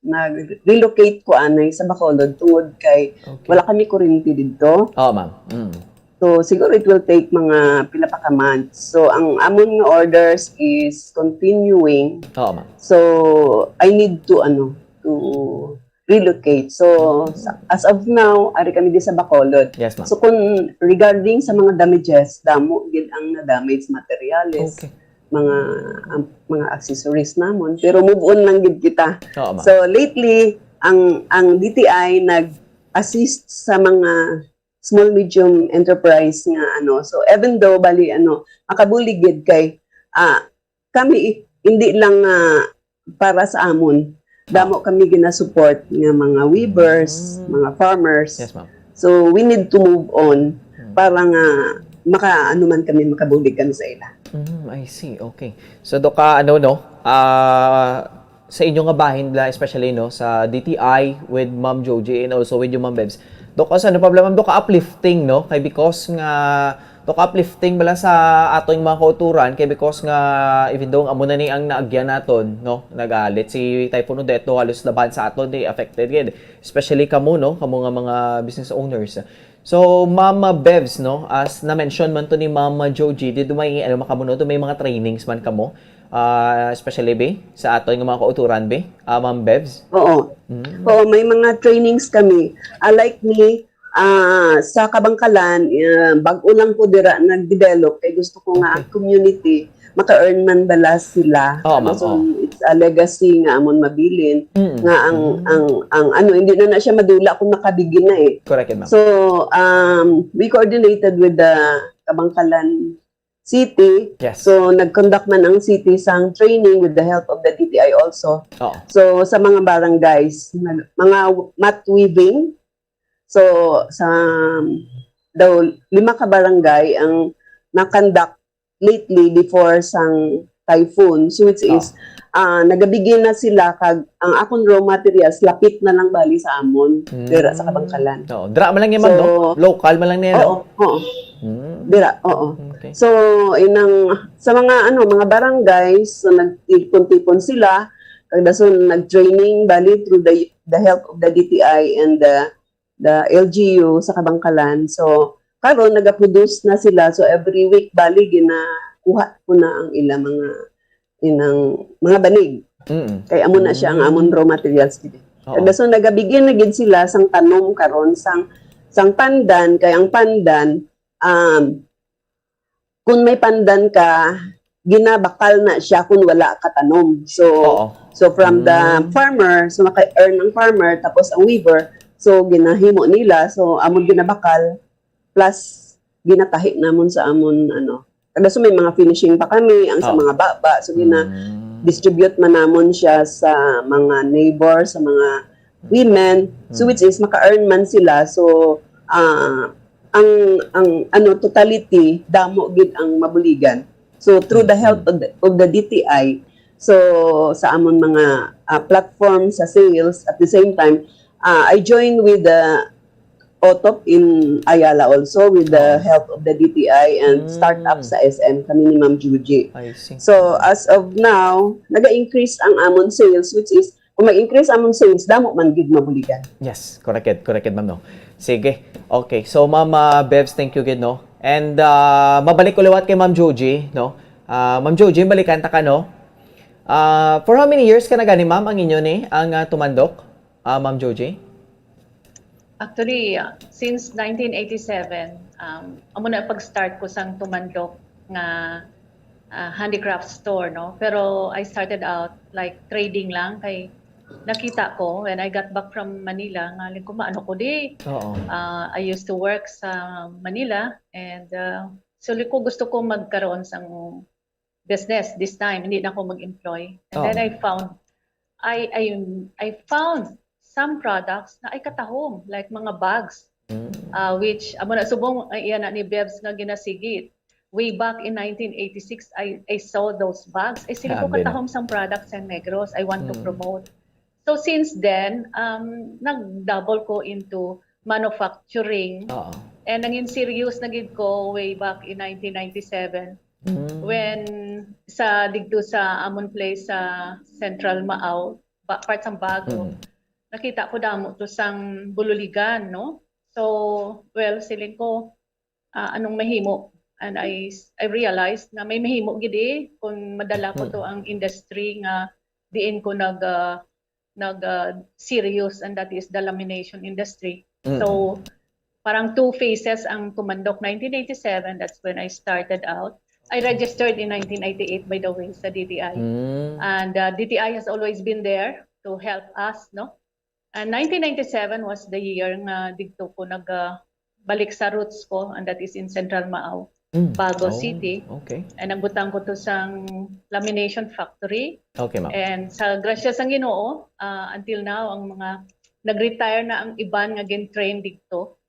nag-relocate ko anay sa Bacolod tungod kay wala kami kuryente dito. Ma'am. So siguro it will take mga pila pa ka months. So ang amon nga orders is continuing. Ma'am. So I need to relocate. So as of now, ari kami di sa Bacolod. Yes, ma'am. So kung regarding sa mga damages, damo gid ang na-damage materials. Mga accessories namon, pero move on lang gid kita. So lately ang DTI nag-assist sa mga small medium enterprise nga so even though bali makabuligid kay kami hindi lang para sa amon, damo kami gina-support nga mga weavers, mga farmers. Yes, ma'am. So we need to move on para nga man kami makabulig kami sa ila. I see. Okay. So doka sa inyo nga bahin especially sa DTI with Ma'am Joji and also with you Ma'am Bebs. Doka sa problema doka uplifting kay because nga doka uplifting bala sa ato yung mga kauturan kay because nga even though amo na ni ang naagyan naton nagalit si Typhoon Odette halos laban sa aton di affected gid especially kamo nga mga business owners. So Mama Bevs as na-mention man to ni Mama Joji did may makamuno may mga trainings man kamo especially sa ato yung mga kauturan Ma'am Bevs? Oo. Oo, may mga trainings kami. Like me, sa Kabangkalan, bago lang ko dira nag-develop kay gusto ko nga ang community maka-earn man bala sila. So it's a legacy nga amon mabilin nga ang hindi na siya madula kung nakabigin na Correct, ma'am. So we coordinated with the Kabangkalan City. Yes. So nag-conduct man ang city sang training with the help of the DTI also. So sa mga barangays, mga mat weaving. So sa daw 5 ka barangay ang na-conduct lately before sang typhoon. So which is nagabigin na sila kag ang akong raw materials lapit na lang bali sa amon dira sa Kabangkalan. Dra man lang yan ma'am local man lang niya Oo. Dira, oo. Okay. So sa mga mga barangays, so nagtipon-tipon sila kag dason nag-training bali through the help of the DTI and the LGU sa Kabangkalan. So karon nagaproduce na sila, so every week bali ginakuha ko na ang ilang mga banig. Kay amo na siya ang amon raw materials gid. So nagabigyan na gid sila sang tanom karon sang pandan kay ang pandan kung may pandan ka ginabakal na siya kung wala ka tanom. So from the farmer, so maka-earn ng farmer tapos ang weaver, so ginahimo nila, so amon ginabakal plus ginatahi namon sa amon kada so may mga finishing pa kami ang sa mga baba, so distribute man namon siya sa mga neighbor, sa mga women, so which is maka-earn man sila. So ang totality damo gid ang mabuligan. So through the help of the DTI, so sa amon mga platform sa sales, at the same time I joined with the OTOP in Ayala also with the help of the DTI and startup sa SM kami ni Ma'am Juji. So as of now, naga-increase ang amon sales, which is kung mag-increase amon sales, damo man gid mabuligan. Yes, correct ma'am Sige. Okay. So Ma'am Bevs, thank you gid And mabalik ko liwat kay Ma'am Joji Ma'am Joji, balikan ta ka for how many years ka na gani ma'am ang inyo ang tumandok Ma'am Joji? Actually, since 1987, amo na pag-start ko sang tumandok nga handicraft store, Pero I started out like trading lang kay nakita ko when I got back from Manila, ngaling ko maano ko di. Oo. I used to work sa Manila and ko gusto ko magkaroon sang business this time, hindi na ako mag-employ. And then I found some products na ay katahom, like mga bags, which amo na subong iyan na ni Bebs nga ginasigit. Way back in 1986, I saw those bags. Sila ko katahom sang products sa Negros. I want to promote. So since then, nag-double ko into manufacturing. And naging serious na gid ko way back in 1997 when dito sa amon place sa Central Maaw, part sang Bago. Nakita ko damo to sang bululigan, no? So, well, siling ko anong mahimo. And I realized na may mahimo gid kung madala ko to ang industry nga diin ko nag serious, and that is the lamination industry. So parang 2 phases ang kumandok. 1987, that's when I started out. I registered in 1998 by the way sa DTI. And DTI has always been there to help us, no? And 1997 was the year nga dito ko balik sa roots ko, and that is in Central Maaw. Bago City. Okay. And nagbutang ko to sang lamination factory. Okay, ma'am. And sa grasya sang Ginoo, until now ang mga nag-retire na ang iban nga gin-train dito.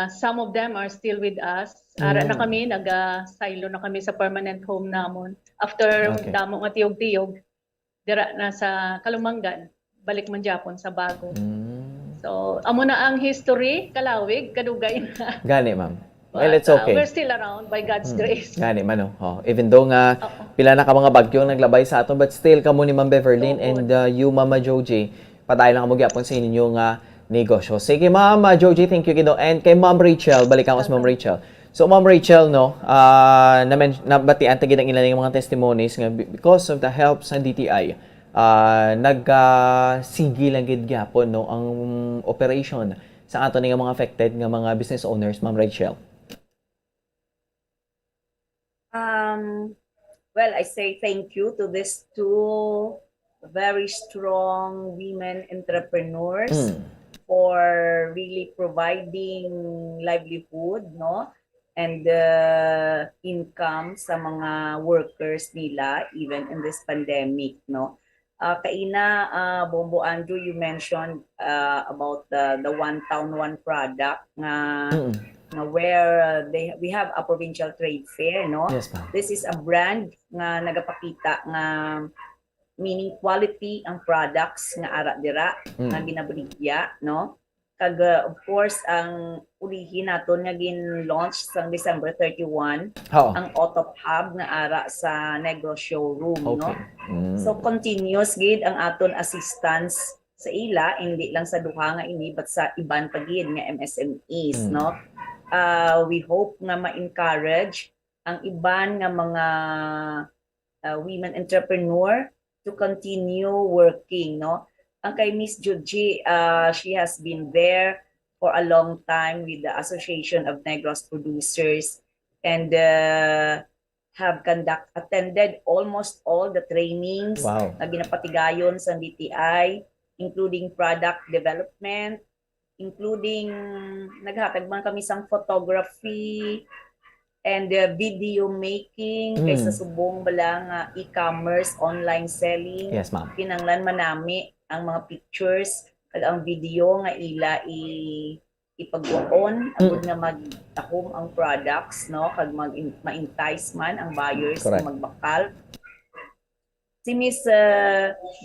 Some of them are still with us. Ara na kami, nag-silo na kami sa permanent home namon. After damo nga tiyog-tiyog, dira na sa Kalumangan, balik man Japon sa Bago. So, amo na ang history, kalawig, kadugay na. Gani, ma'am. Well, it's okay. We're still around by God's grace. Gani man, even though nga pila na ka mga bagyo naglabay sa aton, but still kamo ni Ma'am Beverlyn and you, Mama Joji, padayon lang kamo gyapon sa inyong negosyo. Sige, Ma'am Joji, thank you gido. And kay Ma'am Rachel, balikan ko sa Ma'am Rachel. So, Ma'am Rachel, no, nabatian tagid ang ilang mga testimonies nga because of the help sa DTI, sige lang gid gyapon no ang operation sa aton nga mga affected nga mga business owners, Ma'am Rachel. Well, I say thank you to these two very strong women entrepreneurs for really providing livelihood, no, and income sa mga workers nila even in this pandemic, no. Kaina, Bombo Andrew, you mentioned about the One Town One product nga where we have a provincial trade fair, no? Yes, ma'am. This is a brand nga nagapakita nga meaning quality ang products nga ara dira nga ginabaligya, no? Kag of course ang ulihin naton nga gin-launch sa December 31 ang Otop Hub nga ara sa Negros showroom, no? So continuous gid ang aton assistance sa ila, hindi lang sa duha nga ini but sa iban pa gid nga MSMEs, no? We hope nga ma-encourage ang iban nga mga women entrepreneur to continue working, no? Ang kay Miss Juji, she has been there for a long time with the Association of Negros Producers and have attended almost all the trainings na ginapatigayon sa DTI, including product development, including naghatag man kami sang photography and video making kaysa subong bala nga e-commerce, online selling. Yes, ma'am. Kinanglan manami ang mga pictures kag ang video nga ila ipagwaon agud nga magtakom ang products, no, kag ma-entice man ang buyers na magbakal. Si Miss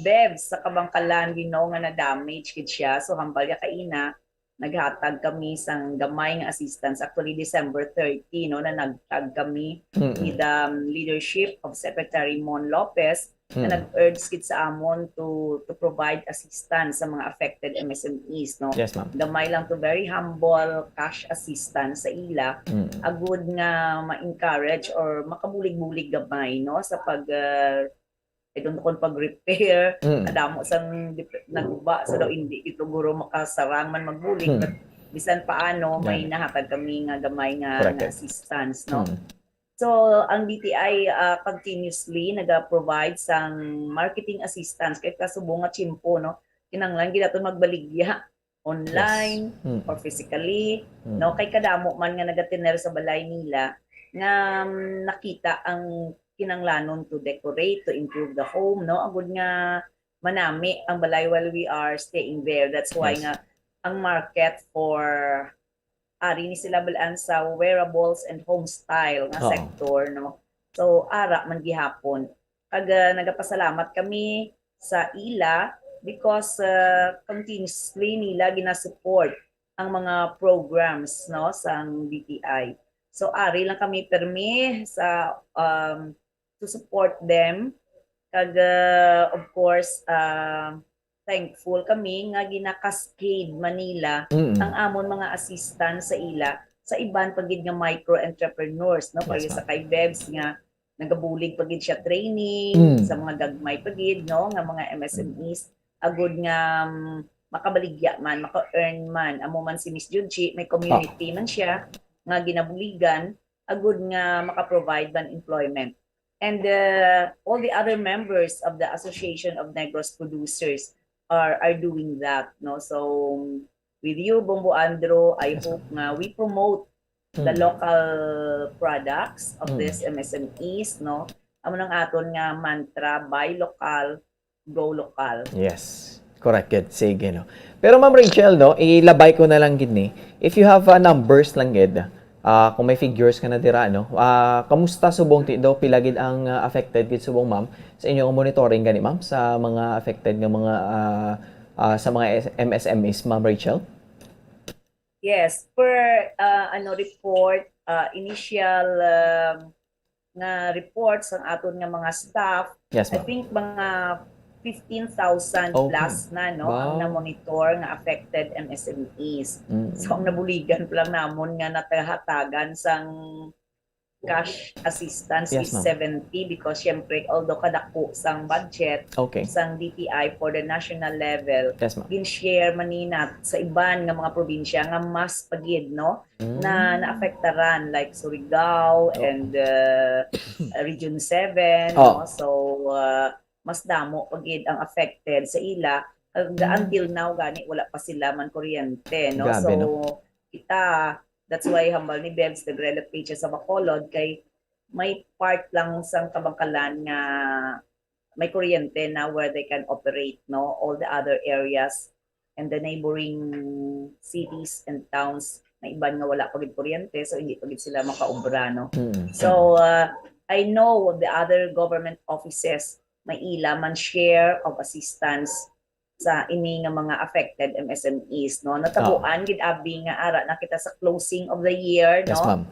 Bebs sa Kabangkalan, we know nga na-damage kid siya. So hambal ya kaina, naghatag kami sang gamay nga assistance. Actually, December 30, no, na nagtag kami with the leadership of Secretary Mon Lopez na nag-urge kid sa amon to provide assistance sa mga affected MSMEs, no. Yes, ma'am. Gamay lang to very humble cash assistance sa ila. Agud nga ma-encourage or makabulig-bulig gamay, no, sa I don't know pag-repair, nadamo sang naguba sa daw hindi ito guro makasarang man magbulig, but bisan paano may nahatag kami nga gamay nga assistance, no. So, ang DTI continuously nag-provide sang marketing assistance kahit kasubong nga chimpo, no? Kinanglan gid aton magbaligya online or physically, no? Kay kadamo man nga nagatiner sa balay nila nga nakita ang kinanglanon to decorate, to improve the home, no? Agud nga manami ang balay while we are staying there. That's why nga ang market for ari ni sila balaan sa wearables and home style nga sector, no? So ara man gihapon kag nagapasalamat kami sa ila because continuously nila ginasupport ang mga programs, no, sa DTI. So ari lang kami permi sa to support them kag of course thankful kami nga gina-cascade Manila ang amon mga assistance sa ila sa iban pagid nga micro entrepreneurs, no? Pareho sa kay Bebs nga nagabulig pagid siya training sa mga gagmay pagid, no, nga mga MSMEs agud nga makabaligya man, maka-earn man. Amo man si Miss Junchi may community man siya nga ginabuligan agud nga maka-provide man employment. And all the other members of the Association of Negros Producers are doing that, no? So with you, Bombo Andro, I hope nga we promote the local products of this MSMEs, no? Amo nang aton nga mantra, buy local, go local. Yes. Correct, good. Sige, no. Pero Ma'am Rachel, no, ilabay ko na lang gid ni. If you have numbers lang gid, kung may figures ka na dira, no, kamusta subong ti daw pila gid ang affected gid subong ma'am sa inyong monitoring gani ma'am sa mga affected nga mga sa mga MSMEs, Ma'am Rachel? Yes, per report, initial nga reports ang aton nga mga staff, Yes, I ma'am. think mga 15,000 plus na, no, ang na-monitor nga affected MSMEs. So ang nabuligan pa lang namon nga natahatagan sang cash assistance Yes, is ma'am. 70 because syempre although kadako sang budget sang DTI for the national level, Yes, ma'am. gin-share maninat sa iban nga mga probinsya nga mas pagid, no, na naapektaran like Surigao and Region 7, no? So mas damo pagid ang affected sa ila. Until now gani wala pa sila man kuryente, no? Grabe, So no? kita, that's why hambal ni Bebs nag-relate pages sa Bacolod kay may part lang sang Kabangkalan nga may kuryente na where they can operate, no? All the other areas and the neighboring cities and towns na iban nga wala pagid kuryente, so hindi pagid sila makaobra, no? So I know the other government offices may ila man share of assistance sa ini nga mga affected MSMEs, no? Natabuan gid abi nga ara na kita sa closing of the year, Yes, no? ma'am.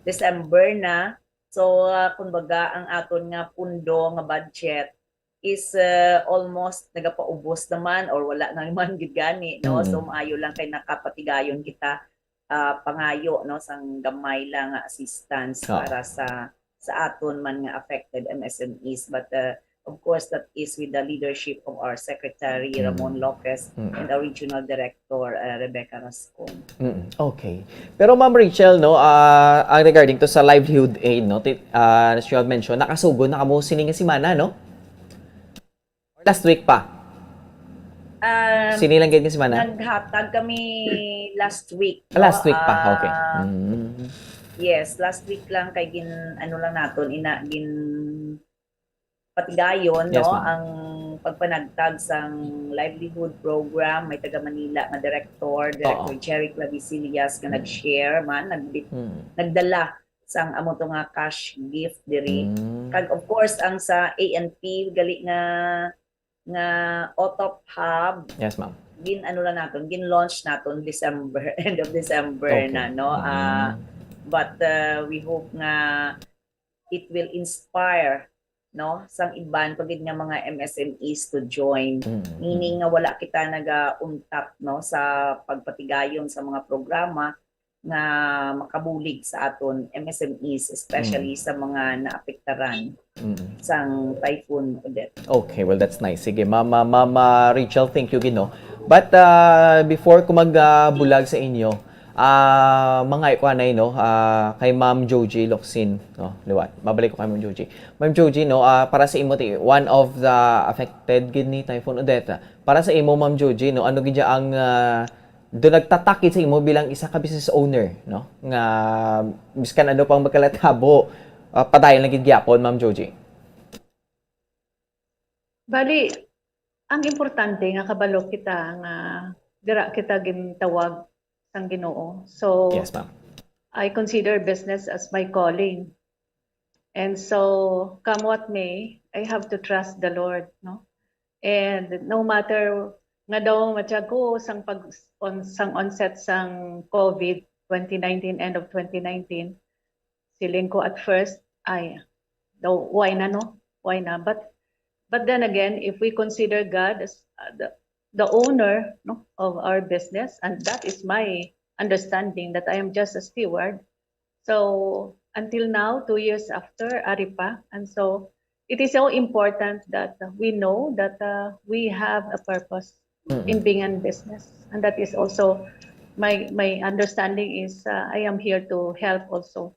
December na. So kumbaga ang aton nga pundo nga budget is almost nagapaubos naman or wala na naman gid gani, no? So maayo lang kay nakapatigayon kita pangayo, no, sang gamay lang nga assistance para sa aton man nga affected MSMEs, but of course, that is with the leadership of our Secretary Ramon Lopez and our Regional Director Rebecca Rascon. Okay. Pero Ma'am Rachel, no, regarding to sa livelihood aid, no, as you have mentioned, nakasugod na kamo sining nga simana, no? Last week pa. Sinilang gid nga simana? Naghatag kami last week. Last week pa, okay. Yes, last week lang kay ano lang naton gin patigayon, Yes, no, ma'am. ang pagpanagtag sang livelihood program. May taga Manila na Director Cherry Clavicillas nga nag-share man, nagdala sang amo to nga cash gift diri. Kag of course ang sa ANP gali nga Otop Hub. Yes, ma'am. Gin ano lang naton, gin launch naton December, end of December na, no. But we hope nga it will inspire, no, sang iban pagid nga mga MSMEs to join, meaning nga wala kita naga-untap, no, sa pagpatigayon sa mga programa nga makabulig sa aton MSMEs, especially sa mga naapektaran sang Typhoon Odette. Okay, well that's nice. Sige, Mama Rachel, thank you gino. But before ko magbulag sa inyo, mga ikuanay, no, kay Ma'am Joji Locsin, no, liwat. Babalik ko kay Ma'am Joji. Ma'am Joji, no, para sa imo, one of the affected gid ni Typhoon Odette. Para sa imo, Ma'am Joji, no, ano gid ang do nagtatakit sa imo bilang isa ka business owner, no, nga biskan ano pang magkalatabo, padayon lang gid gyapon, Ma'am Joji. Bali, ang importante nga kabalo kita nga dira kita gintawag sang Ginoo. So Yes, ma'am. I consider business as my calling. And so come what may, I have to trust the Lord, no? And no matter nga daw matyago sang sang onset sang COVID 2019, end of 2019, siling ko at first ay daw why na, no? Why na? But then again, if we consider God as the owner, no, of our business, and that is my understanding that I am just a steward. So until now, 2 years after, Aripa, and so it is so important that we know that we have a purpose in being in business, and that is also my understanding is I am here to help also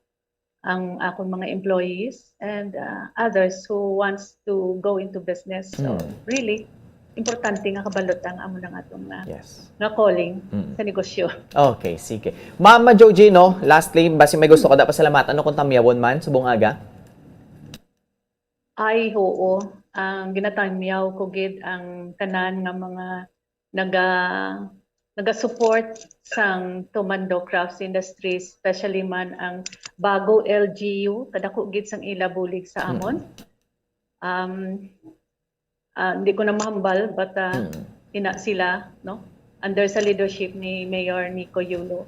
ang akong mga employees and others who wants to go into business. So really, importante nga kabalot ang amo ng atong nga calling sa negosyo. Okay, sige. Ma'am Joji, no, lastly, basi may gusto ko dapat pasalamatan ano kung tamyawon man sa buong aga? Ay, oo. Ang ginatamyaw ko gid ang tanan nga mga naga-support sang Tumando Crafts Industry, especially man ang bago LGU, kadako gid sang ila bulig sa amon. Hindi ko na mahambal, but ina sila, no? Under sa leadership ni Mayor Nico Yulo.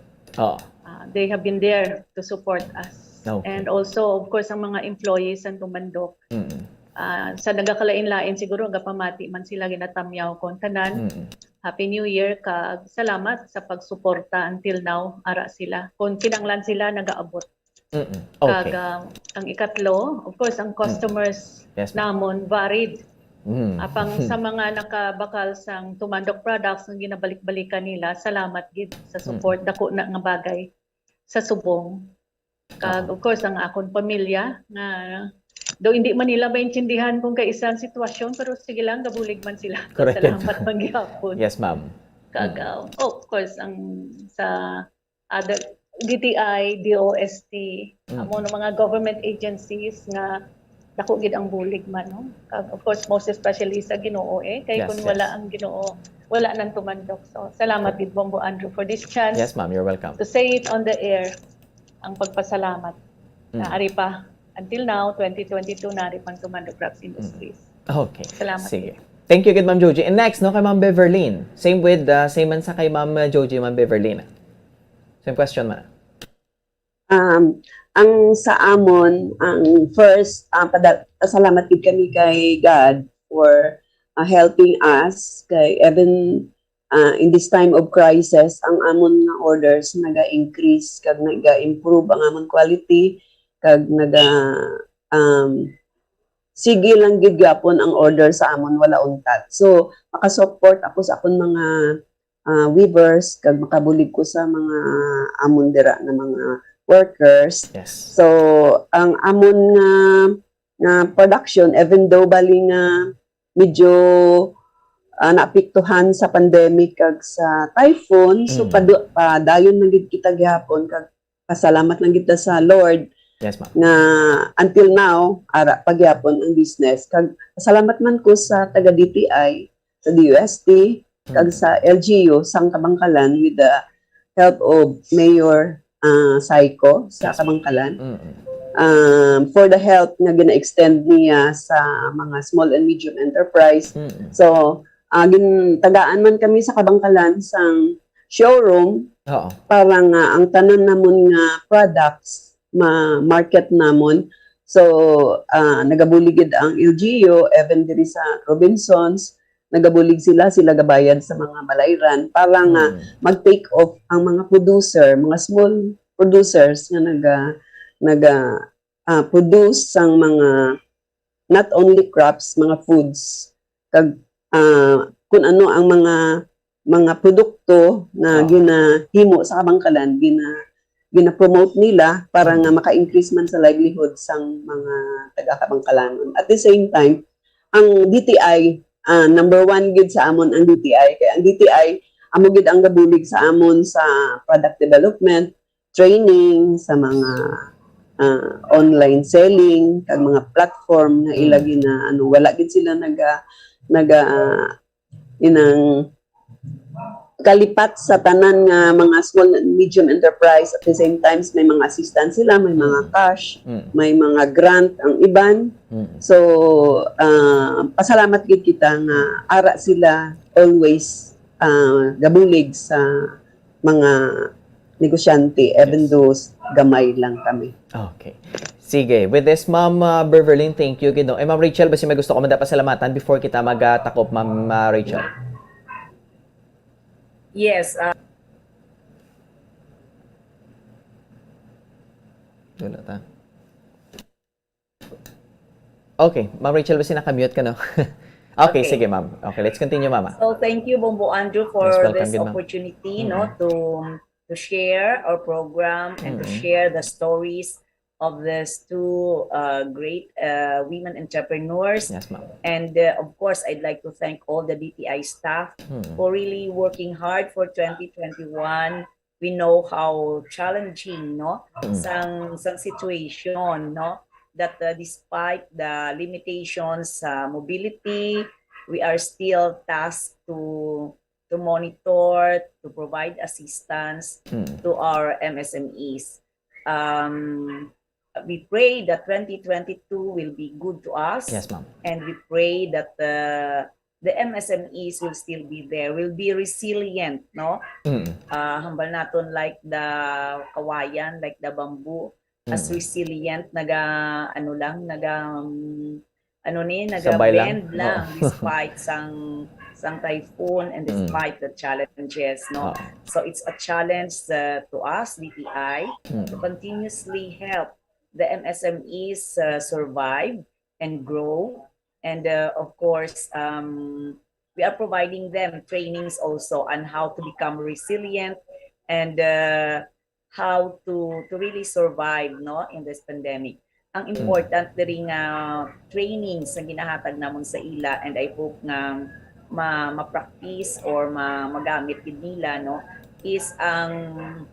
They have been there to support us. Okay. And also, of course, ang mga employees ng Tumandok. Sa nagakalain-lain siguro, gapamati man sila ginatamyaw kon tanan. Happy New Year, kag salamat sa pagsuporta until now, ara sila. Kung kinanglan sila, nagaabot. Okay. Kag ang ikatlo, of course, ang customers namon varied. Apang sa mga nakabakal sang Tumandok products nga ginabalik-balikan nila, salamat gid sa support dako na nga bagay sa subong. Kag of course ang akon pamilya nga do hindi man nila maintindihan kung kaisang sitwasyon, pero sige lang gabulig man sila. Correct. Salamat manggihapon. Yes, ma'am. Kag of course ang sa other DTI, DOST, amo ng mga government agencies nga dako gid ang bulig man, no? Of course, most especially sa Ginoo kay kung wala ang Ginoo, wala nang tumandok. So, salamat gid Bombo Andrew for this chance. Yes, ma'am, you're welcome. To say it on the air, ang pagpasalamat. Na ari pa until now 2022 na ari pang Tumando Crafts Industries. Okay. Salamat. Sige. Thank you kid Ma'am Joji. And next, no, kay Ma'am Beverlyn. Same with same man sa kay Ma'am Joji, Ma'am Beverlyn. Same question man. Ang sa amon, ang first, salamat din kami kay God for helping us. Kay even in this time of crisis, ang amon nga orders naga-increase, kag naga-improve ang amon quality, kag sige lang gid gapon ang order sa amon, wala untat. So, makasupport ako sa akon mga weavers, kag makabulig ko sa mga amon dira na mga workers. So, ang amon nga production, even though bali nga medyo naapektuhan sa pandemic kag sa typhoon, so padayon na gid kita gihapon, kag pasalamat lang kita sa Lord. Yes, ma'am. Na until now, ara pagyapon ang business. Kag pasalamat man ko sa taga DTI, sa DUST, kag sa LGU, sang Kabangkalan, with the help of Mayor Saiko sa Kabangkalan, for the help nga gina-extend niya sa mga small and medium enterprise. So, tagaan man kami sa Kabangkalan sang showroom para nga ang tanan namon nga products ma-market namon. So, nagabuligid ang LGU, even diri sa Robinsons, nagabulig sila gabayad sa mga balayran para nga mag-take off ang mga producer, mga small producers nga produce sang mga not only crops, mga foods, kag kung ano ang mga mga produkto na ginahimo sa kabangkalan, gina-promote nila para nga maka-increase man sa livelihood sang mga taga-kabangkalanon. At the same time, ang DTI, number one gid sa amon ang DTI. Kaya ang DTI, amo gid ang gabulig sa amon sa product development, training, sa mga online selling, kag mga platform na ilagi na wala gid sila inang kalipat sa tanan nga mga small and medium enterprise. At the same times may mga assistance sila, may mga cash, may mga grant ang iban. So pasalamat gid kita nga ara sila always gabulig sa mga negosyante, even though gamay lang kami. Okay. Sige. With this, Ma'am Beverly, thank you. Ma'am Rachel, basi may gusto ko pasalamatan before kita magtakop, Ma'am Rachel. Yes. Wala ta. Okay. Ma'am Rachel, basi nakamute ka, no? Okay, sige, ma'am. Okay, let's continue, Mama. So thank you, Bombo Andrew, for Yes, welcome this din, ma'am. opportunity, to share our program and to share the stories of these two great women entrepreneurs. Yes, ma'am. And of course, I'd like to thank all the DTI staff for really working hard for 2021. We know how challenging, sang situation, that despite the limitations sa mobility, we are still tasked to monitor, to provide assistance to our MSMEs. We pray that 2022 will be good to us. Yes, ma'am. And we pray that the MSMEs will still be there, will be resilient, hambal naton like the kawayan, like the bamboo, as resilient, naga-bend lang despite sang typhoon and despite the challenges, So it's a challenge to us, DTI, to continuously help the MSMEs survive and grow. And of course, we are providing them trainings also on how to become resilient and how to really survive in this pandemic. Ang important rin trainings na ginahatag namon sa ila, and I hope nga ma-practice or magamit din nila is ang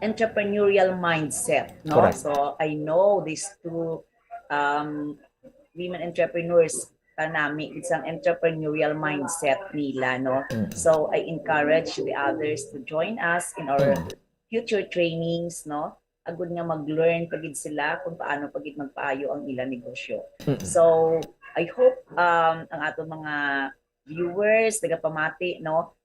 entrepreneurial mindset, Correct. So I know these two women entrepreneurs kanami, it's an entrepreneurial mindset nila, So I encourage the others to join us in our future trainings, agud nga mag-learn pagid sila kung paano pagid magpaayo ang ilang negosyo. So I hope ang ato mga viewers, tagapamati,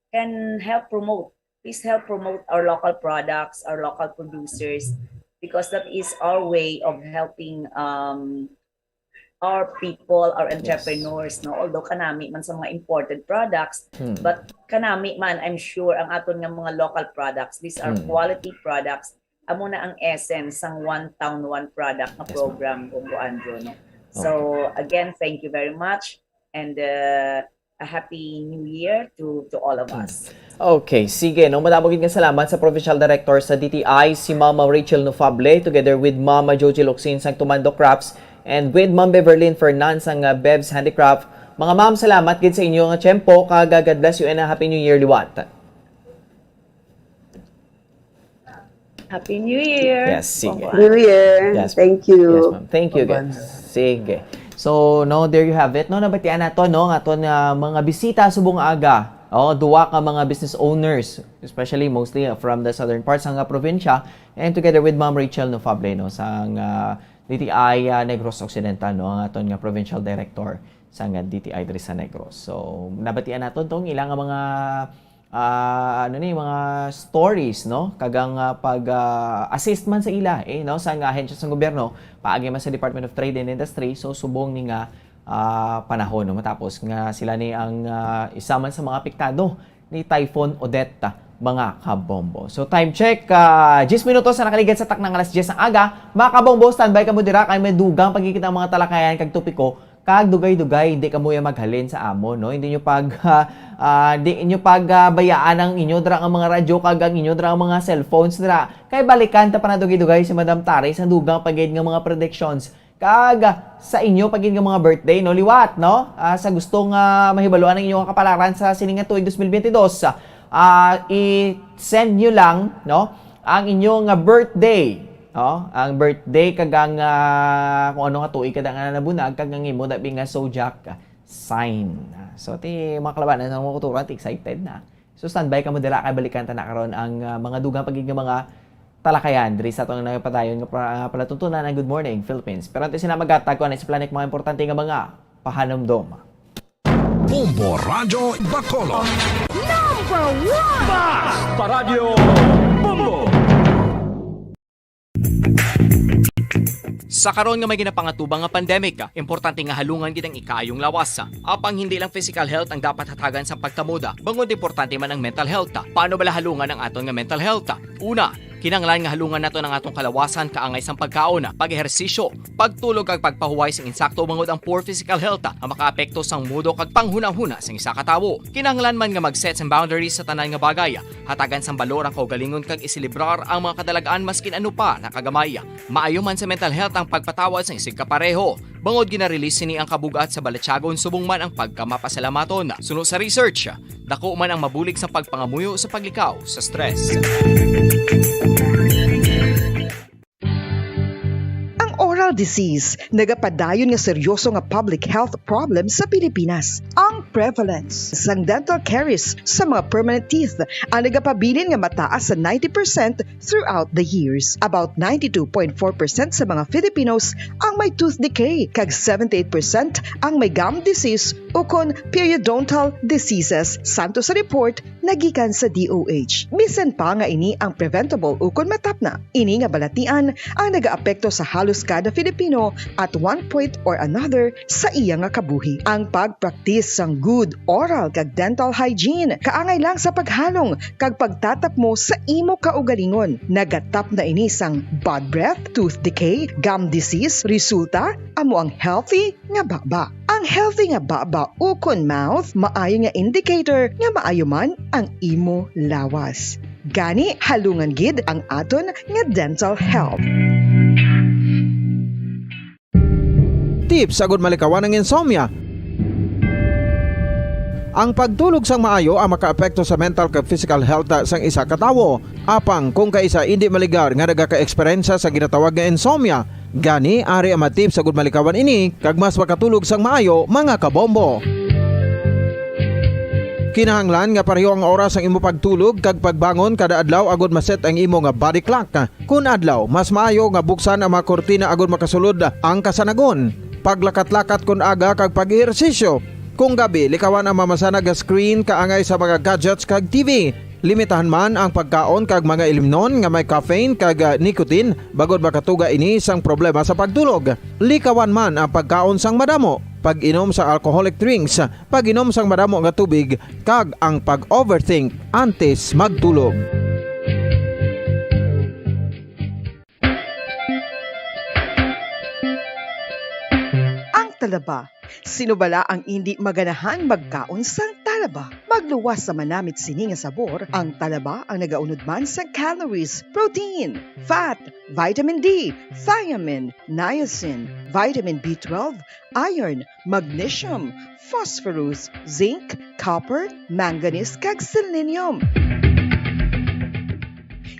can help promote. Please help promote our local products, our local producers, because that is our way of helping our people, our entrepreneurs, although kanami man sa mga imported products, but kanami man, I'm sure, ang aton nga mga local products, these are quality products, amo na ang essence ng One Town, One Product na program, Bombo Andrew, So again, thank you very much, and a happy new year to all of us. Okay, sige. Madamog nga salamat sa Provincial Director sa DTI, si Mama Rachel Nufable, together with Mama Joji Locsin sang Tumando Crafts, and with Ma'am Beverlyn Fernand sang Bev's Handicraft. Mga ma'am, salamat gid sa inyo nga tiyempo. God bless you and a Happy New Year liwat. Happy New Year! Yes, sige. New Year. Yes. Thank you. Yes, ma'am. Thank you, guys. Sige. So, there you have it. Nabatian nato, aton mga bisita subong aga. Duwa ka mga business owners, especially mostly from the southern parts ng probinsya, and together with Ma'am Rachel Nufable, sang DTI Negros Occidental, ang aton nga provincial director sa DTI diri sa Negros. So, nabatian naton tong ilang mga mga stories, kagang pag-assist man sa ila, sa ahensya sa gobyerno, paagi man sa Department of Trade and Industry, so subong ni nga panahon, matapos nga sila ni ang isa man sa mga apektado ni Typhoon Odette, mga kabombo. So time check, 10 minutos na nakaligid sa taknang alas 10 ng aga. Mga kabombo, standby ka mo dira kay may dugang pagkikita ang mga talakayan kag topiko kag dugay-dugay hindi ka mo maghalin sa amo, no? Hindi nyo bayaan ang inyo dra ang mga radyo kag ang inyo dra ang mga cellphones dra. Kay balikan ta pa na dugay-dugay si Madam Taris ang dugang pagid nga mga predictions kag sa inyo pagid nga mga birthday, no? Liwat, no? Sa gustong mahibaluan ang inyong kapalaran sa sining nga tuig 2022, i-send nyo lang, no? Ang inyong birthday. Ang birthday kagang kung ano nga tuig kada nga nabunag kagang imo dabi nga zodiac sign. So ti mga kalabanan sa mga kuturan excited na. So standby ka mo dira kay balikan ta na karon ang mga dugang pagig nga mga talakayan diri sa atong nagpadayon nga palatuntunan ng Good Morning Philippines. Pero antes sila magatag ko sa planet mga importante nga mga pahanumdom. Bombo Radyo Bacolod. Number 1! Basta Radio Bombo! Sa karon nga may ginapangatubang nga pandemic, importante nga halungan gid ang ikayong lawas. Apang hindi lang physical health ang dapat hatagan sa pagkamuda, bangod importante man ang mental health. Paano bala halungan ang aton nga mental health? Una, kinanglan nga halungan nato ng atong kalawasan kaangay sang pagkaon, pag-ehersisyo, pagtulog kag pagpahuway sing insakto bangod ang poor physical health ang makaapekto sang mudo kag panghuna-huna sing isa ka tawo. Kinanglan man nga mag-set sang boundaries sa tanan nga bagay, hatagan sang balor ang kaugalingon kag isilibrar ang mga kadalagaan maskin ano pa nakagamay. Maayo man sa mental health ang pagpatawad sa isig kapareho. Bangod gina-release ni ang kabugat sa balatsagon subong man ang pagkamapasalamaton. Suno sa research, dako man ang mabulig sa pagpangamuyo sa paglikaw sa stress. Oral disease, nagapadayon nga seryoso nga public health problem sa Pilipinas. Ang prevalence sang dental caries sa mga permanent teeth ang nagapabilin nga mataas sa 90% throughout the years. About 92.4% sa mga Filipinos ang may tooth decay, kag 78% ang may gum disease o kon periodontal diseases. Santo sa report nagikan sa DOH. Bisan pa nga ini ang preventable o kon matapna. Ini nga balatian ang nagaapekto sa halos kada Filipino at one point or another sa iya nga kabuhi. Ang pagpraktis sang good oral kag dental hygiene kaangay lang sa paghalong kag pagtatap mo sa imo kaugalingon. Nagatap na ini sang bad breath, tooth decay, gum disease, resulta amo ang healthy nga baba. Ang healthy nga baba ukon mouth maayo nga indicator nga maayo man ang imo lawas. Gani halungan gid ang aton nga dental health. Tips agud malikawan ng insomnia. Ang pagtulog sang maayo ang makaapekto sa mental kag physical health sang isa ka tawo. Apang kung kaisa hindi maligar nga nagaka-eksperyensya sa ginatawag nga insomnia, gani ari ang tips agud malikawan ini kag mas makatulog sang maayo mga kabombo. Kinahanglan nga pareho ang oras ang imo pagtulog kag pagbangon kada adlaw agud maset ang imo nga body clock. Kun adlaw, mas maayo nga buksan ang mga kortina agud makasulod ang kasanagon. Paglakat-lakat kun aga kag pag-ehersisyo. Kung gabi, likawan ang mamasanag nga screen kaangay sa mga gadgets kag TV. Limitahan man ang pagkaon kag mga ilimnon nga may caffeine kag nicotine bagod makatuga ini sang problema sa pagtulog. Likawan man ang pagkaon sang madamo, pag-inom sa alcoholic drinks, pag-inom sang madamo nga tubig kag ang pag-overthink antes magtulog. Talaba. Sino bala ang hindi maganahan magkaon sang talaba? Magluwas sa manamit sini nga sabor, ang talaba ang nagaunod man sa calories, protein, fat, vitamin D, thiamine, niacin, vitamin B12, iron, magnesium, phosphorus, zinc, copper, manganese kag selenium.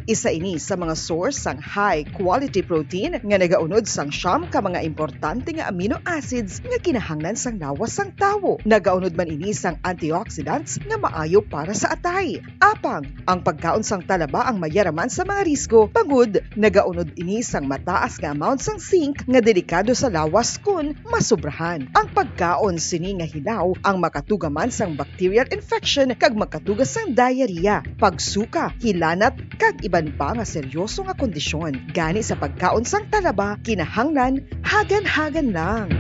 Isa ini sa mga source sang high quality protein nga nagaunod sang siyam ka mga importante nga amino acids nga kinahanglan sang lawas sang tawo. Nagaunod man ini sang antioxidants nga maayo para sa atay. Apang ang pagkaon sang talaba ang mayaraman sa mga risko. Pagud nagaunod ini sang mataas nga amount sang zinc nga delikado sa lawas kun masubrahan. Ang pagkaon sini nga hilaw ang makatugaman sang bacterial infection kag makatugas sang diarrhea, pagsuka, hilanat kag iban pa nga seryoso nga kondisyon. Gani sa pagkaon sang talaba, kinahanglan hagan-hagan lang.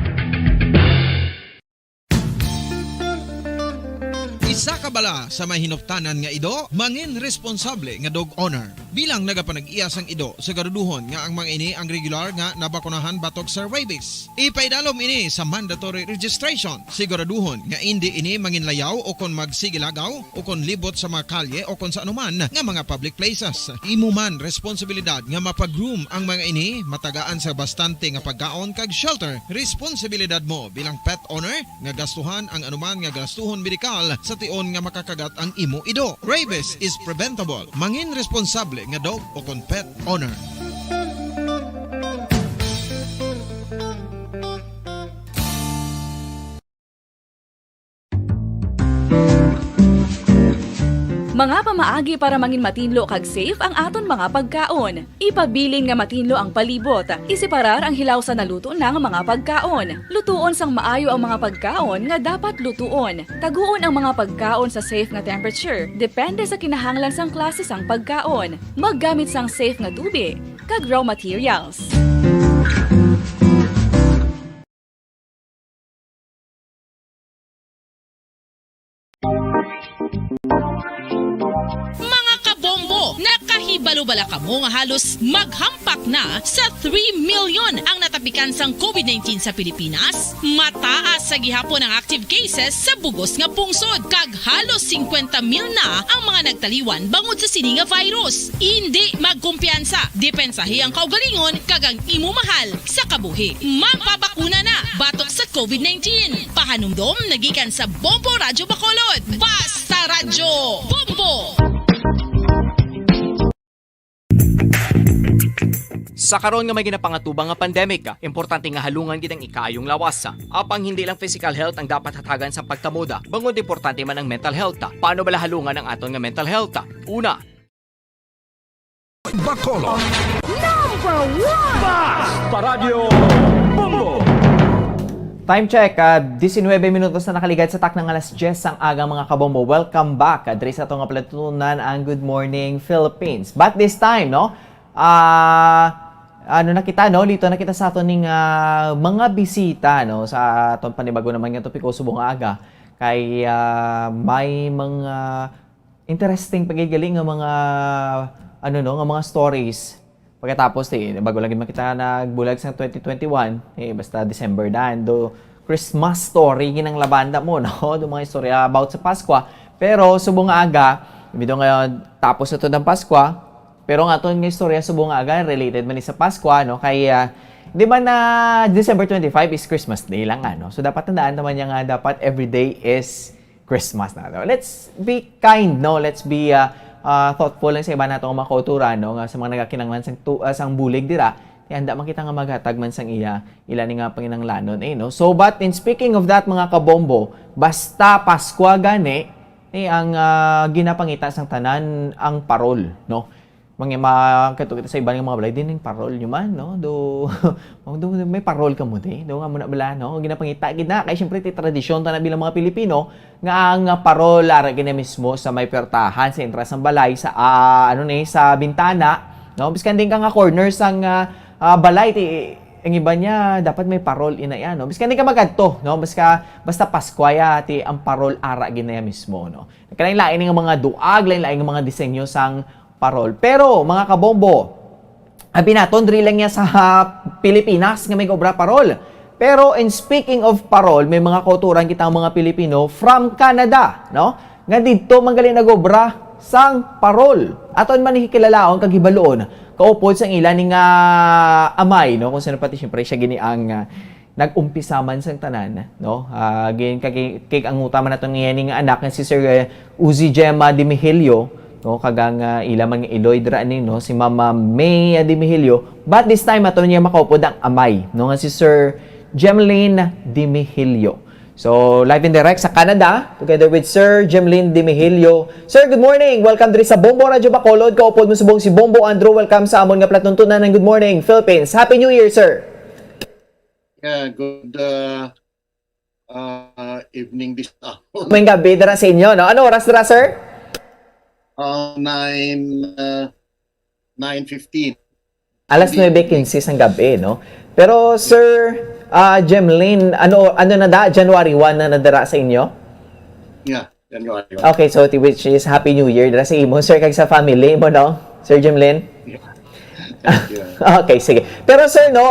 Isa ka bala sa mahinuptanan nga ido, mangin responsable nga dog owner. Bilang nagapanag-iyas ang ido, siguraduhon nga ang mga ini ang regular nga nabakunahan batok sa rabies. Ipaidalom ini sa mandatory registration. Siguraduhon nga hindi ini manginlayaw o kon magsigilagaw o kon libot sa mga kalye o kon sa anuman nga mga public places. Imo man responsibilidad nga mapag-groom ang mga ini, matagaan sa bastante nga pagkaon kag shelter. Responsibilidad mo bilang pet owner nga gastuhan ang anuman nga gastuhon medikal sa tion nga makakagat ang imo ido. Rabies is preventable. Mangin responsable nga dog o kon pet owner. Mga pamaagi para mangin matinlo kag safe ang aton mga pagkaon. Ipabilin nga matinlo ang palibot. Isiparar ang hilaw sa naluto ng mga pagkaon. Lutuon sang maayo ang mga pagkaon nga dapat lutuon. Taguon ang mga pagkaon sa safe nga temperature. Depende sa kinahanglan sang klase sang pagkaon. Maggamit sang safe nga tubig kag raw materials. Mga kabombo, nakahibalo-bala ka mo nga halos maghampak na sa 3 million ang natapikan sang COVID-19 sa Pilipinas. Mataas sa gihapon ang active cases sa bugos nga pungsod kag halos 50,000 na ang mga nagtaliwan bangod sa sini nga virus. Hindi magkumpiyansa, depensahi ang kaugalingon kag ang imo mahal sa kabuhi. Magpabakuna na batok sa COVID-19. Pahanumdom nagikan sa Bombo Radyo Bacolod. Basta Radyo Bombo! Sa karon nga may ginapangatubang nga pandemic, importante nga halungan gid ang ikaayong lawas. Apang hindi lang physical health ang dapat hatagan sa pagtamuda, bangod importante man ang mental health. Paano bala halungan ang aton nga mental health? Una, Bacolod. Number 1! Basta Radio Bombo! Time check, 19 minutos na nakaligad sa tak ng alas 10 ang agang mga kabombo. Welcome back. Adres sa itong platunan ang Good Morning Philippines. But this time, no? Dito nakita sa aton ning mga bisita, no? Sa aton panibago naman nga topiko subong aga. Kay may mga interesting pagigaling nga mga nga mga stories. Pagkatapos, bago lang makita nagbulag sa 2021, basta December dan, do Christmas story ginang labanda mo, no? Do mga istorya about sa Pasko. Pero subong aga, bito ngayon tapos ito ng Pasko, pero nga ito nga istorya subong aga related man sa Pasko, no? Kaya di ba na December 25 is Christmas Day lang, ano? So dapat tandaan naman niya nga dapat every day is Christmas na. No? Let's be kind, no? Let's be thoughtful lang sa iba natong mga kauturan, no? Nga sa mga nagakinanglan sang bulig dira, handa man kita nga maghatag man sang ila ni nga panginanglanon, no? So but in speaking of that mga kabombo, basta Pasko gani ang ginapangita sang tanan ang parol, no? Kato kita sa iba ng mga balay din ng parol nyo man, no? Do may parol ka mo, do nga muna bala, no? Ginapangita gina kay syempre tradisyon ta na bilang mga Pilipino nga ang parol ara gina mismo sa may pertahan sa entras ng balay sa sa bintana, no? Biskan din ka nga corner sang balay ang iba niya dapat may parol inaya, no? Biskan din ka magadto, no? Basta Paskwaya ang parol ara gina mismo, no? Kalain-lain nga mga duag, lain-lain nga mga disenyo sang parol. Pero, mga kabombo, naton, diri lang niya sa Pilipinas nga may obra parol. Pero, in speaking of parol, may mga kauturan kitang mga Pilipino from Canada, no? Nga dito, manggaling nag-obra sang parol. Aton man hikilalaon, kagibaloon, kaupod sang ilan ni nga amay, no? Kung sino pati, syempre, siya gini ang nag-umpisa man sang tanan, no? Kay ang utama na itong nga anak nga si Sir Uzi Gemma Di Mihilio, no, kagang ilaman nga Iloy draaning, no, si Mama May Di Mihilio, but this time ato niya makaupod ang amay, no, nga si Sir Gemlyn Di Mihilio. So live and direct sa Canada together with Sir Gemlyn Di Mihilio. Sir, good morning, welcome diri sa Bombo Radyo Bacolod. Kaupod mo subong si Bombo Andrew. Welcome sa amon nga platuntunan ng Good Morning Philippines. Happy New Year, sir. Yeah, good evening this afternoon. May gabi dira sa inyo, no? Ano oras dira, sir? 9:15. Alas 9:15 ang gabi, no? Pero Sir Gemlyn, ano na January 1 na nadara sa inyo? Yeah. Yan yun. Okay, so which is Happy New Year dira sa imo, sir, kag sa family mo, no? Sir Jimlin? Okay, sige. Pero sir, no,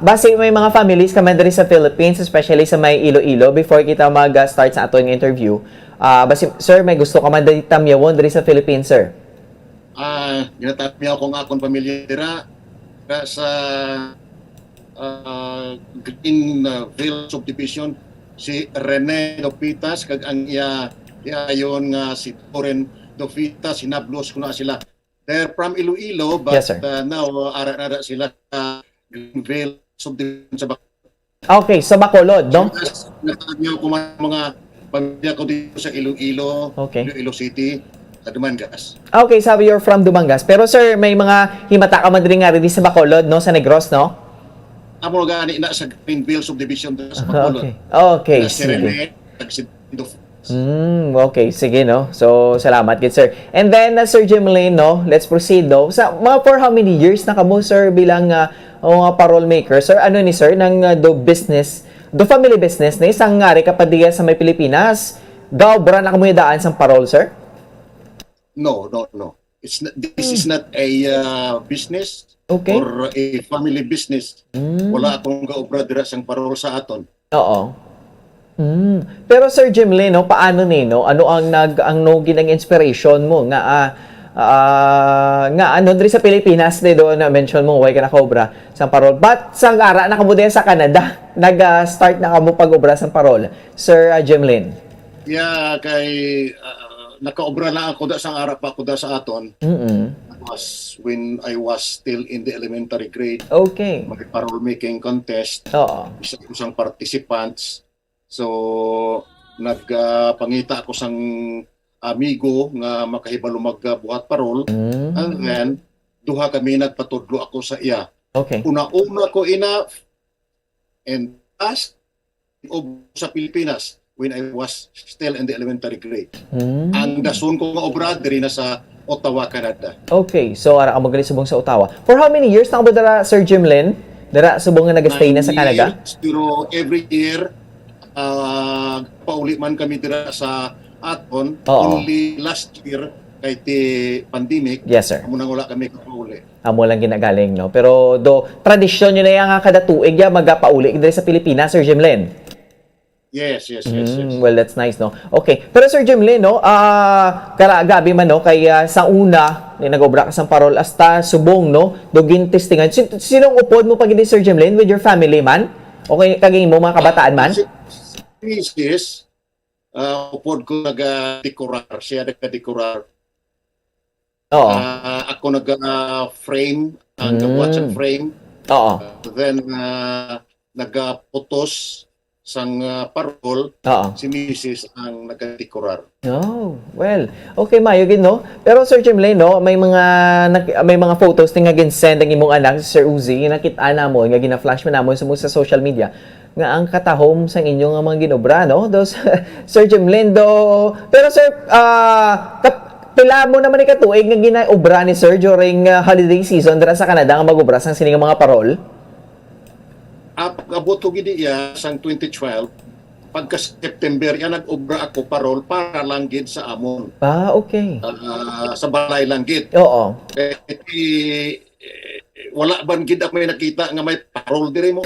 base may mga families ka man diri sa Philippines, especially sa may Iloilo, before kita mag-start sa atong interview, base, sir, may gusto ka man diri tamyawon diri sa Philippines, sir? Ginatapya ko nga akong pamilya dira sa Greenville Subdivision, si Rene Dopitas kag ang iya ayon nga si Toren Dopitas, sinablos ko na sila. They're from Iloilo, but Yes, sir. Now ara sila sa Greenville Subdivision sa Okay, sa Bacolod, no? Natagyo ko mga pamilya ko dito sa Iloilo, Okay. Iloilo City, sa Dumangas. Okay, sabi you're from Dumangas. Pero sir, may mga himata ka man diri nga rin sa Bacolod, no? Sa Negros, no? Amo gani na sa Greenville Subdivision sa Bacolod. Okay, Na si sige. Rene, kag si Dof. Okay, sige, no? So, salamat, good sir. And then, Sir Jimlin, no? Let's proceed, no? For how many years na kamo, sir, bilang parole maker? Sir, ano ni sir, ng do family business na isang ngari kapadiya sa may Pilipinas? Gaobra na kamo daan sa parole, sir? No. This is not a business or a family business. Wala akong gaobra dira sang parol sa aton. Oo. Pero Sir Jimlin, no, paano ni, no? Ano ang ginang inspiration mo nga ano diri sa Pilipinas do na mention mo way ka na cobra sa parol. But sa ara na kamo din sa Canada, nag-start na kamo pag-obra sa parol. Sir Jimlin. Yeah, kay nakaobra lang ako da sang ara pa ako da sa aton. Was when I was still in the elementary grade. Okay. Mag-parole making contest. Oo. Isang participants. So nagpangita ako sang amigo nga makahibalo magbuhat parol, and then duha kami nagpatudlo ako sa iya. Okay. Una-una ko enough and last sa Pilipinas when I was still in the elementary grade. Ang dason ko nga obra diri na sa Ottawa, Canada. Okay, so ara ka magaling subong sa Ottawa. For how many years na ka ba dara, Sir Jimlin? Dara subong nga nag-stay na sa Canada? Pero every year pauli man kami dira sa aton. Only last year kay ti pandemic. Yes, sir. Amo nang wala kami kapauli. Amo lang ginagaling, no? Pero tradisyon nyo na yan nga kada tuig ya magapauli diri sa Pilipinas, Sir Jimlin. Yes. Well, that's nice, no? Okay. Pero Sir Jimlin, no, gabi man, no, kay sa una, nag-obra ka sa parol, hasta subong, no, dugin testingan. Sinong upod mo pag Sir Jimlin with your family man? Okay, kaging mo mga kabataan man? Mrs. Upod ko nag-decorar. Siya nag-decorar. Oo. Ako nag-frame, watch and frame. Oo. Then, nag-putos sang parol. Si Mrs. ang nag-decorar. Oh, well, okay, mayugin, no? Pero Sir Jimlin, no, may mga photos nga gin-send ang imong anak, si Sir Uzi, nakita na mo, nga gina-flash mo na mo sa social media, nga ang katahom sa inyong mga ginobra, no? Sir Jimlin, pero Sir, pila mo naman ikatuig nga ginaobra ni Sir during holiday season dira sa Canada nga mag-obra sang sining mga parol? Abot ko gidi iya sang 2012. Pagka September yan nag-obra ako parol para lang gid sa amon. Okay. Sa balay lang gid. Oo. Wala ban gid ako may nakita nga may parol diri mo.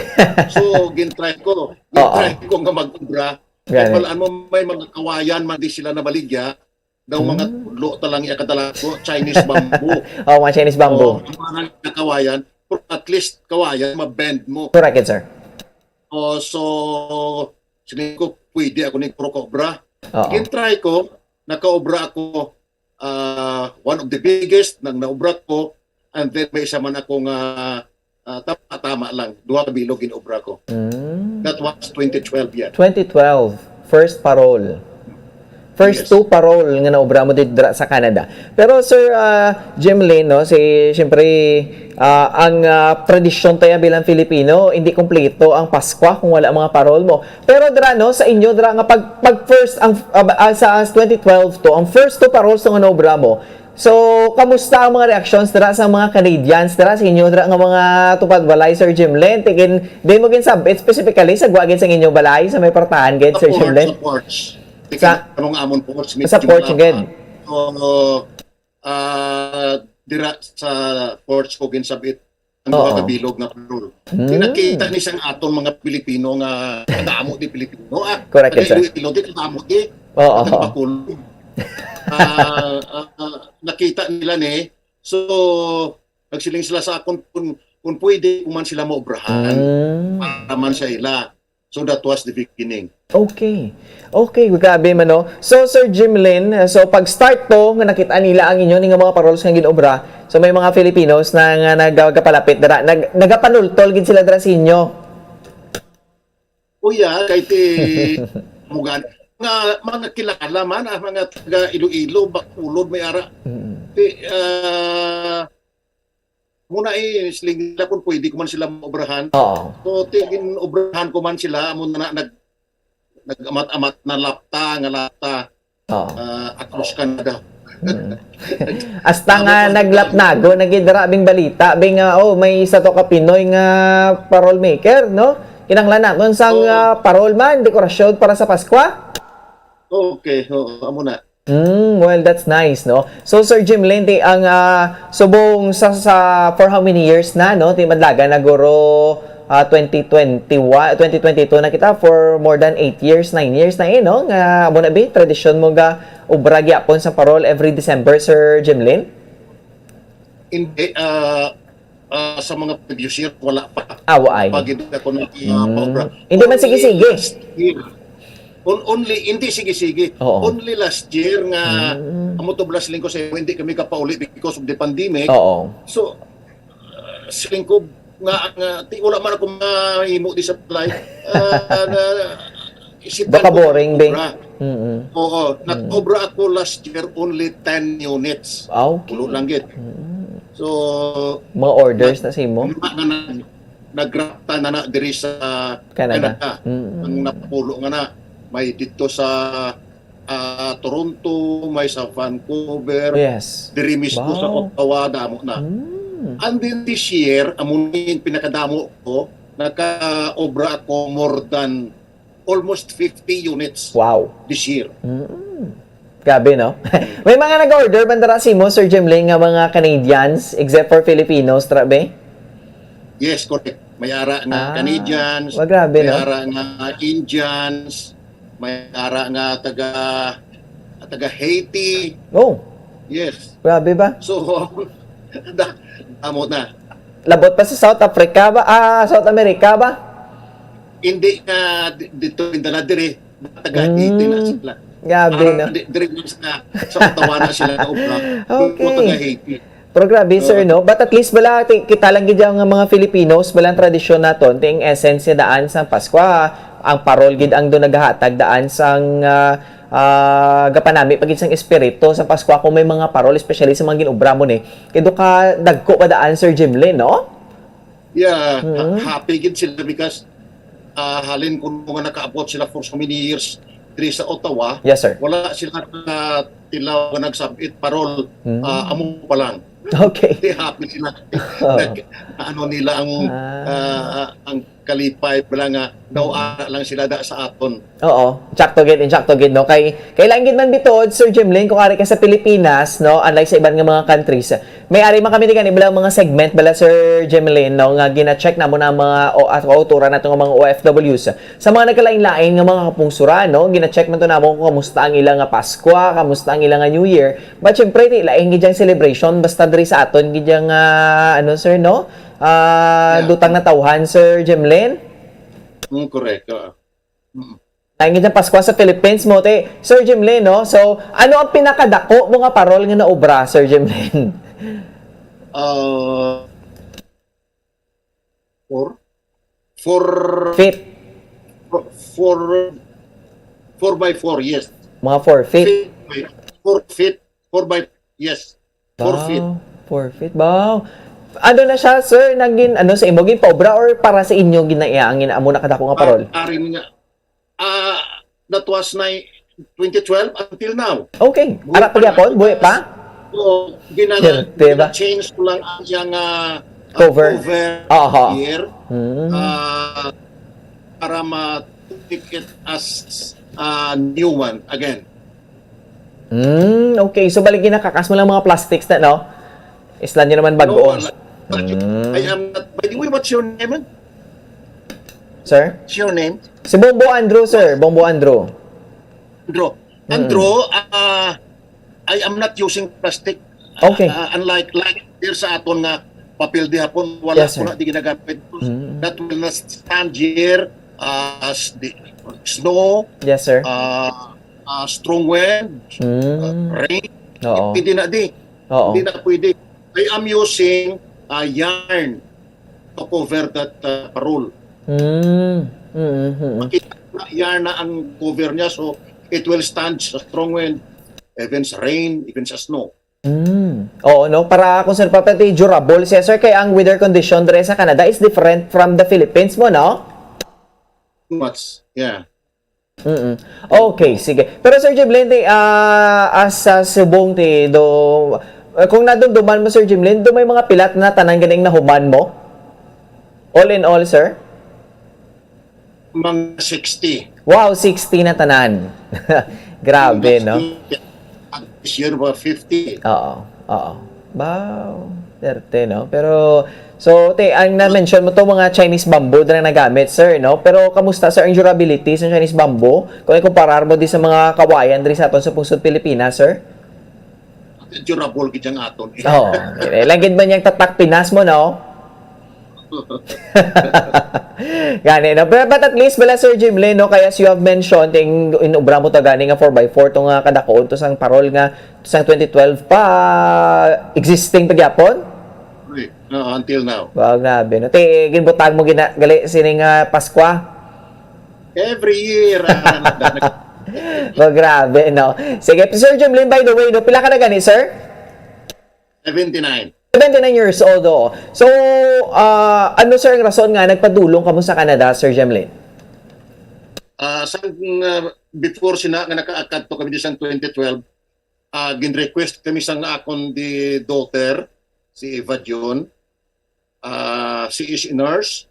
So gintry ko nga mag-obra. Walaan mo may mga kawayan man di sila nabaligya. Daw mga tudlo talang ikadala ko Chinese bamboo. Mga Chinese bamboo. Mga kawayan, at least kawayan ma-bend mo. Correct, sir. So sinin ko pwede ako ni pro-cobra. Gintry ko, naka-obra ako one of the biggest nang naobra ko. And then may isa man akong tama lang. 2 kabilog in-obra ko. That was 2012 yan. 2012. First parol. First 2 parol nga naobra mo dito sa Canada. Pero Sir Jimlin, no, siyempre ang tradisyon tayo bilang Filipino, hindi kompleto ang Pasko kung wala mga parol mo. Pero dra, no, sa inyo dra nga pag first sa 2012 to, ang first 2 parols nga naobra mo. So, kamusta ang mga reactions dira sa mga Canadians dira sa inyo dira nga mga tupad balay, Sir Jimlin? Tigin din mo gin sabit specifically sa guwagin sa inyo balay sa may partahan gid, Sir Jimlin. Sa among amon po sa porch again. So dira sa porch ko ginsabit ang Oo. duha ka bilog na parol. Nakita ni sang aton mga Pilipino nga kadamo di Pilipino. Correct, sir. Ilo di kadamo di. Oo. Bakulog. Nakita nila ni. So nagsiling sila sa akon kung pwede kuman sila maobrahan para man sa ila. So that was the beginning. Okay. Okay, grabe man no. So Sir Jimlin, so pag start to nga nakita nila ang inyo ning mga paroles nga ginobra. So may mga Filipinos na nga nagapalapit dira, nagapanultol gid sila dira sa inyo. Uya kay ti mugan nga mga kilala man mga taga Iloilo, Bacolod may ara. Muna siling nila kung pwede ko man sila maobrahan. Oo. So tingin obrahan ko man sila muna nag-amat-amat na lapta. Across Canada. Hasta nga naglapnago nagidra bing balita bing may isa to ka Pinoy nga parol maker no. Kinanglan naton sang parol man dekorasyon para sa Pasko. Okay, amo na. Well, that's nice, no? So, Sir Jim Lente, ang subong for how many years na, no? Timadlaga na guro 2022 na kita for more than 8 years, 9 years na no? Nga, mo na ba, tradisyon mo ga ubra gyapon sa parol every December, Sir Jim Lin? Hindi, sa mga previous year, wala pa. Waay. Pagid ako ng paubra. Hindi man sige-sige. Hindi sige. Only last year nga amo to blast lingko sa hindi kami kapauli because of the pandemic. Oo. So silingko nga wala man ako mahimo di supply. Baka boring din. Oo, nag-obra ako last year only 10 units. Okay. Ulo lang gid. So mga orders na sa imo. Nagrapta na diri sa Canada. Ang napulo nga na may dito sa Toronto, may sa Vancouver, diri mismo sa Ottawa, damo na. And then this year, amunin pinakadamo ko, naka-obra ako more than almost 50 units. Wow. This year. Grabe, no? May mga nag-order bandara si mo, Sir Jimling, nga mga Canadians, except for Filipinos, trabe? Yes, correct. May ara nga Canadians, grabe, may no? ara nga Indians, may ara nga taga Haiti. Oh. Yes. Grabe ba? So, amo na. Labot pa sa South Africa ba? South America ba? Hindi nga dito na dire taga Haiti na sila. Grabe, no? Dire sa Ottawa na sila na ubra. Okay. Taga Haiti. Pero grabe, sir, no? But at least bala, kita lang gid ang mga Filipinos, balang tradisyon naton, ting essence daan sa Pasko, ang parol gid ang do naghahatag daan sang gapanami pagid sang espiritu sa Pasko kung may mga parol, especially sa mga ginobra mo ni. Kaya ka dagko pa daan, Sir Jimlin, no? Yeah, happy gid sila because halin kung nga nakaabot sila for so many years diri sa Ottawa. Yes, sir. Wala sila tilaw nga nagsabit parol amo pa lang. Okay. Happy sila. Ano nila ang kalipay pala nga nawara lang sila da sa aton. Oo, insakto gid no kay kailan gid man bitod, Sir Jimlin, kung ari ka sa Pilipinas, no, unlike sa ibang nga mga countries, may ari man kami digan ibang mga segment bala, Sir Jimlin, no, nga gina-check na mo na mga autora nato nga mga OFWs sa mga nagkalain-lain nga mga kapungsura, no, gina-check man to namo kung kamusta ang ilang nga Pasko, kamusta ang ilang nga New Year, but syempre lain gid yang celebration basta diri sa aton gid yang ano, sir, no, dutang na tawhan, Sir Jimlin. Correct. Lain gid ang Pasko sa Philippines mo te, Sir Jimlin, no? So, ano ang pinakadako mo nga parol nga naobra, Sir Jimlin? 4 feet. 4 by 4, yes. Mga 4 feet. 4 feet. 4 by, yes. 4 feet. 4 feet. Wow. Ano na siya, sir, naging ano sa imo gin paobra or para sa inyo ginaiangin amo na kadako nga parol? Arin nga. That was 2012 until now. Okay. Ara pa gyapon, buhi pa? So, change ko lang ang yang cover here. para ma-take it as a new one again. Okay. So balik ginakakas mo lang mga plastics na, no? Islan nyo naman bago. I am not, by the way, what's your name? Sir? What's your name? Si Bombo Andrew, sir. Bombo Andrew. Andrew, I am not using plastic. Okay. Unlike here sa aton nga papel di hapon, wala Yes, sir. ko na di ginagamit. That will not stand here as the snow, Yes, sir. strong wind, rain. Oo. Hindi na di. Oo. Hindi na pwede. I am using yarn to cover that parole. Makita na yarn na ang cover niya, so it will stand sa strong wind, even sa rain, even sa snow. Oo, no? Para kung saan pati durable siya, sir, kaya ang weather condition dre sa Canada is different from the Philippines mo, no? Much, yeah. Okay, sige. Pero Sir Jimlin, as sa subong kung nadumduman mo, Sir Jimlin, may mga pilat na tanang ganing nahuman mo? All in all, sir? Mga 60. Wow, 60 na tanan. Grabe, no? This year, 50. Oo. Wow. 30, no? Pero, so, ang na-mention mo to mga Chinese bamboo na nagamit, sir, no? Pero, kamusta, sir, ang durability sa Chinese bamboo? Kung ikumparar mo di sa mga kawayan diri sa aton sa pungsod Pilipinas, sir? Durable kitang aton. Oo. Langid man niyang tatak Pinas mo, no? Gani, no? But at least, bala, Sir Jimlin, no? Kaya as you have mentioned, inubra mo ta gani nga 4x4 to nga kadakoon to sang parol nga to sang 2012 pa existing pagyapon? No, until now. Wow, grabe, no? Ginbutag mo gali sining Paskwa? Every year. Wow, grabe, no? Sige, Sir Jimlin, by the way, no? Pila ka na gani, sir? 79. 79 years old, oh. So, ano, sir, ang rason nga nagpadulong ka mo sa Canada, Sir Jemlin? Before nga naka-akad to kami disang 2012, gin-request kami sang akon di daughter, si Eva John, si is nurse,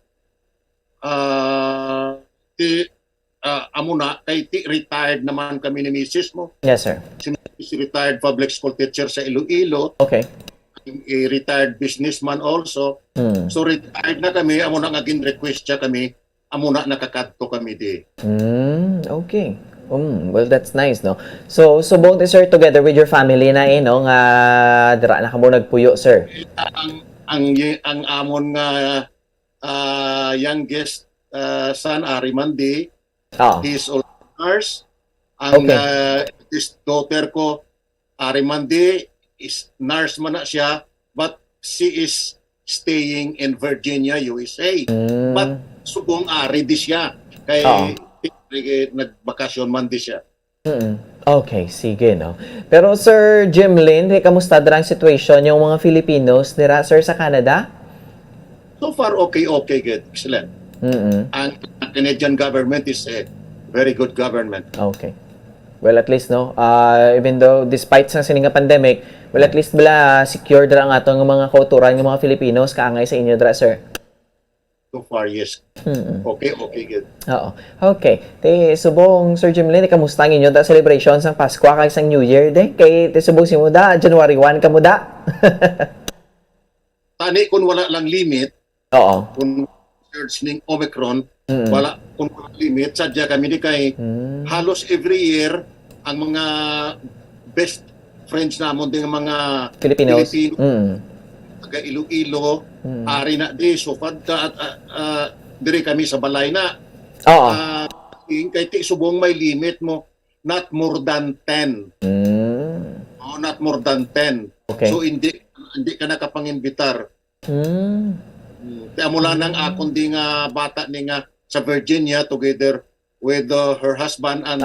amo na, kay retired naman kami ni Mrs. mo. Yes, sir. Si retired public school teacher sa Iloilo. Okay. A retired businessman also. So retired na kami, amo na nga gin-request siya kami, amo na nakakadto kami di. Okay. Well, that's nice, no? So both sir, together with your family na, no? Nga, dira na ka mo nagpuyo, sir. Ang amon nga youngest son, Arimandi, is also nurse. Ang this daughter ko, Arimandi, is nurse man na siya, but she is staying in Virginia, USA. But subong ari di siya. Kaya nagbakasyon man di siya. Okay, sige, no? Pero Sir Jimlin, kamusta darang situation yung mga Filipinos nira, sir, sa Canada? So far, okay, good. Excellent. Ang Canadian government is a very good government. Okay. Well, at least, no? Even though, despite sa sininga pandemic, well, at least bala secure dra ang atong mga kauturan ng mga Filipinos kaangay sa inyo dra, sir. So far, yes. Okay, good. Oo. Okay. Subong, Sir Jimlin, kamusta ang inyo da celebrations ng Pasko kay sang New Year, de? Kay subong si mo da, January 1 ka mo da? Tani, kung wala lang limit, kung surge ng Omicron, wala kung limit, sadya kami di kay halos every year ang mga best friends namon ding mga Filipino. Taga Iloilo, ari na di so at dire kami sa balay na. Kay ti subong may limit mo, not more than 10. Not more than 10. Okay. So hindi ka nakapangimbitar. Kaya mula nang akon di nga bata ni nga sa Virginia together with her husband and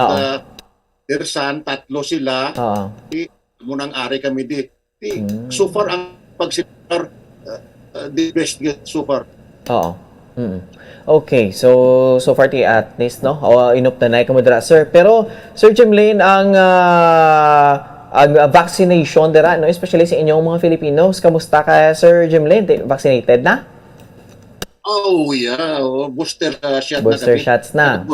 their son, tatlo sila. Munang ari kami di. So far ang pagsitar the best so far. Okay, so far at least, no? Inup na kamo dira, sir. Pero Sir Jimlin, ang vaccination dira, no, especially sa inyong mga Filipinos, kamusta ka, Sir Jimlin? Vaccinated na? Oh, yeah. Oh, booster shot Booster na kami. shots na.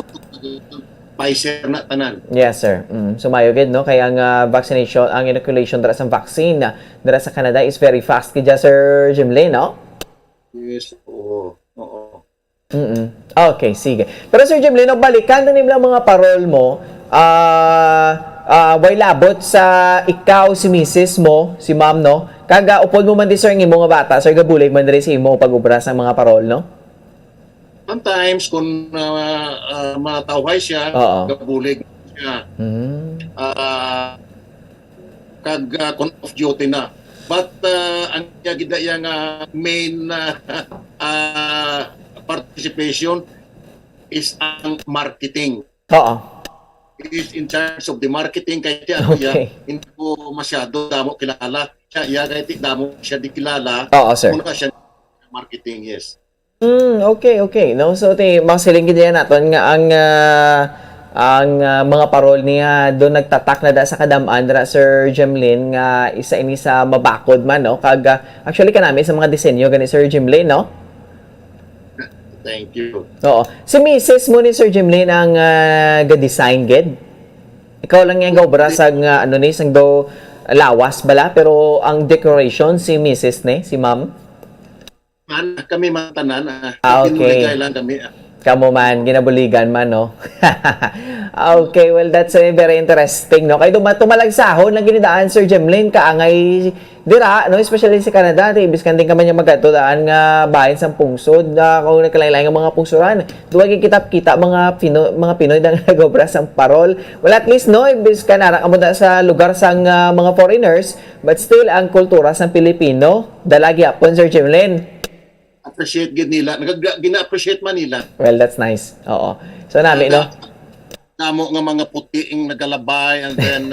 Pfizer na tanan. Yes, sir. Sumayo gid no kay ang vaccination, ang inoculation dira sa vaccine dira sa Canada is very fast kay Sir Jimlin, no? Yes, oo. Okay, sige. Pero Sir Jimlin, no, balikan na nila mga parol mo. Way labot sa ikaw, si misis mo, si ma'am, no? Kaga upod mo man di sir ng imo nga bata, sir gabulig man diri sa imo pag-ubra sa mga parol, no? Sometimes kung matawhay siya, gabulig siya. Kung off duty na. But ang gida yang main participation is ang marketing. He is in charge of the marketing kaya hindi ko masyado damo kilala. Siya kaya damo siya di kilala. Sir. Una siya marketing, yes. Okay. No, so masiling gid naton nga ang mga parol niya doon nagtatak na da sa kadamaan dira Sir Jemlin nga isa ini sa mabakod man, no? Actually kanami sa mga disenyo gani Sir Jemlin, no? Thank you. Oo. Si Mrs. mo ni Sir Jemlin ang ga-design gid. Ikaw lang yang gaobra sa ano ni sang do lawas bala pero ang decoration si Mrs. ni, si Ma'am. Kami matanan. Okay. Lang kami. Kamo man, ginabuligan man, no? Okay, well, that's very interesting, no? Kaya tumalagsahon lang ginidaan, Sir Jemlin, kaangay dira, no? Especially sa Canada, ibis kan din ka man yung magkatudaan nga bahin sa pungsod, kung nagkalaylay ng mga pungsuran. Duwag kitap-kita mga Pinoy na nagobra sa parol. Well, at least, no? Ibis ka narak mo sa lugar sa mga foreigners, but still, ang kultura sa Pilipino, dalagi apon, Sir Jemlin. Appreciate gid nila. Gina-appreciate man nila. Well, that's nice. Oo. So, namin, no? Namo nga mga puting nagalabay and then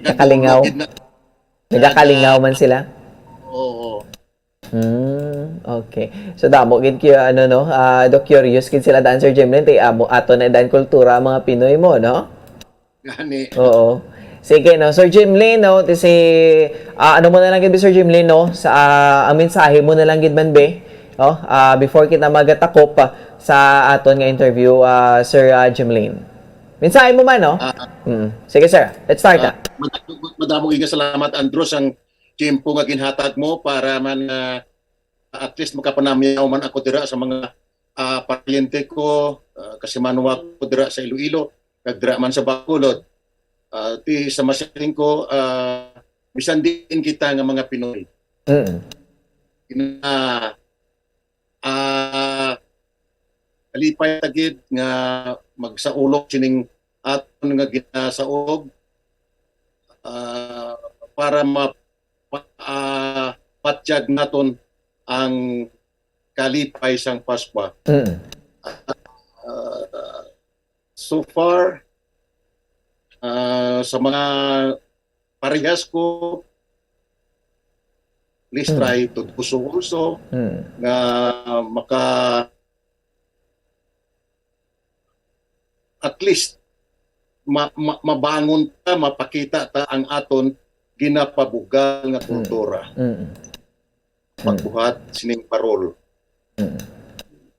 nakalingaw. Nagakalingaw man sila? Oo. Okay. So, damo, gid kyo, ano, no? Do curious gid sila daan, Sir Jemlin. Ato na daan kultura mga Pinoy mo, no? Gani. Oo. Sige, no? Sir Jemlin, no? Ano mo na lang gid, Sir Jemlin, no? Sa ang mensahe mo na lang gid man, be? Oh, before kita magatakop sa aton nga interview, Sir Jemlin. Mensahe mo man, no? Sige, sir. Let's start. Madamong nga salamat, Andros, ang tiempo nga ginhatag mo para man at least makapanamyaw man ako dira sa mga paryente ko, kasi manuwa ko dira sa Iloilo, kagdira man sa Bacolod. Sa masiling ko, bisan din kita nga mga Pinoy. Alipay tagid nga magsaulok sining aton nga ginasaog para patyag naton ang kalipay sang Paskwa. So far, sa mga parehas ko, please try to do so also na at least mabangon ta, mapakita ta ang aton ginapabugal nga kultura. Pagbuhat sining parol.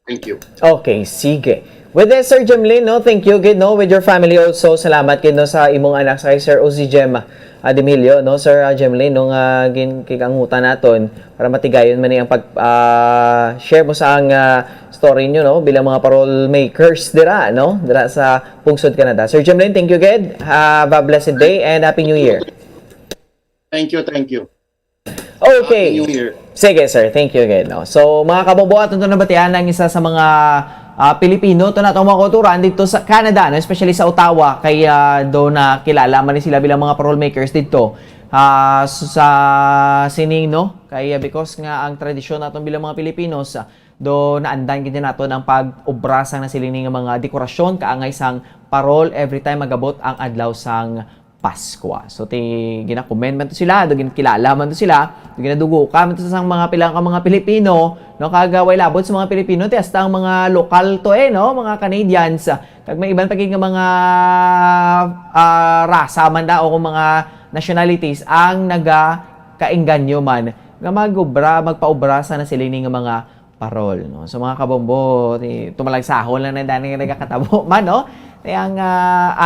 Thank you. Okay, sige. With this, Sir Jemlin, no, thank you, good, no, with your family also. Salamat, good, no, sa imong anak, sa Sir Uzi Jem Ademilio, no, Sir Jemlin, nung kikangutan naton para matigayon man ang pag-share mo sa ang story nyo, no, bilang mga parole makers dira, no, dira sa Pungsod, Canada. Sir Jemlin, thank you, good. Have a blessed day and Happy New Year. Thank you, thank you. Okay. Happy New Year. Sige, sir. Thank you again. No? So, mga kaboboat, ito na batihan ang isa sa mga Pilipino, ito na itong mga kulturan dito sa Canada, no? Especially sa Ottawa, kaya doon na kilala man sila bilang mga parole makers dito sa sining, no? Kaya because nga ang tradisyon natin bilang mga Pilipinos, do naandan gid naton ang pag-obrasang na siling nga mga dekorasyon kaangay sang parol every time magabot ang adlaw sang Paskwa. So gina-comment man to sila, do ginakilala man to sila, do ginadugo ka man to sa mga pilang ka mga Pilipino, no, kagaway labot sa mga Pilipino ti hasta ang mga lokal to no, mga Canadians, kag may iban paging mga rasa man da o mga nationalities ang naga kaengganyo man nga magpaobra sa na sila nga mga parol, no? So mga kabombo, tumalagsahon lang na dani nga nagakatabo man, no? Kaya nga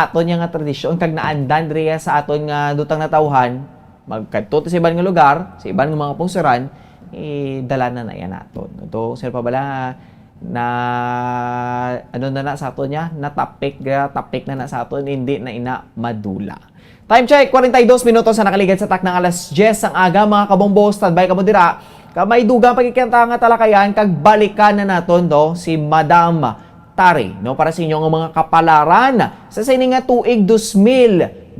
aton nga tradisyon kag naandan riya sa aton nga dutang natawhan, magkadto sa ibang nga lugar, sa ibang nga mga pungsuran, dala na yan aton. Ito, sir pa bala na ano na sa aton niya, natapik na sa aton, hindi na ina madula. Time check, 42 minutos na nakaligid sa tak ng alas 10 ang aga, mga kabombo, standby ka mo dira. Kamay dugang pagkikita nga talakayan, kag balikan na naton do si Madam Tari, no, para sa inyong mga kapalaran sa sining nga tuig 2022.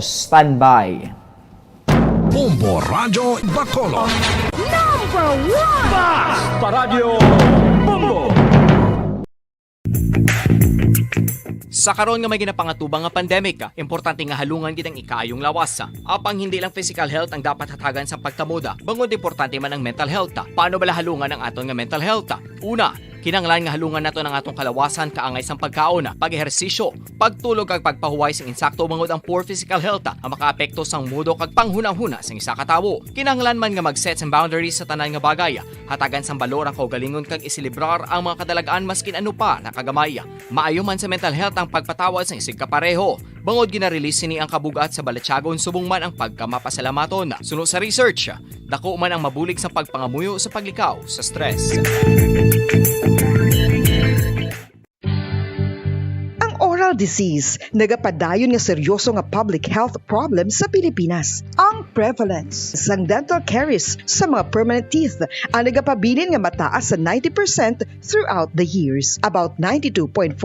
Standby. Bombo Radyo Bacolod. Number 1! Mas Paradyo Bombo! Sa karon nga may ginapangatubang nga pandemic, importante nga halungan gid ang ikaayong lawas. Apang hindi lang physical health ang dapat hatagan sa pagkamuda, bangod importante man ang mental health. Paano bala halungan ang aton nga mental health? Una, kinahanglan nga halungan nato ang atong kalawasan kaangay sang pagkaon, pag-ehersisyo, pagtulog kag pagpahuway sing insakto bangod ang poor physical health ang makaapekto sang mudo kag panghunahuna sang isa ka tawo. Kinahanglan man nga mag-set sang boundaries sa tanan nga bagay, hatagan sang balor ang kaugalingon kag isilibrar ang mga kadalagaan maskin ano pa nakagamay. Maayo man sa mental health ang pagpatawad sang isig kapareho. Bangod gina-release ni ang kabugat sa balatsagon subong man ang pagkamapasalamaton. Suno sa research, dako man ang mabulig sa pagpangamuyo sa paglikaw sa stress. Oral disease, nagapadayon nga seryoso nga public health problem sa Pilipinas. Ang prevalence sang dental caries sa mga permanent teeth ang nagapabilin nga mataas sa 90% throughout the years. About 92.4%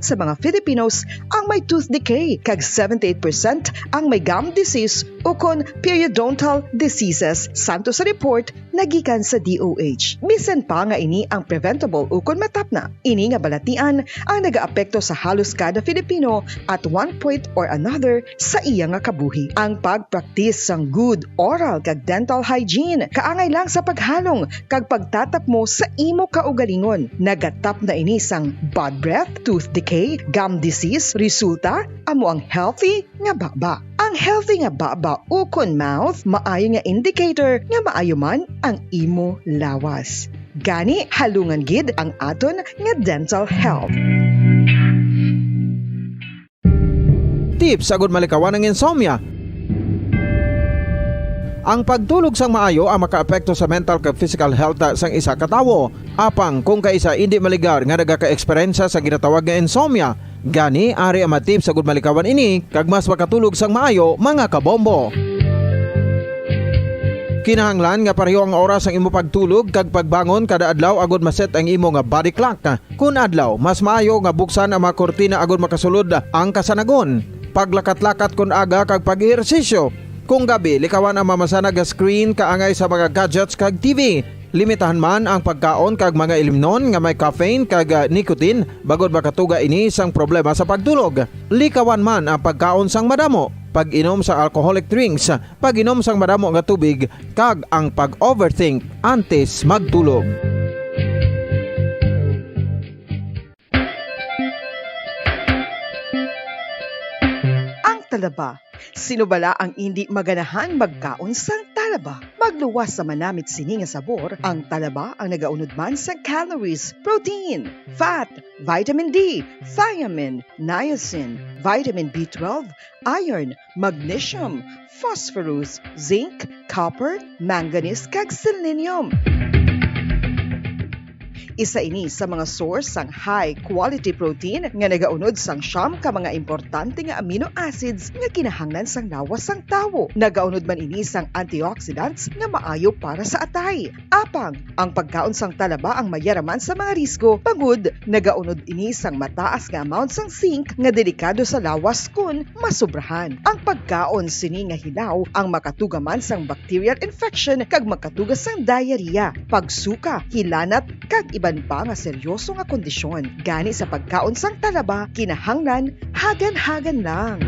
sa mga Filipinos ang may tooth decay, kag 78% ang may gum disease o kon periodontal diseases. Santo sa report nagikan sa DOH. Bisan pa nga ini ang preventable o kon matapna. Ini nga balatian ang nagaapekto sa halos kada Filipino at one point or another sa iya nga kabuhi. Ang pagpractice sang good oral kag dental hygiene kaangay lang sa paghalong kag pagtatap mo sa imo kaugalingon. Nagatap na ini sang bad breath, tooth decay, gum disease, resulta amo ang healthy nga baba. Ang healthy nga baba ukon mouth maayo nga indicator nga maayo man ang imo lawas. Gani halungan gid ang aton nga dental health. Tips agud malikawan ng insomnia. Ang pagtulog sang maayo ang makaapekto sa mental kag physical health sang isa ka tawo. Apang kung kaisa hindi maligar nga nagaka-eksperyensya sa ginatawag nga insomnia, gani ari ang tips agud malikawan ini kag mas makatulog sang maayo, mga kabombo. Kinahanglan nga pareho ang oras ang imo pagtulog kag pagbangon kada adlaw agud maset ang imo nga body clock. Kun adlaw, mas maayo nga buksan ang mga kortina agud makasulod ang kasanagon. Paglakat-lakat kun aga kag pag-ehersisyo. Kung gabi, likawan ang mamasanag nga screen kaangay sa mga gadgets kag TV. Limitahan man ang pagkaon kag mga ilimnon nga may caffeine kag nicotine bagod makatuga ini sang problema sa pagtulog. Likawan man ang pagkaon sang madamo, pag-inom sa alcoholic drinks, pag-inom sang madamo nga tubig kag ang pag-overthink antes magtulog. Talaba. Sino bala ang hindi maganahan magkaon sang talaba? Magluwas sa manamit sini nga sabor, ang talaba ang nagaunod man sa calories, protein, fat, vitamin D, thiamine, niacin, vitamin B12, iron, magnesium, phosphorus, zinc, copper, manganese kag selenium. Isa ini sa mga source sang high quality protein nga nagaunod sang siyam ka mga importante nga amino acids nga kinahanglan sang lawas sang tawo. Nagaunod man ini sang antioxidants nga maayo para sa atay. Apang ang pagkaon sang talaba ang mayaraman sa mga risgo, pagud nagaunod ini sang mataas nga amount sang zinc nga delikado sa lawas kun masubrahan. Ang pagkaon sini nga hilaw ang makatugaman sang bacterial infection kag makatuga sang diarrhea, pagsuka, hilanat kag iban pa nga seryoso nga kondisyon. Gani sa pagkaon sang talaba, kinahanglan hagan-hagan lang.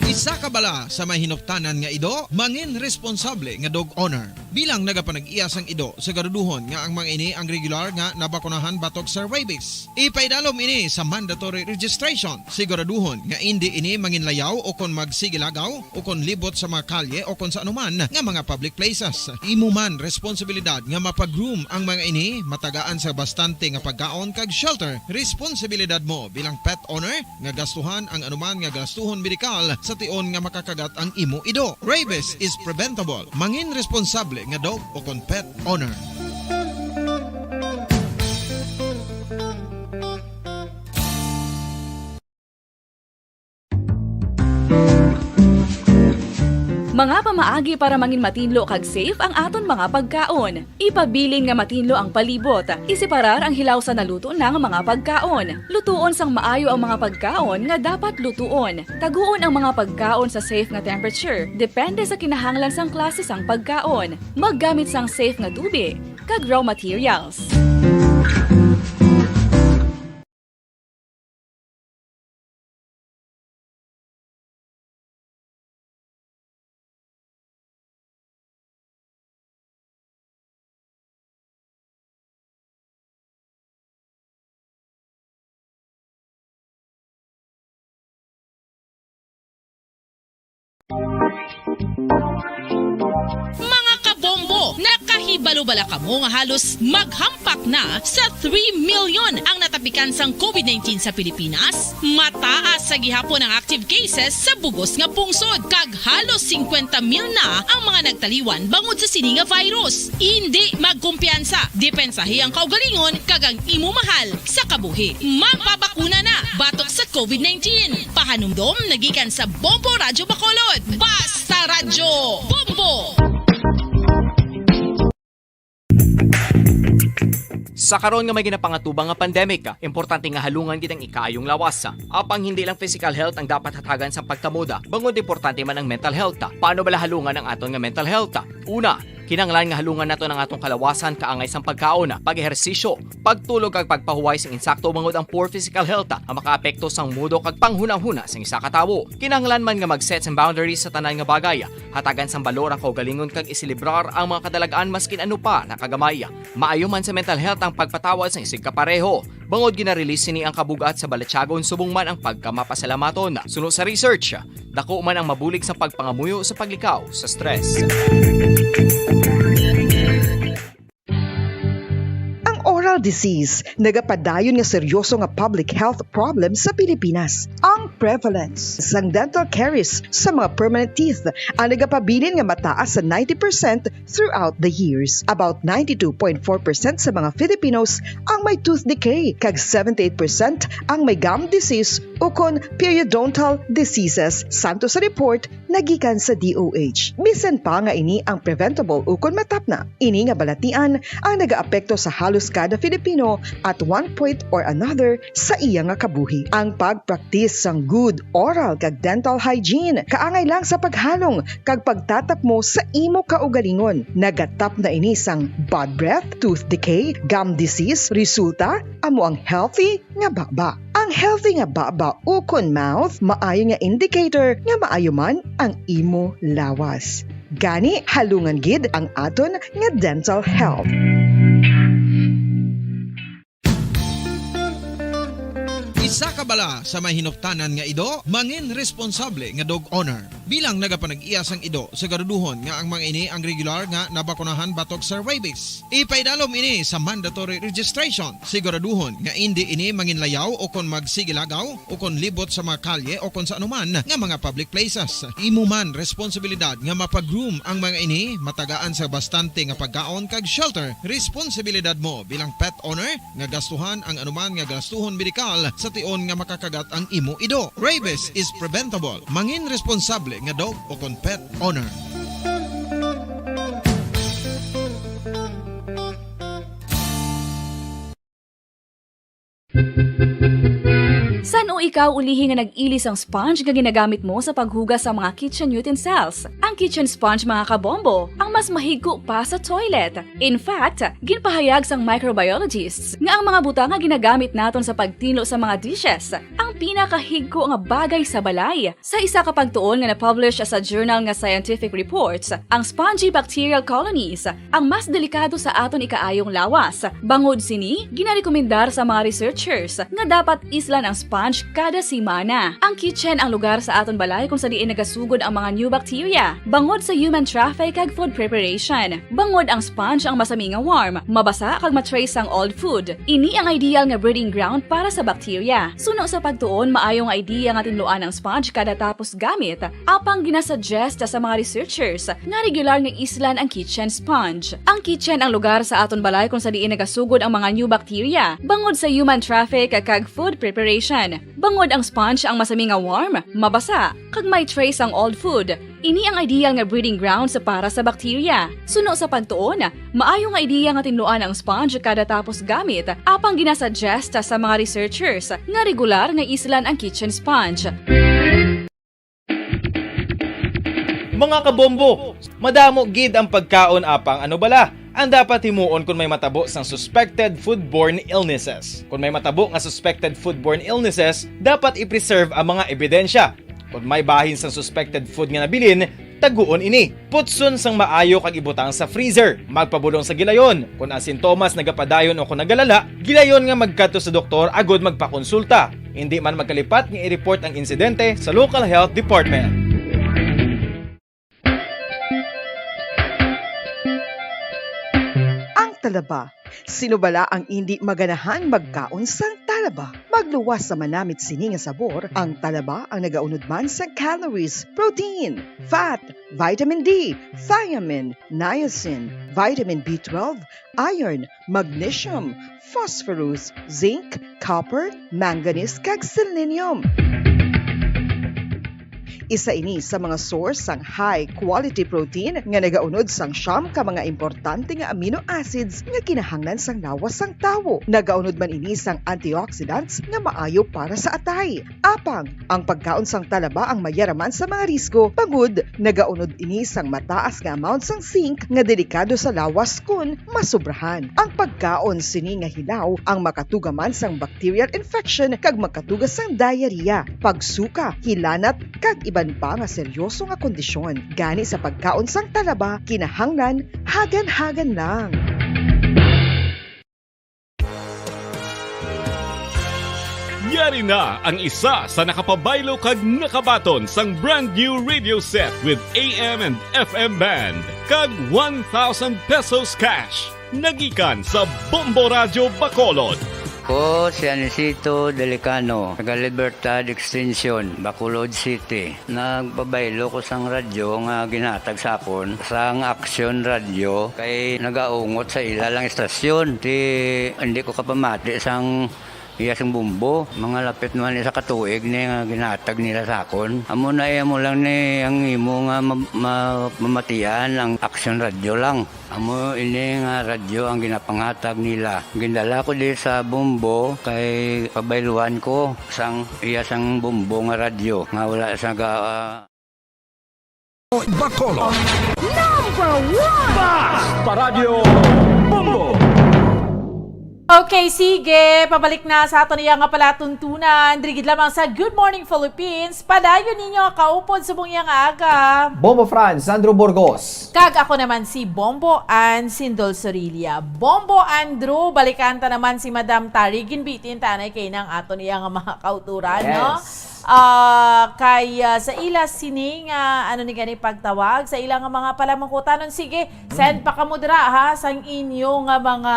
Isa ka bala sa may hinuptanan nga ido, mangin responsable nga dog owner. Bilang nagapanag-iyas ang ido, siguraduhon nga ang mga ini ang regular nga nabakunahan batok sa rabies. Ipaidalom ini sa mandatory registration. Siguraduhon nga hindi ini manginlayaw o kon magsigilagaw o kon libot sa mga kalye o kon sa anuman nga mga public places. Imo man responsibilidad nga mapag-groom ang mga ini, matagaan sa bastante nga pagkaon kag shelter. Responsibilidad mo bilang pet owner nga gastuhan ang anuman nga gastuhon medikal sa tion nga makakagat ang imo ido. Rabies is preventable. Mangin responsable nga dog o kon pet owner. Mga pamaagi para mangin matinlo kag safe ang aton mga pagkaon. Ipabilin nga matinlo ang palibot. Isiparar ang hilaw sa naluto ng mga pagkaon. Lutuon sang maayo ang mga pagkaon nga dapat lutuon. Taguon ang mga pagkaon sa safe nga temperature. Depende sa kinahanglan sang klase sang pagkaon. Maggamit sang safe nga tubig kag raw materials. Mga kabombo, nakahibalo-bala ka mo nga halos maghampak na sa 3 million ang natapikan sang COVID-19 sa Pilipinas. Mataas sa gihapon ang active cases sa bugos nga pungsod kag halos 50,000 na ang mga nagtaliwan bangod sa sini nga virus. Hindi magkumpiyansa, depensahi ang kaugalingon kag ang imo mahal sa kabuhi. Magpabakuna na batok sa COVID-19. Pahanumdom nagikan sa Bombo Radyo Bacolod. Basta Radyo Bombo! Sa karon nga may ginapangatubang nga pandemic, importante nga halungan gitang ikaayong lawas. Apang hindi lang physical health ang dapat hatagan sa pagtamuda, bangod importante man ang mental health. Paano bala halungan ang aton nga mental health? Una, kinanglan nga halungan nato ng atong kalawasan kaangay sang pagkaon, pag-ehersisyo, pagtulog kag pagpahuway sang insakto bangod ang poor physical health ang makaapekto sang mudo kag panghunahuna sang isa ka tawo. Kinanglan man nga mag-set sang boundaries sa tanan nga bagay, hatagan sang balor ang kaugalingon kag isilibrar ang mga kadalagaan maskin ano pa nakagamay. Maayo man sa mental health ang pagpatawad sang isig kapareho. Bangod gina-release ni ang kabugat sa balatsagon subong man ang pagkamapasalamaton. Suno sa research, dako man ang mabulig sa pagpangamuyo sa paglikaw sa stress. Oral disease, nagapadayon nga seryoso nga public health problem sa Pilipinas. Ang prevalence sang dental caries sa mga permanent teeth ang nagapabilin nga mataas sa 90% throughout the years. About 92.4% sa mga Filipinos ang may tooth decay, kag 78% ang may gum disease o kon periodontal diseases, santo sa report nagikan sa DOH. Bisan pa nga ini ang preventable o kon matapna. Ini nga balatian ang nagaapekto sa halos kada Filipino at one point or another sa iya nga kabuhi. Ang pagpractice sang good oral kag dental hygiene kaangay lang sa paghalong kag pagtatap mo sa imo kaugalingon. Nagatap na ini sang bad breath, tooth decay, gum disease, resulta amo ang healthy nga baba. Ang healthy nga baba ukon mouth maayo nga indicator nga maayo man ang imo lawas. Gani halungan gid ang aton nga dental health. Isa ka bala sa may hinuptanan nga ido, mangin responsable nga dog owner. Bilang nagapanag-iyas ang ido, siguraduhon nga ang mga ini ang regular nga nabakunahan batok sa rabies. Ipaidalom ini sa mandatory registration. Siguraduhon nga hindi ini manginlayaw o kon magsigilagaw o kon libot sa mga kalye o kon sa anuman nga mga public places. Imo man responsibilidad nga mapag-groom ang mga ini, matagaan sa bastante nga pagkaon kag shelter. Responsibilidad mo bilang pet owner nga gastuhan ang anuman nga gastuhon medikal sa tion nga makakagat ang imo ido. Rabies is preventable. Mangin responsable nga dog o kon pet owner. San o ikaw ulihi nga nag-ilis ang sponge nga ginagamit mo sa paghugas sa mga kitchen utensils? Ang kitchen sponge mga kabombo, ang mas mahigko pa sa toilet. In fact, ginpahayag sang microbiologists nga ang mga butang nga ginagamit naton sa pagtilo sa mga dishes, ang pinakahigko nga bagay sa balay. Sa isa ka pagtuon nga na-publish sa journal nga Scientific Reports, ang spongy bacterial colonies ang mas delikado sa aton ikaayong lawas. Bangod sini, ginarekomendar sa mga researchers nga dapat islan ang sponge kada simana. Ang kitchen ang lugar sa aton balay kung sa diin nagasugod ang mga new bacteria. Bangod sa human traffic kag food preparation. Bangod ang sponge ang masami nga warm, mabasa kag matrace ang old food. Ini ang ideal nga breeding ground para sa bacteria. Suno sa pagtuon, maayong idea nga tinluan ang sponge kada tapos gamit. Apang ginasuggest sa mga researchers nga regular nga islan ang kitchen sponge. Ang kitchen ang lugar sa aton balay kung sa diin nagasugod ang mga new bacteria. Bangod sa human traffic kag food preparation. Bangod ang sponge ang masami nga warm, mabasa kag may trace ang old food. Ini ang ideal nga breeding ground sa para sa bacteria. Suno sa pagtuon, maayong idea nga tinluan ang sponge kada tapos gamit. Apang ginasuggest sa mga researchers nga regular nga islan ang kitchen sponge. Mga kabombo, madamo gid ang pagkaon apang ano bala ang dapat himuon kung may matabo sang suspected foodborne illnesses. Kung may matabo nga suspected foodborne illnesses, dapat i-preserve ang mga ebidensya. Kung may bahin sang suspected food nga nabilin, taguon ini. Putson sang maayo kag ibutang sa freezer. Magpabulong sa gilayon. Kung ang sintomas nagapadayon o kung nagalala, gilayon nga magkadto sa doktor agod magpakonsulta. Hindi man magkalipat nga i-report ang insidente sa local health department. Talaba. Sino bala ang hindi maganahan magkaon sang talaba? Magluwas sa manamit sini nga sabor, ang talaba ang nagaunod man sa calories, protein, fat, vitamin D, thiamine, niacin, vitamin B12, iron, magnesium, phosphorus, zinc, copper, manganese kag selenium. Isa ini sa mga source sang high-quality protein nga nagaunod sang siyam ka mga importante nga amino acids nga kinahanglan sang lawas sang tawo. Nagaunod man ini sang antioxidants nga maayo para sa atay. Apang, ang pagkaon sang talaba ang mayaraman sa mga risgo. Pagud, nagaunod ini sang mataas nga amount sang zinc nga delikado sa lawas kun masubrahan. Ang pagkaon sini nga hilaw ang makatugaman sang bacterial infection kag makatugas sang diarrhea, pagsuka, hilanat kag iba pa nga seryoso nga kondisyon. Gani sa pagkaon sang talaba, kinahanglan hagan-hagan lang. Yari na ang isa sa nakapabaylo kag nakabaton sang brand new radio set with AM and FM band kag 1,000 pesos cash. Nagikan sa Bombo Radio Bacolod. Ko si Anisito Delicano, taga Libertad Extension, Bacolod City. Nagpabaylo ko sang radyo nga ginatag sapon sang Action Radio kay nagaungot sa ilalang estasyon. Hindi ko kapamati sang iyasang bumbo, mga lapit naman sa katuig ni nga ginatag nila sakon. Amo na mo lang ni ang imo nga mamatian ang Action Radio lang. Amo ini nga radyo ang ginapangatag nila. Gindala ko di sa bumbo kay pabayluan ko sang iyasang bumbo nga radyo nga wala sa Bacolod. Number 1! Paradyo Bombo! Okay, sige. Pabalik na sa ato niya nga palatuntunan. Drigid lamang sa Good Morning Philippines. Padayon ninyo kaupod sa buong aga. Bombo Franz, Sandro Burgos. Kag ako naman si Bombo Ann Sindol Sorilia. Bombo Andrew, balikan ta naman si Madam Tari. Ginbitin tanay kay nang ato niya nga mga kauturan, Yes. no? Sa ila sining ano ni gani pagtawag sa ilang mga palamangkutanon, sige send pa kamo dira ha sang inyo nga mga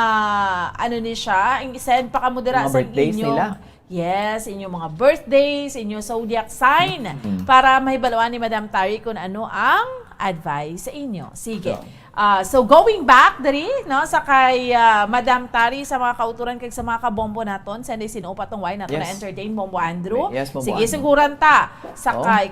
ano ni siya send pa kamo dira sang inyo nila. Yes, inyong mga birthdays, inyong zodiac sign para mahibaluan ni Madam Tari kung ano ang advice sa inyo. Sige. So going back diri no sa kay Madam Tari sa mga kauturan kay sa mga kabombo naton send sino pa tong why naton na entertain Bombo Andrew. Yes, Bombo Sige, Andrew. siguran ta sa kay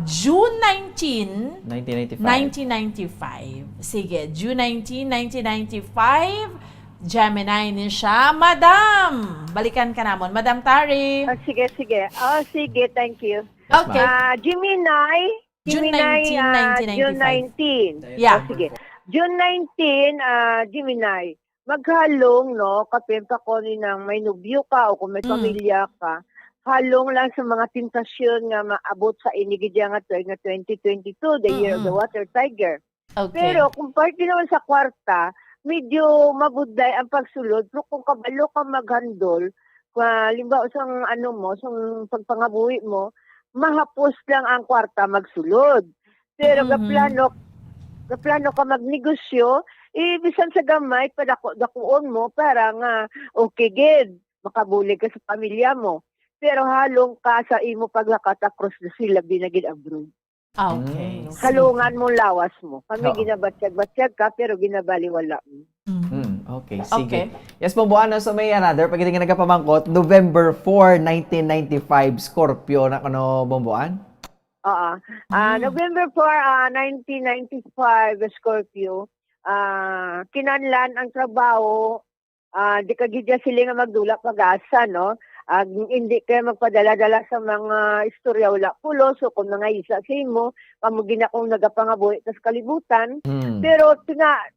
June 19, 1995. Sige, June 19, 1995. Gemini ni siya. Madam, balikan ka namon. Madam Tari. Sige. Sige, thank you. Okay. Gemini, June 19, 1995. June 19. Yeah. Sige. June 19, Gemini. Maghalong, no, kapimpa ko ni nang may nubyo ka o kung may pamilya ka, halong lang sa mga tentasyon nga maabot sa inigidya nga tuig nga 2022, the year of the water tiger. Okay. Pero kung parte naman sa kwarta, medyo mabudlay ang pagsulod. Pero kung kabalo ka maghandol, limbawa sang ano mo, sang pagpangabuhi mo, mahapos lang ang kwarta magsulod. Pero gaplano ka magnegosyo, bisan sa gamay, padakuon mo para nga okay gid, makabuli ka sa pamilya mo. Pero halong ka sa imo paglakat across the sea, labi na gid abroad. Okay. Halungan mo lawas mo. Kami ginabatsyag-batsyag ka, pero ginabaliwala mo. Okay, sige. Yes, Bomboan, so may another, pag hindi ka nagkapamangkot, November 4, 1995, Scorpio na kano, Bomboan? November 4, 1995, Scorpio, kinanlan ang trabaho, di ka gidya sila nga magdula pag-asa, no? Hindi kayo magpadala-dala sa mga istorya wala pulo, so kung mga isa sa imo, kamugin akong nagapangabuhi tas kalibutan. Pero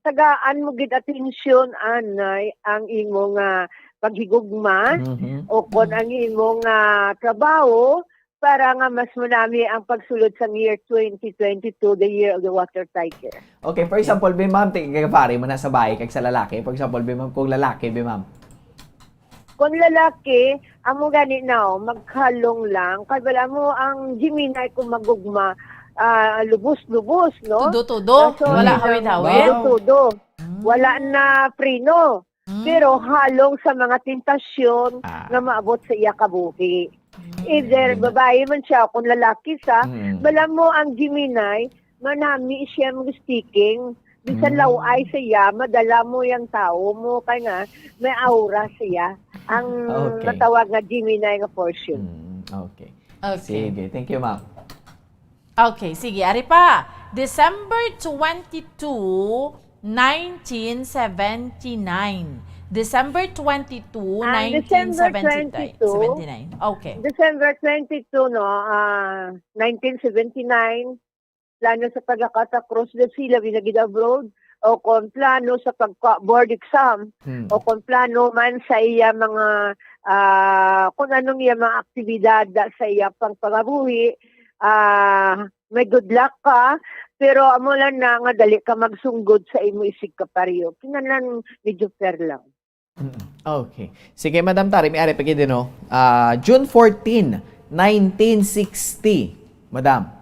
tagaan mo gid atensyon anay ang imong paghigugma o kung ang imong trabaho para nga mas manami ang pagsulod sa year 2022, the year of the water tiger. Okay, for example, ma'am, pare mo na sa bahay kag sa lalaki. For example, ma'am, kung lalaki, ma'am. Kung lalaki, amo gani na, maghalong lang. Kaya wala mo ang Gemini kung magugma, lubos-lubos, no? Tudo-tudo? Wala hawid-hawid? Tudo-tudo. Wala na prino. Pero halong sa mga tentasyon na maabot sa iya kabuhi. Either babae man siya, kung lalaki sa, wala mo ang Gemini, manami siya mag-sticking, bisan laway siya, madala mo yung tao mo, kaya nga, may aura siya. Ang natawag na Gemini nga portion. Okay. Sige, thank you, ma'am. Okay, sige, ari pa. December 22, 1979. December 22, 1979. Okay. December 22, no, 1979, plano sa paglakat across the sea, labi na gid abroad, o kung plano sa pag-board exam, o kung plano man sa iya mga, kung anong iya mga aktibidad sa iya pangpangabuhi, may good luck ka, pero amo lang na nga dali ka magsunggod sa imo isig ka pariyo. Kinanan medyo fair lang. Okay. Sige, Madam Tari, may ari pagin din, no? June 14, 1960. Madam.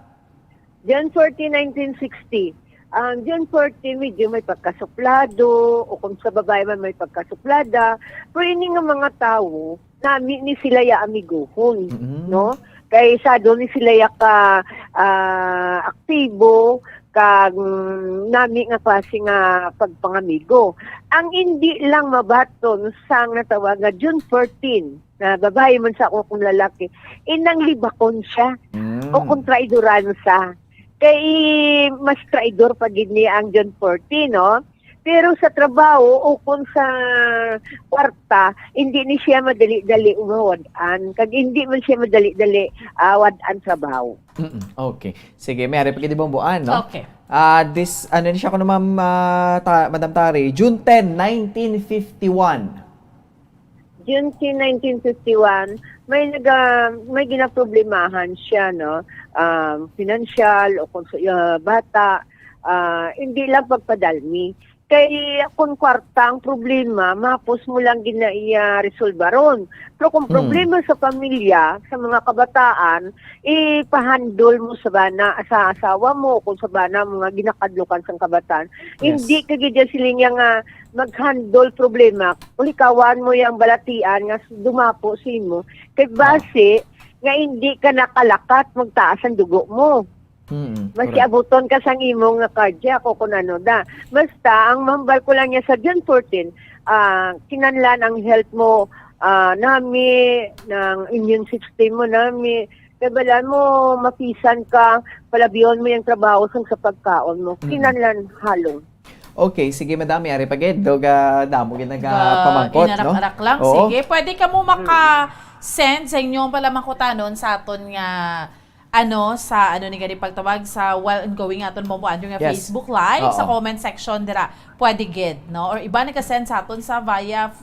June 14, 1960. Ang June 14, medyo may pagkasuplado, o kung sa babae man may pagkasuplada. Pero ini nga mga tao, nami ni sila ya amiguhon, no? Kaysa doon ni sila ya ka aktibo, kag nami nga klase nga pagpangamigo. Ang hindi lang mabaton sang natawag nga June 14, na babae man sa o kung lalaki, inang libakon siya, o kung traidoran sa. Kay mas traidor pa gid ni ang June 14, no? Pero sa trabaho o kung sa kwarta, hindi ni siya madali-dali umawadan. Kag hindi man siya madali-dali wadan trabaho. Okay. Sige, may ari pagin Bomboan, no? Okay. This, ano ni siya ko na, ma'am, Madam Tari, June 10, 1951. June 10, 1951, may ginaproblemahan siya, no? Financial o kung bata, hindi lang pagpadalmi. Kay kung kwarta ang problema, mapos mo lang ginaiya resolbaron. Pero kung problema sa pamilya, sa mga kabataan, ipahandol mo sa bana, sa asawa mo, kung sa bana mga ginakadlukan sa kabataan. Hindi kagidya sila nga maghandol problema. Ulikawan mo yung balatian nga dumapo sa mo. Kay base, nga hindi ka nakalakat, magtaas ang dugo mo. Mas abuton ka sang imong nga cardiac o kung ano da. Basta, ang mahambal ko lang niya sa June 14, kinanlan ang health mo nami, ng immune system mo nami. Kaya mo, mapisan ka, palabiyon mo yung trabaho sa pagkaon mo. Kinanlan halong. Okay, sige, madami. Ari pagid. Doga, damo pamangkot, no? Inarak-arak lang. Oo. Sige, pwede ka mo maka-send sa inyong palamangkotanon sa aton nga sa ni gani pagtawag sa while ongoing aton mo nga Facebook Live sa comment section dira pwede gid, no, or iba naka-send sa aton sa via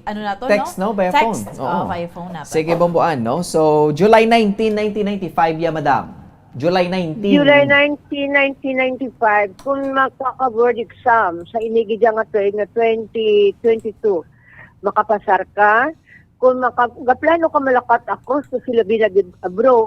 ano na to, Text, no? Via Text. phone. Oo. Via phone na to. Sige, Bomboan, no? So, July 19, 1995, ya, madam. July 19. July 19, 1995, kung magkaka-board exam sa inigidya nga tuig na 2022, makapasar ka. Kung gaplano ka malakat ako, so sila binagid abro,